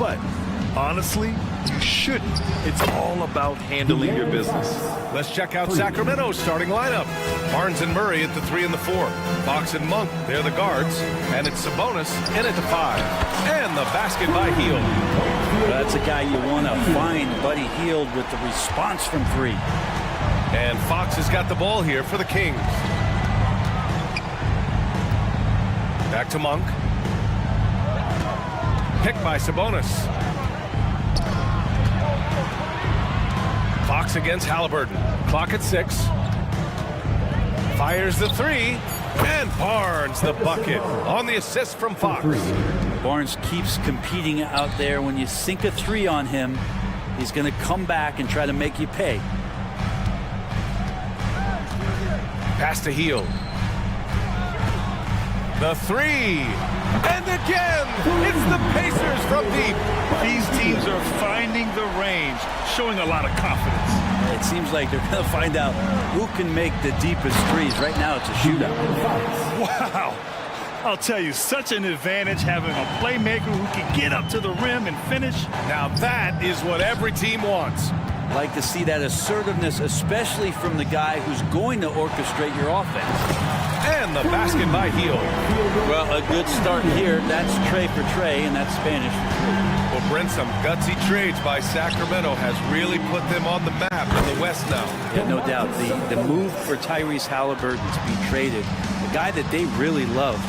But honestly, you shouldn't. It's all about handling your business. Let's check out Sacramento's starting lineup. Barnes and Murray at the 3 and the 4. Fox and Monk, they're the guards. And it's Sabonis in at the 5. And the basket by Hield. Well, that's a guy you want to find, Buddy Hield, with the response from 3. And Fox has got the ball here for the Kings. Back to Monk. Picked by Sabonis. Fox against Halliburton. Clock at 6. Fires the 3. And Barnes the bucket on the assist from Fox. Barnes keeps competing out there. When you sink a 3 on him, he's going to come back and try to make you pay. Pass to Hield. The 3. And again, it's the Pacers from deep. These teams are finding the range, showing a lot of confidence. It seems like they're going to find out who can make the deepest threes. Right now, it's a shootout. Wow. I'll tell you, such an advantage having a playmaker who can get up to the rim and finish. Now that is what every team wants. Like to see that assertiveness, especially from the guy who's going to orchestrate your offense. And the basket by Hield. Well, a good start here. That's Trey for Trey, and that's Spanish for Trey. Well, Brent, some gutsy trades by Sacramento has really put them on the map in the West now. Yeah, no doubt. The move for Tyrese Halliburton to be traded, the guy that they really loved,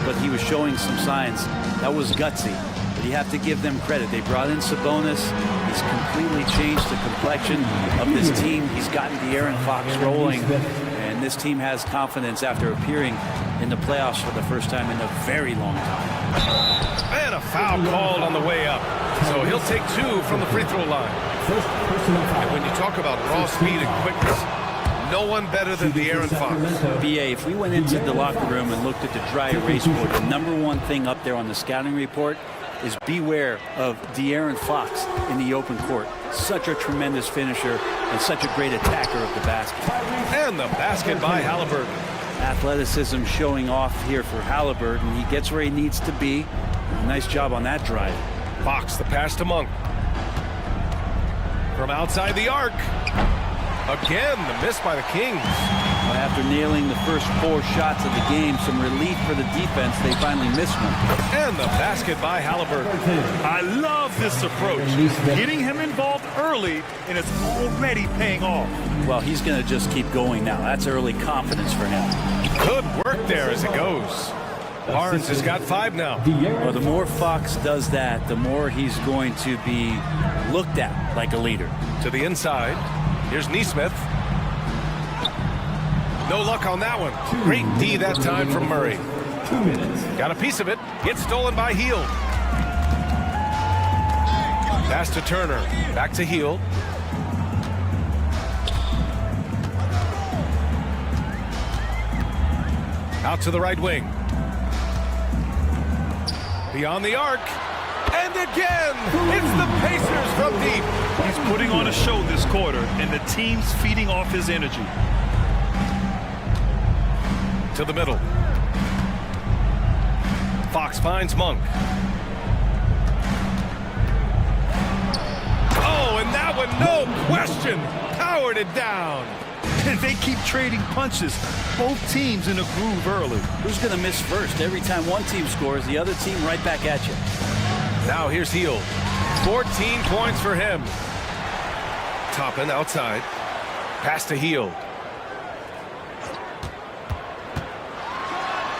but he was showing some signs, that was gutsy. But you have to give them credit. They brought in Sabonis. He's completely changed the complexion of this team. He's gotten De'Aaron Fox rolling. And this team has confidence after appearing in the playoffs for the first time in a very long time. And a foul called on the way up. So he'll take 2 from the free throw line. And when you talk about raw speed and quickness, no one better than De'Aaron Fox. BA, if we went into the locker room and looked at the dry erase board, the #1 thing up there on the scouting report is beware of De'Aaron Fox in the open court. Such a tremendous finisher and such a great attacker of the basket. And the basket by Halliburton. Athleticism showing off here for Halliburton. He gets where he needs to be. Nice job on that drive. Fox, the pass to Monk. From outside the arc. Again, the miss by the Kings. After nailing the first 4 shots of the game, some relief for the defense. They finally missed one. And the basket by Halliburton. I love this approach. Getting him involved early, and it's already paying off. Well, he's going to just keep going now. That's early confidence for him. Good work there as it goes. Barnes has got 5 now. Well, the more Fox does that, the more he's going to be looked at like a leader. To the inside. Here's Nesmith. No luck on that one. Great D that time from Murray. Got a piece of it. Gets stolen by Hield. Pass to Turner. Back to Hield. Out to the right wing. Beyond the arc. And again, it's the Pacers from deep. He's putting on a show this quarter, and the team's feeding off his energy. To the middle. Fox finds Monk. Oh, and that one, no question, powered it down. And they keep trading punches. Both teams in a groove early. Who's going to miss first? Every time one team scores, the other team right back at you. Now here's Hield. 14 points for him. Toppin outside. Pass to Hield.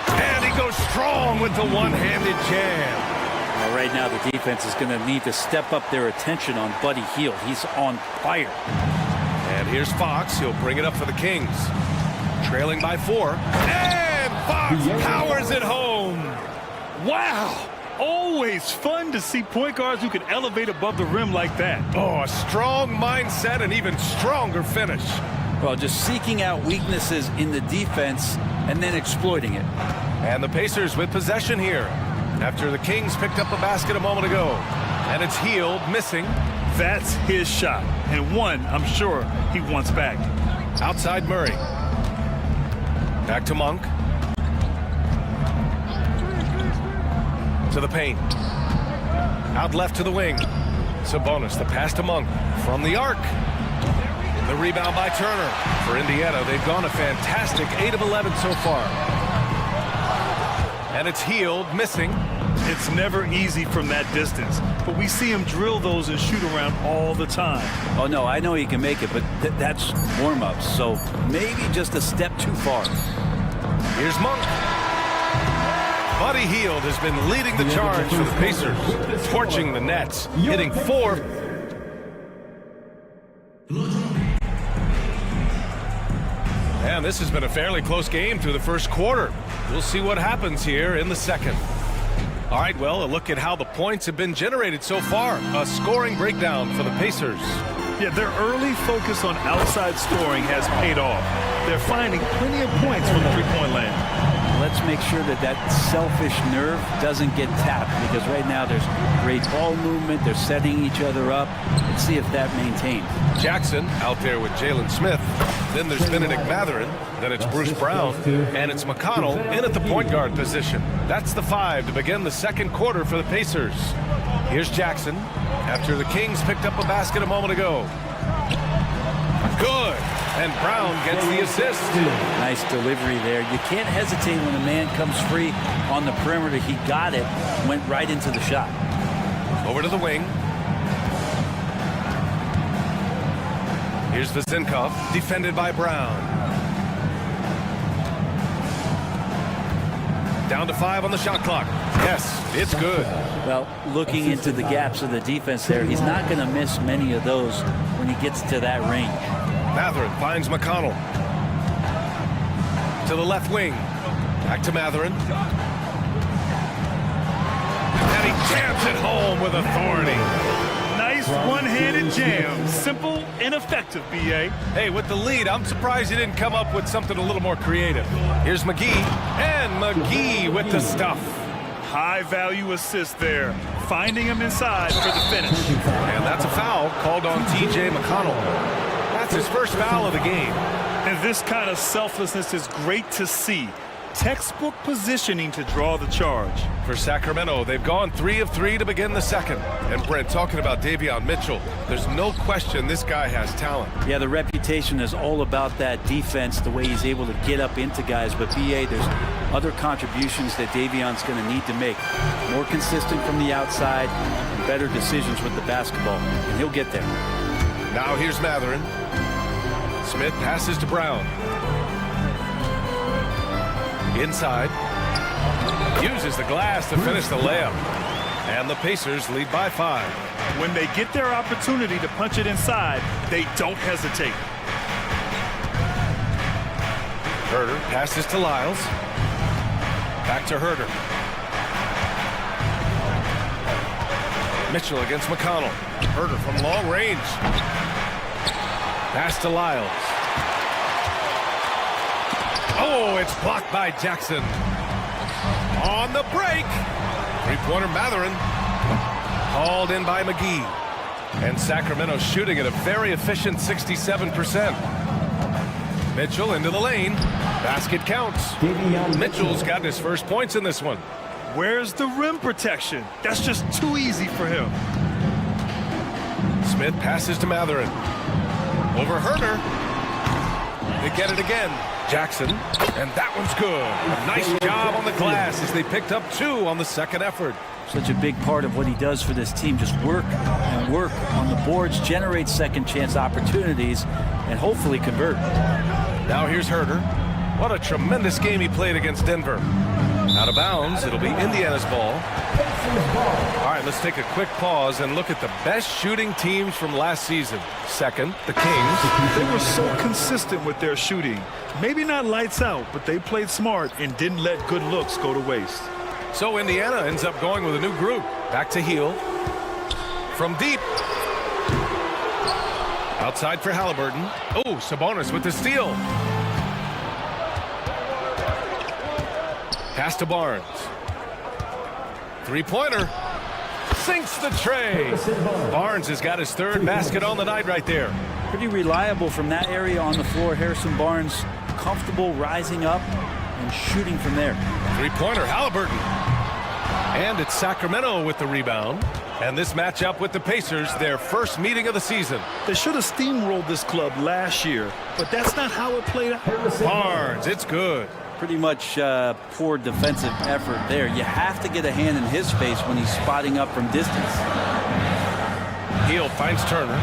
And he goes strong with the one-handed jam. Well, right now the defense is going to need to step up their attention on Buddy Hield. He's on fire. And here's Fox. He'll bring it up for the Kings. Trailing by 4. And Fox powers it home. Wow. Always fun to see point guards who can elevate above the rim like that. Oh, a strong mindset and even stronger finish. Well, just seeking out weaknesses in the defense and then exploiting it. And the Pacers with possession here after the Kings picked up a basket a moment ago. And it's healed, missing. That's his shot, and one I'm sure he wants back. Outside Murray. Back to Monk. To the paint. Out left to the wing. Sabonis, the pass to Monk. From the arc. The rebound by Turner. For Indiana, they've gone a fantastic 8 of 11 so far. And it's healed, missing. It's never easy from that distance, but we see him drill those and shoot around all the time. Oh, no, I know he can make it, but that's warm-ups, so maybe just a step too far. Here's Monk. Buddy Hield has been leading the charge for the Pacers, torching the nets, hitting 4. And this has been a fairly close game through the first quarter. We'll see what happens here in the second. All right, well, a look at how the points have been generated so far. A scoring breakdown for the Pacers. Yeah, their early focus on outside scoring has paid off. They're finding plenty of points from the three-point land. Let's make sure that that selfish nerve doesn't get tapped, because right now there's great ball movement. They're setting each other up. Let's see if that maintains. Jackson out there with Jalen Smith. Then there's Benedict Mathurin. Then it's Bruce Brown. And it's McConnell in at the point guard position. That's the 5 to begin the second quarter for the Pacers. Here's Jackson after the Kings picked up a basket a moment ago. Good. And Brown gets the assist. Nice delivery there. You can't hesitate when a man comes free on the perimeter. He got it, went right into the shot. Over to the wing. Here's Vezinkov, defended by Brown. Down to 5 on the shot clock. Yes, it's good. Well, looking into the gaps of the defense there, he's not going to miss many of those when he gets to that range. Mathurin finds McConnell. To the left wing. Back to Mathurin. And he jams it home with authority. Nice one-handed jam. Simple and effective, B.A. Hey, with the lead, I'm surprised he didn't come up with something a little more creative. Here's McGee. And McGee with the stuff. High-value assist there. Finding him inside for the finish. And that's a foul called on T.J. McConnell. That's his first foul of the game. And this kind of selflessness is great to see. Textbook positioning to draw the charge. For Sacramento, they've gone 3 of 3 to begin the second. And Brent, talking about Davion Mitchell, there's no question this guy has talent. Yeah, the reputation is all about that defense, the way he's able to get up into guys. But B.A., there's other contributions that Davion's going to need to make. More consistent from the outside, and better decisions with the basketball. And he'll get there. Now here's Mathurin. Smith passes to Brown. Inside. Uses the glass to finish the layup. And the Pacers lead by 5. When they get their opportunity to punch it inside, they don't hesitate. Herter passes to Lyles. Back to Herter. Mitchell against McConnell. Herter from long range. Pass to Lyles. Oh, it's blocked by Jackson. On the break. Three-pointer Mathurin. Hauled in by McGee. And Sacramento shooting at a very efficient 67%. Mitchell into the lane. Basket counts. Mitchell's gotten his first points in this one. Where's the rim protection? That's just too easy for him. Smith passes to Mathurin. Over Herter. They get it again. Jackson. And that one's good. A nice job on the glass as they picked up 2 on the second effort. Such a big part of what he does for this team. Just work and work on the boards, generate second chance opportunities, and hopefully convert. Now here's Herter. What a tremendous game he played against Denver. Out of bounds, it'll be Indiana's ball. All right, let's take a quick pause and look at the best shooting teams from last season. Second, the Kings. They were so consistent with their shooting. Maybe not lights out, but they played smart and didn't let good looks go to waste. So Indiana ends up going with a new group. Back to Hield. From deep. Outside for Halliburton. Oh, Sabonis with the steal. Pass to Barnes. Three-pointer. sinks the tray. Barnes has got his third basket on the night right there. Pretty reliable from that area on the floor. Harrison Barnes comfortable rising up and shooting from there. Three-pointer, Halliburton. And it's Sacramento with the rebound. And this matchup with the Pacers, their first meeting of the season. They should have steamrolled this club last year, but that's not how it played out. Barnes, it's good. Pretty much poor defensive effort there. You have to get a hand in his face when he's spotting up from distance. Hill finds Turner.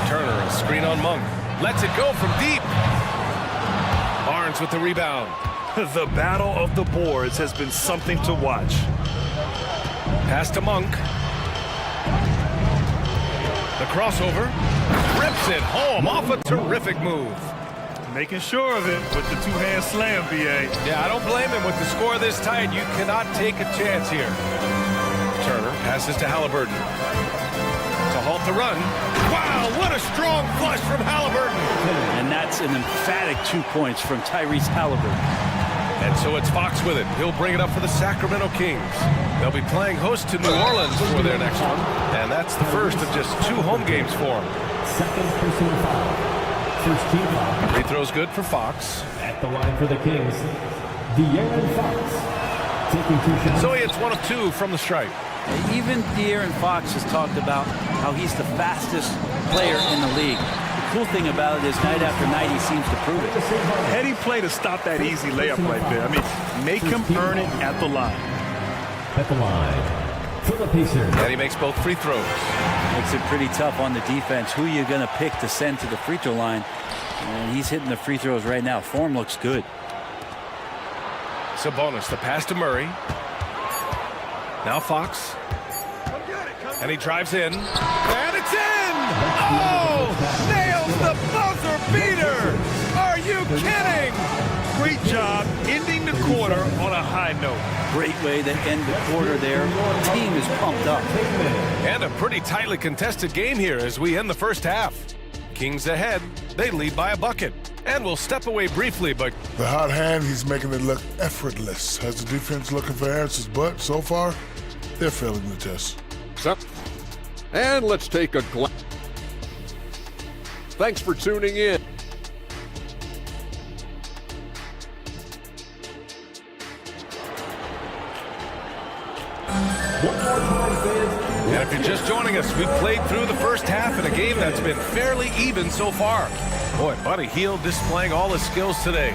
Turner, a screen on Monk. Lets it go from deep. Barnes with the rebound. The battle of the boards has been something to watch. Pass to Monk. The crossover. Rips it home off a terrific move. Making sure of it with the two-hand slam, B.A. Yeah, I don't blame him. With the score this tight, you cannot take a chance here. Turner passes to Halliburton. To halt the run. Wow, what a strong flush from Halliburton. And that's an emphatic 2 points from Tyrese Halliburton. And so it's Fox with it. He'll bring it up for the Sacramento Kings. They'll be playing host to New Orleans for their next one. And that's the first of just 2 home games for them. Second personal foul. First team foul. Free throw's good for Fox. At the line for the Kings, De'Aaron Fox. Taking 2 shots. So he hits 1 of 2 from the stripe. Even De'Aaron Fox has talked about how he's the fastest player in the league. The cool thing about it is night after night he seems to prove it. Heady play to stop that easy layup right there. I mean, make him earn it at the line. At the line for the Pacers. And he makes both free throws. Makes it pretty tough on the defense. Who are you going to pick to send to the free throw line? And he's hitting the free throws right now. Form looks good. Sabonis, the pass to Murray. Now Fox. And he drives in. And it's in! Oh! Nails the buzzer beater! Are you kidding? Great job ending the quarter on a high note. Great way to end the quarter there. Team is pumped up. And a pretty tightly contested game here as we end the first half. Kings ahead. They lead by a bucket. And we'll step away briefly, but... The hot hand, he's making it look effortless. Has the defense looking for answers, but so far, they're failing the test. And let's take a glance. Thanks for tuning in. And if you're just joining us, we played through the first half in a game that's been fairly even so far. Boy, Buddy Hield displaying all his skills today.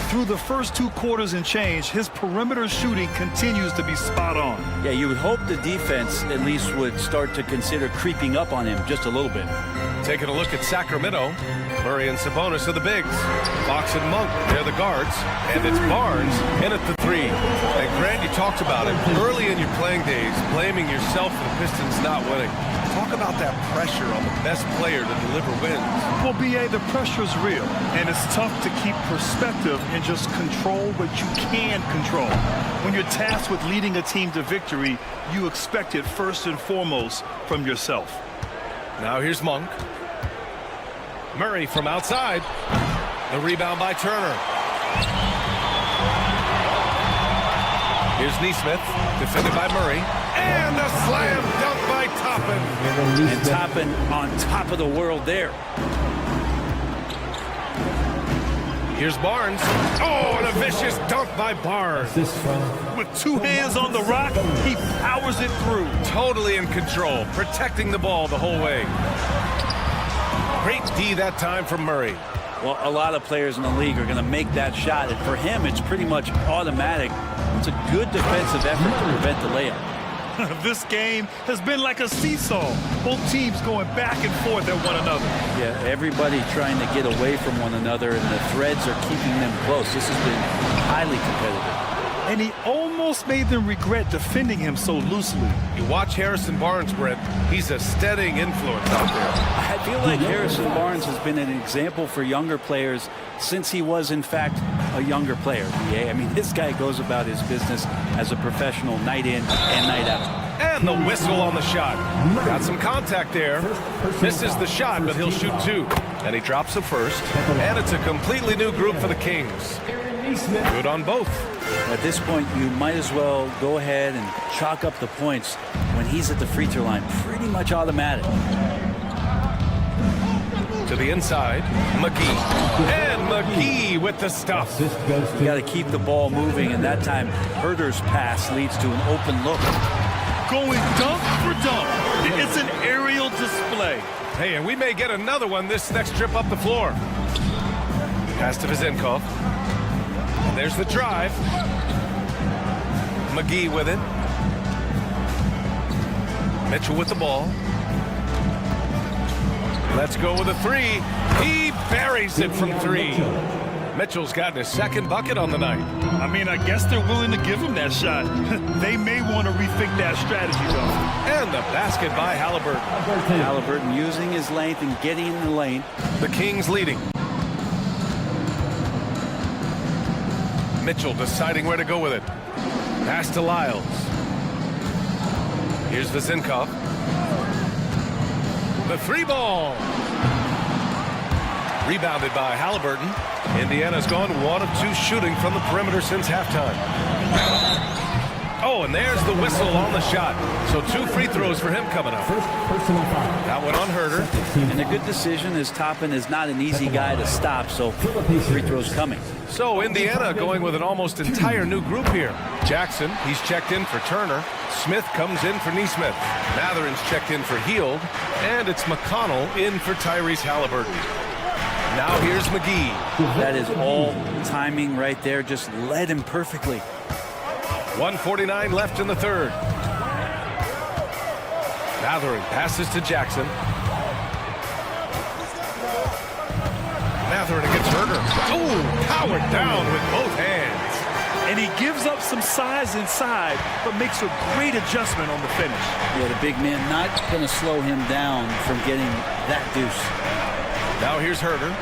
Through the first 2 quarters and change, his perimeter shooting continues to be spot on. Yeah, you would hope the defense at least would start to consider creeping up on him just a little bit. Taking a look at Sacramento. Murray and Sabonis are the bigs. Fox and Monk, they're the guards. And it's Barnes in at the 3. And Grant, you talked about it early in your playing days, blaming yourself for the Pistons not winning. Talk about that pressure on the best player to deliver wins. Well, B.A., the pressure's real, and it's tough to keep perspective and just control what you can control. When you're tasked with leading a team to victory, you expect it first and foremost from yourself. Now here's Monk. Murray from outside. The rebound by Turner. Here's Neesmith, defended by Murray. And a slam dunk by Toppin. And Toppin on top of the world there. Here's Barnes. Oh, and a vicious dunk by Barnes. With 2 hands on the rock, he powers it through. Totally in control, protecting the ball the whole way. Great D that time from Murray. Well, a lot of players in the league are going to make that shot, and for him, it's pretty much automatic. It's a good defensive effort to prevent the layup. This game has been like a seesaw. Both teams going back and forth at one another. Yeah, everybody trying to get away from one another, and the threads are keeping them close. This has been highly competitive. And he almost made them regret defending him so loosely. You watch Harrison Barnes, Brett. He's a steadying influence out there. I feel like Harrison Barnes has been an example for younger players since he was, in fact, a younger player. Yeah, I mean, this guy goes about his business as a professional night in and night out. And the whistle on the shot. Got some contact there. Misses the shot, but he'll shoot 2. And he drops the first. And it's a completely new group for the Kings. Good on both. At this point, you might as well go ahead and chalk up the points when he's at the free throw line. Pretty much automatic. To the inside, McGee. And McGee with the stuff. You got to keep the ball moving, and that time Herder's pass leads to an open look. Going dunk for dunk. It's an aerial display. Hey, and we may get another one this next trip up the floor. Pass to Vizenkov. And there's the drive. McGee with it. Mitchell with the ball. Let's go with a three. He buries it from three. Mitchell's gotten his second bucket on the night. I mean, I guess they're willing to give him that shot. They may want to rethink that strategy, though. And the basket by Halliburton. Halliburton using his length and getting in the lane. The Kings leading. Mitchell deciding where to go with it. Pass to Lyles. Here's Vizenkov. The three ball. Rebounded by Halliburton. Indiana's gone 1 of 2 shooting from the perimeter since halftime. Oh, and there's the whistle on the shot. So 2 free throws for him coming up. That one on Herder. And a good decision as Toppin is not an easy guy to stop, so free throws coming. So Indiana going with an almost entire new group here. Jackson, he's checked in for Turner. Smith comes in for Neesmith. Matherin's checked in for Heald. And it's McConnell in for Tyrese Halliburton. Now here's McGee. That is all timing right there. Just led him perfectly. 1:49 left in the third. Matherin passes to Jackson. Matherin against Herder. Oh, powered down with both hands. And he gives up some size inside, but makes a great adjustment on the finish. Yeah, the big man not going to slow him down from getting that deuce. Now here's Herder.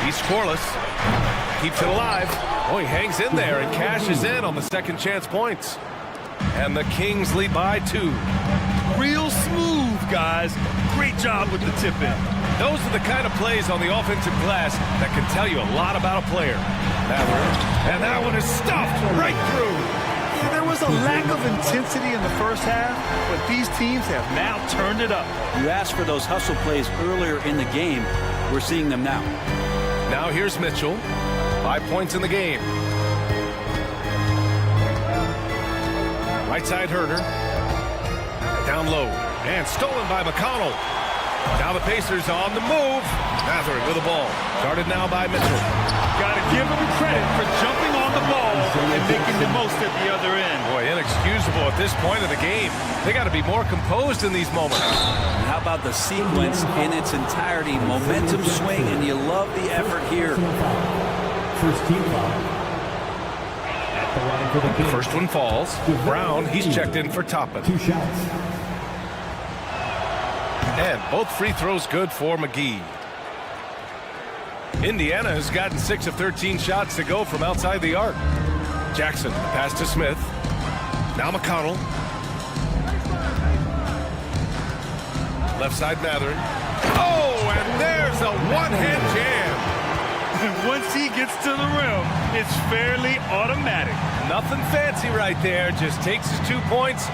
He's scoreless. Keeps it alive. Oh, he hangs in there and cashes in on the second chance points. And the Kings lead by 2. Real smooth, guys. Great job with the tip in. Those are the kind of plays on the offensive glass that can tell you a lot about a player. And that one is stuffed right through. Yeah, there was a lack of intensity in the first half, but these teams have now turned it up. You asked for those hustle plays earlier in the game. We're seeing them now. Now here's Mitchell. 5 points in the game. Right side Herder. Down low. And stolen by McConnell. Now the Pacers on the move. Matherin with the ball. Guarded now by Mitchell. Got to give him credit for jumping on the ball and making the most at the other end. Boy, inexcusable at this point of the game. They got to be more composed in these moments. And how about the sequence in its entirety? Momentum swing, and you love the effort here. First team foul. The first one falls. Brown, he's checked in for Toppin. 2 shots. And both free throws good for McGee. Indiana has gotten 6 of 13 shots to go from outside the arc. Jackson, pass to Smith. Now McConnell. Left side Matherin. Oh, and there's a one-hand jam. And once he gets to the rim, it's fairly automatic. Nothing fancy right there. Just takes his 2 points,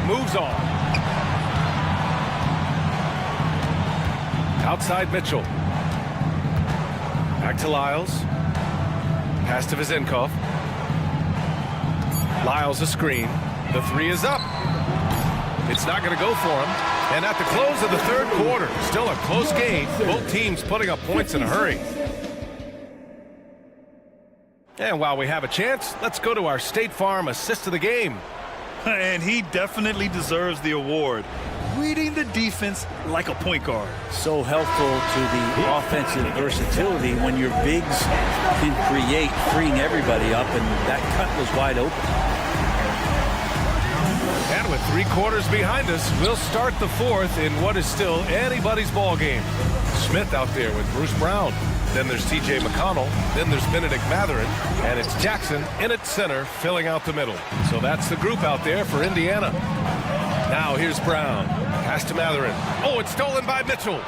moves on. Outside Mitchell. Back to Lyles. Pass to Vizenkov. Lyles a screen. The 3 is up. It's not going to go for him. And at the close of the third quarter, still a close game. Both teams putting up points in a hurry. And while we have a chance, let's go to our State Farm assist of the game. And he definitely deserves the award. Reading the defense like a point guard. So helpful to the offensive versatility when your bigs can create, freeing everybody up, and that cut was wide open. And with 3 quarters behind us, we'll start the fourth in what is still anybody's ball game. Smith out there with Bruce Brown. Then there's T.J. McConnell. Then there's Benedict Matherin. And it's Jackson in at center, filling out the middle. So that's the group out there for Indiana. Now here's Brown. Pass to Matherin. Oh, it's stolen by Mitchell.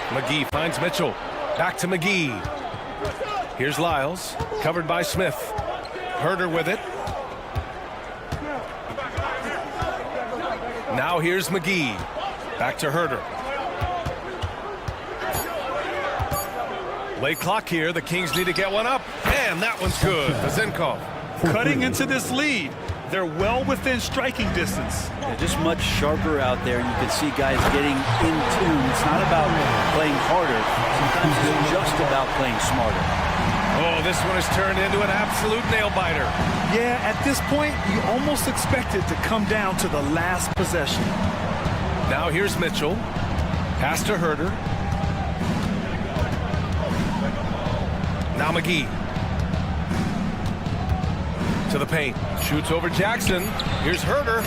McGee finds Mitchell. Back to McGee. Here's Lyles, covered by Smith. Herder with it. Now here's McGee. Back to Herder. Late clock here. The Kings need to get one up. And that one's good. Pazenkov. Cutting into this lead. They're well within striking distance. They're just much sharper out there, and you can see guys getting in tune. It's not about playing harder. Sometimes it's just about playing smarter. Oh, this one has turned into an absolute nail-biter. Yeah, at this point, you almost expect it to come down to the last possession. Now here's Mitchell. Pass to Herder. Now McGee. To the paint. Shoots over Jackson. Here's Herder.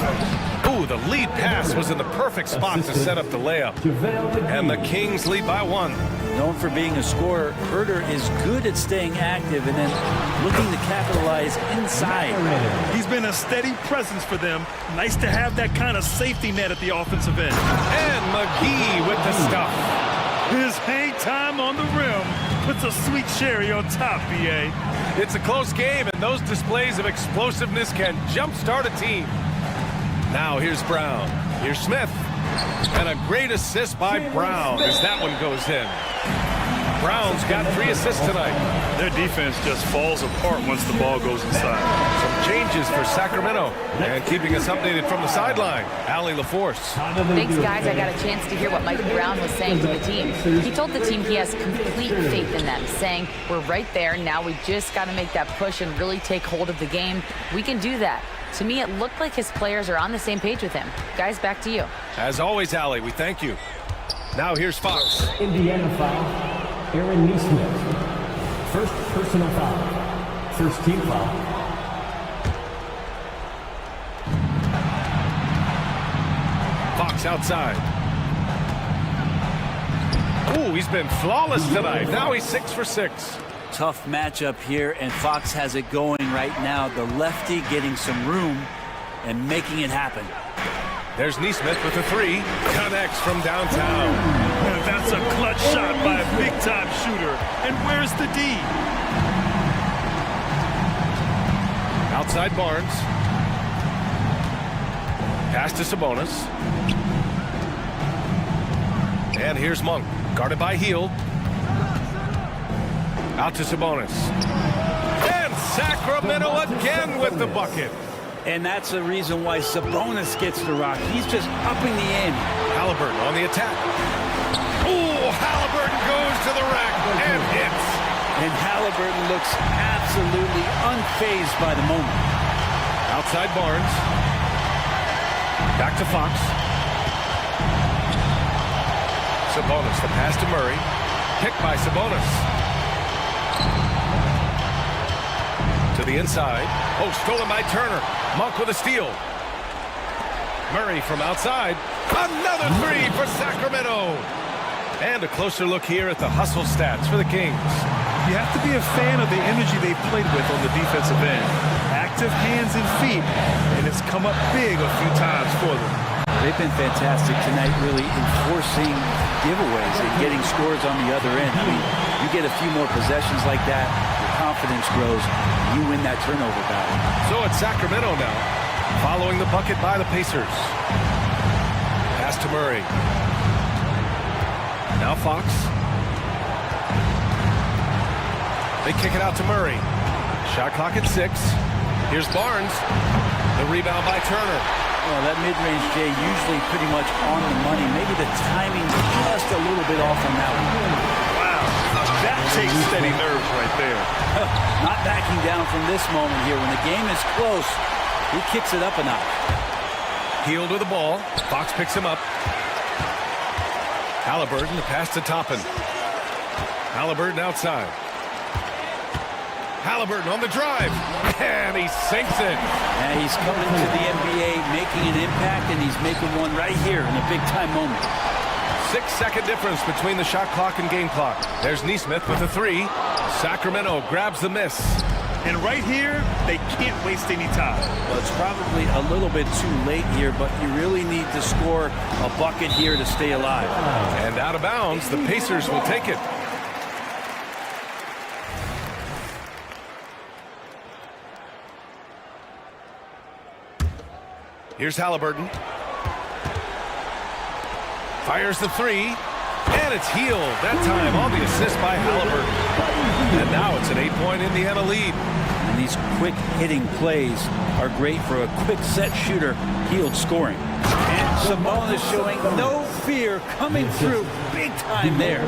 Ooh, the lead pass was in the perfect spot to set up the layup. And the Kings lead by 1. Known for being a scorer, Herder is good at staying active and then looking to capitalize inside. He's been a steady presence for them. Nice to have that kind of safety net at the offensive end. And McGee with the stuff. His hang time on the rim puts a sweet cherry on top, B.A. It's a close game, and those displays of explosiveness can jumpstart a team. Now here's Brown. Here's Smith. And a great assist by Brown as that one goes in. Brown's got 3 assists tonight. Their defense just falls apart once the ball goes inside. Some changes for Sacramento. And keeping us updated from the sideline, Allie LaForce. Thanks, guys. I got a chance to hear what Mike Brown was saying to the team. He told the team he has complete faith in them, saying, we're right there. Now we just got to make that push and really take hold of the game. We can do that. To me, it looked like his players are on the same page with him. Guys, back to you. As always, Allie, we thank you. Now here's Fox. Indiana foul. Aaron Neesmith. First personal foul. First team foul. Fox outside. Ooh, he's been flawless tonight. Now he's 6 for 6. Tough matchup here, and Fox has it going right now. The lefty getting some room and making it happen. There's Neesmith with a 3. Connects from downtown. And that's a clutch shot by a big-time shooter. And where's the D? Outside Barnes. Pass to Sabonis. And here's Monk. Guarded by Hield. Out to Sabonis. And Sacramento again with the bucket. And that's the reason why Sabonis gets the rock. He's just upping the ante. Halliburton on the attack. Oh, Halliburton goes to the rack and hits. And Halliburton looks absolutely unfazed by the moment. Outside Barnes. Back to Fox. Sabonis, the pass to Murray. Picked by Sabonis. To the inside. Oh, stolen by Turner. Monk with a steal. Murray from outside. Another 3 for Sacramento. And a closer look here at the hustle stats for the Kings. You have to be a fan of the energy they've played with on the defensive end. Active hands and feet, and it's come up big a few times for them. They've been fantastic tonight, really enforcing giveaways and getting scores on the other end. I mean, you get a few more possessions like that, your confidence grows, you win that turnover battle. So it's Sacramento now, following the bucket by the Pacers. Pass to Murray. Now Fox. They kick it out to Murray. Shot clock at 6. Here's Barnes. The rebound by Turner. Well, that mid-range, Jay, usually pretty much on the money. Maybe the timing just a little bit off on that one. Wow, that takes steady nerves right there. Not backing down from this moment here. When the game is close, he kicks it up a notch. Hield with the ball. Fox picks him up. Halliburton, the pass to Toppin. Halliburton outside. Halliburton on the drive, and he sinks it. And he's coming to the NBA, making an impact, and he's making one right here in a big-time moment. 6-second difference between the shot clock and game clock. There's Neesmith with a 3. Sacramento grabs the miss. And right here, they can't waste any time. Well, it's probably a little bit too late here, but you really need to score a bucket here to stay alive. And out of bounds, the Pacers will take it. Here's Halliburton. Fires the three. And it's Healed. That time on the assist by Halliburton. And now it's an 8-point Indiana lead. And these quick hitting plays are great for a quick set shooter. Healed scoring. And Sabonis showing no fear coming through big time there.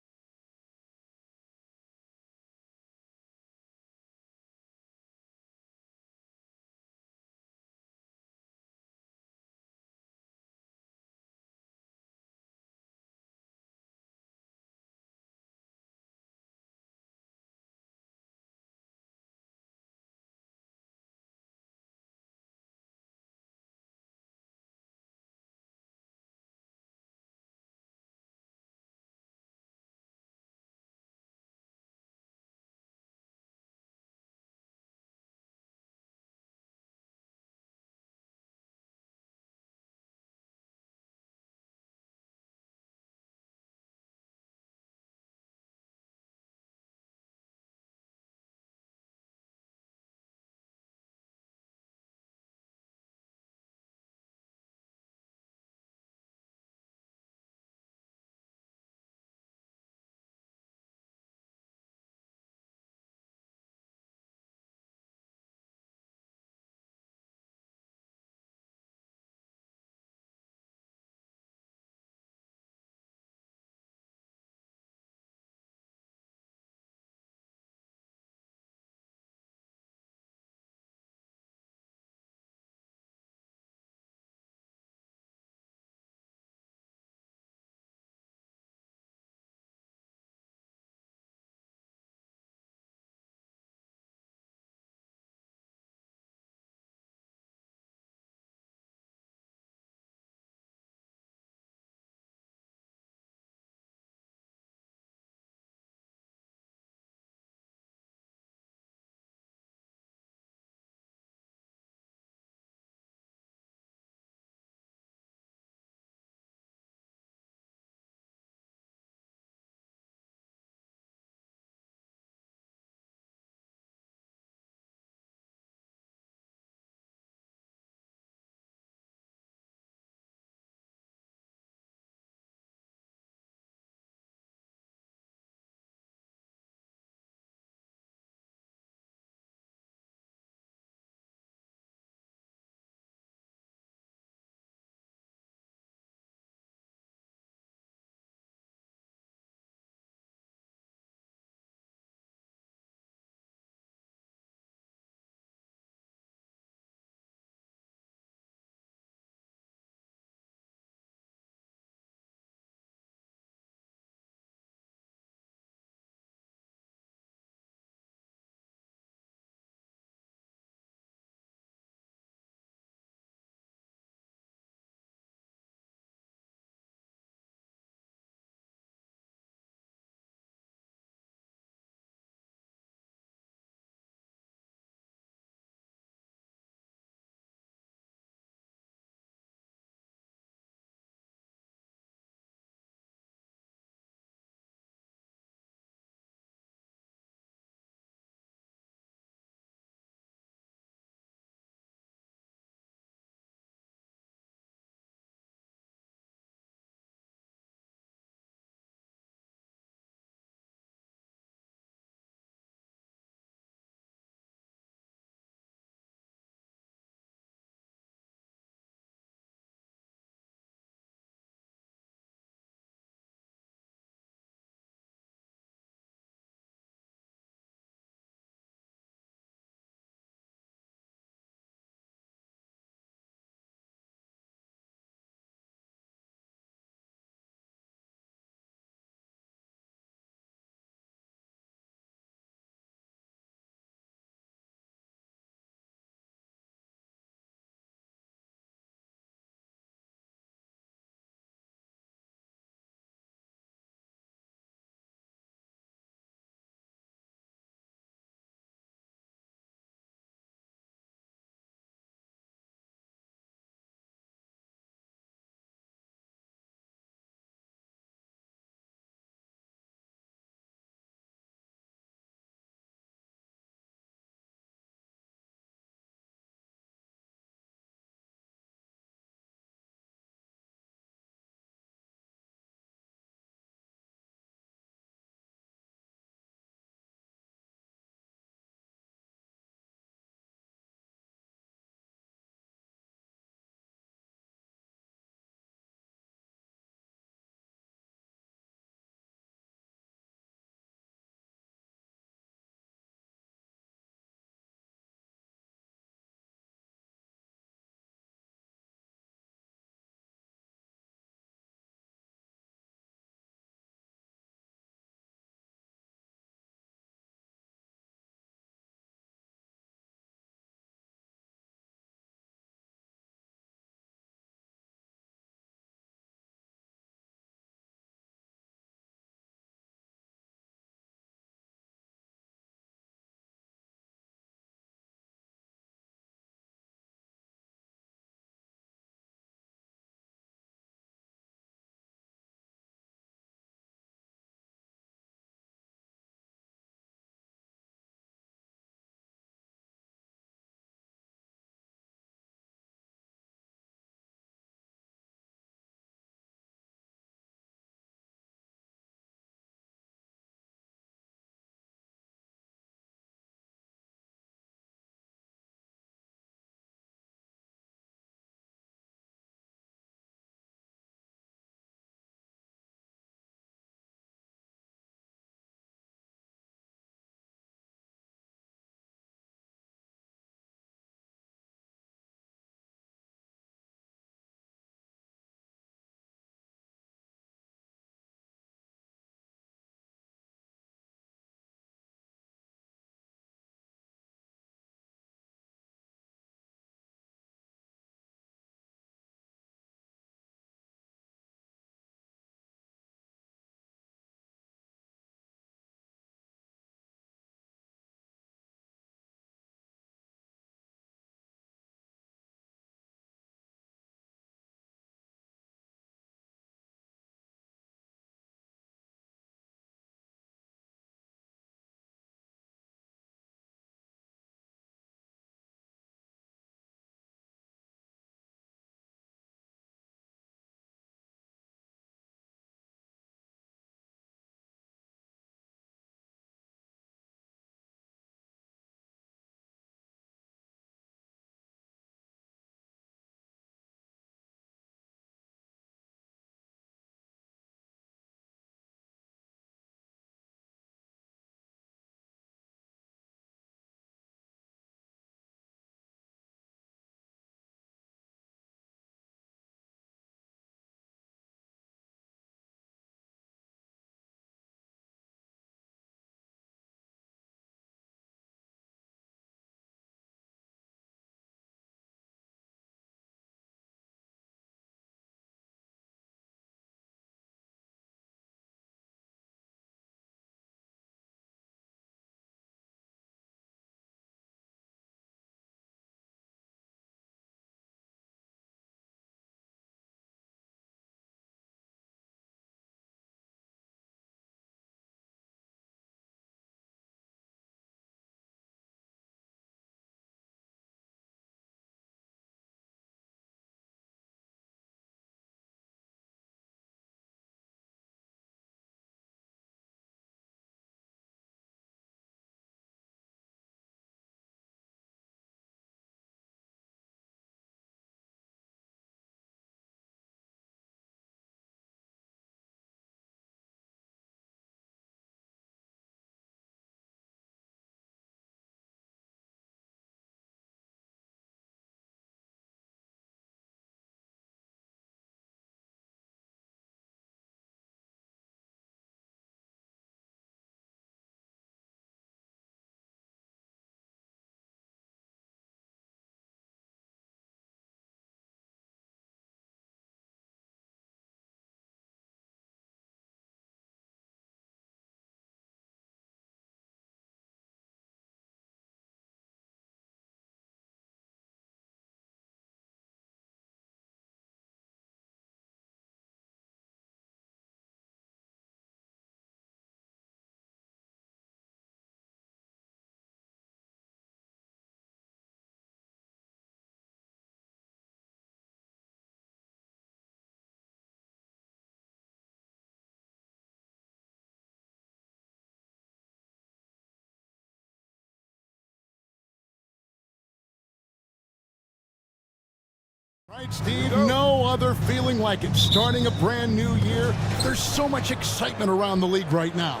Right, Steve, no other feeling like it. Starting a brand new year, there's so much excitement around the league right now.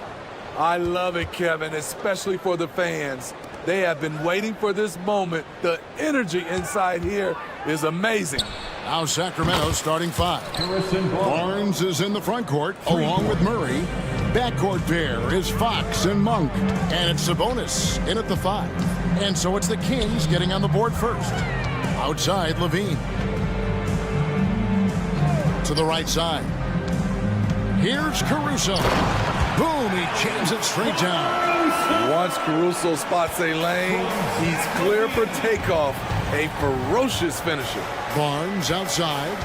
I love it, Kevin, especially for the fans. They have been waiting for this moment. The energy inside here is amazing. Now Sacramento starting five. Barnes is in the front court along with Murray. Backcourt pair is Fox and Monk. And it's Sabonis in at the five. And so it's the Kings getting on the board first. Outside, Levine. To the right side. Here's Caruso. Boom, he jams it straight down. Once Caruso spots a lane, he's clear for takeoff. A ferocious finisher. Barnes outside.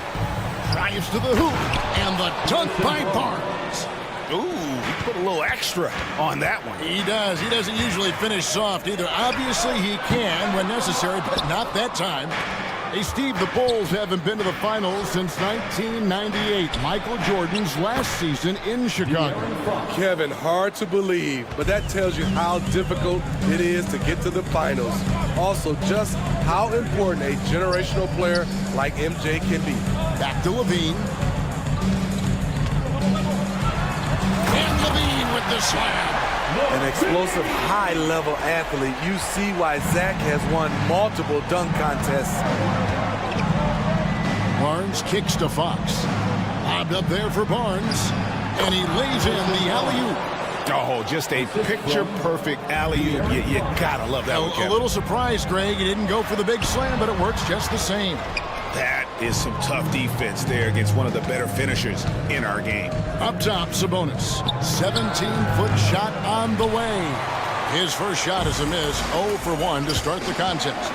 Drives to the hoop. And the dunk by Barnes. Ooh, he put a little extra on that one. He does. He doesn't usually finish soft either. Obviously, he can when necessary, but not that time. Hey, Steve, the Bulls haven't been to the finals since 1998, Michael Jordan's last season in Chicago. Kevin, hard to believe, but that tells you how difficult it is to get to the finals. Also, just how important a generational player like MJ can be. Back to Levine. And Levine with the slam. An explosive, high-level athlete. You see why Zach has won multiple dunk contests. Barnes kicks to Fox. Lobbed up there for Barnes. And he lays in the alley-oop. Oh, just a picture-perfect alley-oop. You gotta love that one, Kevin. A little surprised, Greg. He didn't go for the big slam, but it works just the same. That is some tough defense there against one of the better finishers in our game. Up top, Sabonis. 17-foot shot on the way. His first shot is a miss. 0 for 1 to start the contest.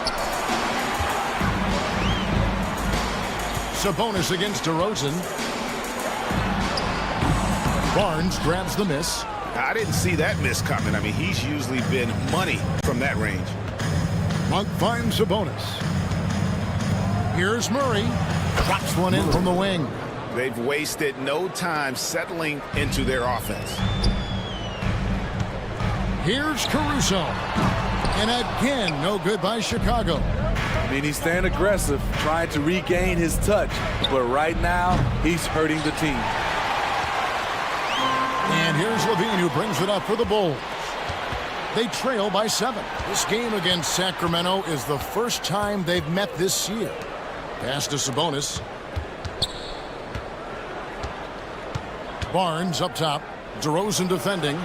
Sabonis against DeRozan. Barnes grabs the miss. I didn't see that miss coming. I mean, he's usually been money from that range. Monk finds Sabonis. Here's Murray. Drops one in from the wing. They've wasted no time settling into their offense. Here's Caruso. And again, no good by Chicago. I mean, he's staying aggressive, trying to regain his touch. But right now, he's hurting the team. And here's Levine, who brings it up for the Bulls. They trail by 7. This game against Sacramento is the first time they've met this year. Pass to Sabonis. Barnes up top. DeRozan defending.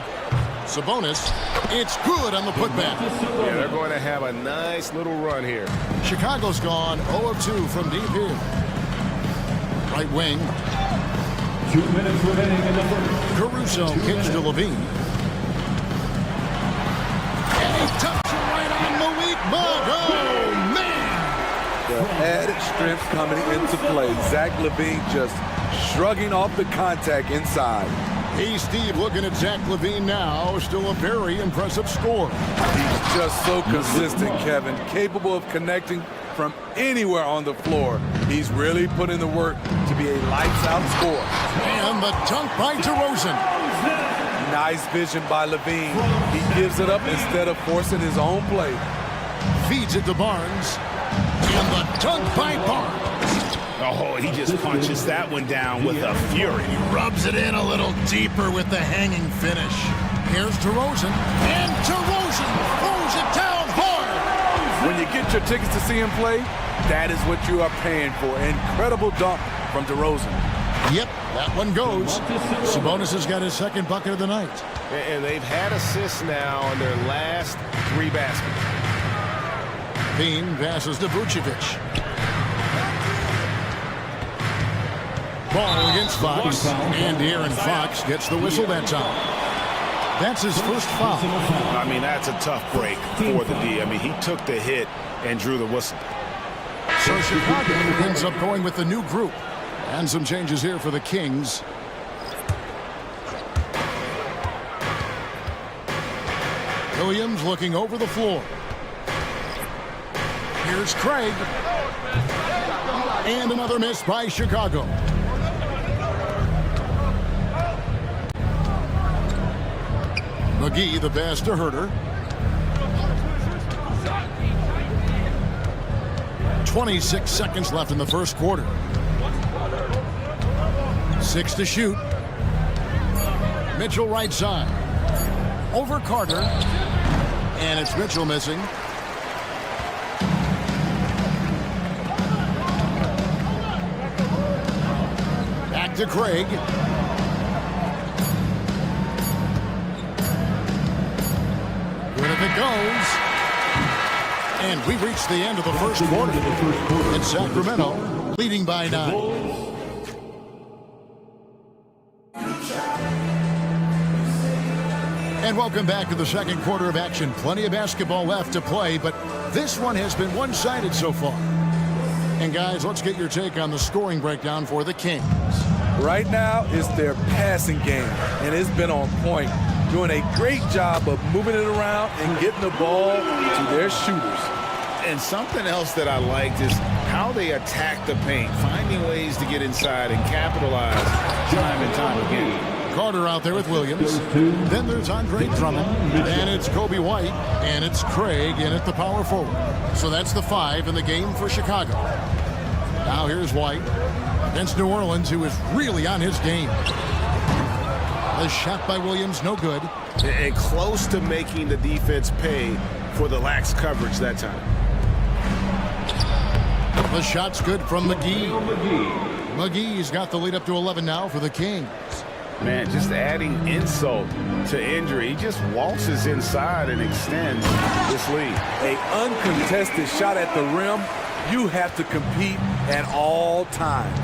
Sabonis. It's good on the putback. Yeah, they're going to have a nice little run here. Chicago's gone 0 of 2 from deep here. Right wing. 2 minutes remaining in the first. Caruso kicks to Levine. And he tucks it right on the weak mug. Oh, man! The added strength coming into play. Zach LaVine just shrugging off the contact inside. Hey, Steve, looking at Zach LaVine now. Still a very impressive score. He's just so consistent, Kevin. Capable of connecting from anywhere on the floor. He's really put in the work to be a lights-out scorer. And the dunk by DeRozan. Nice vision by LaVine. He gives it up instead of forcing his own play. Feeds it to Barnes. And the dunk by Barnes. Oh, he just punches that one down with a fury. He rubs it in a little deeper with the hanging finish. Here's DeRozan. And DeRozan throws it down hard. When you get your tickets to see him play, that is what you are paying for. Incredible dunk from DeRozan. Yep, that one goes. Sabonis has got his second bucket of the night. And they've had assists now on their last 3 baskets. Bean passes to Vucevic. Ball against Fox. And Aaron Fox gets the whistle that time. That's his first foul. I mean, that's a tough break for the D. I mean, he took the hit and drew the whistle. So Chicago ends up going with the new group. And some changes here for the Kings. Williams looking over the floor. Here's Craig. And another miss by Chicago. McGee, the pass to Herter. 26 seconds left in the first quarter. 6 to shoot. Mitchell right side. Over Carter. And it's Mitchell missing. Back to Craig. Good if it goes. And we reached the end of the first quarter. It's Sacramento leading by 9. And welcome back to the second quarter of action. Plenty of basketball left to play, but this one has been one-sided so far. And guys, let's get your take on the scoring breakdown for the Kings. Right now, it's their passing game, and it's been on point, doing a great job of moving it around and getting the ball to their shooters. And something else that I liked is how they attack the paint, finding ways to get inside and capitalize time and time again. Carter out there with Williams. Then there's Andre Drummond. And it's Kobe White. And it's Craig in at the power forward. So that's the 5 in the game for Chicago. Now here's White against New Orleans, who is really on his game. The shot by Williams, no good. And close to making the defense pay for the lax coverage that time. The shot's good from McGee. McGee's got the lead up to 11 now for the Kings. Man, just adding insult to injury. He just waltzes inside and extends this lead. An uncontested shot at the rim, you have to compete at all times.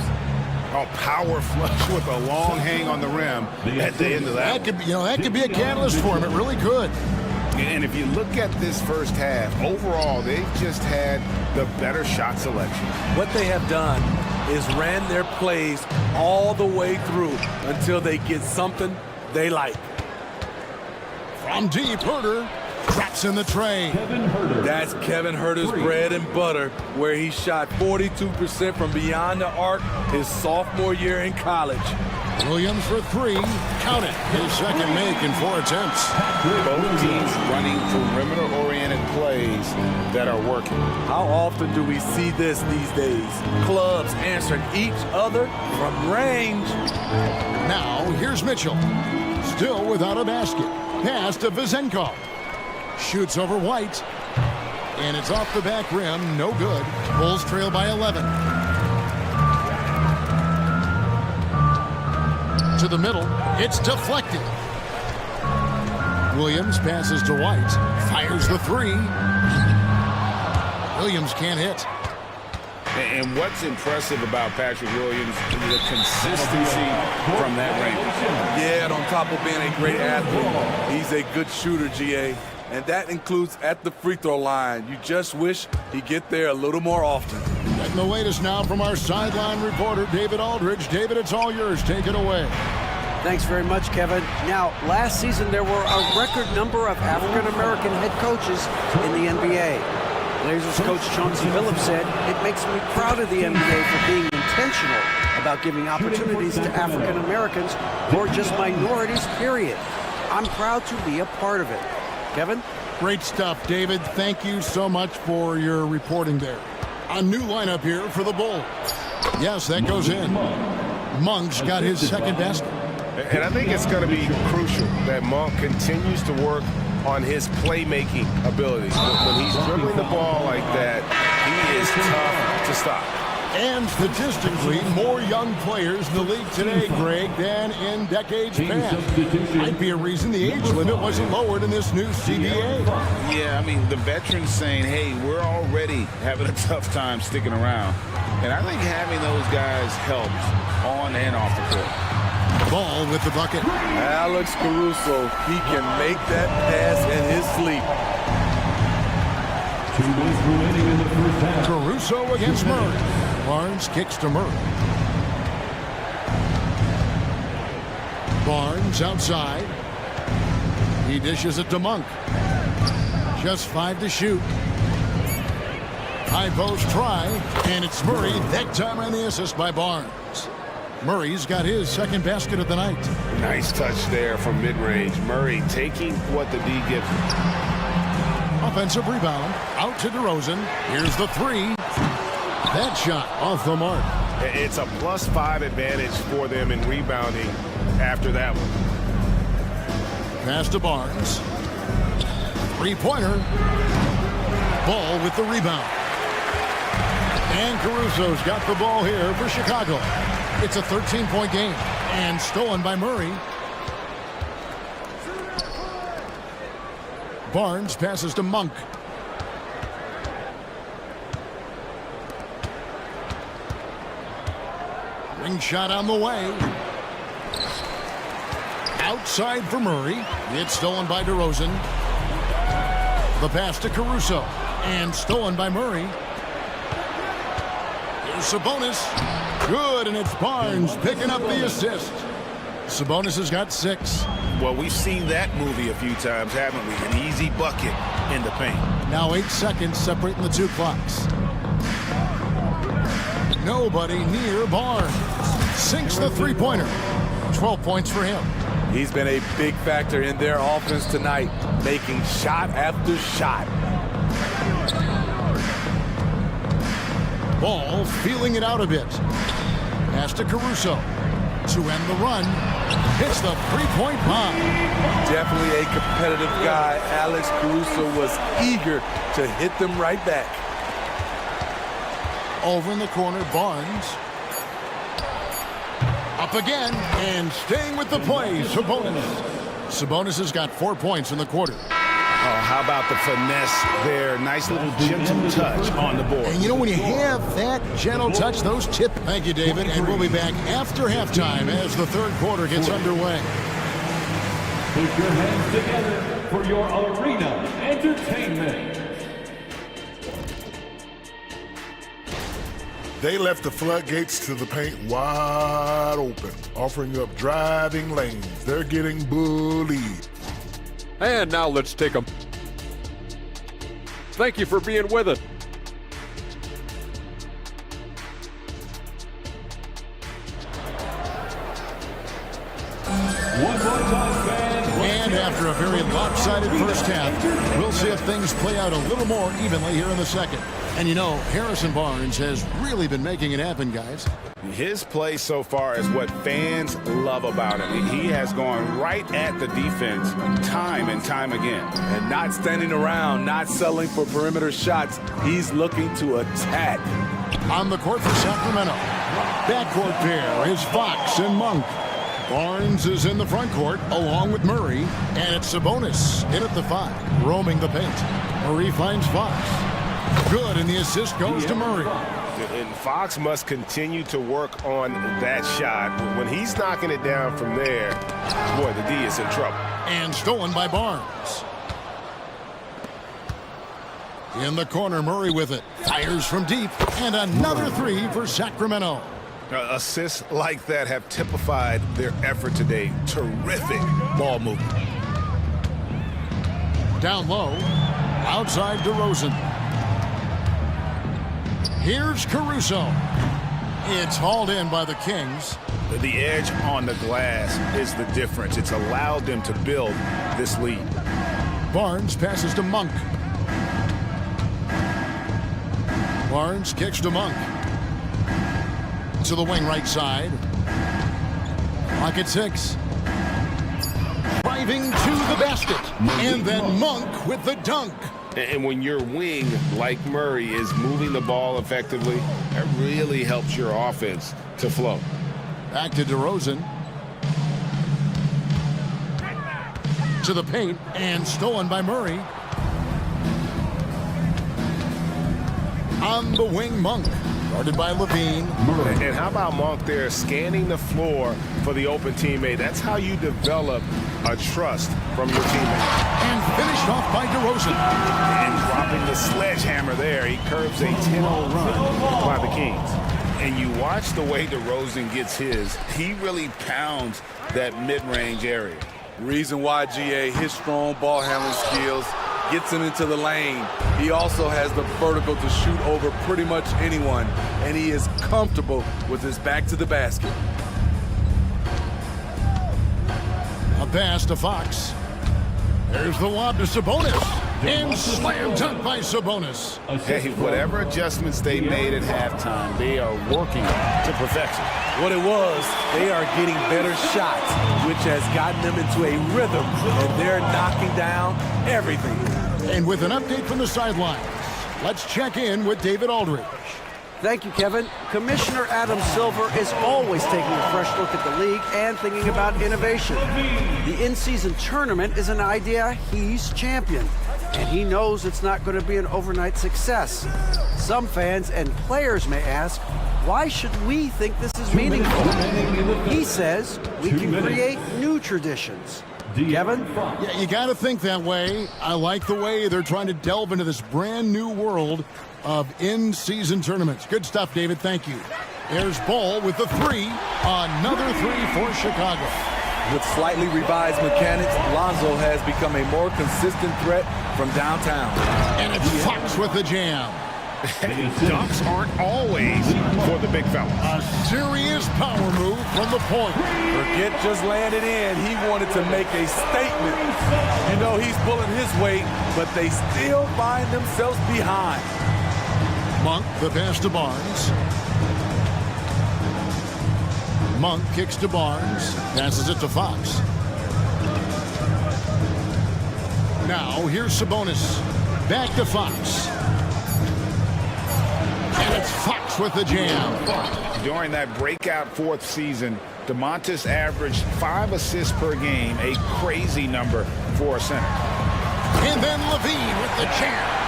Oh, power flush with a long hang on the rim at the end of that. That could be a catalyst for him. It really could. And if you look at this first half, overall, they've just had the better shot selection. What they have done is ran their plays all the way through until they get something they like. From deep, Herter traps in the tray. That's Kevin Herter's bread and butter, where he shot 42% from beyond the arc his sophomore year in college. Williams for 3. Count it. His second make in 4 attempts. Both teams running perimeter-oriented plays that are working. How often do we see this these days? Clubs answering each other from range. Now, here's Mitchell. Still without a basket. Pass to Vizenkov. Shoots over White. And it's off the back rim. No good. Bulls trail by 11. To the middle. It's deflected. Williams passes to White. Fires the 3. Williams can't hit. And what's impressive about Patrick Williams is the consistency from that range. Yeah, and on top of being a great athlete, he's a good shooter, GA. And that includes at the free throw line. You just wish he'd get there a little more often. Getting the latest now from our sideline reporter, David Aldridge. David, it's all yours. Take it away. Thanks very much, Kevin. Now, last season there were a record number of African-American head coaches in the NBA. Blazers coach Chauncey Billups said, "It makes me proud of the NBA for being intentional about giving opportunities to African-Americans or just minorities, period. I'm proud to be a part of it." Kevin? Great stuff, David. Thank you so much for your reporting there. A new lineup here for the Bulls. Yes, that goes in. Monk's got his second basket. And I think it's going to be crucial that Monk continues to work on his playmaking abilities. When he's dribbling the ball like that, he is tough to stop. And statistically, more young players in the league today, Greg, than in decades past. Might be a reason the age limit wasn't lowered in this new CBA. Yeah, I mean, the veterans saying, hey, we're already having a tough time sticking around. And I think having those guys helps on and off the court. Ball with the bucket. Alex Caruso, he can make that pass in his sleep. 2 minutes remaining in the first half. Caruso against Murray. Barnes kicks to Murray. Barnes outside. He dishes it to Monk. Just 5 to shoot. High post try, and it's Murray. That time on the assist by Barnes. Murray's got his second basket of the night. Nice touch there from mid-range. Murray taking what the D gives him. Offensive rebound. Out to DeRozan. Here's the 3. That shot off the mark. It's a +5 advantage for them in rebounding after that one. Pass to Barnes. Three-pointer. Ball with the rebound. And Caruso's got the ball here for Chicago. It's a 13-point game. And stolen by Murray. Barnes passes to Monk. Ring shot on the way. Outside for Murray. It's stolen by DeRozan. The pass to Caruso. And stolen by Murray. Here's Sabonis. Good, and it's Barnes picking up the assist. Sabonis has got 6. Well, we've seen that movie a few times, haven't we? An easy bucket in the paint. Now 8 seconds separating the two clocks. Nobody near Barnes. Sinks the three-pointer. 12 points for him. He's been a big factor in their offense tonight, making shot after shot. Ball feeling it out a bit. Pass to Caruso. To end the run. Hits the three-point bomb. Definitely a competitive guy. Alex Caruso was eager to hit them right back. Over in the corner, Barnes. Up again, and staying with the play, Sabonis. Sabonis has got 4 points in the quarter. Oh, how about the finesse there? Nice little gentle touch on the board. And you know, when you have that gentle touch, those tip. Thank you, David. And we'll be back after halftime as the third quarter gets underway. Put your hands together for your arena entertainment. They left the floodgates to the paint wide open, offering up driving lanes. They're getting bullied. And now let's take them. Thank you for being with us. And after a very lopsided first half, we'll see if things play out a little more evenly here in the second. And you know, Harrison Barnes has really been making it happen, guys. His play so far is what fans love about him. He has gone right at the defense time and time again. And not standing around, not settling for perimeter shots. He's looking to attack. On the court for Sacramento. Backcourt pair is Fox and Monk. Barnes is in the front court along with Murray. And it's Sabonis in at the 5, roaming the paint. Murray finds Fox. Good, and the assist goes to Murray. And Fox must continue to work on that shot. When he's knocking it down from there, boy, the D is in trouble. And stolen by Barnes. In the corner, Murray with it. Fires from deep. And another 3 for Sacramento. Assists like that have typified their effort today. Terrific ball movement. Down low. Outside DeRozan. Here's Caruso. It's hauled in by the Kings. The edge on the glass is the difference. It's allowed them to build this lead. Barnes passes to Monk. Barnes kicks to Monk. To the wing right side. Clock at 6. Driving to the basket. And then Monk with the dunk. And when your wing, like Murray, is moving the ball effectively, that really helps your offense to flow. Back to DeRozan. To the paint, and stolen by Murray. On the wing, Monk. Guarded by Levine. And how about Monk there scanning the floor for the open teammate? That's how you develop a trust from your teammate. And finished off by DeRozan. And dropping the sledgehammer there. He curves a 10-0 run by the Kings. And you watch the way DeRozan gets his. He really pounds that mid-range area. Reason why, GA, his strong ball handling skills gets him into the lane. He also has the vertical to shoot over pretty much anyone, and he is comfortable with his back to the basket. A pass to Fox. There's the lob to Sabonis. And slam dunk by Sabonis. Hey, whatever adjustments they made at halftime, they are working to perfection. What it was, they are getting better shots, which has gotten them into a rhythm, and they're knocking down everything. And with an update from the sidelines, let's check in with David Aldridge. Thank you, Kevin. Commissioner Adam Silver is always taking a fresh look at the league and thinking about innovation. The in-season tournament is an idea he's championed, and he knows it's not going to be an overnight success. Some fans and players may ask, why should we think this is meaningful? He says we can create new traditions. Kevin? Yeah, you got to think that way. I like the way they're trying to delve into this brand new world of in-season tournaments. Good stuff, David. Thank you. There's Ball with the three. Another three for Chicago. With slightly revised mechanics, Lonzo has become a more consistent threat from downtown. And it's Fox with the jam. Dunks aren't always for the big fella. A serious power move from the point. Forget just laying it in. He wanted to make a statement. You know, he's pulling his weight, but they still find themselves behind. Monk, the pass to Barnes. Monk kicks to Barnes, passes it to Fox. Now, here's Sabonis. Back to Fox. And it's Fox with the jam. During that breakout fourth season, DeMontis averaged 5 assists per game, a crazy number for a center. And then Levine with the jam.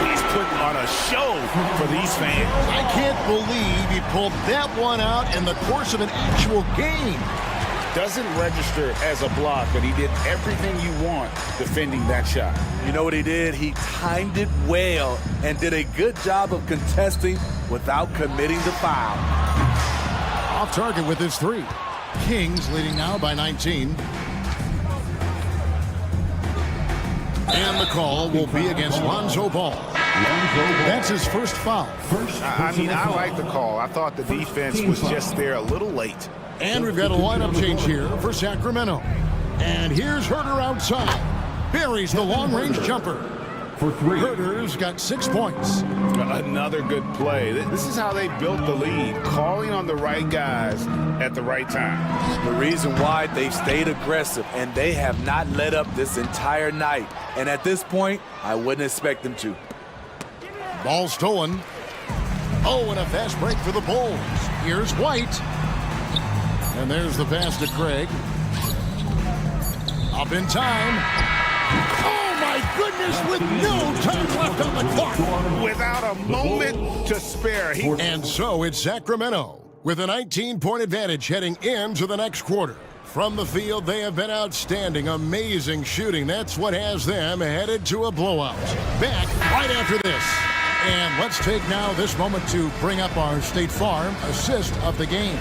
He's putting on a show for these fans. I can't believe he pulled that one out in the course of an actual game. Doesn't register as a block, but he did everything you want defending that shot. You know what he did? He timed it well and did a good job of contesting without committing the foul. Off target with his three. Kings leading now by 19. And the call will be against Lonzo Ball. That's his first foul. I mean, I like the call. I thought the defense was just there a little late. And we've got a lineup change here for Sacramento. And here's Herter outside. Buries the long-range jumper. For three. Herter's got 6 points. Another good play. This is how they built the lead, calling on the right guys at the right time. The reason why they've stayed aggressive, and they have not let up this entire night. And at this point, I wouldn't expect them to. Ball stolen. Oh, and a fast break for the Bulls. Here's White. And there's the pass to Craig. Up in time. Oh, my goodness, with no time left on the clock. Without a moment to spare. And so it's Sacramento with a 19-point advantage heading into the next quarter. From the field, they have been outstanding, amazing shooting. That's what has them headed to a blowout. Back right after this. And let's take now this moment to bring up our State Farm assist of the game.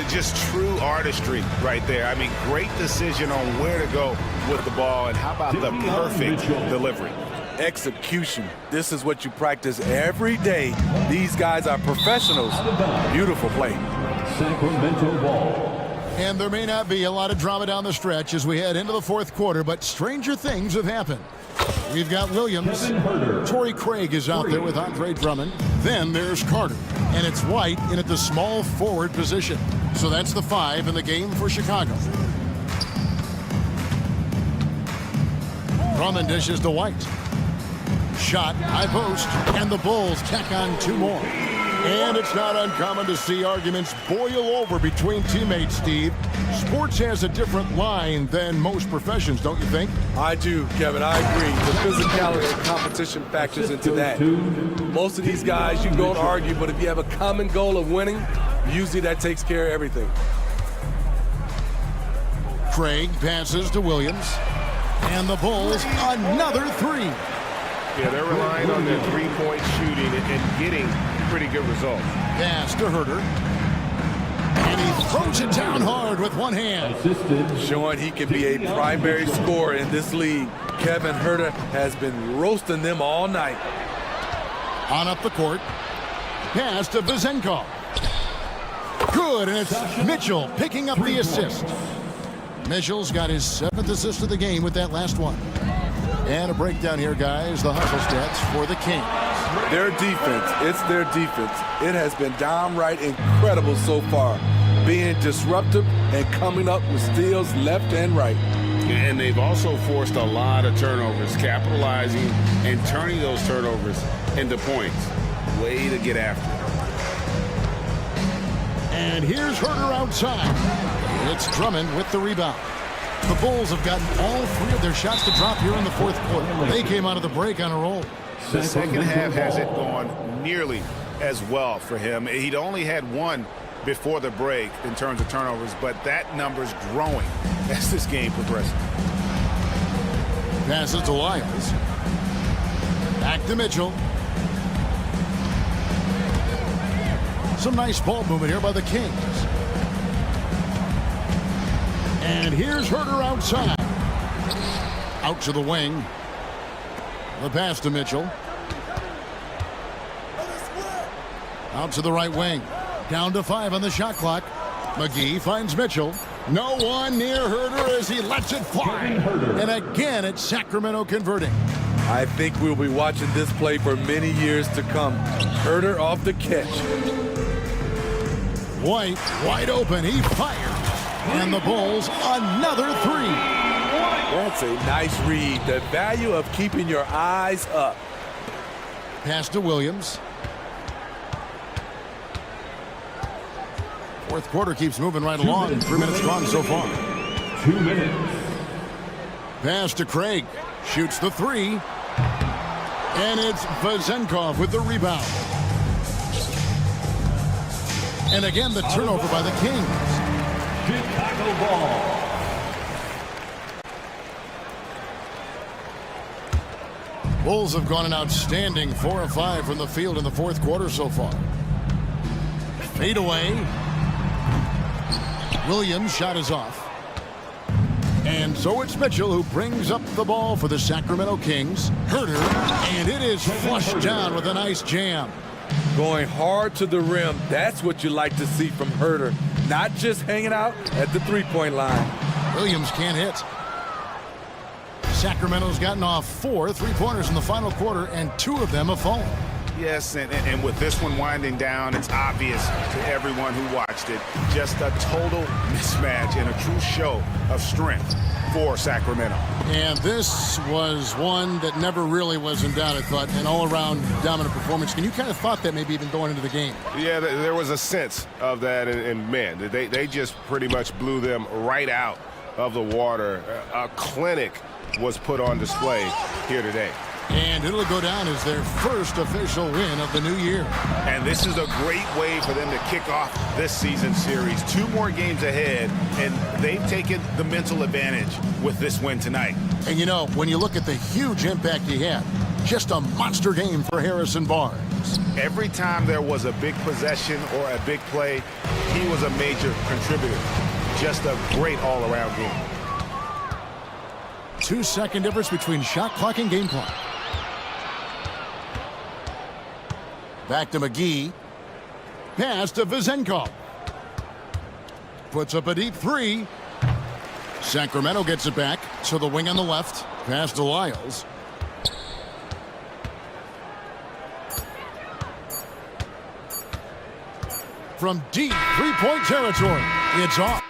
Just true artistry right there. I mean, great decision on where to go with the ball, and how about the perfect delivery. Execution. This is what you practice every day. These guys are professionals. Beautiful play. Sacramento ball. And there may not be a lot of drama down the stretch as we head into the fourth quarter, but stranger things have happened. We've got Williams. Torrey Craig is out there with Andre Drummond. Then there's Carter. And it's White in at the small forward position. So that's the 5 in the game for Chicago. Drummond dishes to White. Shot, high post, and the Bulls tack on 2 more. And it's not uncommon to see arguments boil over between teammates, Steve. Sports has a different line than most professions, don't you think? I do, Kevin. I agree. The physicality and competition factors into that. Most of these guys, you can go and argue, but if you have a common goal of winning, usually that takes care of everything. Craig passes to Williams. And the Bulls, another 3. Yeah, they're relying on their three-point shooting and getting pretty good results. Pass to Herter. And he throws it down hard with one hand. Showing he can be a primary scorer in this league. Kevin Herter has been roasting them all night. On up the court. Pass to Vizenko. Good, and it's Mitchell picking up the assist. Mitchell's got his 7th assist of the game with that last one. And a breakdown here, guys. The hustle stats for the Kings. Their defense, it's their defense. It has been downright incredible so far, being disruptive and coming up with steals left and right. And they've also forced a lot of turnovers, capitalizing and turning those turnovers into points. Way to get after it. And here's Herter outside. It's Drummond with the rebound. The Bulls have gotten all three of their shots to drop here in the fourth quarter. They came out of the break on a roll. The second half hasn't gone nearly as well for him. He'd only had one before the break in terms of turnovers, but that number's growing as this game progresses. Passes to Lyles. Back to Mitchell. Some nice ball movement here by the Kings. And here's Herter outside. Out to the wing. The pass to Mitchell. Out to the right wing. Down to 5 on the shot clock. McGee finds Mitchell. No one near Herter as he lets it fly. And again, it's Sacramento converting. I think we'll be watching this play for many years to come. Herter off the catch. White, wide open. He fires. And the Bulls, another 3. That's a nice read. The value of keeping your eyes up. Pass to Williams. Fourth quarter keeps moving right along. 3 minutes gone so far. 2 minutes. Pass to Craig. Shoots the 3. And it's Vazenkov with the rebound. And again, the turnover by the Kings. Chicago ball. Bulls have gone an outstanding 4 of 5 from the field in the fourth quarter so far. Fade away. Williams' shot is off. And so it's Mitchell who brings up the ball for the Sacramento Kings. Herter, and it is flushed down with a nice jam. Going hard to the rim, that's what you like to see from Herter. Not just hanging out at the three-point line. Williams can't hit. Sacramento's gotten off 4 3-pointers in the final quarter, and 2 of them have fallen. Yes, and with this one winding down, it's obvious to everyone who watched it. Just a total mismatch and a true show of strength for Sacramento. And this was one that never really was in doubt, I thought, an all-around dominant performance. And you kind of thought that maybe even going into the game. Yeah, there was a sense of that, and man, they just pretty much blew them right out of the water. A clinic was put on display here today. And it'll go down as their first official win of the new year. And this is a great way for them to kick off this season series. 2 more games ahead, and they've taken the mental advantage with this win tonight. And you know, when you look at the huge impact he had, just a monster game for Harrison Barnes. Every time there was a big possession or a big play, he was a major contributor. Just a great all-around game. 2-second difference between shot clock and game clock. Back to McGee. Pass to Vazenkov. Puts up a deep 3. Sacramento gets it back. So the wing on the left. Pass to Lyles. From deep 3-point territory, it's off.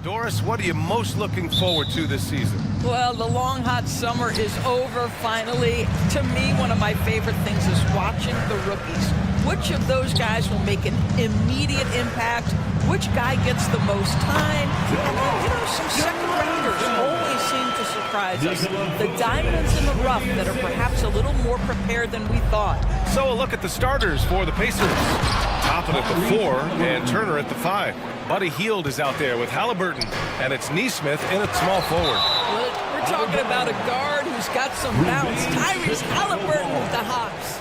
Doris, what are you most looking forward to this season? Well, the long, hot summer is over finally. To me, one of my favorite things is watching the rookies. Which of those guys will make an immediate impact? Which guy gets the most time? And then, you know, some second rounders always seem to surprise us. The diamonds in the rough that are perhaps a little more prepared than we thought. So a look at the starters for the Pacers. Toppin at the 4 and Turner at the 5. Buddy Hield is out there with Halliburton, and it's Neesmith in at small forward. Well, we're talking about a guard who's got some bounce. Tyrese Halliburton with the hops.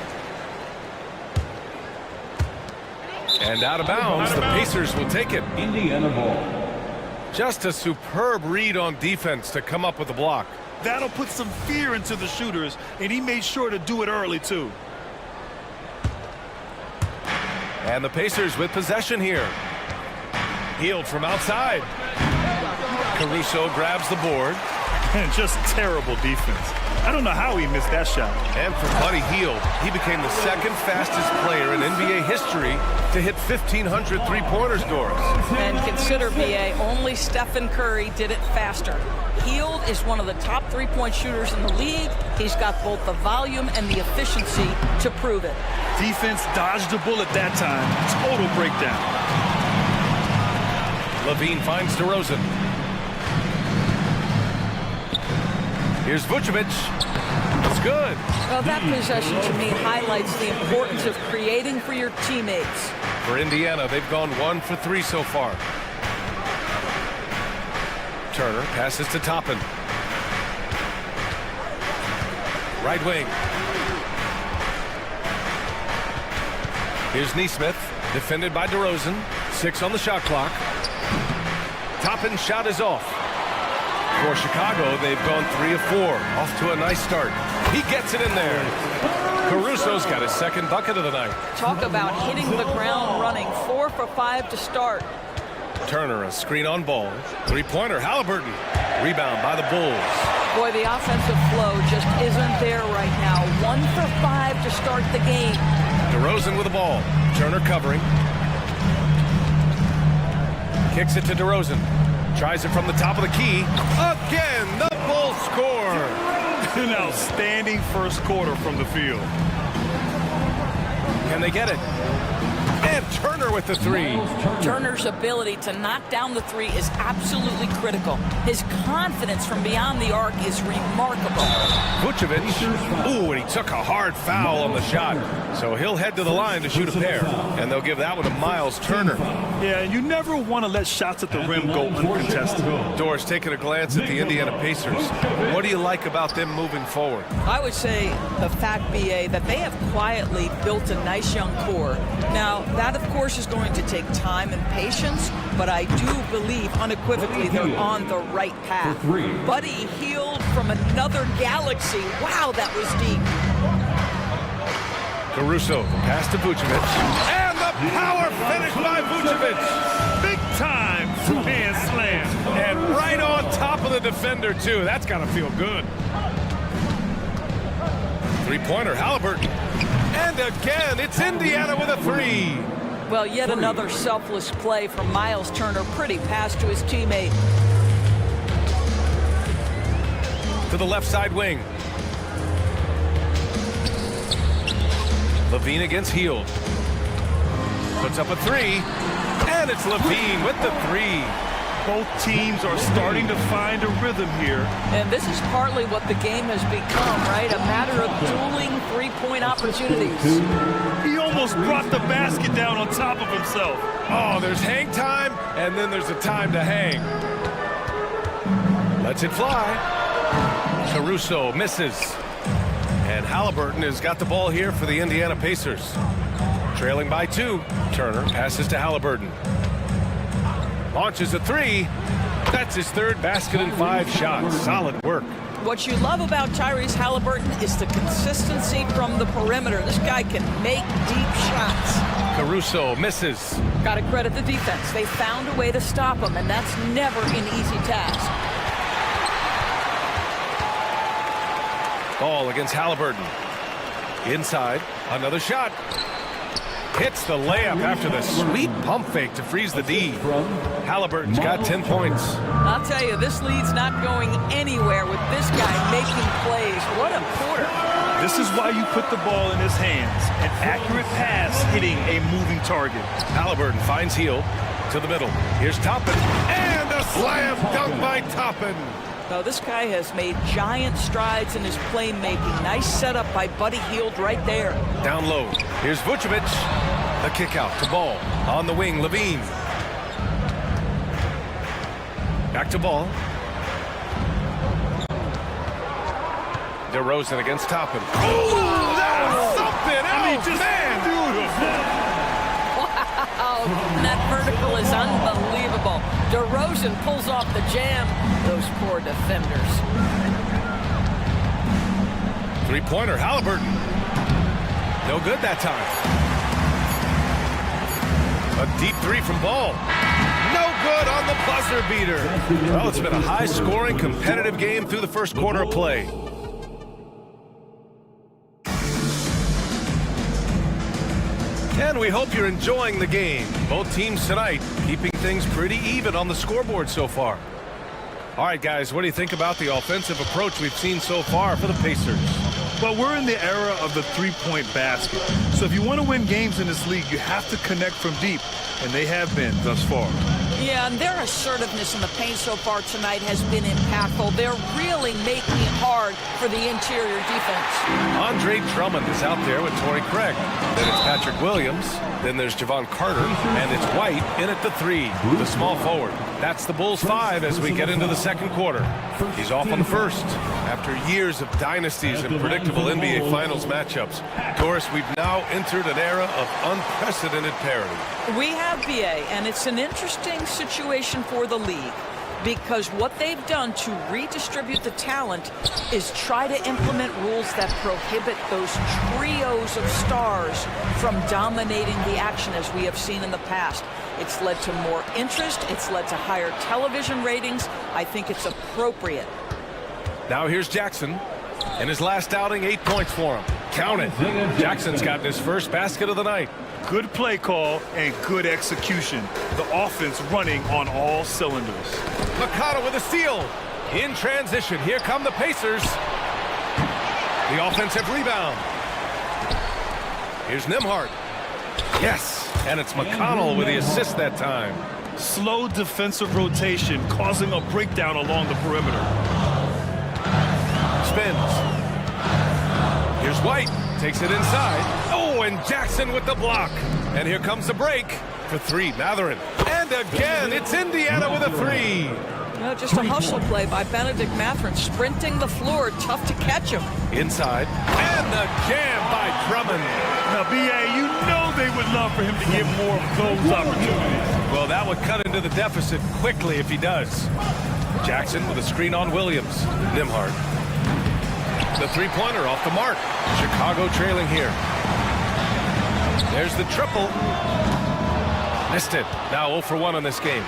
And out of bounds, the Pacers will take it. Indiana ball. Just a superb read on defense to come up with the block. That'll put some fear into the shooters, and he made sure to do it early, too. And the Pacers with possession here. Hield from outside. Caruso grabs the board. And just terrible defense. I don't know how he missed that shot. And for Buddy Hield, he became the second fastest player in NBA history to hit 1,500 three-pointers, Doris. And consider, BA, only Stephen Curry did it faster. Hield is one of the top three-point shooters in the league. He's got both the volume and the efficiency to prove it. Defense dodged a bullet that time. Total breakdown. Levine finds DeRozan. Here's Vucevic. It's good. Well, that possession to me highlights the importance of creating for your teammates. For Indiana, they've gone 1 for 3 so far. Turner passes to Toppin. Right wing. Here's Neesmith, defended by DeRozan. 6 on the shot clock. Toppin's shot is off. For Chicago, they've gone 3 of 4. Off to a nice start. He gets it in there. Caruso's got his second bucket of the night. Talk about hitting the ground running. 4 for 5 to start. Turner, a screen on ball. Three-pointer, Halliburton. Rebound by the Bulls. Boy, the offensive flow just isn't there right now. 1 for 5 to start the game. DeRozan with the ball. Turner covering. Kicks it to DeRozan. Tries it from the top of the key. Again, the Bulls score. An outstanding first quarter from the field. Can they get it? And Turner with the 3. Turner's ability to knock down the 3 is absolutely critical. His confidence from beyond the arc is remarkable. Vucevic. Ooh, and he took a hard foul on the shot. So he'll head to the line to shoot a pair. And they'll give that one to Miles Turner. Yeah, and you never want to let shots at the rim go uncontested. Doris, taking a glance at the Indiana Pacers. What do you like about them moving forward? I would say the fact, BA, that they have quietly built a nice young core. Now, that, of course, is going to take time and patience, but I do believe unequivocally they're on the right path. Buddy Hield from another galaxy. Wow, that was deep. Caruso, pass to Vucevic. And the power finish by Vucevic. Big time hand slam. And right on top of the defender, too. That's got to feel good. Three-pointer, Halliburton. And again, it's Indiana with a 3. Well, yet another selfless play from Miles Turner. Pretty pass to his teammate. To the left side wing. Levine against Hield. Puts up a 3. And it's Levine with the 3. Both teams are starting to find a rhythm here. And this is partly what the game has become, right? A matter of dueling three-point opportunities. He almost brought the basket down on top of himself. Oh, there's hang time, and then there's a time to hang. Lets it fly. Caruso misses. And Halliburton has got the ball here for the Indiana Pacers. Trailing by 2. Turner passes to Halliburton. Launches a 3. That's his 3rd basket in 5 shots. Solid work. What you love about Tyrese Halliburton is the consistency from the perimeter. This guy can make deep shots. Caruso misses. Got to credit the defense. They found a way to stop him, and that's never an easy task. Ball against Halliburton. Inside, another shot. Hits the layup after the sweet pump fake to freeze the D. Halliburton's got 10 points. I'll tell you, this lead's not going anywhere with this guy making plays. What a quarter. This is why you put the ball in his hands. An accurate pass hitting a moving target. Halliburton finds Heel to the middle. Here's Toppin. And a slam dunk by Toppin. Now, this guy has made giant strides in his playmaking. Nice setup by Buddy Hield right there. Down low. Here's Vucevic. The kick out to Ball. On the wing, Levine. Back to Ball. DeRozan against Toppin. Oh, that's something else, man! Beautiful. Wow, that vertical is unbelievable. DeRozan pulls off the jam. Those poor defenders. Three-pointer, Halliburton. No good that time. A deep three from Ball. No good on the buzzer beater. Well, it's been a high-scoring, competitive game through the first quarter of play. And we hope you're enjoying the game. Both teams tonight keeping things pretty even on the scoreboard so far. All right, guys, what do you think about the offensive approach we've seen so far for the Pacers? Well, we're in the era of the three-point basket. So if you want to win games in this league, you have to connect from deep, and they have been thus far. Yeah, and their assertiveness in the paint so far tonight has been impactful. They're really making it hard for the interior defense. Andre Drummond is out there with Torrey Craig. Then it's Patrick Williams. Then there's Javon Carter. And it's White in at the three, the small forward. That's the Bulls 5 as we get into the second quarter. He's off on the first. After years of dynasties and predictable NBA Finals matchups, Doris, we've now entered an era of unprecedented parity. We have, BA, and it's an interesting situation for the league because what they've done to redistribute the talent is try to implement rules that prohibit those trios of stars from dominating the action as we have seen in the past. It's led to more interest. It's led to higher television ratings. I think it's appropriate. Now here's Jackson. In his last outing, 8 points for him. Count it. Jackson's gotten his first basket of the night. Good play call and good execution. The offense running on all cylinders. Mikata with a steal. In transition, here come the Pacers. The offensive rebound. Here's Nembhard. Yes, and it's McConnell with the assist that time. Slow defensive rotation causing a breakdown along the perimeter. Spins. Here's White. Takes it inside. Oh, and Jackson with the block. And here comes the break for three. Mathurin. And again, it's Indiana with a three. No, just a hustle play by Benedict Mathurin, sprinting the floor. Tough to catch him. Inside. And the jam by Drummond. Now, B.A., you know they would love for him to get more of those opportunities. Well, that would cut into the deficit quickly if he does. Jackson with a screen on Williams. Nembhard. The three-pointer off the mark. Chicago trailing here. There's the triple. Missed it. Now 0 for 1 on this game.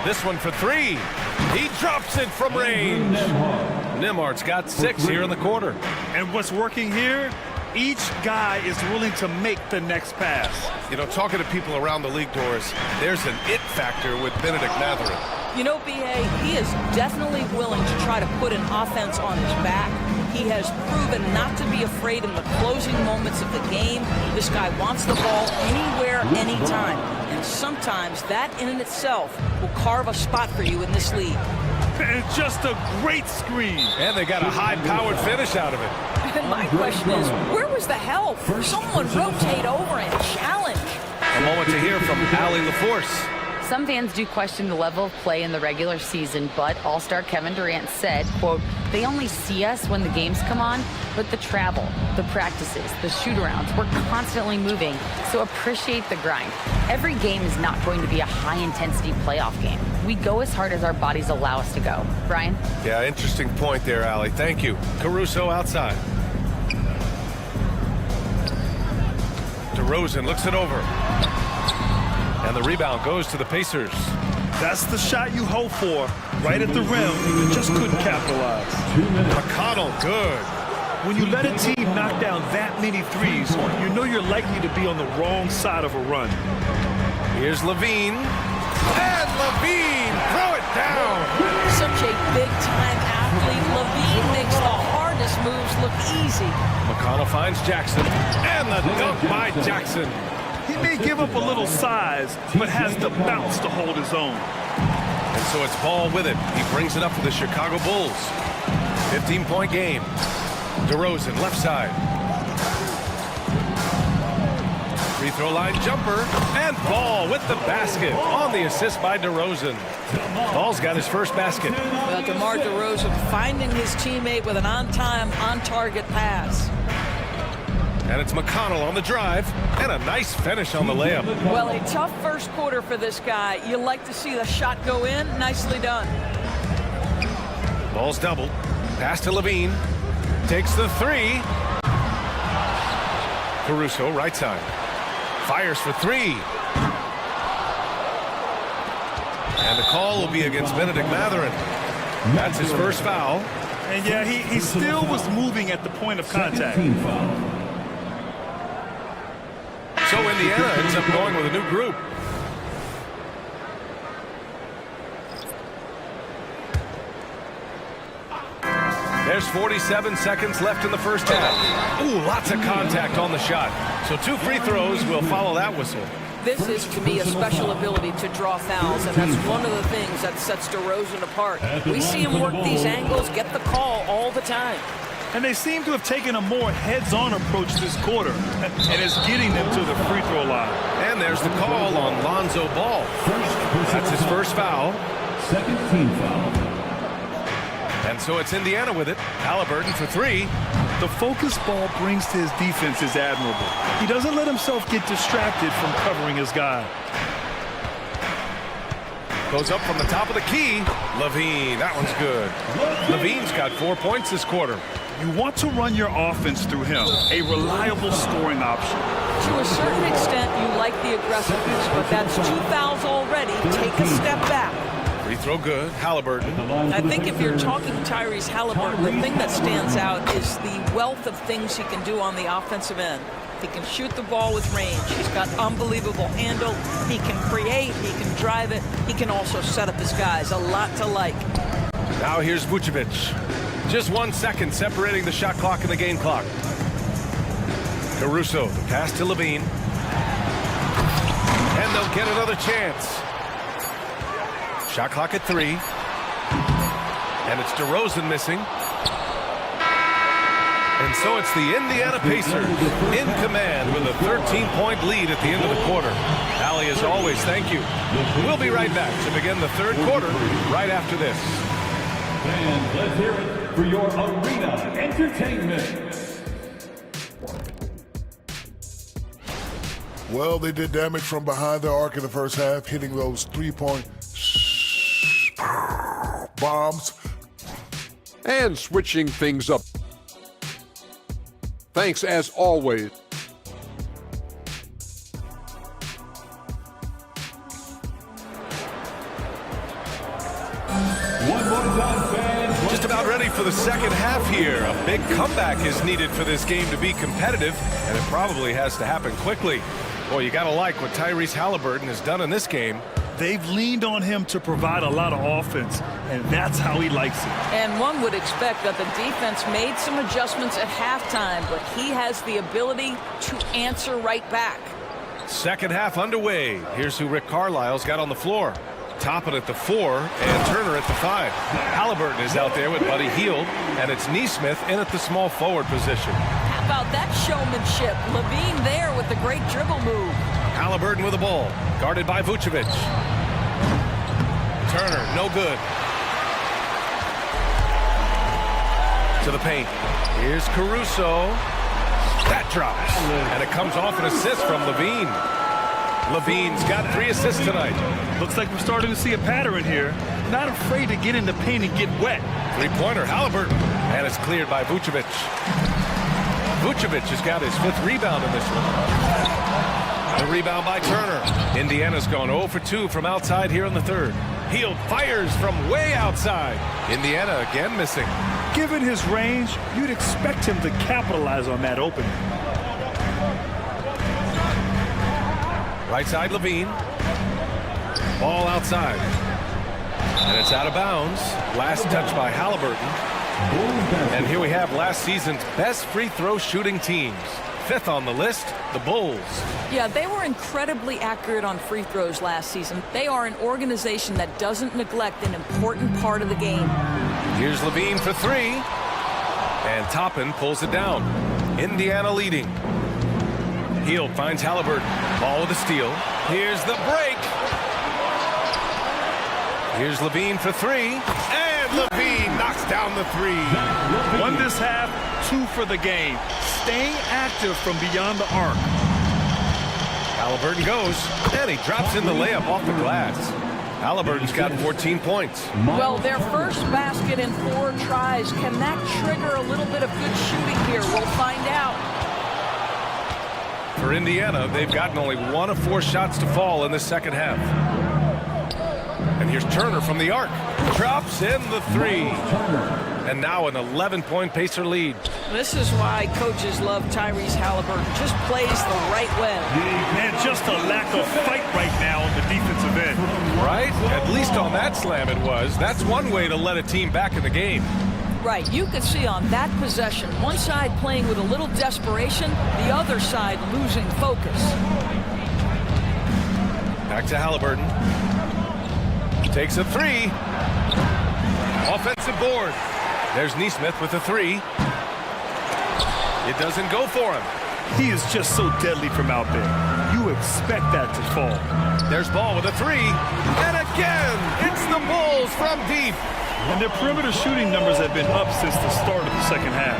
This one for three. He drops it from range. Nembhard's got 6 here in the quarter. And what's working here? Each guy is willing to make the next pass. You know, talking to people around the league, Doris, there's an it factor with Benedict Mathurin. You know, B.A., he is definitely willing to try to put an offense on his back. He has proven not to be afraid in the closing moments of the game. This guy wants the ball anywhere, anytime. And sometimes that in and itself will carve a spot for you in this league. And just a great screen. And they got a high-powered finish out of it. And my question is, where was the help? Someone rotate over and challenge. A moment to hear from Allie LaForce. Some fans do question the level of play in the regular season, but All-Star Kevin Durant said, quote, they only see us when the games come on, but the travel, the practices, the shoot-arounds, we're constantly moving, so appreciate the grind. Every game is not going to be a high-intensity playoff game. We go as hard as our bodies allow us to go. Brian? Yeah, interesting point there, Allie. Thank you. Caruso outside. DeRozan looks it over. And the rebound goes to the Pacers. That's the shot you hope for. Right at the rim, just couldn't capitalize. McConnell, good. When you let a team knock down that many threes, you know you're likely to be on the wrong side of a run. Here's Levine. And Levine, throw it down. Such a big-time athlete. Levine makes the hardest moves look easy. McConnell finds Jackson. And the dunk by Jackson. He may give up a little size, but has the bounce to hold his own. And so it's Ball with it. He brings it up for the Chicago Bulls. 15-point game. DeRozan, left side. Free throw line jumper. And Ball with the basket on the assist by DeRozan. Ball's got his first basket. Well, DeMar DeRozan finding his teammate with an on-time, on-target pass. And it's McConnell on the drive. And a nice finish on the layup. Well, a tough first quarter for this guy. You like to see the shot go in. Nicely done. Ball's doubled. Pass to Levine. Takes the three. Caruso, right side. Fires for three. And the call will be against Benedict Mathurin. That's his first foul. And yeah, he still was moving at the point of contact. So Indiana ends up going with a new group. There's 47 seconds left in the first half. Ooh, lots of contact on the shot. So 2 free throws will follow that whistle. This is, to me, a special ability to draw fouls, and that's one of the things that sets DeRozan apart. We see him work these angles, get the call all the time. And they seem to have taken a more heads-on approach this quarter, and it's getting them to the free throw line. And there's the call on Lonzo Ball. That's his first foul. Second team foul. And so it's Indiana with it. Halliburton for 3. The focus Ball brings to his defense is admirable. He doesn't let himself get distracted from covering his guy. Goes up from the top of the key. Levine, that one's good. Levine's got 4 points this quarter. You want to run your offense through him, a reliable scoring option. To a certain extent, you like the aggressiveness, but that's 2 fouls already. Take a step back. Free throw good. Halliburton. I think if you're talking Tyrese Halliburton, the thing that stands out is the wealth of things he can do on the offensive end. He can shoot the ball with range. He's got unbelievable handle. He can create. He can drive it. He can also set up his guys. A lot to like. Now here's Vucevic. Just 1 second separating the shot clock and the game clock. Caruso, the pass to Levine. And they'll get another chance. Shot clock at 3. And it's DeRozan missing. And so it's the Indiana Pacers in command with a 13-point lead at the end of the quarter. Allie, as always, thank you. We'll be right back to begin the third quarter right after this. And let's hear it for your arena entertainment. Well, they did damage from behind the arc in the first half, hitting those 3-point bombs. And switching things up. Thanks, as always. Just about ready for the second half here. A big comeback is needed for this game to be competitive, and it probably has to happen quickly. Boy, you gotta like what Tyrese Halliburton has done in this game. They've leaned on him to provide a lot of offense, and that's how he likes it. And one would expect that the defense made some adjustments at halftime, but he has the ability to answer right back. Second half underway. Here's who Rick Carlisle's got on the floor. Toppin at the 4 and Turner at the 5. Halliburton is out there with Buddy Hield, and it's Nesmith in at the small forward position. How about that showmanship? Levine there with the great dribble move. Halliburton with the ball, guarded by Vucevic. Turner, no good. To the paint. Here's Caruso. That drops. And it comes off an assist from Levine. Levine's got 3 assists tonight. Looks like we're starting to see a pattern here. Not afraid to get in the paint and get wet. 3-pointer, Halliburton. And it's cleared by Vucevic. Vucevic has got his 5th rebound in this one. The rebound by Turner. Indiana's gone 0 for 2 from outside here in the third. Hield fires from way outside. Indiana again missing. Given his range, you'd expect him to capitalize on that opening. Right side, Levine. Ball outside. And it's out of bounds. Last touch by Halliburton. And here we have last season's best free throw shooting teams. Fifth on the list, the Bulls. Yeah, they were incredibly accurate on free throws last season. They are an organization that doesn't neglect an important part of the game. Here's Levine for three. And Toppin pulls it down. Indiana leading. Hield finds Halliburton. Ball with a steal. Here's the break. Here's Levine for three. And Levine knocks down the three. One this half, two for the game. Staying active from beyond the arc. Halliburton goes, and he drops in the layup off the glass. Halliburton's got 14 points. Well, their first basket in 4 tries. Can that trigger a little bit of good shooting here? We'll find out. For Indiana, they've gotten only 1 of 4 shots to fall in the second half. And here's Turner from the arc. Drops in the three. And now an 11-point Pacer lead. This is why coaches love Tyrese Halliburton. Just plays the right way. Man, just a lack of fight right now on the defensive end. Right? At least on that slam it was. That's one way to let a team back in the game. Right. You could see on that possession, one side playing with a little desperation, the other side losing focus. Back to Halliburton. Takes a three. Offensive board. There's Neesmith with a three. It doesn't go for him. He is just so deadly from out there. You expect that to fall. There's Ball with a three. And again, it's the Bulls from deep. And their perimeter shooting numbers have been up since the start of the second half.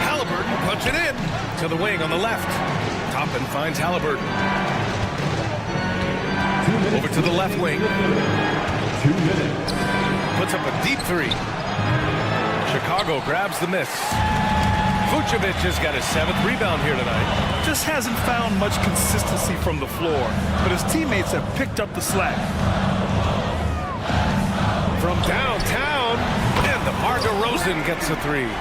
Halliburton punching in to the wing on the left. Toppin finds Halliburton. Over to the left wing. 2 minutes. Puts up a deep three. Chicago grabs the miss. Vucevic has got his 7th rebound here tonight. Just hasn't found much consistency from the floor, but his teammates have picked up the slack. From downtown, and DeMar DeRozan gets a three.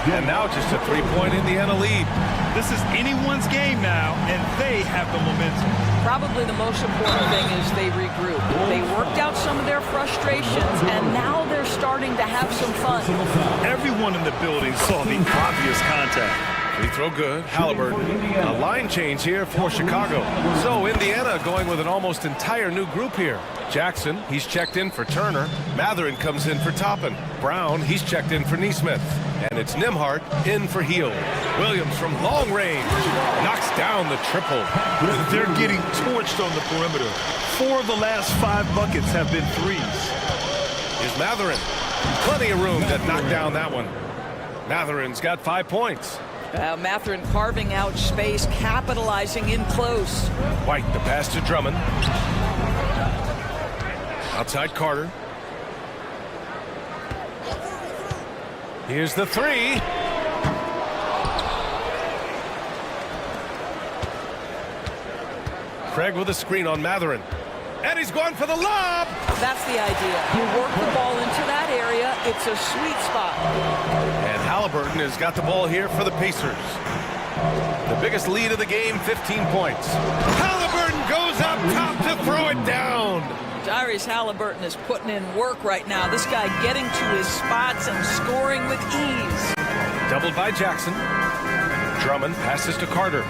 And now just a 3-point Indiana lead. This is anyone's game now, and they have the momentum. Probably the most important thing is they regroup. They worked out some of their frustrations, and now they're starting to have some fun. Everyone in the building saw the obvious contact. Free throw good. Halliburton. A line change here for Chicago. So Indiana going with an almost entire new group here. Jackson, he's checked in for Turner. Matherin comes in for Toppin. Brown, he's checked in for Neesmith. And it's Nembhard in for Hield. Williams from long range knocks down the triple. They're getting torched on the perimeter. 4 of the last 5 buckets have been threes. Here's Matherin. Plenty of room to knock down that one. Matherin's got 5 points. Matherin carving out space, capitalizing in close. White, the pass to Drummond. Outside Carter. Here's the three. Craig with a screen on Matherin. And he's going for the lob. That's the idea. You work the ball into that area. It's a sweet spot. And Halliburton has got the ball here for the Pacers. The biggest lead of the game, 15 points. Halliburton goes up top to throw it down. Tyrese Halliburton is putting in work right now. This guy getting to his spots and scoring with ease. Doubled by Jackson. Drummond passes to Carter.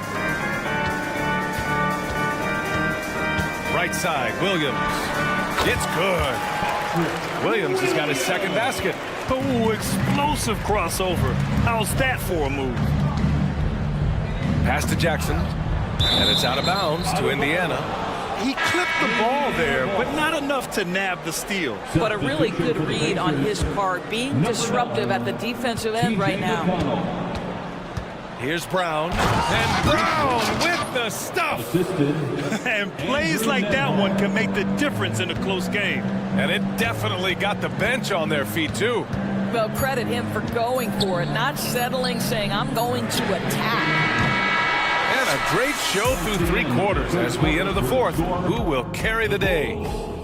Right side, Williams. It's good. Williams has got his 2nd basket. Oh, explosive crossover. How's that for a move? Pass to Jackson. And it's out of bounds to Indiana. He clipped the ball there, but not enough to nab the steal. But a really good read on his part, being disruptive at the defensive end right now. Here's Brown. And Brown with the stuff. And plays like that one can make the difference in a close game. And it definitely got the bench on their feet, too. Well, credit him for going for it, not settling, saying, I'm going to attack. And a great show through 3 quarters as we enter the 4th. Who will carry the day?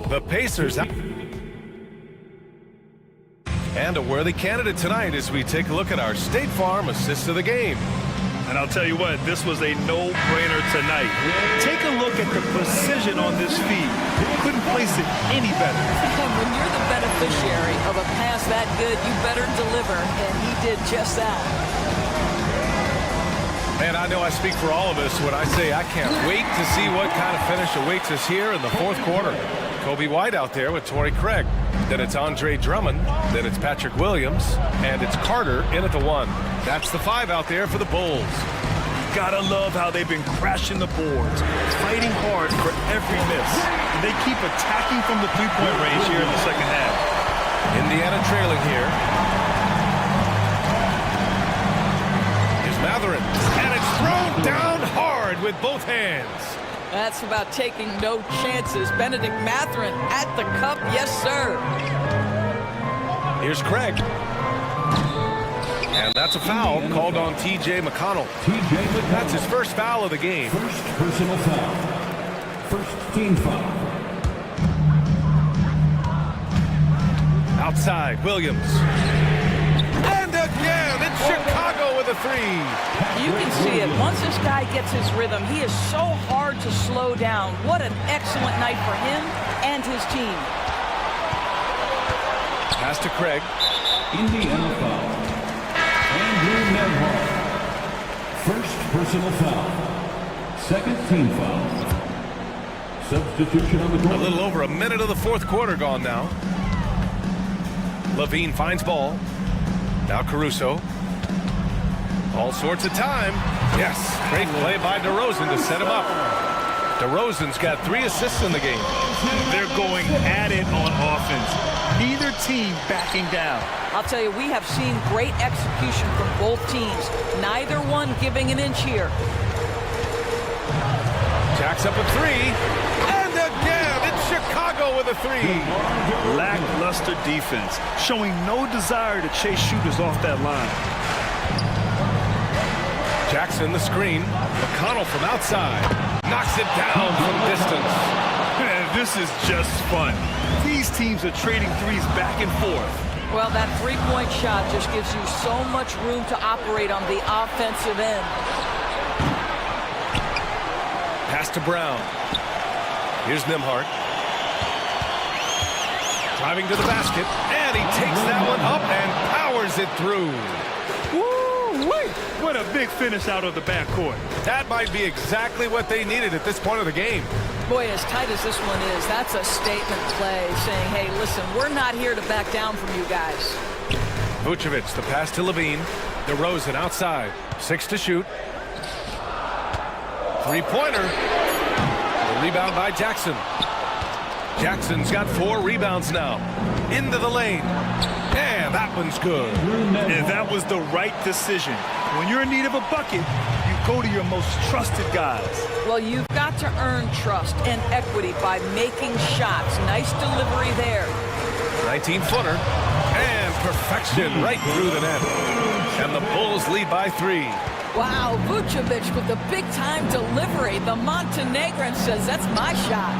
The Pacers. And a worthy candidate tonight as we take a look at our State Farm assist of the game. And I'll tell you what, this was a no-brainer tonight. Take a look at the precision on this feed. Couldn't place it any better. And when you're the beneficiary of a pass that good, you better deliver, and he did just that. Man, I know I speak for all of us when I say I can't wait to see what kind of finish awaits us here in the 4th quarter. Kobe White out there with Torrey Craig. Then it's Andre Drummond. Then it's Patrick Williams. And it's Carter in at the 1. That's the 5 out there for the Bulls. Gotta love how they've been crashing the boards, fighting hard for every miss. And they keep attacking from the three-point range here in the second half. Indiana trailing here. Here's Matherin. And it's thrown down hard with both hands. That's about taking no chances. Benedict Matherin at the cup. Yes, sir. Here's Craig. And that's a foul called on T.J. McConnell. That's his first foul of the game. First personal foul. First team foul. Outside, Williams. And again, it's Chicago with a 3. You can see it. Once this guy gets his rhythm, he is so hard to slow down. What an excellent night for him and his team. Pass to Craig. Indiana foul. Andrew Nembhard. First personal foul. Second team foul. Substitution on the court. A little over a minute of the 4th quarter gone now. Levine finds ball. Now Caruso. All sorts of time. Yes, great play by DeRozan to set him up. DeRozan's got 3 assists in the game. They're going at it on offense. Neither team backing down. I'll tell you, we have seen great execution from both teams. Neither one giving an inch here. Jacks up a 3. And again, it's Chicago with a 3. Lackluster defense, showing no desire to chase shooters off that line. Jackson the screen. McConnell from outside. Knocks it down from distance. Man, this is just fun. These teams are trading threes back and forth. Well, that three-point shot just gives you so much room to operate on the offensive end. Pass to Brown. Here's Nembhard. Driving to the basket, and he takes that one up and powers it through. Woo-wee! What a big finish out of the backcourt. That might be exactly what they needed at this point of the game. Boy, as tight as this one is, that's a statement play saying, hey, listen, we're not here to back down from you guys. Vucevic, the pass to Levine. DeRozan outside. 6 to shoot. Three-pointer. The rebound by Jackson. Jackson's got 4 rebounds now. Into the lane. And that one's good. And that was the right decision. When you're in need of a bucket, you go to your most trusted guys. Well, you've got to earn trust and equity by making shots. Nice delivery there. 19-footer. And perfection right through the net. And the Bulls lead by 3. Wow, Vucevic with the big-time delivery. The Montenegrin says, that's my shot.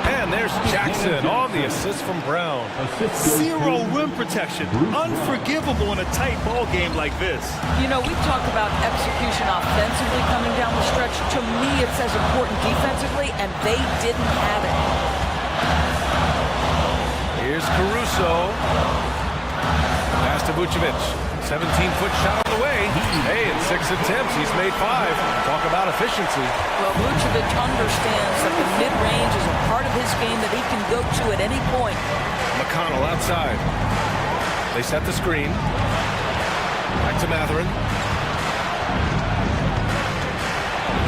And there's Jackson on the assist from Brown. 0 rim protection. Unforgivable in a tight ball game like this. You know, we talked about execution offensively coming down the stretch. To me, it's as important defensively, and they didn't have it. Here's Caruso. Pass to Vucevic. 17-foot shot on the way. Hey, in 6 attempts, he's made 5. Talk about efficiency. Well, Vucevic understands that the mid-range is a part of his game that he can go to at any point. McConnell outside. They set the screen. Back to Matherin.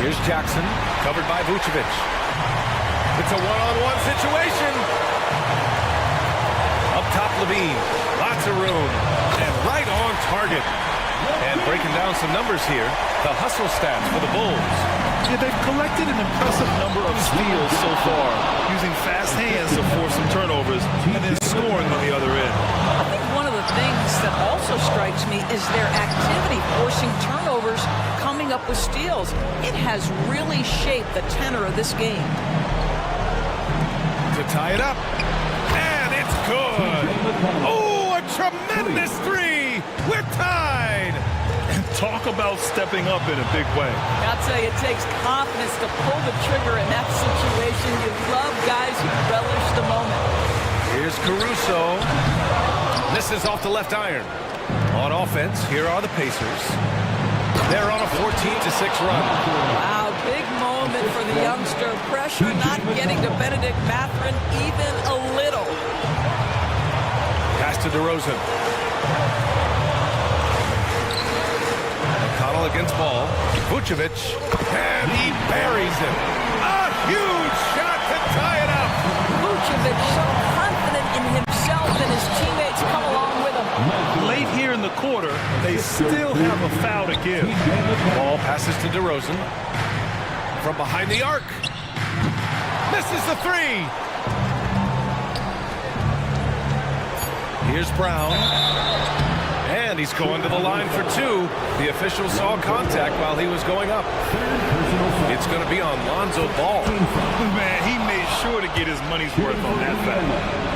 Here's Jackson, covered by Vucevic. It's a one-on-one situation. Up top, Levine. Lots of room. And right on target. And breaking down some numbers here, the hustle stats for the Bulls. Yeah, they've collected an impressive number of steals so far, using fast hands to force some turnovers and then scoring on the other end. I think one of the things that also strikes me is their activity forcing turnovers coming coming up with steals. It has really shaped the tenor of this game. To tie it up. And it's good. Oh, a tremendous three. We're tied. And talk about stepping up in a big way. I'll tell you, it takes confidence to pull the trigger in that situation. You love guys who relish the moment. Here's Caruso. Misses off the left iron. On offense, here are the Pacers. They're on a 14-6 run. Wow, big moment for the youngster. Pressure not getting to Benedict Mathurin even a little. Pass to DeRozan. McConnell against ball. Vucevic. And he buries it. A huge shot to tie it up. Vucevic so confident in himself and his teammates come along with him. Late here in the quarter, they still have a foul to give. Ball passes to DeRozan. From behind the arc. Misses the three. Here's Brown. And he's going to the line for two. The official saw contact while he was going up. It's going to be on Lonzo Ball. Man, he made sure to get his money's worth on that foul.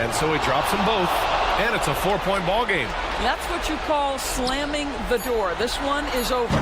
And so he drops them both. And it's a 4-point ball game. That's what you call slamming the door. This one is over.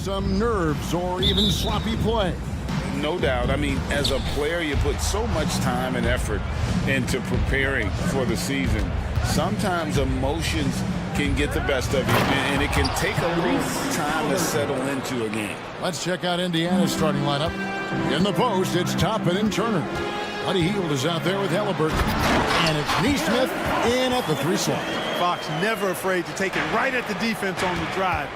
some nerves or even sloppy play. No doubt. I mean, as a player, you put so much time and effort into preparing for the season. Sometimes emotions can get the best of you, and it can take a little time to settle into a game. Let's check out Indiana's starting lineup. In the post, it's Toppin and Turner. Buddy Hield is out there with Halliburton. And it's Neesmith in at the 3 slot. Fox never afraid to take it right at the defense on the drive.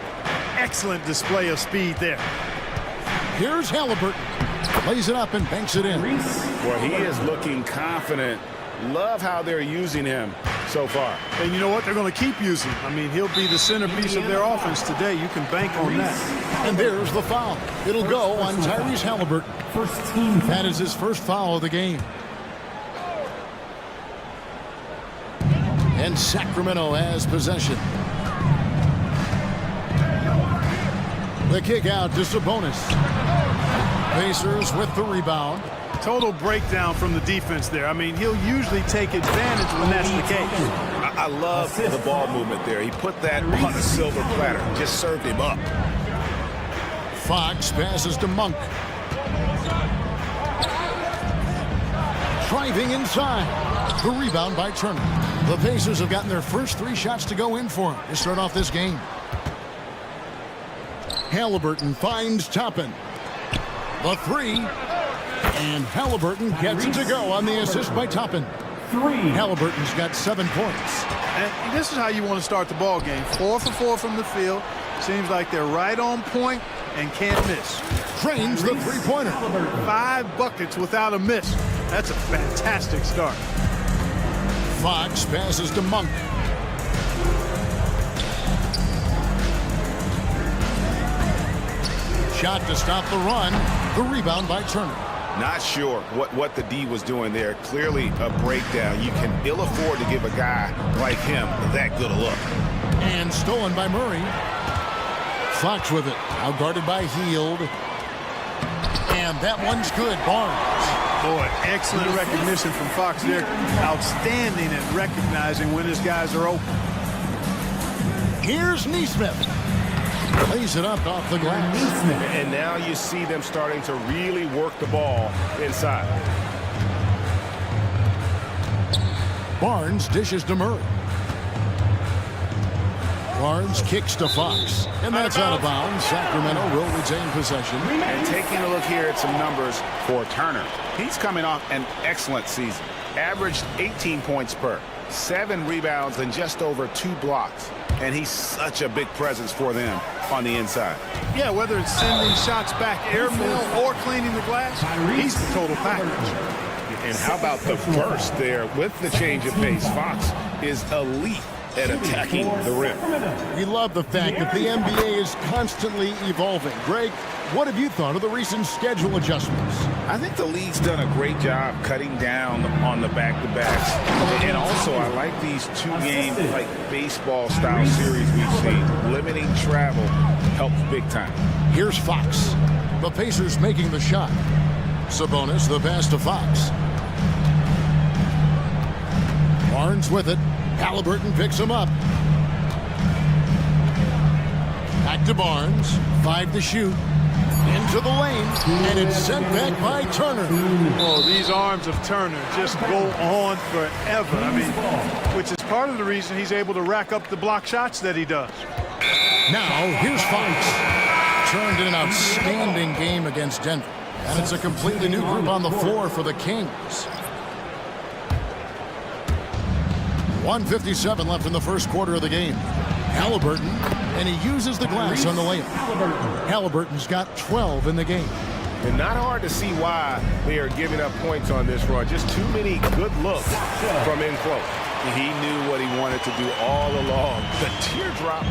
Excellent display of speed there. Here's Halliburton. Plays it up and banks it in. Well, he is looking confident. Love how they're using him so far. And you know what? They're going to keep using him. I mean, he'll be the centerpiece of their offense today. You can bank on that. And there's the foul. It'll go on Tyrese Halliburton. First team. That is his first foul of the game. And Sacramento has possession. The kick out to Sabonis. Pacers with the rebound. Total breakdown from the defense there. I mean, he'll usually take advantage when that's the case. I love the ball movement there. He put that on a silver platter. Just served him up. Fox passes to Monk. Driving inside. The rebound by Turner. The Pacers have gotten their first 3 shots to go in for him to start off this game. Halliburton finds Toppin. The 3. And Halliburton gets it to go on the assist by Toppin. 3. Halliburton's got 7 points. And this is how you want to start the ball game. 4 for 4 from the field. Seems like they're right on point and can't miss. Drains the 3-pointer. 5 buckets without a miss. That's a fantastic start. Fox passes to Monk. Shot to stop the run. The rebound by Turner. Not sure what the D was doing there. Clearly a breakdown. You can ill afford to give a guy like him that good a look. And stolen by Murray. Fox with it. Now guarded by Hield. And that one's good. Barnes. Boy, excellent recognition from Fox there. Outstanding at recognizing when his guys are open. Here's Neesmith. Plays it up off the glass. And now you see them starting to really work the ball inside. Barnes dishes to Murray. Barnes kicks to Fox. And that's out of bounds. Sacramento will retain possession. And taking a look here at some numbers for Turner. He's coming off an excellent season. Averaged 18 points per, 7 rebounds, and just over 2 blocks. And he's such a big presence for them on the inside. Yeah, whether it's sending shots back airfield or cleaning the glass, he's the total package. And how about the burst there with the change of pace? Fox is elite at attacking the rim. We love the fact that the NBA is constantly evolving. Greg, what have you thought of the recent schedule adjustments? I think the league's done a great job cutting down on the back-to-backs. And also, I like these 2-game, like baseball-style series we've seen. Limiting travel helps big time. Here's Fox. The Pacers making the shot. Sabonis, the pass to Fox. Barnes with it. Halliburton picks him up. Back to Barnes. 5 to shoot. Into the lane. And it's sent back by Turner. Oh, these arms of Turner just go on forever. I mean, which is part of the reason he's able to rack up the block shots that he does. Now, here's Fox. Turned in an outstanding game against Denver. And it's a completely new group on the floor for the Kings. 1:57 left in the first quarter of the game. Halliburton, and he uses the glass on the layup. Halliburton's got 12 in the game. And not hard to see why they are giving up points on this run. Just too many good looks from in close. He knew what he wanted to do all along. The teardrop.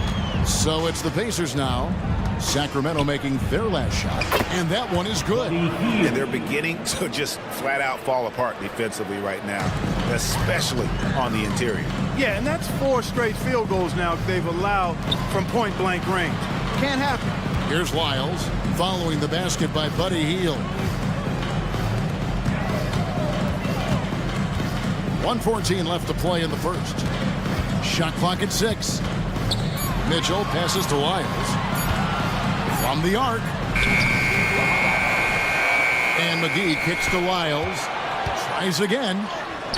So it's the Pacers now. Sacramento making their last shot, and that one is good. And they're beginning to just flat out fall apart defensively right now, especially on the interior. Yeah, and that's 4 straight field goals now they've allowed from point-blank range. Can't happen. Here's Lyles following the basket by Buddy Hield. 1:14 left to play in the first. Shot clock at 6. Mitchell passes to Lyles. From the arc. And McGee kicks to Lyles. Tries again.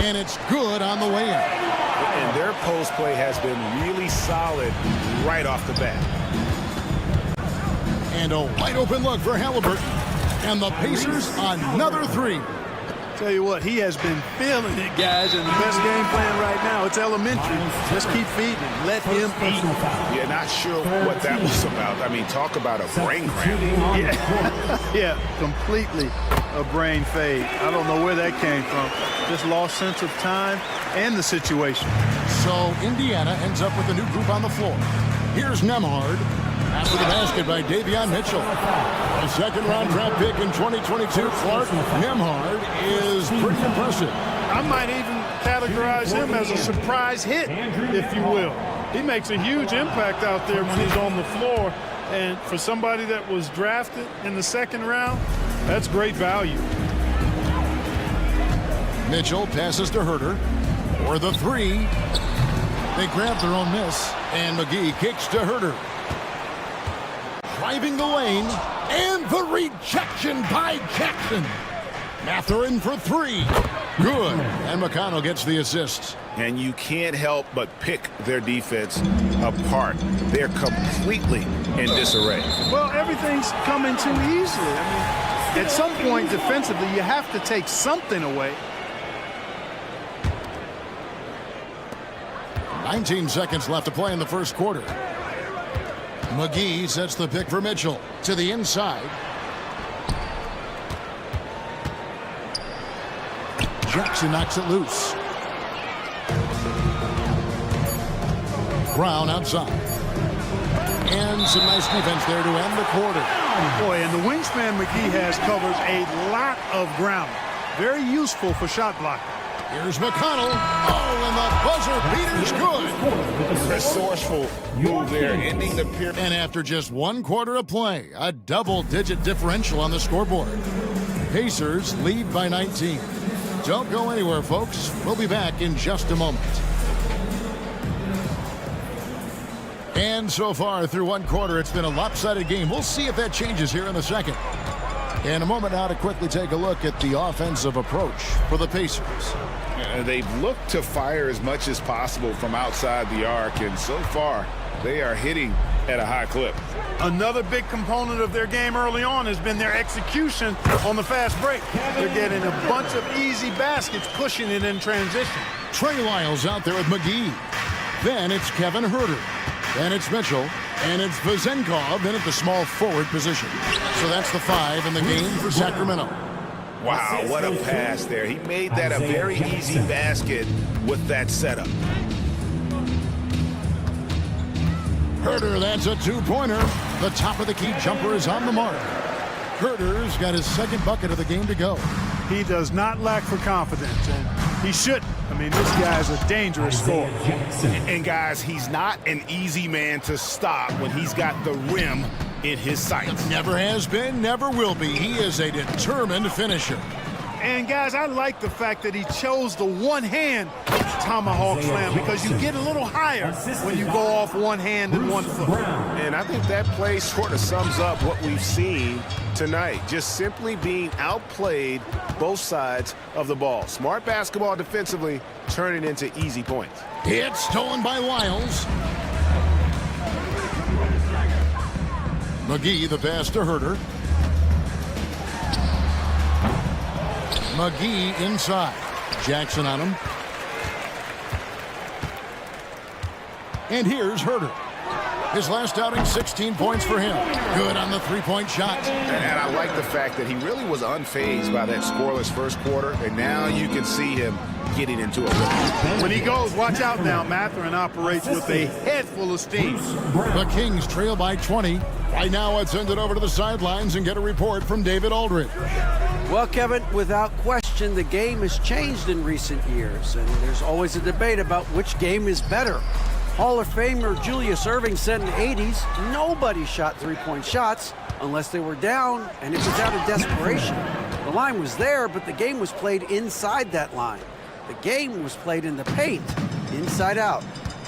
And it's good on the way in. And their post play has been really solid right off the bat. And a wide open look for Halliburton. And the Pacers another three. Tell you what, he has been feeling it, guys, and the best game plan right now, it's elementary. Just keep feeding him. Let him eat. Yeah, not sure what that was about. I mean, talk about a brain cramp. Yeah, yeah, completely a brain fade. I don't know where that came from. Just lost sense of time and the situation. So Indiana ends up with a new group on the floor. Here's Nemhard. After the basket by Davion Mitchell. A second-round draft pick in 2022, Clark Nemhard is pretty impressive. I might even categorize him as a surprise hit, if you will. He makes a huge impact out there when he's on the floor. And for somebody that was drafted in the second round, that's great value. Mitchell passes to Herter. For the three. They grab their own miss. And McGee kicks to Herter. Driving the lane, and the rejection by Jackson. Mathurin for three. Good. And McConnell gets the assist. And you can't help but pick their defense apart. They're completely in disarray. Well, everything's coming too easily. I mean, at some point defensively, you have to take something away. 19 seconds left to play in the first quarter. McGee sets the pick for Mitchell to the inside. Jackson knocks it loose. Brown outside. And some nice defense there to end the quarter. Boy, and the wingspan McGee has covers a lot of ground. Very useful for shot blocking. Here's McConnell. Oh, and the buzzer beater's good. Resourceful move there, ending the period. And after just one quarter of play, a double-digit differential on the scoreboard. Pacers lead by 19. Don't go anywhere, folks. We'll be back in just a moment. And so far through one quarter, it's been a lopsided game. We'll see if that changes here in the second. In a moment now to quickly take a look at the offensive approach for the Pacers. They've looked to fire as much as possible from outside the arc, and so far they are hitting at a high clip. Another big component of their game early on has been their execution on the fast break. They're getting a bunch of easy baskets, pushing it in transition. Trey Lyles out there with McGee. Then it's Kevin Herter. Then it's Mitchell. And it's Vezenkov in at the small forward position. So that's the 5 in the game for Sacramento. Wow, what a pass there. He made that a very easy basket with that setup. Herter, that's a two-pointer. The top of the key jumper is on the mark. Herter's got his second bucket of the game to go. He does not lack for confidence, and he shouldn't. I mean, this guy's a dangerous scorer. And guys, he's not an easy man to stop when he's got the rim in his sights. Never has been, never will be. He is a determined finisher. And guys, I like the fact that he chose the one-hand tomahawk slam, because you get a little higher when you go off one hand and one foot. And I think that play sort of sums up what we've seen tonight. Just simply being outplayed both sides of the ball. Smart basketball defensively, turning into easy points. It's stolen by Lyles. McGee, the pass to Herter. McGee inside. Jackson on him. And here's Herter. His last outing, 16 points for him. Good on the three-point shot. And I like the fact that he really was unfazed by that scoreless first quarter, and now you can see him getting into a rhythm. When he goes, watch out now. Mathurin operates with a head full of steam. The Kings trail by 20. Right now, let's send it over to the sidelines and get a report from David Aldridge. Well, Kevin, without question, the game has changed in recent years, and there's always a debate about which game is better. Hall of Famer Julius Erving said in the 80s, nobody shot three-point shots unless they were down, and it was out of desperation. The line was there, but the game was played inside that line. The game was played in the paint, inside out.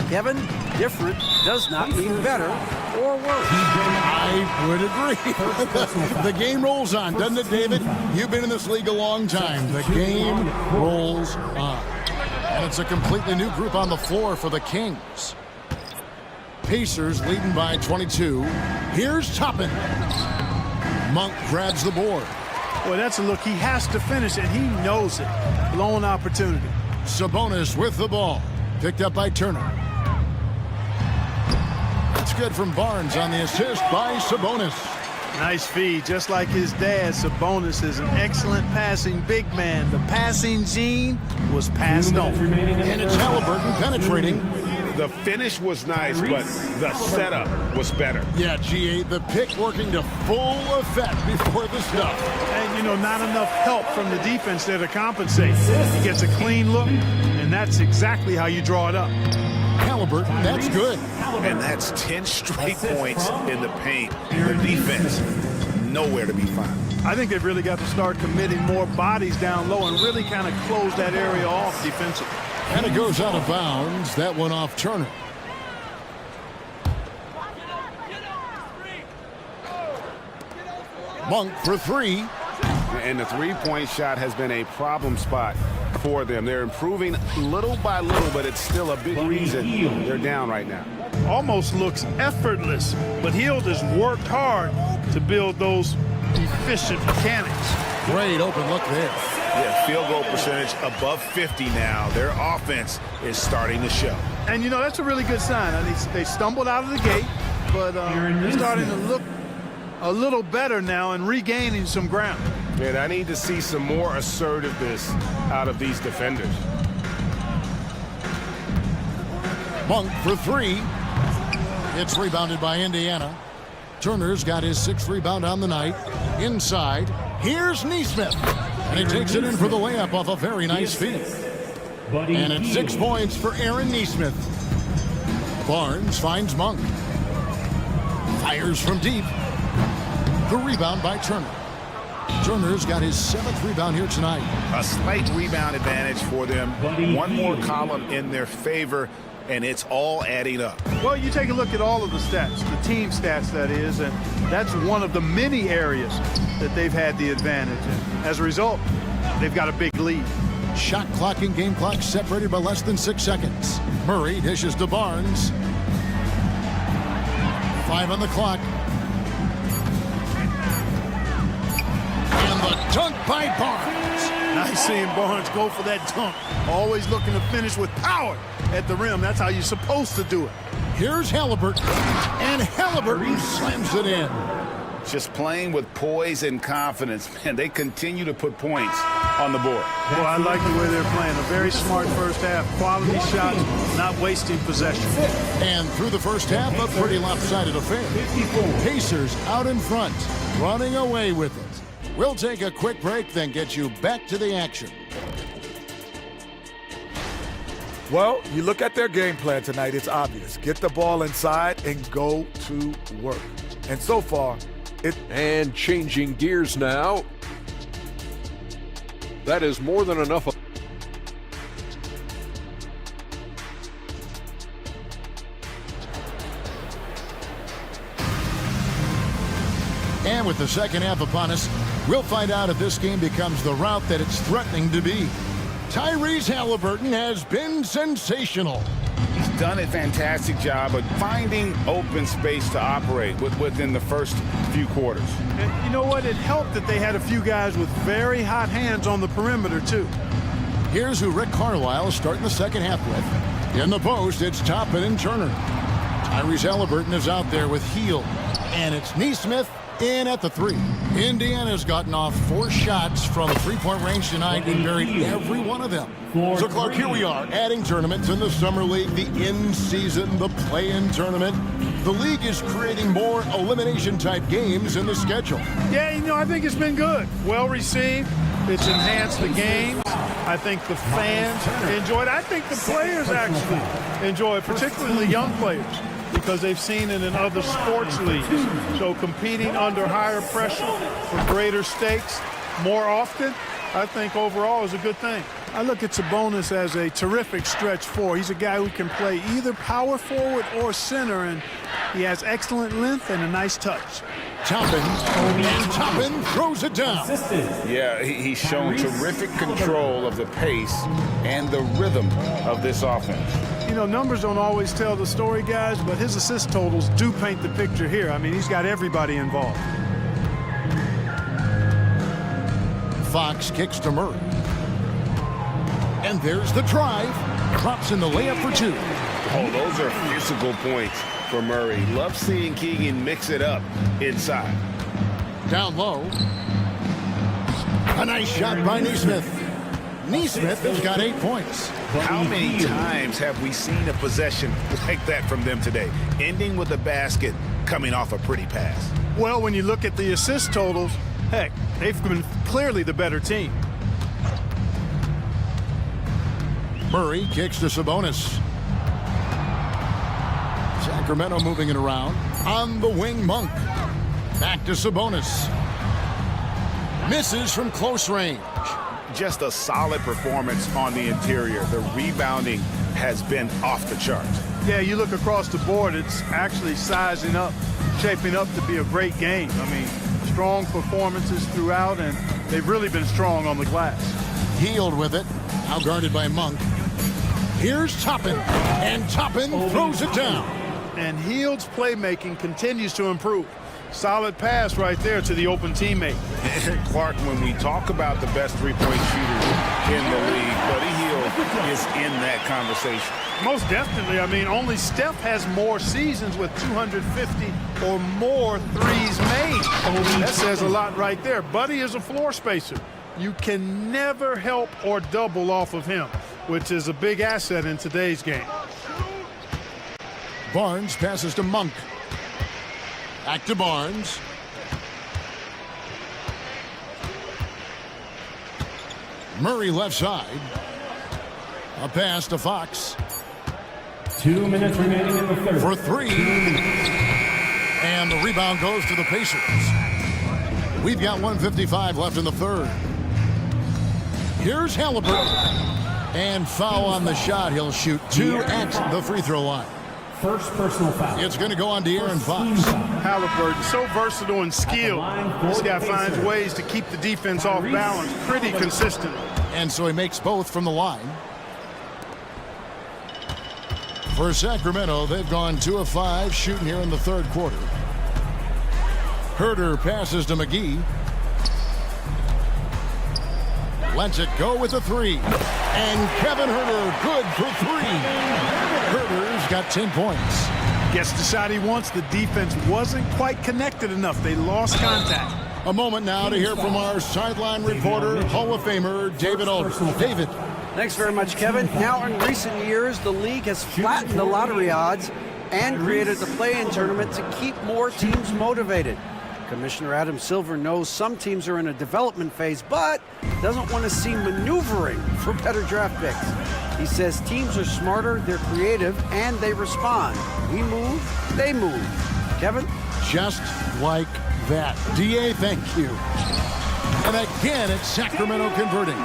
Kevin, different does not mean better or worse. I would agree. The game rolls on, doesn't it, David? You've been in this league a long time. The game rolls on. And it's a completely new group on the floor for the Kings. Pacers leading by 22. Here's Toppin. Monk grabs the board. Boy, that's a look. He has to finish, and he knows it. Blown opportunity. Sabonis with the ball. Picked up by Turner. It's good from Barnes on the assist by Sabonis. Nice feed. Just like his dad, Sabonis is an excellent passing big man. The passing gene was passed on. And it's Halliburton penetrating. The finish was nice, but the setup was better. Yeah, GA, the pick working to full effect before the stuff. And, you know, not enough help from the defense there to compensate. He gets a clean look, and that's exactly how you draw it up. Halliburton, that's good. And that's 10 straight points in the paint. The defense, nowhere to be found. I think they've really got to start committing more bodies down low and really kind of close that area off defensively. And it goes out of bounds. That one off Turner. Monk for three. And the three-point shot has been a problem spot for them. They're improving little by little, but it's still a big reason they're down right now. Almost looks effortless, but Hill just worked hard to build those efficient mechanics. Great open look there. Yeah, field goal percentage above 50 now. Their offense is starting to show. And, you know, that's a really good sign. I mean, they stumbled out of the gate, but they're starting to look a little better now and regaining some ground. And I need to see some more assertiveness out of these defenders. Monk for three. It's rebounded by Indiana. Turner's got his sixth rebound on the night. Inside, here's Neesmith. And he takes it in for the layup off a very nice feed. And it's 6 points for Aaron Neesmith. Barnes finds Monk. Fires from deep. The rebound by Turner. Turner's got his 7th rebound here tonight. A slight rebound advantage for them. One more column in their favor, and it's all adding up. Well, you take a look at all of the stats, the team stats, that is, and that's one of the many areas that they've had the advantage. And as a result, they've got a big lead. Shot clock and game clock separated by less than 6 seconds. Murray dishes to Barnes. 5 on the clock. And the dunk by Barnes. Nice seeing Barnes go for that dunk. Always looking to finish with power at the rim. That's how you're supposed to do it. Here's Halliburton. And Halliburton slams it in. Just playing with poise and confidence. Man, they continue to put points on the board. Well, I like the way they're playing. A very smart first half. Quality shots, not wasting possession. And through the first half, a pretty lopsided affair. Pacers out in front, running away with it. We'll take a quick break, then get you back to the action. Well, you look at their game plan tonight, it's obvious. Get the ball inside and go to work. And so far, And changing gears now. That is more than enough. And with the second half upon us, we'll find out if this game becomes the route that it's threatening to be. Tyrese Halliburton has been sensational. He's done a fantastic job of finding open space to operate within the first few quarters. And you know what? It helped that they had a few guys with very hot hands on the perimeter, too. Here's who Rick Carlisle is starting the second half with. In the post, it's Toppin and Turner. Tyrese Halliburton is out there with Heel. And it's Neesmith in at the three. Indiana's gotten off 4 shots from three-point range tonight and buried every one of them. So, Clark, here we are, adding tournaments in the Summer League, the in-season, the play-in tournament. The league is creating more elimination-type games in the schedule. Yeah, you know, I think it's been good. Well received. It's enhanced the game. I think the fans enjoy it. I think the players actually enjoy it, particularly young players, because they've seen it in other sports leagues. So competing under higher pressure for greater stakes more often, I think overall is a good thing. I look at Sabonis as a terrific stretch four. He's a guy who can play either power forward or center, and he has excellent length and a nice touch. Toppin, and Toppin throws it down. Yeah, he's shown terrific control of the pace and the rhythm of this offense. You know, numbers don't always tell the story, guys, but his assist totals do paint the picture here. I mean, he's got everybody involved. Fox kicks to Murray. And there's the drive. Drops in the layup for two. Oh, those are physical points for Murray. Love seeing Keegan mix it up inside. Down low. A nice shot by Neesmith. Neesmith has got 8 points. How many times have we seen a possession like that from them today, ending with a basket coming off a pretty pass? Well, when you look at the assist totals, heck, they've been clearly the better team. Murray kicks to Sabonis. Sacramento moving it around. On the wing, Monk. Back to Sabonis. Misses from close range. Just a solid performance on the interior. The rebounding has been off the charts. Yeah, you look across the board, it's actually sizing up, shaping up to be a great game. I mean, strong performances throughout, and they've really been strong on the glass. Healed with it. Now guarded by Monk. Here's Toppin. And Toppin throws it down. And Hield's playmaking continues to improve. Solid pass right there to the open teammate. Clark, when we talk about the best three-point shooters in the league, Buddy Hield is in that conversation. Most definitely. I mean, only Steph has more seasons with 250 or more threes made. That says a lot right there. Buddy is a floor spacer. You can never help or double off of him, which is a big asset in today's game. Barnes passes to Monk. Back to Barnes. Murray left side. A pass to Fox. 2 minutes remaining in the third. For three. And the rebound goes to the Pacers. We've got 1:55 left in the third. Here's Halliburton. And foul on the shot. He'll shoot 2 at the free throw line. First personal foul. It's going to go on De'Aaron Fox. Halliburton, so versatile and skilled. This guy finds ways to keep the defense off balance pretty consistent. And so he makes both from the line. For Sacramento, they've gone 2 of 5 shooting here in the third quarter. Herter passes to McGee. Lets it go with a 3. And Kevin Herter good for 3. Herter's got 10 points. Gets the shot he wants. The defense wasn't quite connected enough. They lost contact. A moment now to hear from our sideline reporter, Hall of Famer David Aldridge. David. Thanks very much, Kevin. Now, in recent years, the league has flattened the lottery odds and created the play-in tournament to keep more teams motivated. Commissioner Adam Silver knows some teams are in a development phase, but doesn't want to see maneuvering for better draft picks. He says teams are smarter, they're creative, and they respond. We move, they move. Kevin? Just like that. DA, thank you. And again, it's Sacramento converting.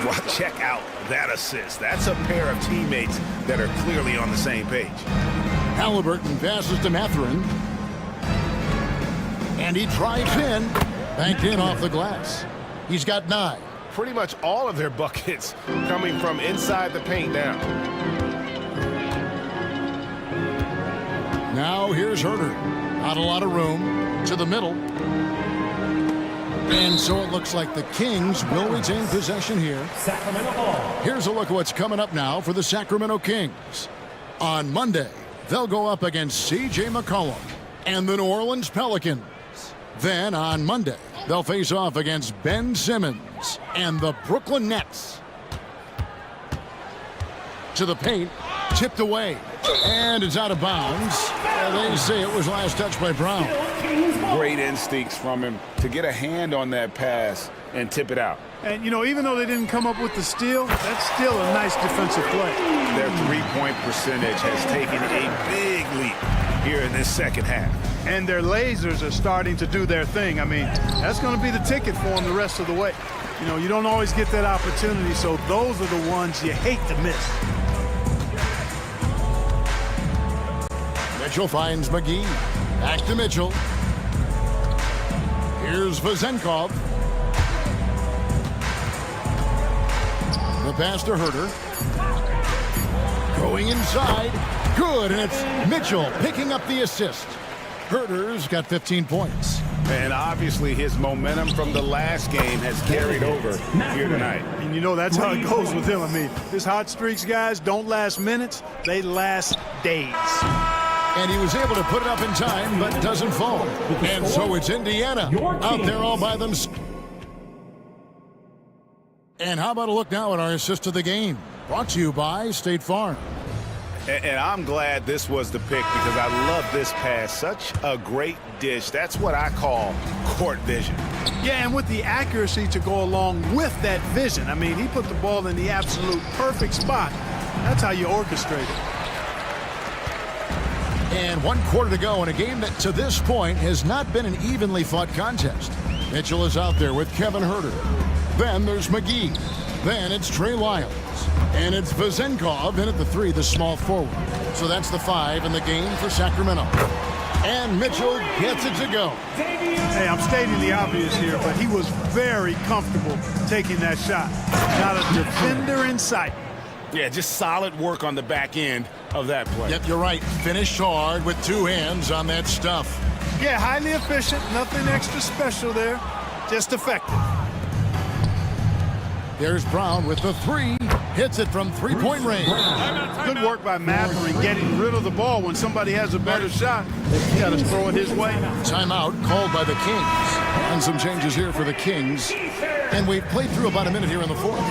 Well, check out that assist. That's a pair of teammates that are clearly on the same page. Halliburton passes to Mathurin. And he drives in. Banked in off the glass. He's got 9. Pretty much all of their buckets coming from inside the paint now. Now here's Herter. Not a lot of room. To the middle. And so it looks like the Kings will retain possession here. Sacramento ball. Here's a look at what's coming up now for the Sacramento Kings. On Monday, they'll go up against C.J. McCollum and the New Orleans Pelicans. Then on Monday, they'll face off against Ben Simmons and the Brooklyn Nets. To the paint, tipped away, and it's out of bounds. They say it was last touched by Brown. Great instincts from him to get a hand on that pass and tip it out. And, you know, even though they didn't come up with the steal, that's still a nice defensive play. Their three-point percentage has taken a big leap here in this second half. And their lasers are starting to do their thing. I mean, that's going to be the ticket for them the rest of the way. You know, you don't always get that opportunity, so those are the ones you hate to miss. Mitchell finds McGee. Back to Mitchell. Here's Vezenkov. The pass to Herter. Going inside. Good, and it's Mitchell picking up the assist. Herter's got 15 points. And obviously his momentum from the last game has carried over here tonight. And you know, that's how it goes with him. I mean, his hot streaks, guys, don't last minutes. They last days. And he was able to put it up in time, but doesn't fall. And so it's Indiana out there all by themselves. And how about a look now at our assist of the game? Brought to you by State Farm. And I'm glad this was the pick because I love this pass. Such a great dish. That's what I call court vision. Yeah, and with the accuracy to go along with that vision. I mean, he put the ball in the absolute perfect spot. That's how you orchestrate it. And 1 quarter to go in a game that to this point has not been an evenly fought contest. Mitchell is out there with Kevin Herter. Then there's McGee. Then it's Trey Lyles. And it's Vezenkov in at the 3, the small forward. So that's the 5 in the game for Sacramento. And Mitchell gets it to go. Hey, I'm stating the obvious here, but he was very comfortable taking that shot. Not a defender in sight. Yeah, just solid work on the back end of that play. Yep, you're right. Finished hard with 2 hands on that stuff. Yeah, highly efficient. Nothing extra special there. Just effective. There's Brown with the 3. Hits it from 3-point range. Good work by Mather in getting rid of the ball when somebody has a better shot. You got to throw it his way. Timeout called by the Kings. And some changes here for the Kings. And we've played through about a minute here in the 4th.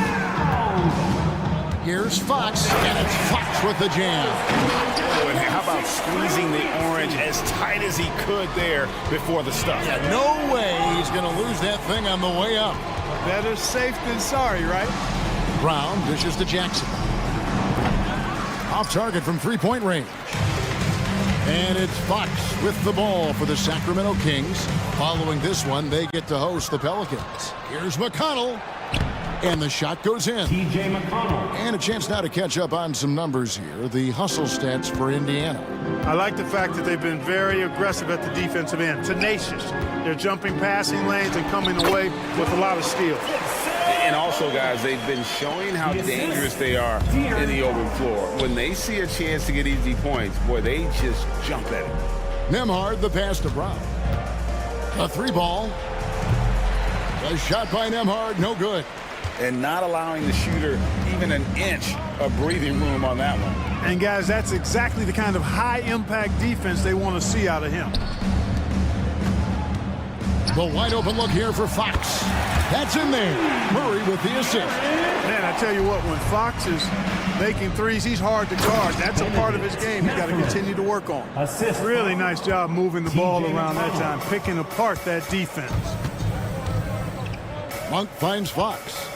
Here's Fox, and it's Fox with the jam. Oh, and how about squeezing the orange as tight as he could there before the stuff? Yeah, no way he's going to lose that thing on the way up. Better safe than sorry, right? Brown dishes to Jackson. Off target from 3-point range. And it's Fox with the ball for the Sacramento Kings. Following this one, they get to host the Pelicans. Here's McConnell. And the shot goes in. T.J. McConnell. And a chance now to catch up on some numbers here. The hustle stats for Indiana. I like the fact that they've been very aggressive at the defensive end. Tenacious. They're jumping passing lanes and coming away with a lot of steals. And also, guys, they've been showing how dangerous they are in the open floor. When they see a chance to get easy points, boy, they just jump at it. Nembhard, the pass to Brown. A 3-ball. A shot by Nembhard, no good. And not allowing the shooter even an inch of breathing room on that one. And, guys, that's exactly the kind of high-impact defense they want to see out of him. The wide-open look here for Fox. That's in there. Murray with the assist. Man, I tell you what, when Fox is making threes, he's hard to guard. That's a part of his game he's got to continue to work on. Really nice job moving the ball around that time, picking apart that defense. Monk finds Fox.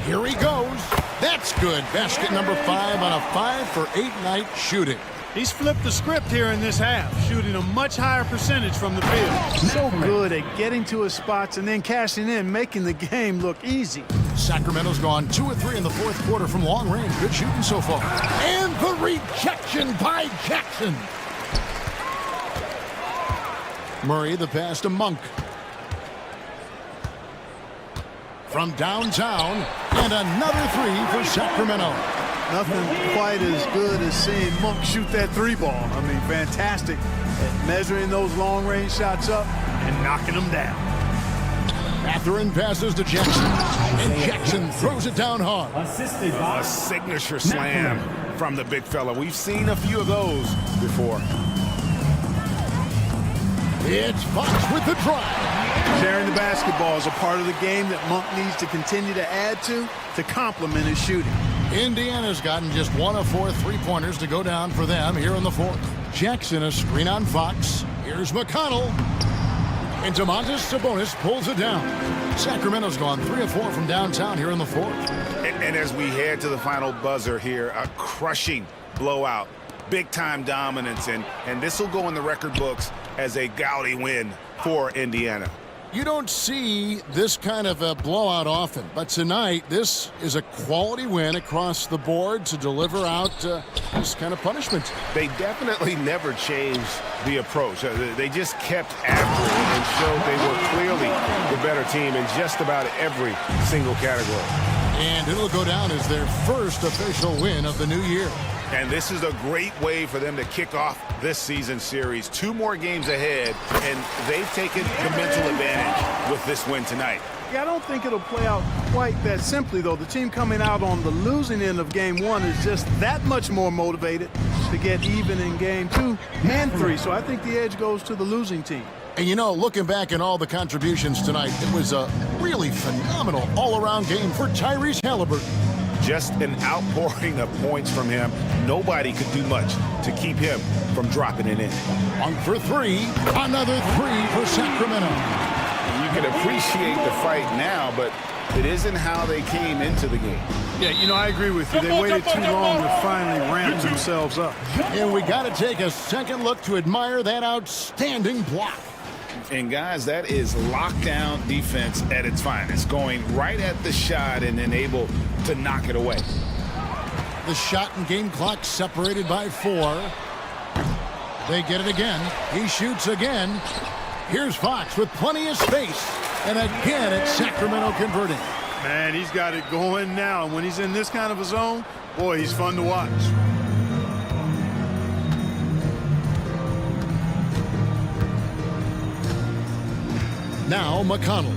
Here he goes. That's good. Basket number 5 on a 5-for-8 night shooting. He's flipped the script here in this half, shooting a much higher percentage from the field. So good at getting to his spots and then cashing in, making the game look easy. Sacramento's gone 2 of 3 in the 4th quarter from long range. Good shooting so far. And the rejection by Jackson. Murray, the pass to Monk. From downtown, and another 3 for Sacramento. Nothing quite as good as seeing Monk shoot that 3-ball. I mean, fantastic at measuring those long-range shots up and knocking them down. Mathurin passes to Jackson, and Jackson throws it down hard. Assisted by A signature slam from the big fella. We've seen a few of those before. It's Fox with the drive. Sharing the basketball is a part of the game that Monk needs to continue to add to complement his shooting. Indiana's gotten just 1 of 4 3-pointers to go down for them here in the 4th. Jackson, a screen on Fox. Here's McConnell. And Domantas Sabonis pulls it down. Sacramento's gone 3 of 4 from downtown here in the 4th. And as we head to the final buzzer here, a crushing blowout. Big-time dominance, and this will go in the record books as a gaudy win for Indiana. You don't see this kind of a blowout often, but tonight this is a quality win across the board to deliver out this kind of punishment. They definitely never changed the approach. They just kept after it and showed they were clearly the better team in just about every single category. And it'll go down as their first official win of the new year. And this is a great way for them to kick off this season series. 2 more games ahead, and they've taken the mental advantage with this win tonight. Yeah, I don't think it'll play out quite that simply, though. The team coming out on the losing end of game 1 is just that much more motivated to get even in game 2 and 3. So I think the edge goes to the losing team. And you know, looking back at all the contributions tonight, it was a really phenomenal all-around game for Tyrese Halliburton. Just an outpouring of points from him. Nobody could do much to keep him from dropping it in. 1 for 3, another 3 for Sacramento. You can appreciate the fight now, but it isn't how they came into the game. Yeah, you know, I agree with you. They waited too long to finally ramp themselves up. And we got to take a second look to admire that outstanding block. And guys, that is lockdown defense at its finest, going right at the shot and then able to knock it away. The shot and game clock separated by 4. They get it again. He shoots again. Here's Fox with plenty of space. And again, it's Sacramento converting. Man, he's got it going now. And when he's in this kind of a zone, boy, he's fun to watch. Now McConnell.